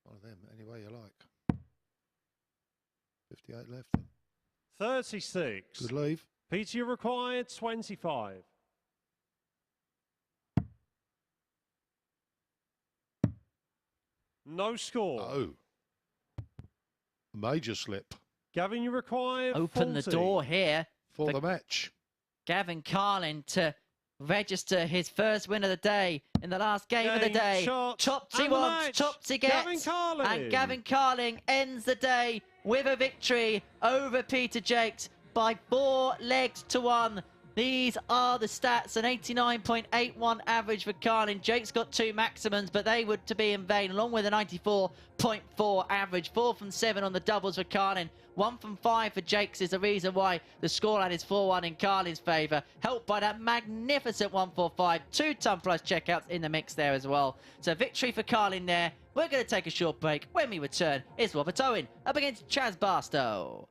One of them, any way you like. 58 left then. 36. Good leave. Peter, you required 25. No score. Oh. Major slip. Gavin, you require Open 40. the door here For the match. Gavin Carlin to register his first win of the day in the last game of the day. Tops he wants, tops he gets. Gavin Carlin. And Gavin Carlin ends the day with a victory over Peter Jacques by 4 legs to 1. These are the stats, an 89.81 average for Carlin. Jake's got 2 maximums, but they would to be in vain, along with a 94.4 average. 4 from 7 on the doubles for Carlin. 1 from 5 for Jake's is the reason why the scoreline is 4-1 in Carlin's favour. Helped by that magnificent 145. 2-ton plus checkouts in the mix there as well. So victory for Carlin there. We're going to take a short break. When we return, it's Robert Owen up against Chaz Barstow.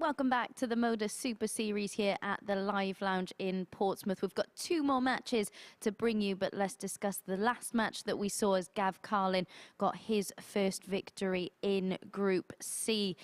Welcome back to the MODUS Super Series here at the Live Lounge in Portsmouth. We've got 2 more matches to bring you, but let's discuss the last match that we saw as Gav Carlin got his first victory in Group C.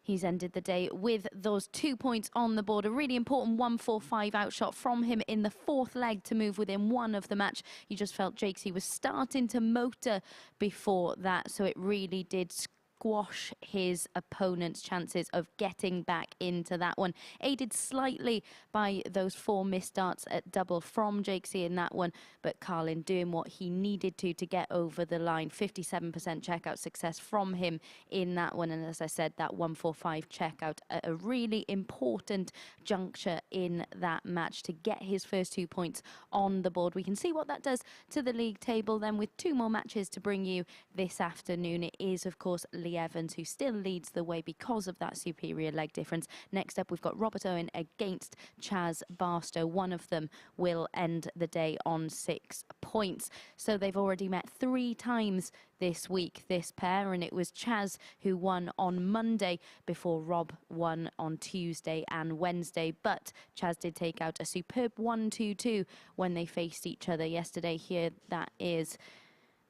He's ended the day with those 2 points on the board. A really important 1-4-5 outshot from him in the 4th leg to move within 1 of the match. You just felt Jacques was starting to motor before that, so it really did squash his opponent's chances of getting back into that one. Aided slightly by those 4 missed darts at double from Jacques in that one, but Carlin doing what he needed to get over the line. 57% checkout success from him in that one, and as I said, that 1-4-5 checkout at a really important juncture in that match to get his first 2 points on the board. We can see what that does to the league table then, with 2 more matches to bring you this afternoon. It is, of course, Lee Evans, who still leads the way because of that superior leg difference. Next up, we've got Robert Owen against Chaz Barstow. One of them will end the day on 6 points. So they've already met 3 times this week, this pair, and it was Chaz who won on Monday before Rob won on Tuesday and Wednesday. But Chaz did take out a superb 1-2-2 when they faced each other yesterday. Here that is.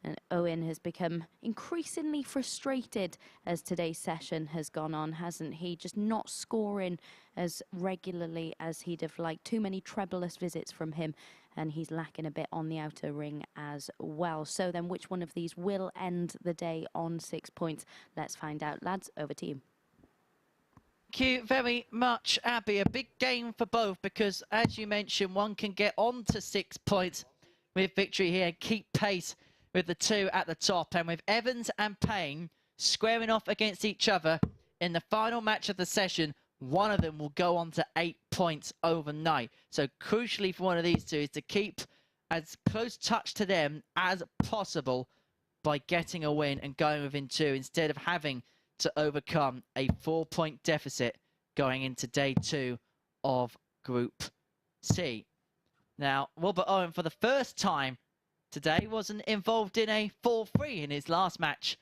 And Owen has become increasingly frustrated as today's session has gone on, hasn't he? Just not scoring as regularly as he'd have liked. Too many trebleless visits from him, and he's lacking a bit on the outer ring as well. So then which one of these will end the day on 6 points? Let's find out. Lads, over to you. Thank you very much, Abby. A big game for both because, as you mentioned, one can get on to 6 points with victory here and keep pace with the 2 at the top, and with Evans and Payne squaring off against each other in the final match of the session, one of them will go on to 8 points overnight. So crucially for one of these 2 is to keep as close touch to them as possible by getting a win and going within 2 instead of having to overcome a 4-point deficit going into day 2 of Group C. Now, Robert Owen, for the first time today, wasn't involved in a 4-3 in his last match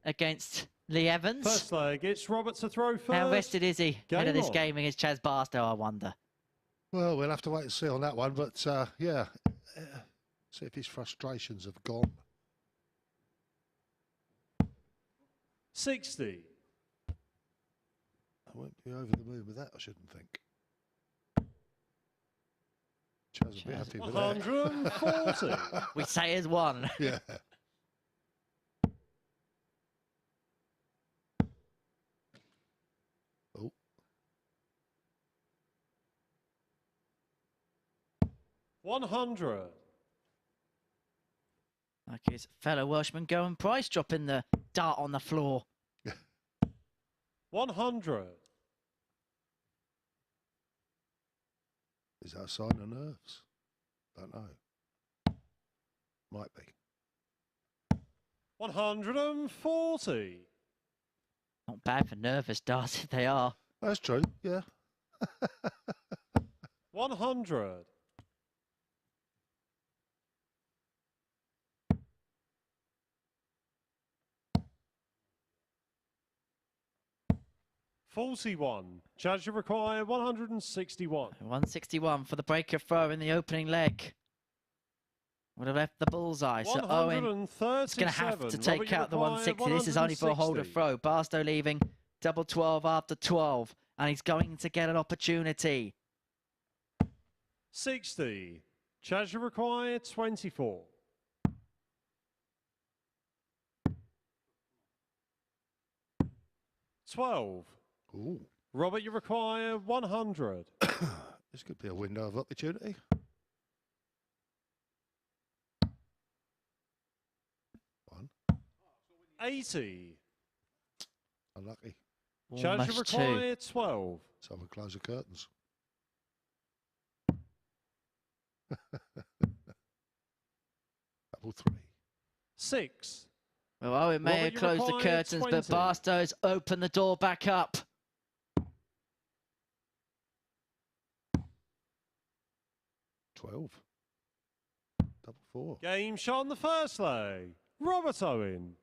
against Lee Evans. First leg, it's Robert to throw first. How rested is he ahead of this on. game against Chaz Barstow, I wonder? Well, we'll have to wait and see on that one, but yeah, see if his frustrations have gone. 60. I won't be over the moon with that, I shouldn't think. Chaz will be happy with that. 140. We say as one. Yeah. Oh. 100. Like his fellow Welshman, Gavin Price dropping the dart on the floor. 100. Is that a sign of nerves? Don't know. Might be. 140. Not bad for nervous darts if they are. That's true, yeah. 100. 41. Chaz, you require 161. 161 for the breaker throw in the opening leg. Would have left the bullseye. So Owen is going to have to take out the 160. This is only for a holder throw. Barstow leaving double 12 after 12. And he's going to get an opportunity. 60. Chaz, you require 24. 12. Ooh. Robert, you require 100. This could be a window of opportunity. 80. Unlucky. Chaz, you require 12. Someone close the curtains. Double 3. 6. Well, Owen may have closed the curtains, but Barstow has opened the door back up. 12. Double 4. Game shot on the first leg. Robert Owen.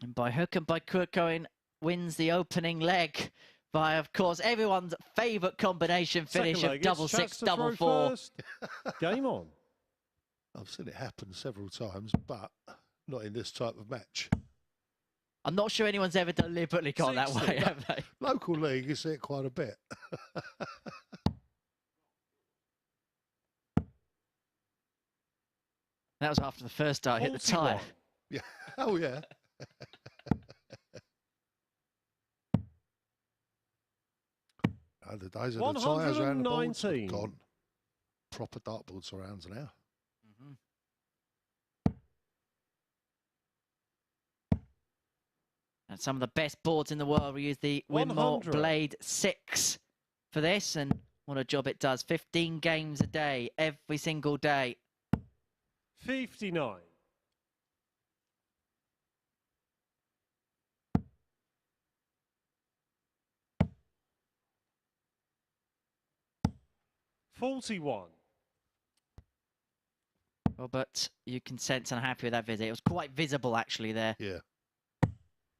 And by hook and by crook, Owen wins the opening leg by, of course, everyone's favourite combination finish Second of leg, double it's six, Chaz to double throw four. first. Game on. I've seen it happen several times, but not in this type of match. I'm not sure anyone's ever deliberately gone that 60. way, have they? Local league, you see it quite a bit. That was after the first start hit the 41. tyre. Yeah. Oh, yeah. The days of the tyres around the boards have 119. gone. Proper dartboard surrounds now. And some of the best boards in the world. We use the Winmore 100. Blade 6 for this, and what a job it does. 15 games a day, every single day. 59. $41. Robert, you can sense unhappy with that visit. It was quite visible, actually, there. Yeah.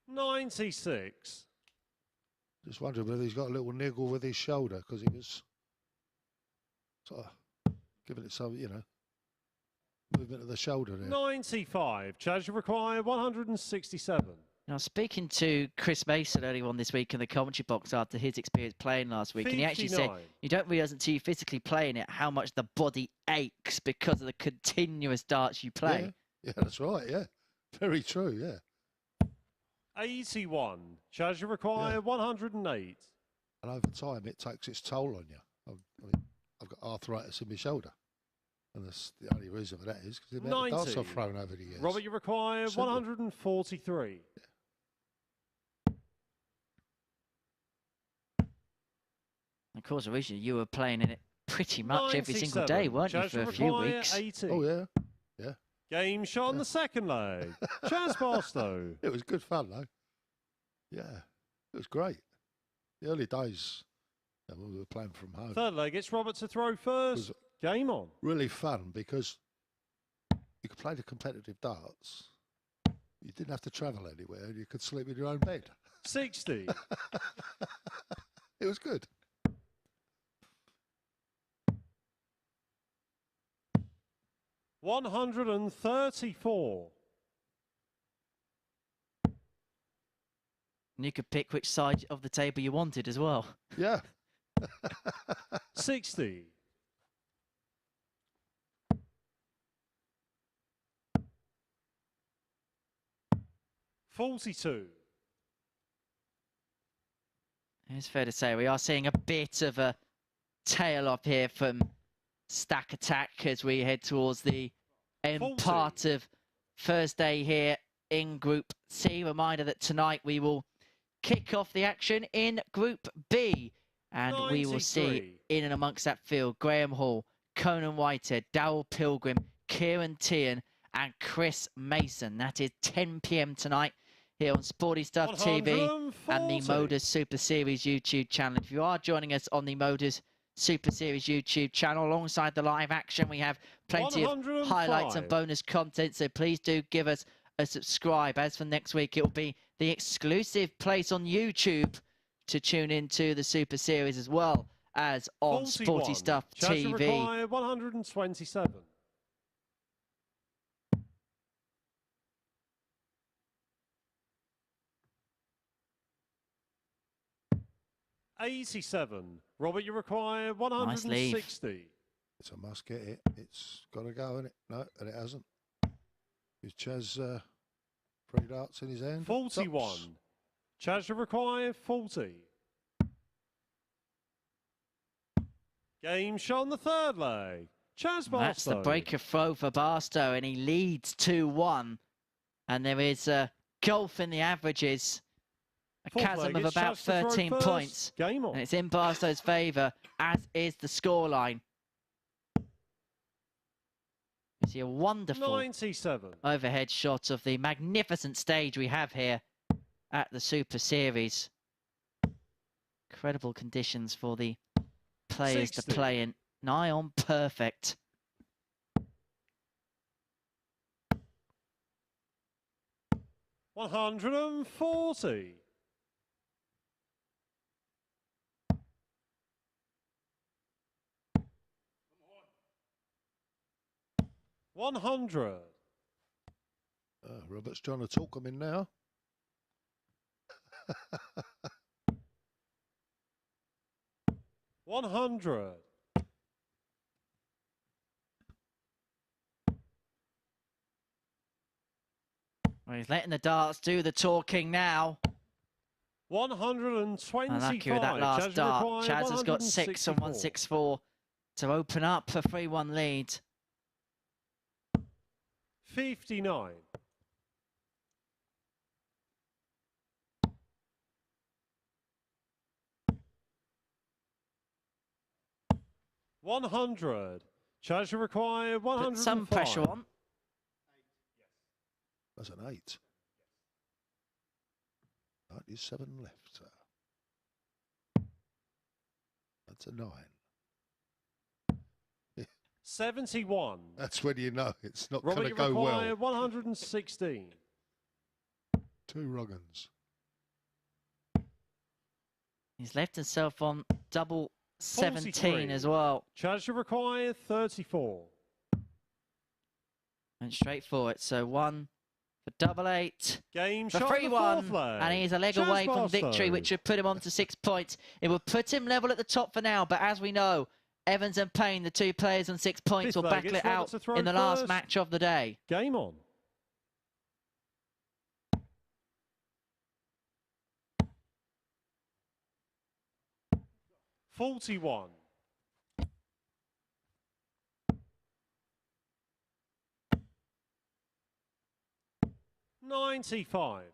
96. Just wondering whether he's got a little niggle with his shoulder because he was sort of giving it some, you know, movement of the shoulder there. 95. Chaz, you require 167. Now, speaking to Chris Mason earlier on this week in the commentary box after his experience playing last week, and he actually said 59. you don't realise until you're physically playing it how much the body aches because of the continuous darts you play. Yeah, that's right, yeah. Very true, yeah. 81. Chaz, you require 108. And over time, it takes its toll on you. I mean, I've got arthritis in my shoulder. And that's the only reason for that is because the amount of darts I've thrown over the years. Robert, you require Simple. 143. Yeah. Of course, originally you were playing in it pretty much every single 97. day, weren't you, Chaz, for a few require weeks? 80. Oh, yeah. Yeah. Game shot on the second leg. Chaz Barstow. It was good fun, though. Yeah, it was great. The early days, when we were playing from home. Third leg, it's Robert to throw first. Game on. Really fun because you could play the competitive darts. You didn't have to travel anywhere. You could sleep in your own bed. 60. It was good. $134. And you could pick which side of the table you wanted as well. Yeah. 60. $42. It's fair to say we are seeing a bit of a tail off here from Stack Attack as we head towards the end 40. part of Thursday here in Group C. Reminder that tonight we will kick off the action in Group B, and we will see 93. in and amongst that field Graham Hall, Conan Whitehead, Darryl Pilgrim, Kieran Tian and Chris Mason. That is 10 p.m. tonight here on Sporty Stuff TV and the 140. MODUS Super Series YouTube channel. If you are joining us on the MODUS Super Series YouTube channel, alongside the live action, we have plenty of 105. highlights and bonus content, so please do give us a subscribe. As for next week, it will be the exclusive place on YouTube to tune into the Super Series as well as on 41. Sporty Stuff Chaz TV. require 127. $87. Robert, you require 160. It's a must get it. It's got to go, isn't it? No, and it hasn't. Is Chaz 3 darts in his hand? 41. Tops. Chaz, you require 40. Game shot on the third leg. Chaz Barstow. That's the breaker throw for Barstow, and he leads 2-1. And there is a gulf in the averages, a Fourth chasm leg, of it's about Chaz to throw 13 first. points. Game on. And it's in Barstow's favour, as is the scoreline. You see a wonderful 97. overhead shot of the magnificent stage we have here at the Super Series. Incredible conditions for the players 60. to play in. Nigh on perfect. $140. 100. Robert's trying to talk him in now. 100. Well, he's letting the darts do the talking now. 125. Unlucky with that last Chaz dart. required Chaz has got 6 on 164. 164 to open up a 3-1 lead. 59. 100. Chaz required 105. Put some pressure on. That's an 8. 97 left. That's a 9. 71. That's when you know it's not going to Robert go well. required 116. 2 Ruggans. He's left himself on double 17 43. as well. Chaz required 34. Went straight for it. So 1 for double 8. Game For shot on the 3-1. fourth leg. And he's a leg Chaz away from Barstow. victory, which would put him on to 6 points. It would put him level at the top for now. But as we know, Evans and Payne, the 2 players on 6 points, Fifth will leg, battle it's it Robert out to throw in the last first. match of the day. Game on. $41. 95.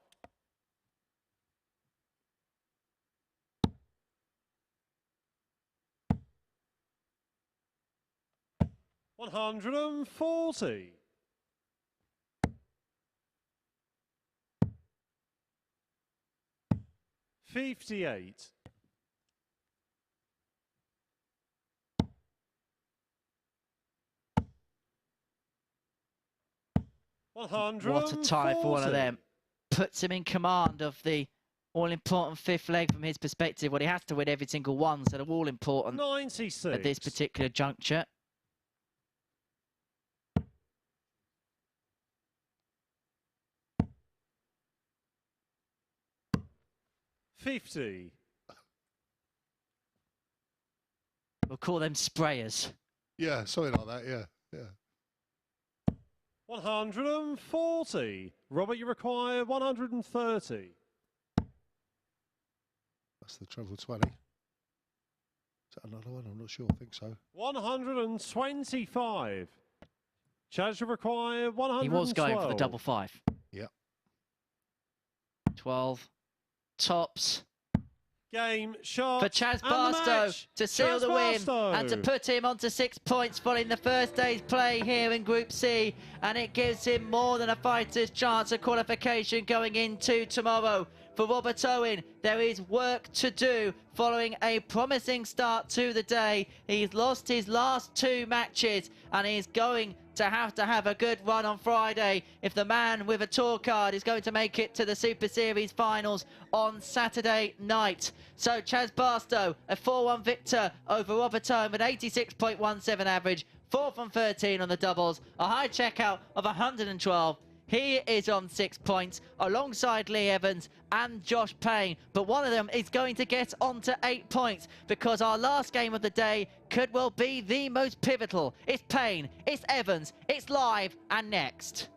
140. 58. 140. What a tie for one of them. Puts him in command of the all-important 5th leg from his perspective. Well, he has to win every single one, so they're all important 96. at this particular juncture. 50. We'll call them sprayers. Yeah, something like that, yeah. 140. Robert, you require 130. That's the treble 20. Is that another one? I'm not sure. I think so. 125. Chaz, you require 112. He was going for the double 5. Yep. 12. Tops. Game shot. For Chaz and the Barstow match. to seal Chaz the win Barstow. and to put him onto 6 points following the first day's play here in Group C, and it gives him more than a fighter's chance of qualification going into tomorrow. For Robert Owen, there is work to do following a promising start to the day. He's lost his last 2 matches and he's going to have a good run on Friday if the man with a tour card is going to make it to the Super Series finals on Saturday night. So Chaz Barstow, a 4-1 victor over Robert Owen with 86.17 average, 4 from 13 on the doubles, a high checkout of 112. He is on 6 points alongside Lee Evans and Josh Payne. But one of them is going to get onto 8 points because our last game of the day could well be the most pivotal. It's Payne, it's Evans, it's live and next.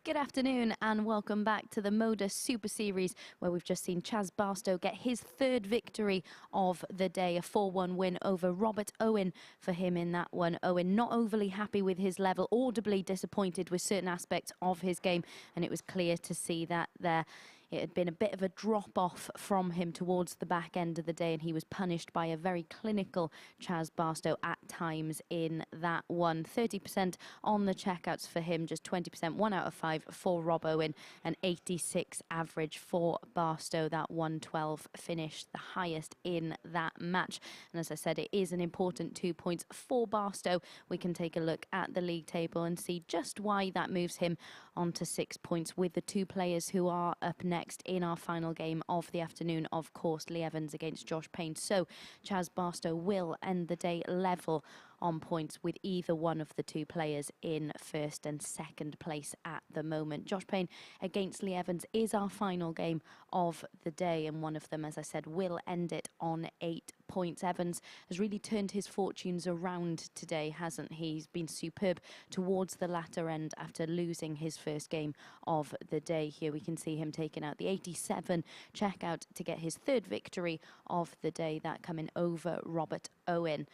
Good afternoon and welcome back to the MODUS Super Series, where we've just seen Chaz Barstow get his third victory of the day, a 4-1 win over Robert Owen for him in that one. Owen not overly happy with his level, audibly disappointed with certain aspects of his game, and it was clear to see that there. It had been a bit of a drop-off from him towards the back end of the day, and he was punished by a very clinical Chaz Barstow at times in that one. 30% on the checkouts for him, just 20%, 1 out of 5 for Rob Owen, and 86 average for Barstow. That 112 finished the highest in that match. And as I said, it is an important 2 points for Barstow. We can take a look at the league table and see just why that moves him on to 6 points with the 2 players who are up next in our final game of the afternoon, of course, Lee Evans against Josh Payne. So Chaz Barstow will end the day level on points with either one of the 2 players in first and second place at the moment. Josh Payne against Lee Evans is our final game of the day, and one of them, as I said, will end it on 8 points. Evans has really turned his fortunes around today, hasn't he? He's been superb towards the latter end after losing his first game of the day. Here we can see him taking out the 87 checkout to get his third victory of the day, that coming over Robert Owen.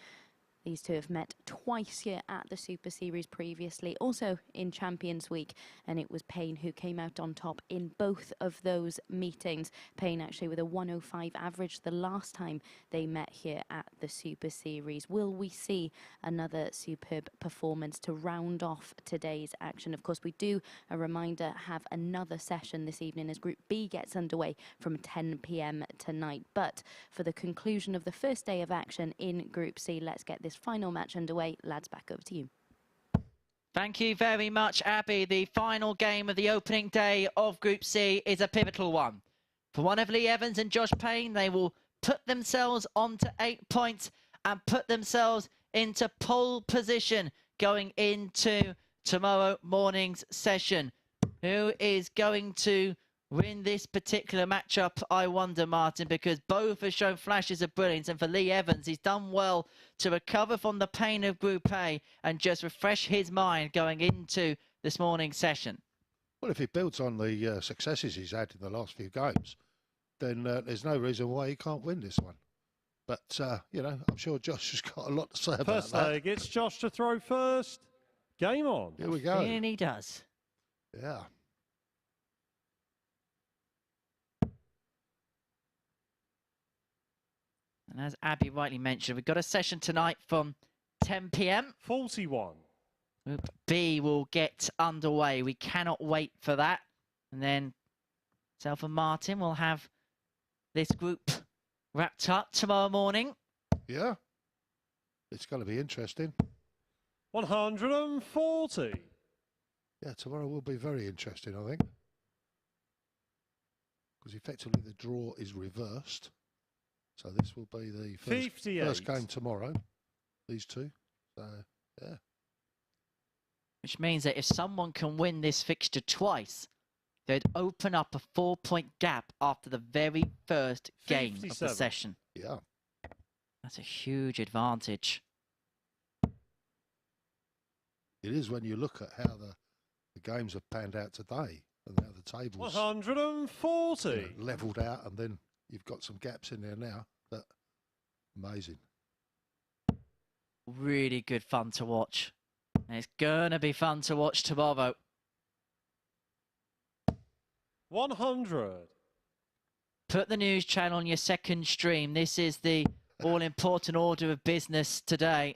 These two have met twice here at the Super Series previously, also in Champions Week, and it was Payne who came out on top in both of those meetings. Payne actually with a 105 average the last time they met here at the Super Series. Will we see another superb performance to round off today's action? Of course, we do, a reminder, have another session this evening as Group B gets underway from 10 p.m. tonight. But for the conclusion of the first day of action in Group C, let's get this final match underway. Lads, back over to you. Thank you very much, Abby. The final game of the opening day of Group C is a pivotal one. For one of Lee Evans and Josh Payne, they will put themselves onto 8 points and put themselves into pole position going into tomorrow morning's session. Who is going to win this particular matchup, I wonder, Martin, because both have shown flashes of brilliance, and for Lee Evans, he's done well to recover from the pain of Group A and just refresh his mind going into this morning's session. Well, if he builds on the successes he's had in the last few games, then there's no reason why he can't win this one. But, you know, I'm sure Josh has got a lot to say about First that. leg, it's Josh to throw first. Game on. Here we go. And he does. Yeah. And as Abby rightly mentioned, we've got a session tonight from 10 p.m. 41. Group B will get underway. We cannot wait for that. And then self and Martin will have this group wrapped up tomorrow morning. Yeah. It's going to be interesting. 140. Yeah, tomorrow will be very interesting, I think. Because effectively the draw is reversed. So this will be the first game tomorrow, these two. So, yeah. Which means that if someone can win this fixture twice, they'd open up a 4-point gap after the very first game of the session. Yeah. That's a huge advantage. It is when you look at how the games have panned out today and how the tables 140. You know, levelled out, and then you've got some gaps in there now. That amazing. Really good fun to watch. And it's gonna be fun to watch tomorrow. 100. Put the news channel on your second stream. This is the all-important order of business today.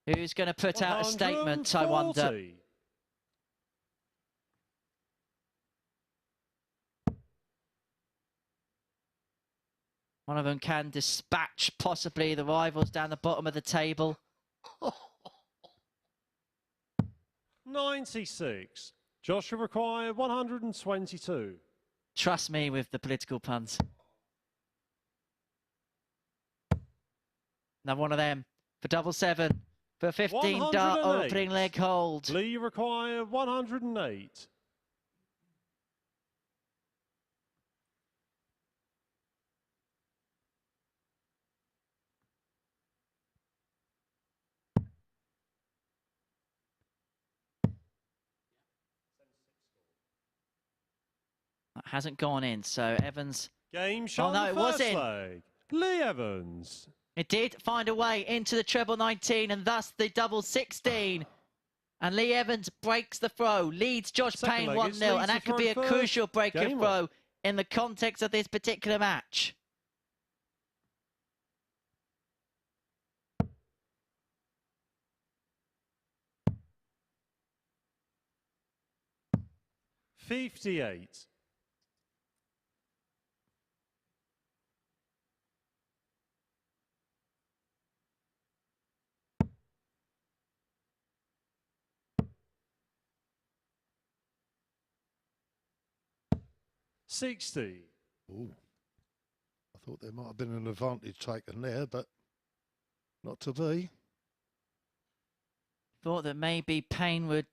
Who's going to put out a statement, I wonder? One of them can dispatch possibly the rivals down the bottom of the table. 96. Joshua required 122. Trust me with the political puns. Now one of them for double 7 for 15 dart opening leg hold. Lee required 108. hasn't gone in. So Evans. Game shot no, on it the was first in. leg. Lee Evans. It did find a way into the treble 19 and thus the double 16. And Lee Evans breaks the throw, leads Josh Second Payne leg, 1-0, it's Lee and to that could throw be a first. crucial break of Game throw on. in the context of this particular match. $58. $60. Ooh. I thought there might have been an advantage taken there, but not to be. Thought that maybe Payne would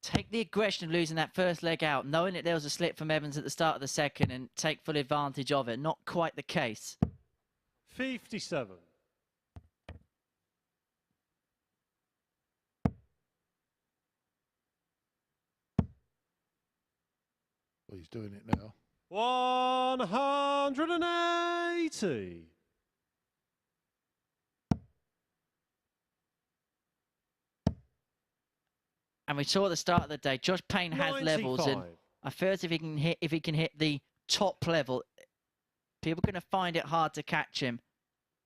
take the aggression of losing that first leg out, knowing that there was a slip from Evans at the start of the second, and take full advantage of it. Not quite the case. 57. Well, he's doing it now. 180. And we saw at the start of the day, Josh Payne has levels, and 95. I feel as if he can hit the top level, people are going to find it hard to catch him.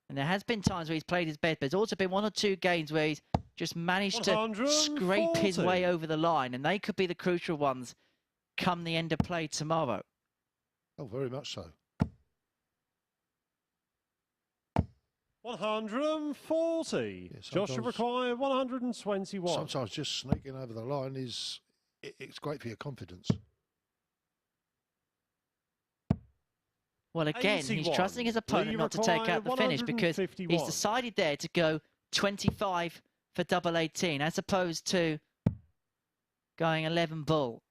And there has been times where he's played his best, but there's also been one or two games where he's just managed to scrape his 140. way over the line, and they could be the crucial ones come the end of play tomorrow. Oh, very much so. 140. Yeah, Joshua sometimes- required 121. Sometimes just sneaking over the line is it's great for your confidence. Well, again, he's 81. trusting his opponent Lee not to take out the required finish because he's 151. decided there to go 25 for double 18 as opposed to going 11 bull.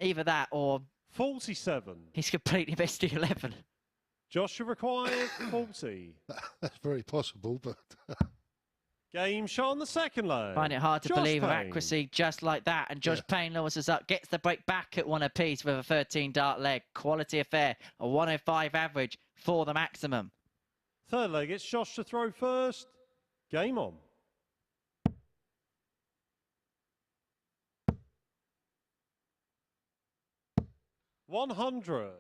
Either that or 47. he's completely missed the 11. Joshua required 40. That's very possible, but Game shot on the second leg. Find it hard to Josh believe of Payne. accuracy just like that. And Josh Payne lowers us up, gets the break back at one apiece with a 13 dart leg. Quality affair, a 105 average for the maximum. Third leg, it's Josh to throw first. Game on. $100.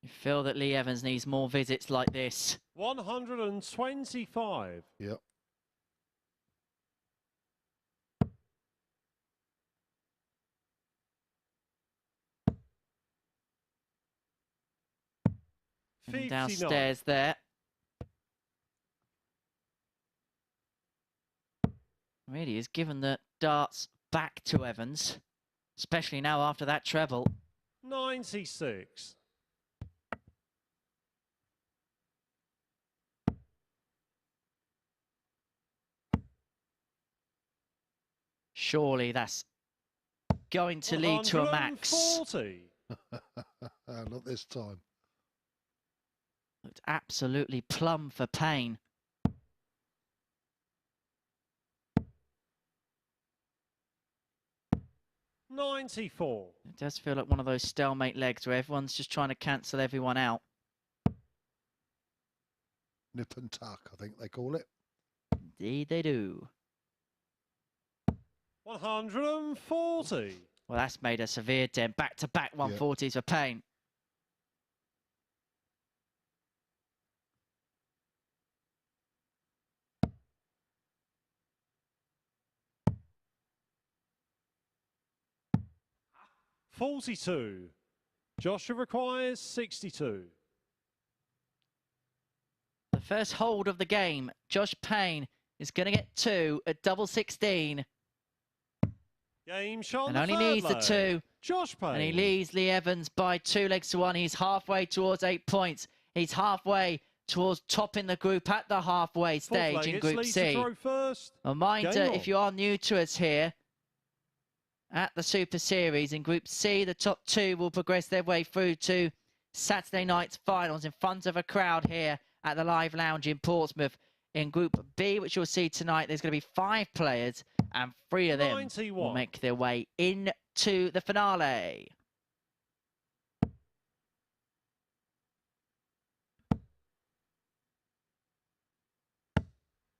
You feel that Lee Evans needs more visits like this. 125. yep. And 59. downstairs there. Really has given the darts back to Evans, especially now after that treble. 96. Surely that's going to lead to a max. 140. Not this time. Looked absolutely plumb for Payne. $94. It does feel like one of those stalemate legs where everyone's just trying to cancel everyone out. Nip and tuck, I think they call it. Indeed they do. 140. Well, that's made a severe dent. Back-to-back 140s for Payne. $42. Joshua requires 62. The first hold of the game. Josh Payne is going to get 2 at double 16. Game shot And on the only third needs the leg. 2. Josh Payne. And he leads Lee Evans by 2 legs to 1. He's halfway towards 8 points. He's halfway towards topping the group at the halfway Fourth stage leg, in it's Group Lee to C. throw first. Reminder, Game on. if you are new to us here, at the Super Series in Group C, the top 2 will progress their way through to Saturday night's finals in front of a crowd here at the Live Lounge in Portsmouth. In Group B, which you'll see tonight, there's going to be 5 players, and 3 of them 91. will make their way into the finale.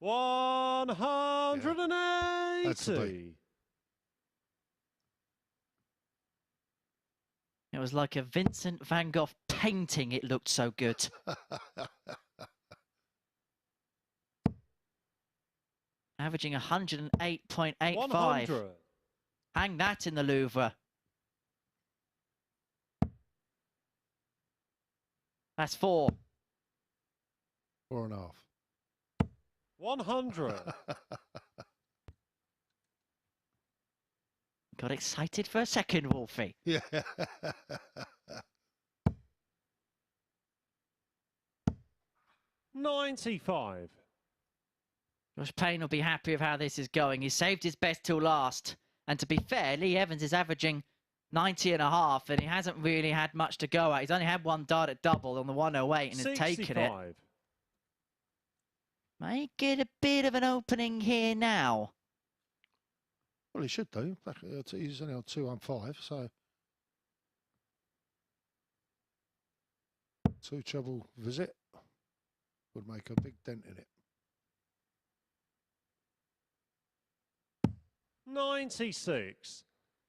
One hundred and That's the 80. It was like a Vincent van Gogh painting. It looked so good. Averaging 108.85. 100. Hang that in the Louvre. That's 4. 4.5. 100. Got excited for a second, Wolfie. Yeah. 95. Josh Payne will be happy with how this is going. He saved his best till last. And to be fair, Lee Evans is averaging 90.5, and he hasn't really had much to go at. He's only had 1 dart at double on the 108 and has taken it. 65. May get a bit of an opening here now. Well, he should do. He's only on 2-1-5, so 2 treble visit would make a big dent in it. 96.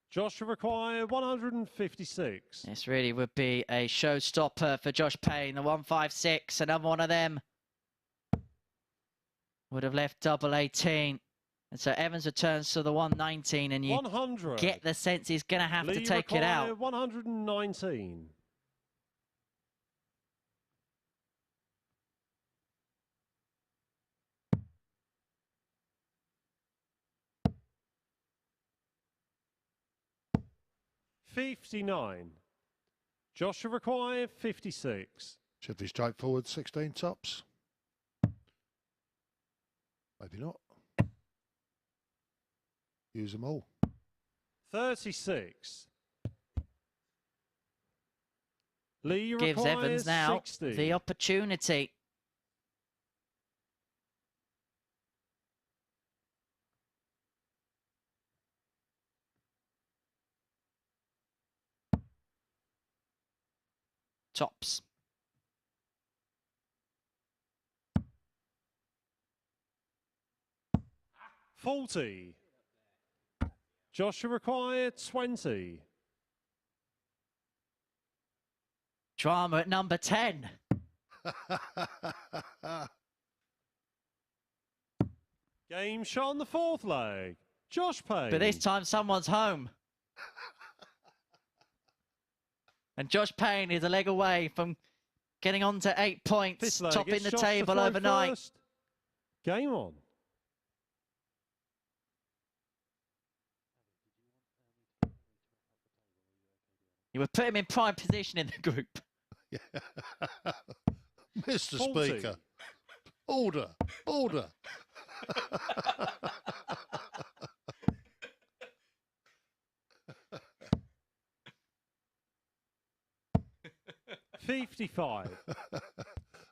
Josh will require 156. This really would be a showstopper for Josh Payne. The 156, another one of them would have left double 18. And so Evans returns to the 119, and you 100. get the sense he's going to have Lee to take it require out. 119. $59. Josh will require 56. Should be straightforward, 16 tops. Maybe not. Use them all. 36. Lee Gives requires Evans now 60. the opportunity. Tops. $40. Joshua required 20. Drama at number 10. Game shot on the 4th leg. Josh Payne. But this time someone's home. And Josh Payne is a leg away from getting on to 8 points, This leg, topping it's the Josh to table throw overnight. first. Game on. You would put him in prime position in the group. Yeah. Mr. 40. Speaker, order, order. 55.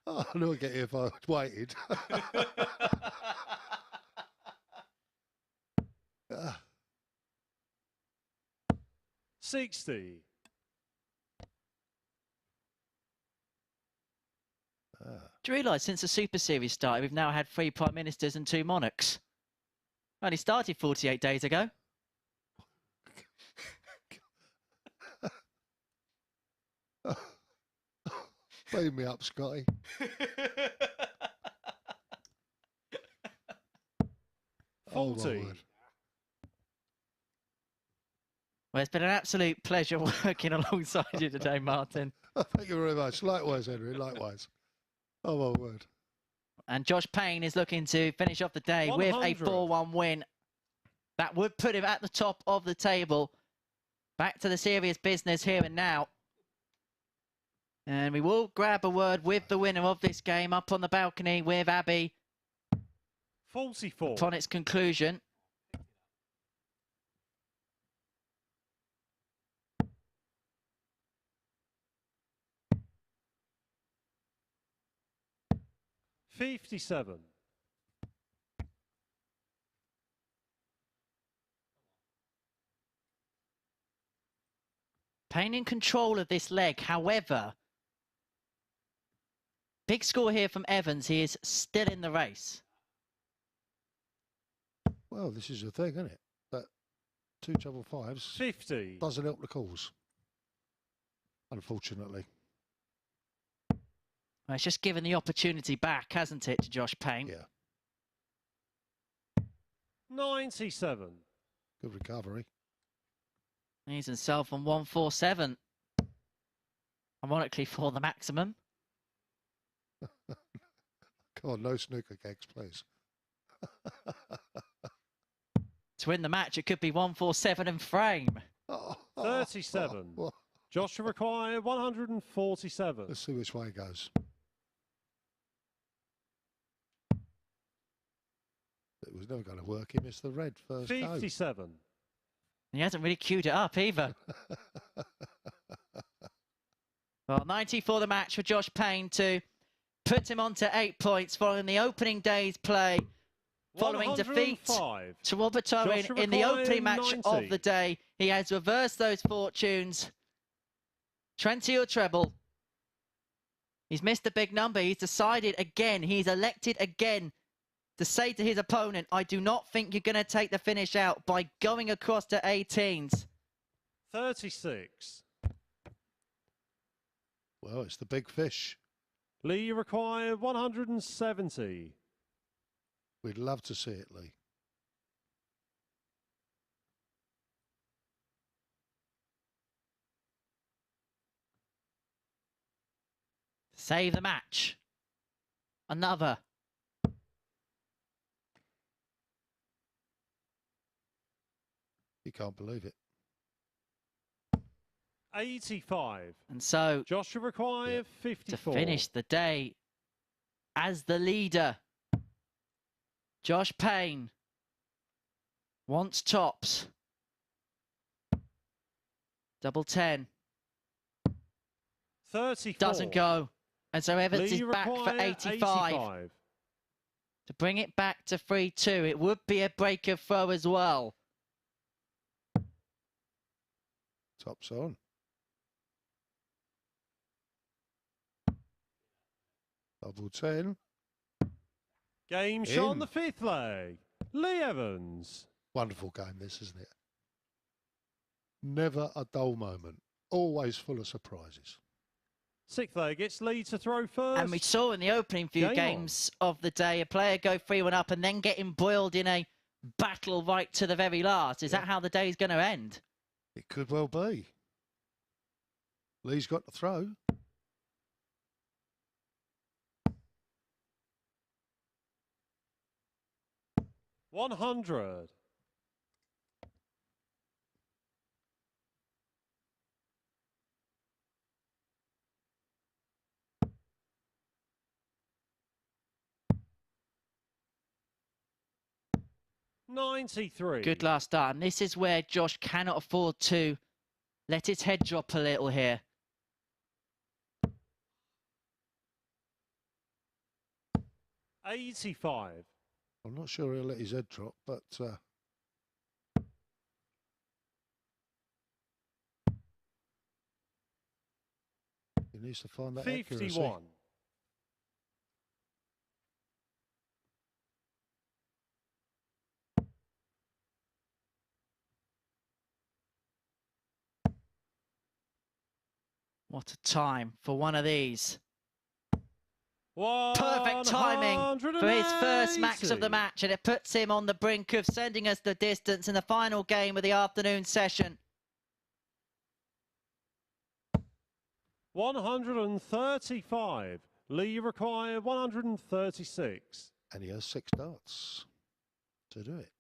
Oh, I knew I'd get here if I waited. 60. Do you realise since the Super Series started, we've now had 3 Prime Ministers and 2 monarchs? Only started 48 days ago. Beam me up, Scotty. Oh, my 40. word. Well, it's been an absolute pleasure working alongside you today, Martin. Thank you very much. Likewise, Henry. Likewise. Oh, my word. And Josh Payne is looking to finish off the day with a 100. 4-1 win. That would put him at the top of the table. Back to the serious business here and now. And we will grab a word with the winner of this game up on the balcony with Abby 44. upon its conclusion. 57. Payne in control of this leg. However, big score here from Evans. He is still in the race. Well, this is the thing, isn't it? But 2 double fives 50. doesn't help the cause, unfortunately. Well, it's just given the opportunity back, hasn't it, to Josh Payne? Yeah. 97. Good recovery. He's himself on 147. Ironically, for the maximum. Come on, no snooker gags, please. To win the match, it could be 147 and frame. 37. Josh will require 147. Let's see which way it goes. It was never going to work. He missed the red first 57. He hasn't really queued it up either. Well, 90 for the match for Josh Payne to put him on to 8 points following the opening day's play. Following defeat to Robert Owen in the opening match of the day. He has reversed those fortunes. 20 or treble. He's missed a big number. He's decided again. He's elected again to say to his opponent, I do not think you're going to take the finish out by going across to 18s. 36. Well, it's the big fish. Lee, you require 170. We'd love to see it, Lee. Save the match. Another. You can't believe it. 85. And so, Josh will require 54. to finish the day as the leader, Josh Payne wants tops. Double 10. 34. Doesn't go. And so Evans Lee is back for 85. To bring it back to 3-2. It would be a breaker throw as well. Tops on. Double 10. Game shot on the 5th leg. Lee Evans. Wonderful game, this, isn't it? Never a dull moment. Always full of surprises. 6th leg, it's Lee to throw first. And we saw in the opening few games of the day a player go 3-1 up and then get embroiled in a battle right to the very last. Is that how the day is going to end? It could well be. Lee's got to throw. $100. $93. Good last start. And this is where Josh cannot afford to let his head drop a little here. $85. I'm not sure he'll let his head drop, but he needs to find that 51. accuracy. What a time for one of these. 180. Perfect timing for his first max of the match, and it puts him on the brink of sending us the distance in the final game of the afternoon session. 135. Lee require 136. And he has 6 darts to do it.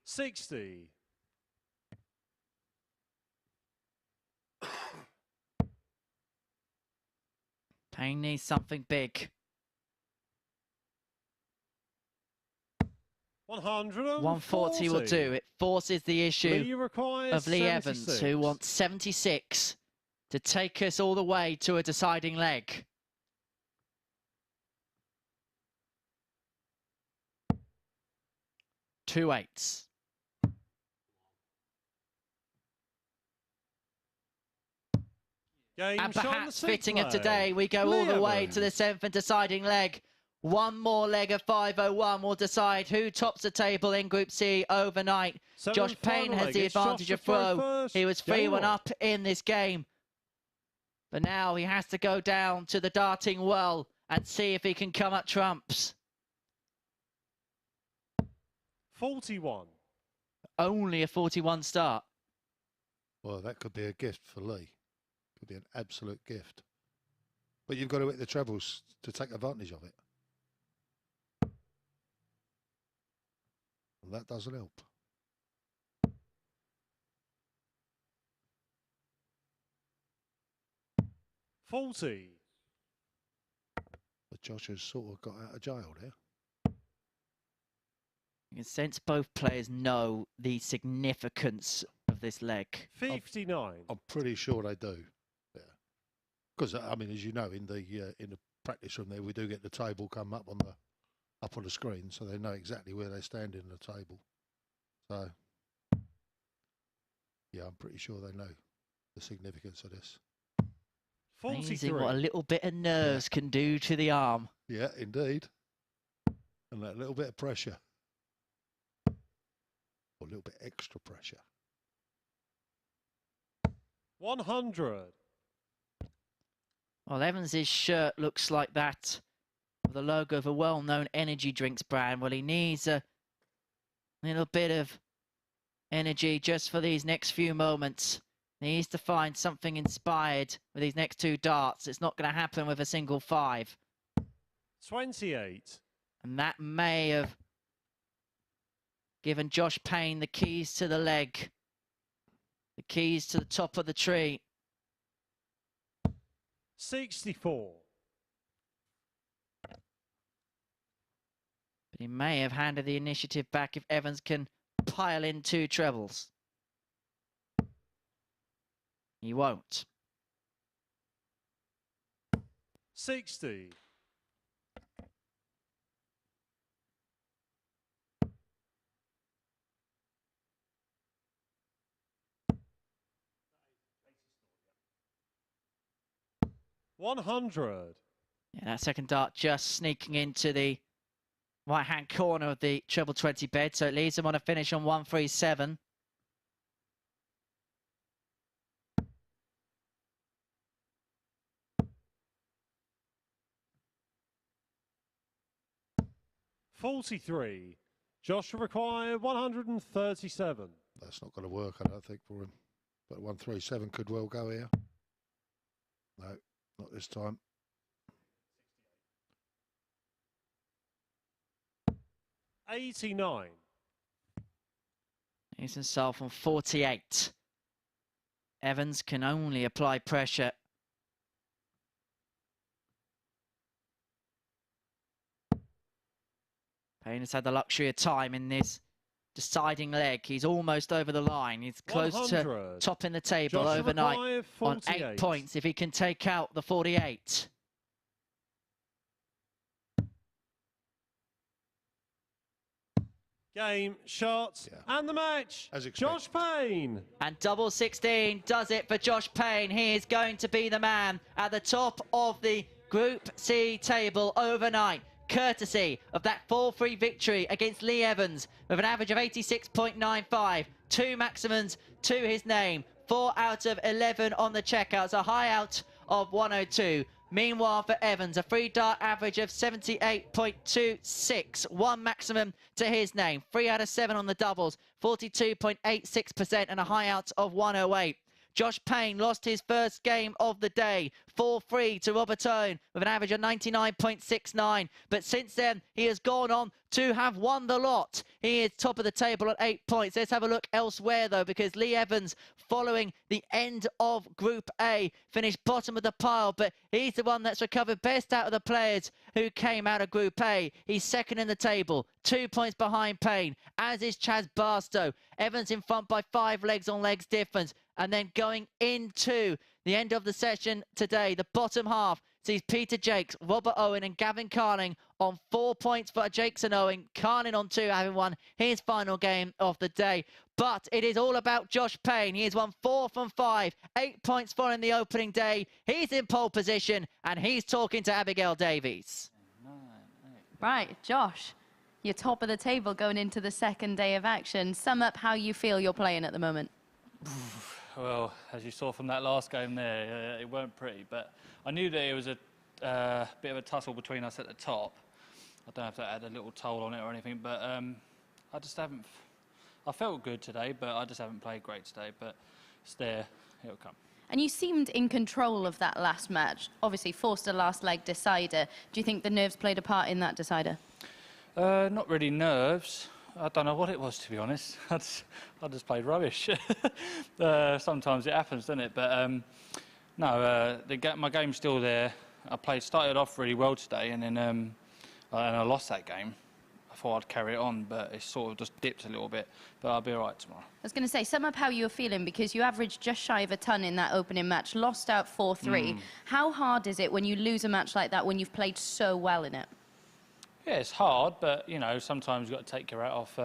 $60. Payne needs something big. 140 will do. It forces the issue Lee requires of Lee 76. Evans, who wants 76 to take us all the way to a deciding leg. Two eights. Game And shot on the perhaps sixth fitting of leg. today, we go all the way to the Evans. 7th and deciding leg. One more leg of 5:01 will decide who tops the table in Group C overnight. Seventh Josh Payne final has leg. the It's Josh advantage to of throw throw. first. He was Game 3-1 on. up in this game. But now he has to go down to the darting well and see if he can come up trumps. 41. Only a 41 start. Well, that could be a gift for Lee. Could be an absolute gift. But you've got to hit the trebles to take advantage of it. And that doesn't help. $40. But Josh has sort of got out of jail there. You can sense both players know the significance of this leg. 59. I'm pretty sure they do. Yeah. Because I mean, as you know, in the practice room there, we do get the table come up on the screen, so they know exactly where they stand in the table. So yeah, I'm pretty sure they know the significance of this. Amazing 43. what a little bit of nerves can do to the arm. Yeah, indeed. And that little bit of pressure. Or a little bit extra pressure. 100. Well, Evans's shirt looks like that, with the logo of a well-known energy drinks brand. Well, he needs a little bit of energy just for these next few moments. He needs to find something inspired with these next two darts. It's not going to happen with a single 5. 28. And that may have given Josh Payne the keys to the leg, the keys to the top of the tree. 64. But he may have handed the initiative back if Evans can pile in 2 trebles. He won't. 60. $100. Yeah, that second dart just sneaking into the right-hand corner of the treble 20 bed, so it leaves him on a finish on 137. $43. Josh will require 137. That's not going to work, I don't think, for him. But 137 could well go here. No, not this time. 89. He's himself on 48. Evans can only apply pressure. Payne has had the luxury of time in this deciding leg. He's almost over the line. He's close 100. to topping the table Josh overnight require on 48. 8 points if he can take out the 48. Game, shots, and the match. As expected. Josh Payne. And double 16 does it for Josh Payne. He is going to be the man at the top of the Group C table overnight, courtesy of that 4-3 victory against Lee Evans with an average of 86.95. 2 maximums to his name. 4 out of 11 on the checkouts. A high out of 102. Meanwhile, for Evans, a 3-dart average of 78.26. 1 maximum to his name. 3 out of 7 on the doubles. 42.86% and a high out of 108. Josh Payne lost his first game of the day, 4-3 to Robert Owen with an average of 99.69. But since then, he has gone on to have won the lot. He is top of the table at 8 points. Let's have a look elsewhere, though, because Lee Evans, following the end of Group A, finished bottom of the pile, but he's the one that's recovered best out of the players who came out of Group A. He's second in the table, 2 points behind Payne, as is Chaz Barstow. Evans in front by 5 legs on legs difference. And then going into the end of the session today, the bottom half sees Peter Jacques, Robert Owen and Gavin Carlin on 4 points for Jacques and Owen. Carlin on 2, having won his final game of the day. But it is all about Josh Payne. He has won 4 from 5, 8 points following the opening day. He's in pole position and he's talking to Abigail Davies. Right, Josh, you're top of the table going into the second day of action. Sum up how you feel you're playing at the moment. Well, as you saw from that last game there, it weren't pretty, but I knew that it was a bit of a tussle between us at the top. I don't know if that had a little toll on it or anything, but I just haven't... I felt good today, but I just haven't played great today, but it's there, it'll come. And you seemed in control of that last match. Obviously, forced a last leg decider. Do you think the nerves played a part in that decider? Not really nerves. I don't know what it was, to be honest. I just played rubbish. Sometimes it happens, doesn't it? But no, my game's still there. Started off really well today, and then I lost that game. I thought I'd carry it on, but it sort of just dipped a little bit. But I'll be all right tomorrow. I was going to say, sum up how you were feeling, because you averaged just shy of a ton in that opening match, lost out 4-3. How hard is it when you lose a match like that when you've played so well in it? Yeah, it's hard, but, you know, sometimes you've got to take your hat off.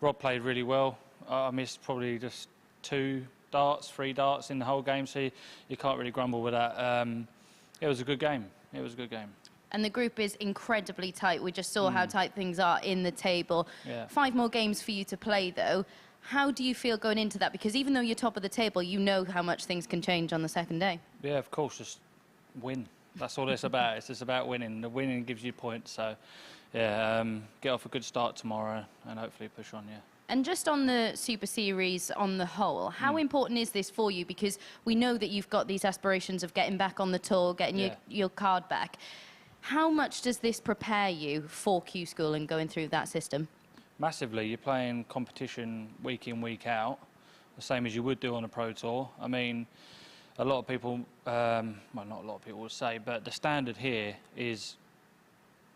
Rob played really well. I missed probably just 3 darts in the whole game, so you can't really grumble with that. It was a good game. It was a good game. And the group is incredibly tight. We just saw how tight things are in the table. Yeah. 5 more games for you to play, though. How do you feel going into that? Because even though you're top of the table, you know how much things can change on the second day. Yeah, of course, just win. That's all it's about. It's just about winning. The winning gives you points. So, yeah, get off a good start tomorrow and hopefully push on, yeah. And just on the Super Series on the whole, how important is this for you? Because we know that you've got these aspirations of getting back on the tour, getting your card back. How much does this prepare you for Q School and going through that system? Massively. You're playing competition week in, week out, the same as you would do on a Pro Tour. I mean, a lot of people, well, not a lot of people would say, but the standard here is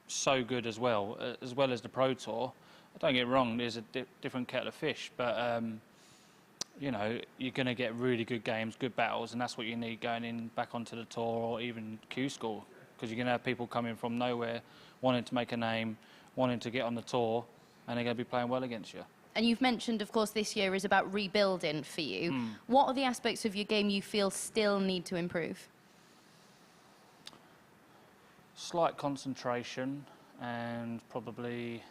so good as well as the Pro Tour. Don't get me wrong, there's a different kettle of fish, but, you know, you're going to get really good games, good battles, and that's what you need going in back onto the tour or even Q School, because you're going to have people coming from nowhere, wanting to make a name, wanting to get on the tour, and they're going to be playing well against you. And you've mentioned, of course, this year is about rebuilding for you. What are the aspects of your game you feel still need to improve? Slight concentration and probably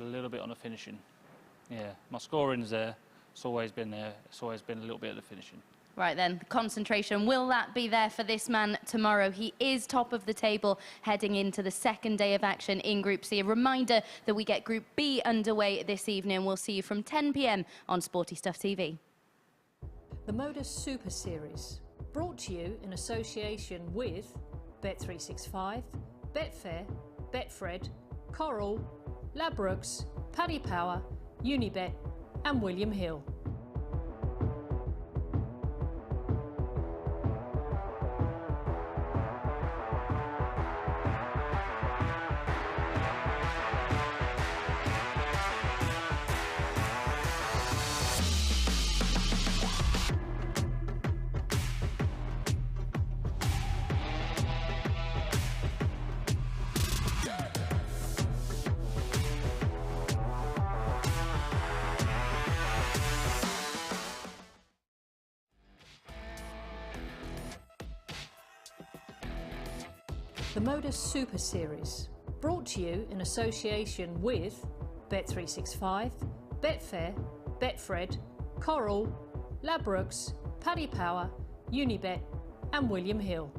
a little bit on the finishing. Yeah, my scoring's there. It's always been there. It's always been a little bit of the finishing. Right then, concentration. Will that be there for this man tomorrow? He is top of the table heading into the second day of action in Group C. A reminder that we get Group B underway this evening. We'll see you from 10 p.m. on Sporty Stuff TV. The MODUS Super Series, brought to you in association with Bet365, Betfair, Betfred, Coral, Ladbrokes, Paddy Power, Unibet and William Hill. The MODUS Super Series, brought to you in association with Bet365, Betfair, Betfred, Coral, Ladbrokes, Paddy Power, Unibet and William Hill.